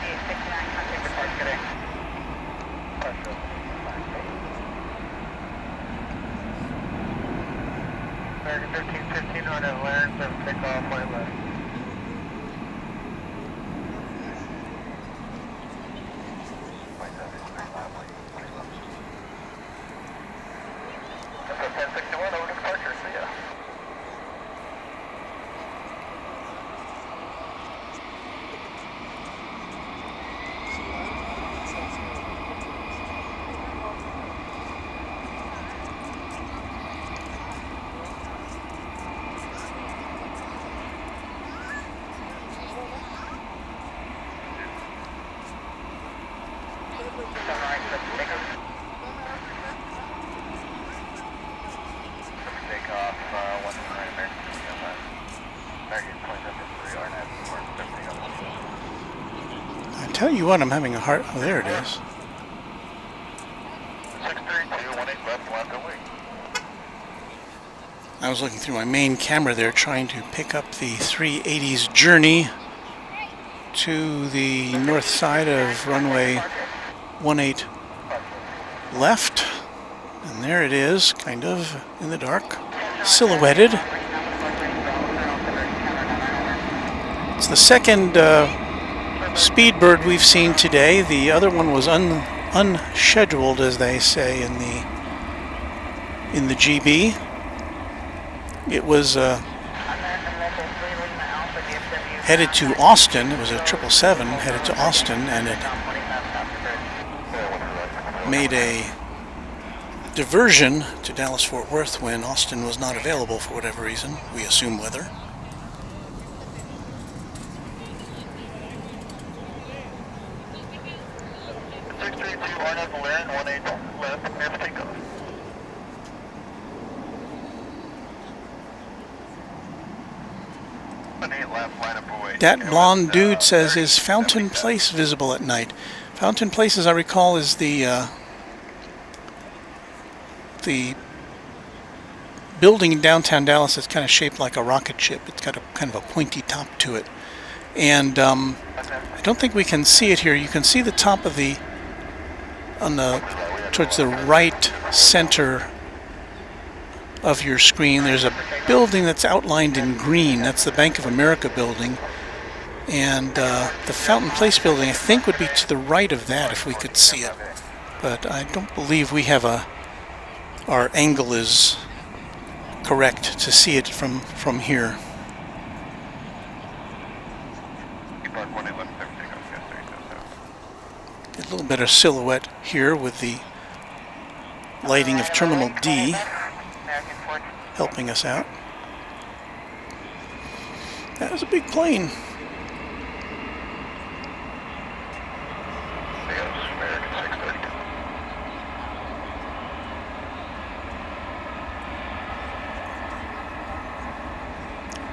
I tell you what, I'm having a hard... Oh, there it is. 63218 left away. I was looking through my main camera there trying to pick up the 380's journey to the north side of runway 18 left. And there it is, kind of in the dark, silhouetted. It's the second Speedbird we've seen today. The other one was unscheduled, as they say in the GB. It was headed to Austin. It was a 777 headed to Austin, and it made a diversion to Dallas-Fort Worth when Austin was not available for whatever reason. We assume weather. That blonde dude says, is Fountain Place visible at night? Fountain Place, as I recall, is the building in downtown Dallas that's kind of shaped like a rocket ship. It's got a kind of a pointy top to it. And I don't think we can see it here. You can see the top of towards the right center of your screen. There's a building that's outlined in green. That's the Bank of America building. And the Fountain Place building, I think, would be to the right of that if we could see it. But I don't believe we have our angle is correct to see it from here. A little bit of silhouette here with the lighting of Terminal D helping us out. That was a big plane.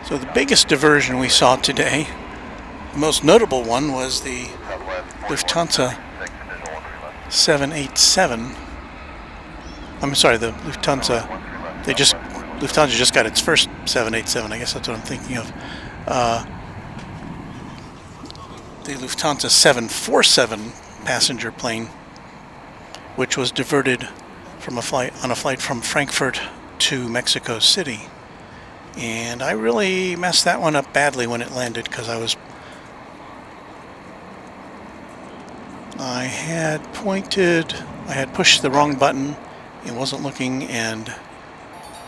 So the biggest diversion we saw today, the most notable one, was the Lufthansa 787. I'm sorry, the Lufthansa. Lufthansa just got its first 787. I guess that's what I'm thinking of. The Lufthansa 747 passenger plane, which was diverted on a flight from Frankfurt to Mexico City. And I really messed that one up badly when it landed, because I had pushed the wrong button and wasn't looking, and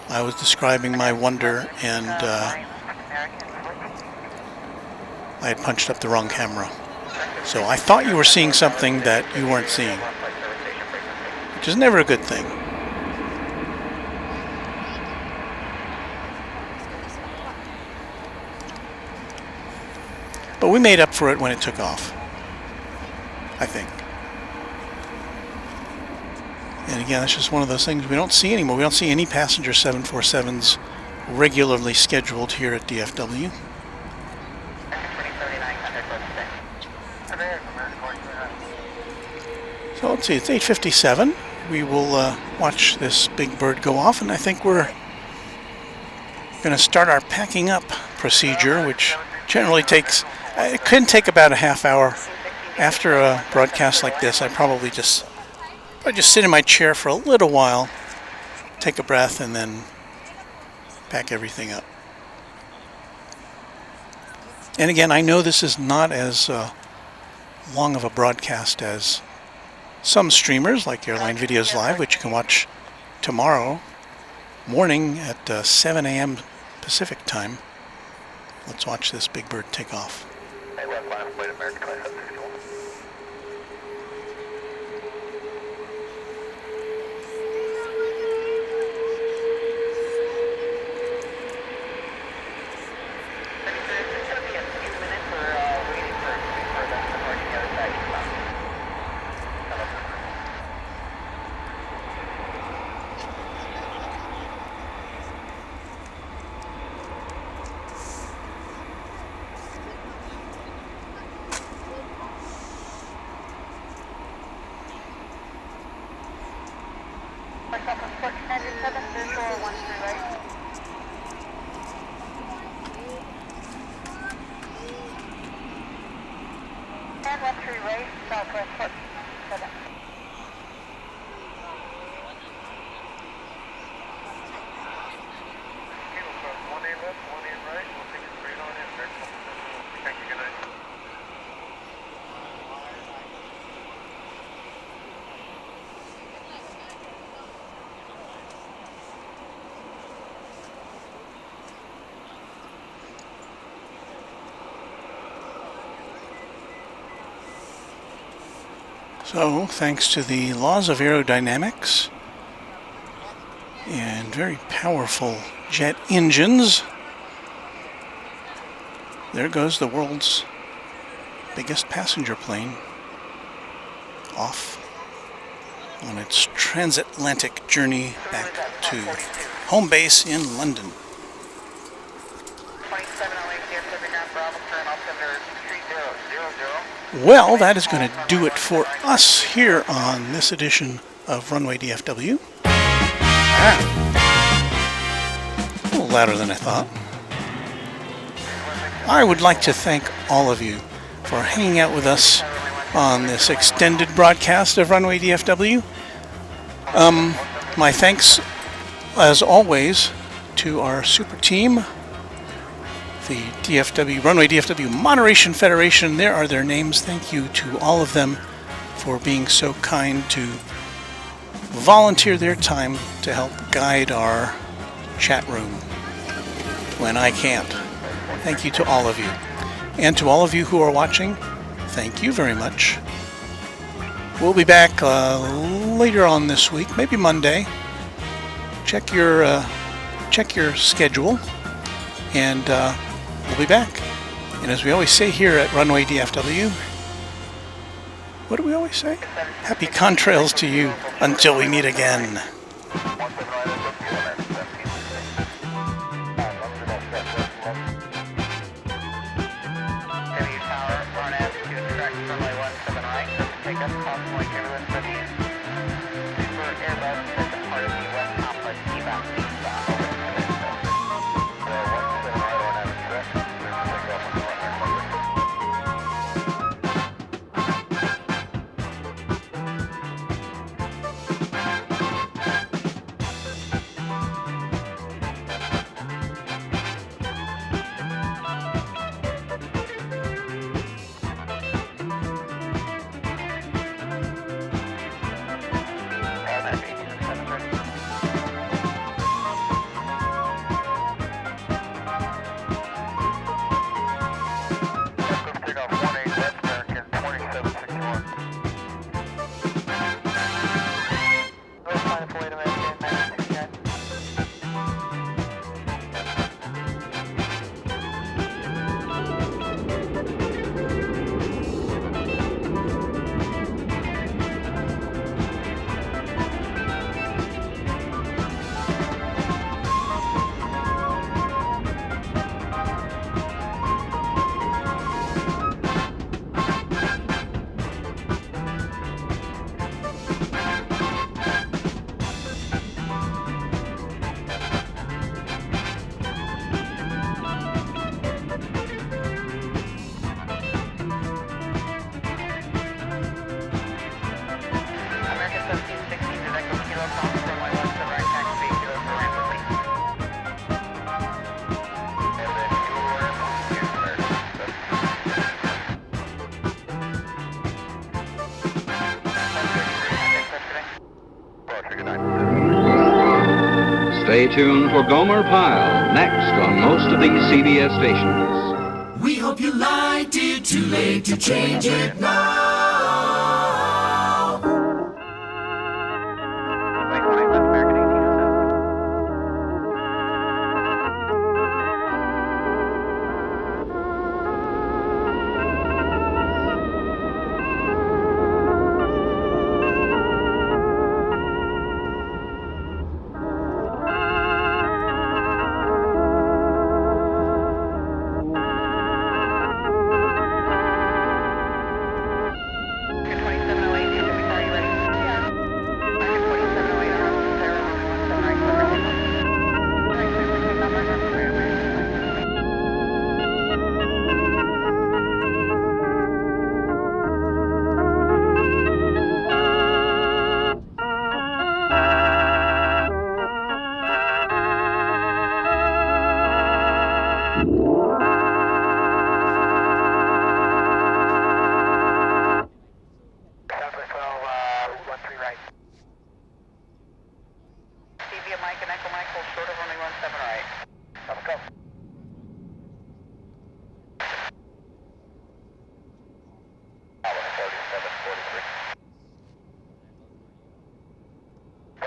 I was describing my wonder, and I had punched up the wrong camera. So I thought you were seeing something that you weren't seeing, which is never a good thing. But we made up for it when it took off, I think. And again, it's just one of those things we don't see anymore. We don't see any passenger 747s regularly scheduled here at DFW. So let's see, it's 8:57. We will watch this big bird go off, and I think we're going to start our packing up procedure, which generally takes, it can take about a half hour. After a broadcast like this, I probably just sit in my chair for a little while, take a breath, and then pack everything up. And again, I know this is not as long of a broadcast as some streamers like Airline Videos Live, which you can watch tomorrow morning at 7 a.m. Pacific time. Let's watch this big bird take off. So, thanks to the laws of aerodynamics and very powerful jet engines, there goes the world's biggest passenger plane off on its transatlantic journey back to home base in London. 2708 Well, that is going to do it for us here on this edition of Runway DFW. A little louder than I thought. I would like to thank all of you for hanging out with us on this extended broadcast of Runway DFW. My thanks, as always, to our super team, the DFW, Runway DFW Moderation Federation. There are their names. Thank you to all of them for being so kind to volunteer their time to help guide our chat room when I can't. Thank you to all of you. And to all of you who are watching, thank you very much. We'll be back later on this week, maybe Monday. Check your schedule, and we'll be back. And as we always say here at Runway DFW, what do we always say? Happy contrails to you until we meet again. Stay tuned for Gomer Pyle next on most of these CBS stations. We hope you liked it, too late to change it now.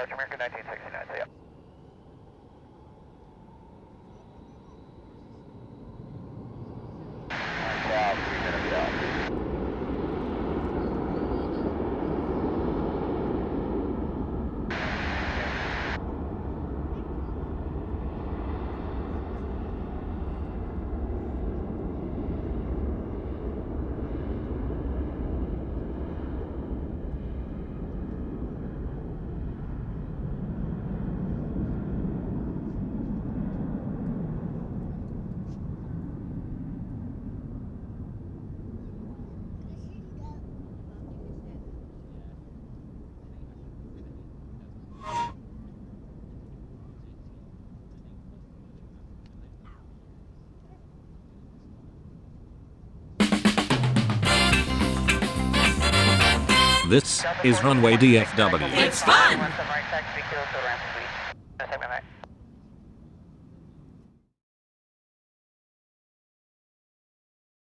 departure American 1969, see ya. South, 3 minutes out. This is Runway DFW. It's fun! Right, taxi, kilo to ramp, please.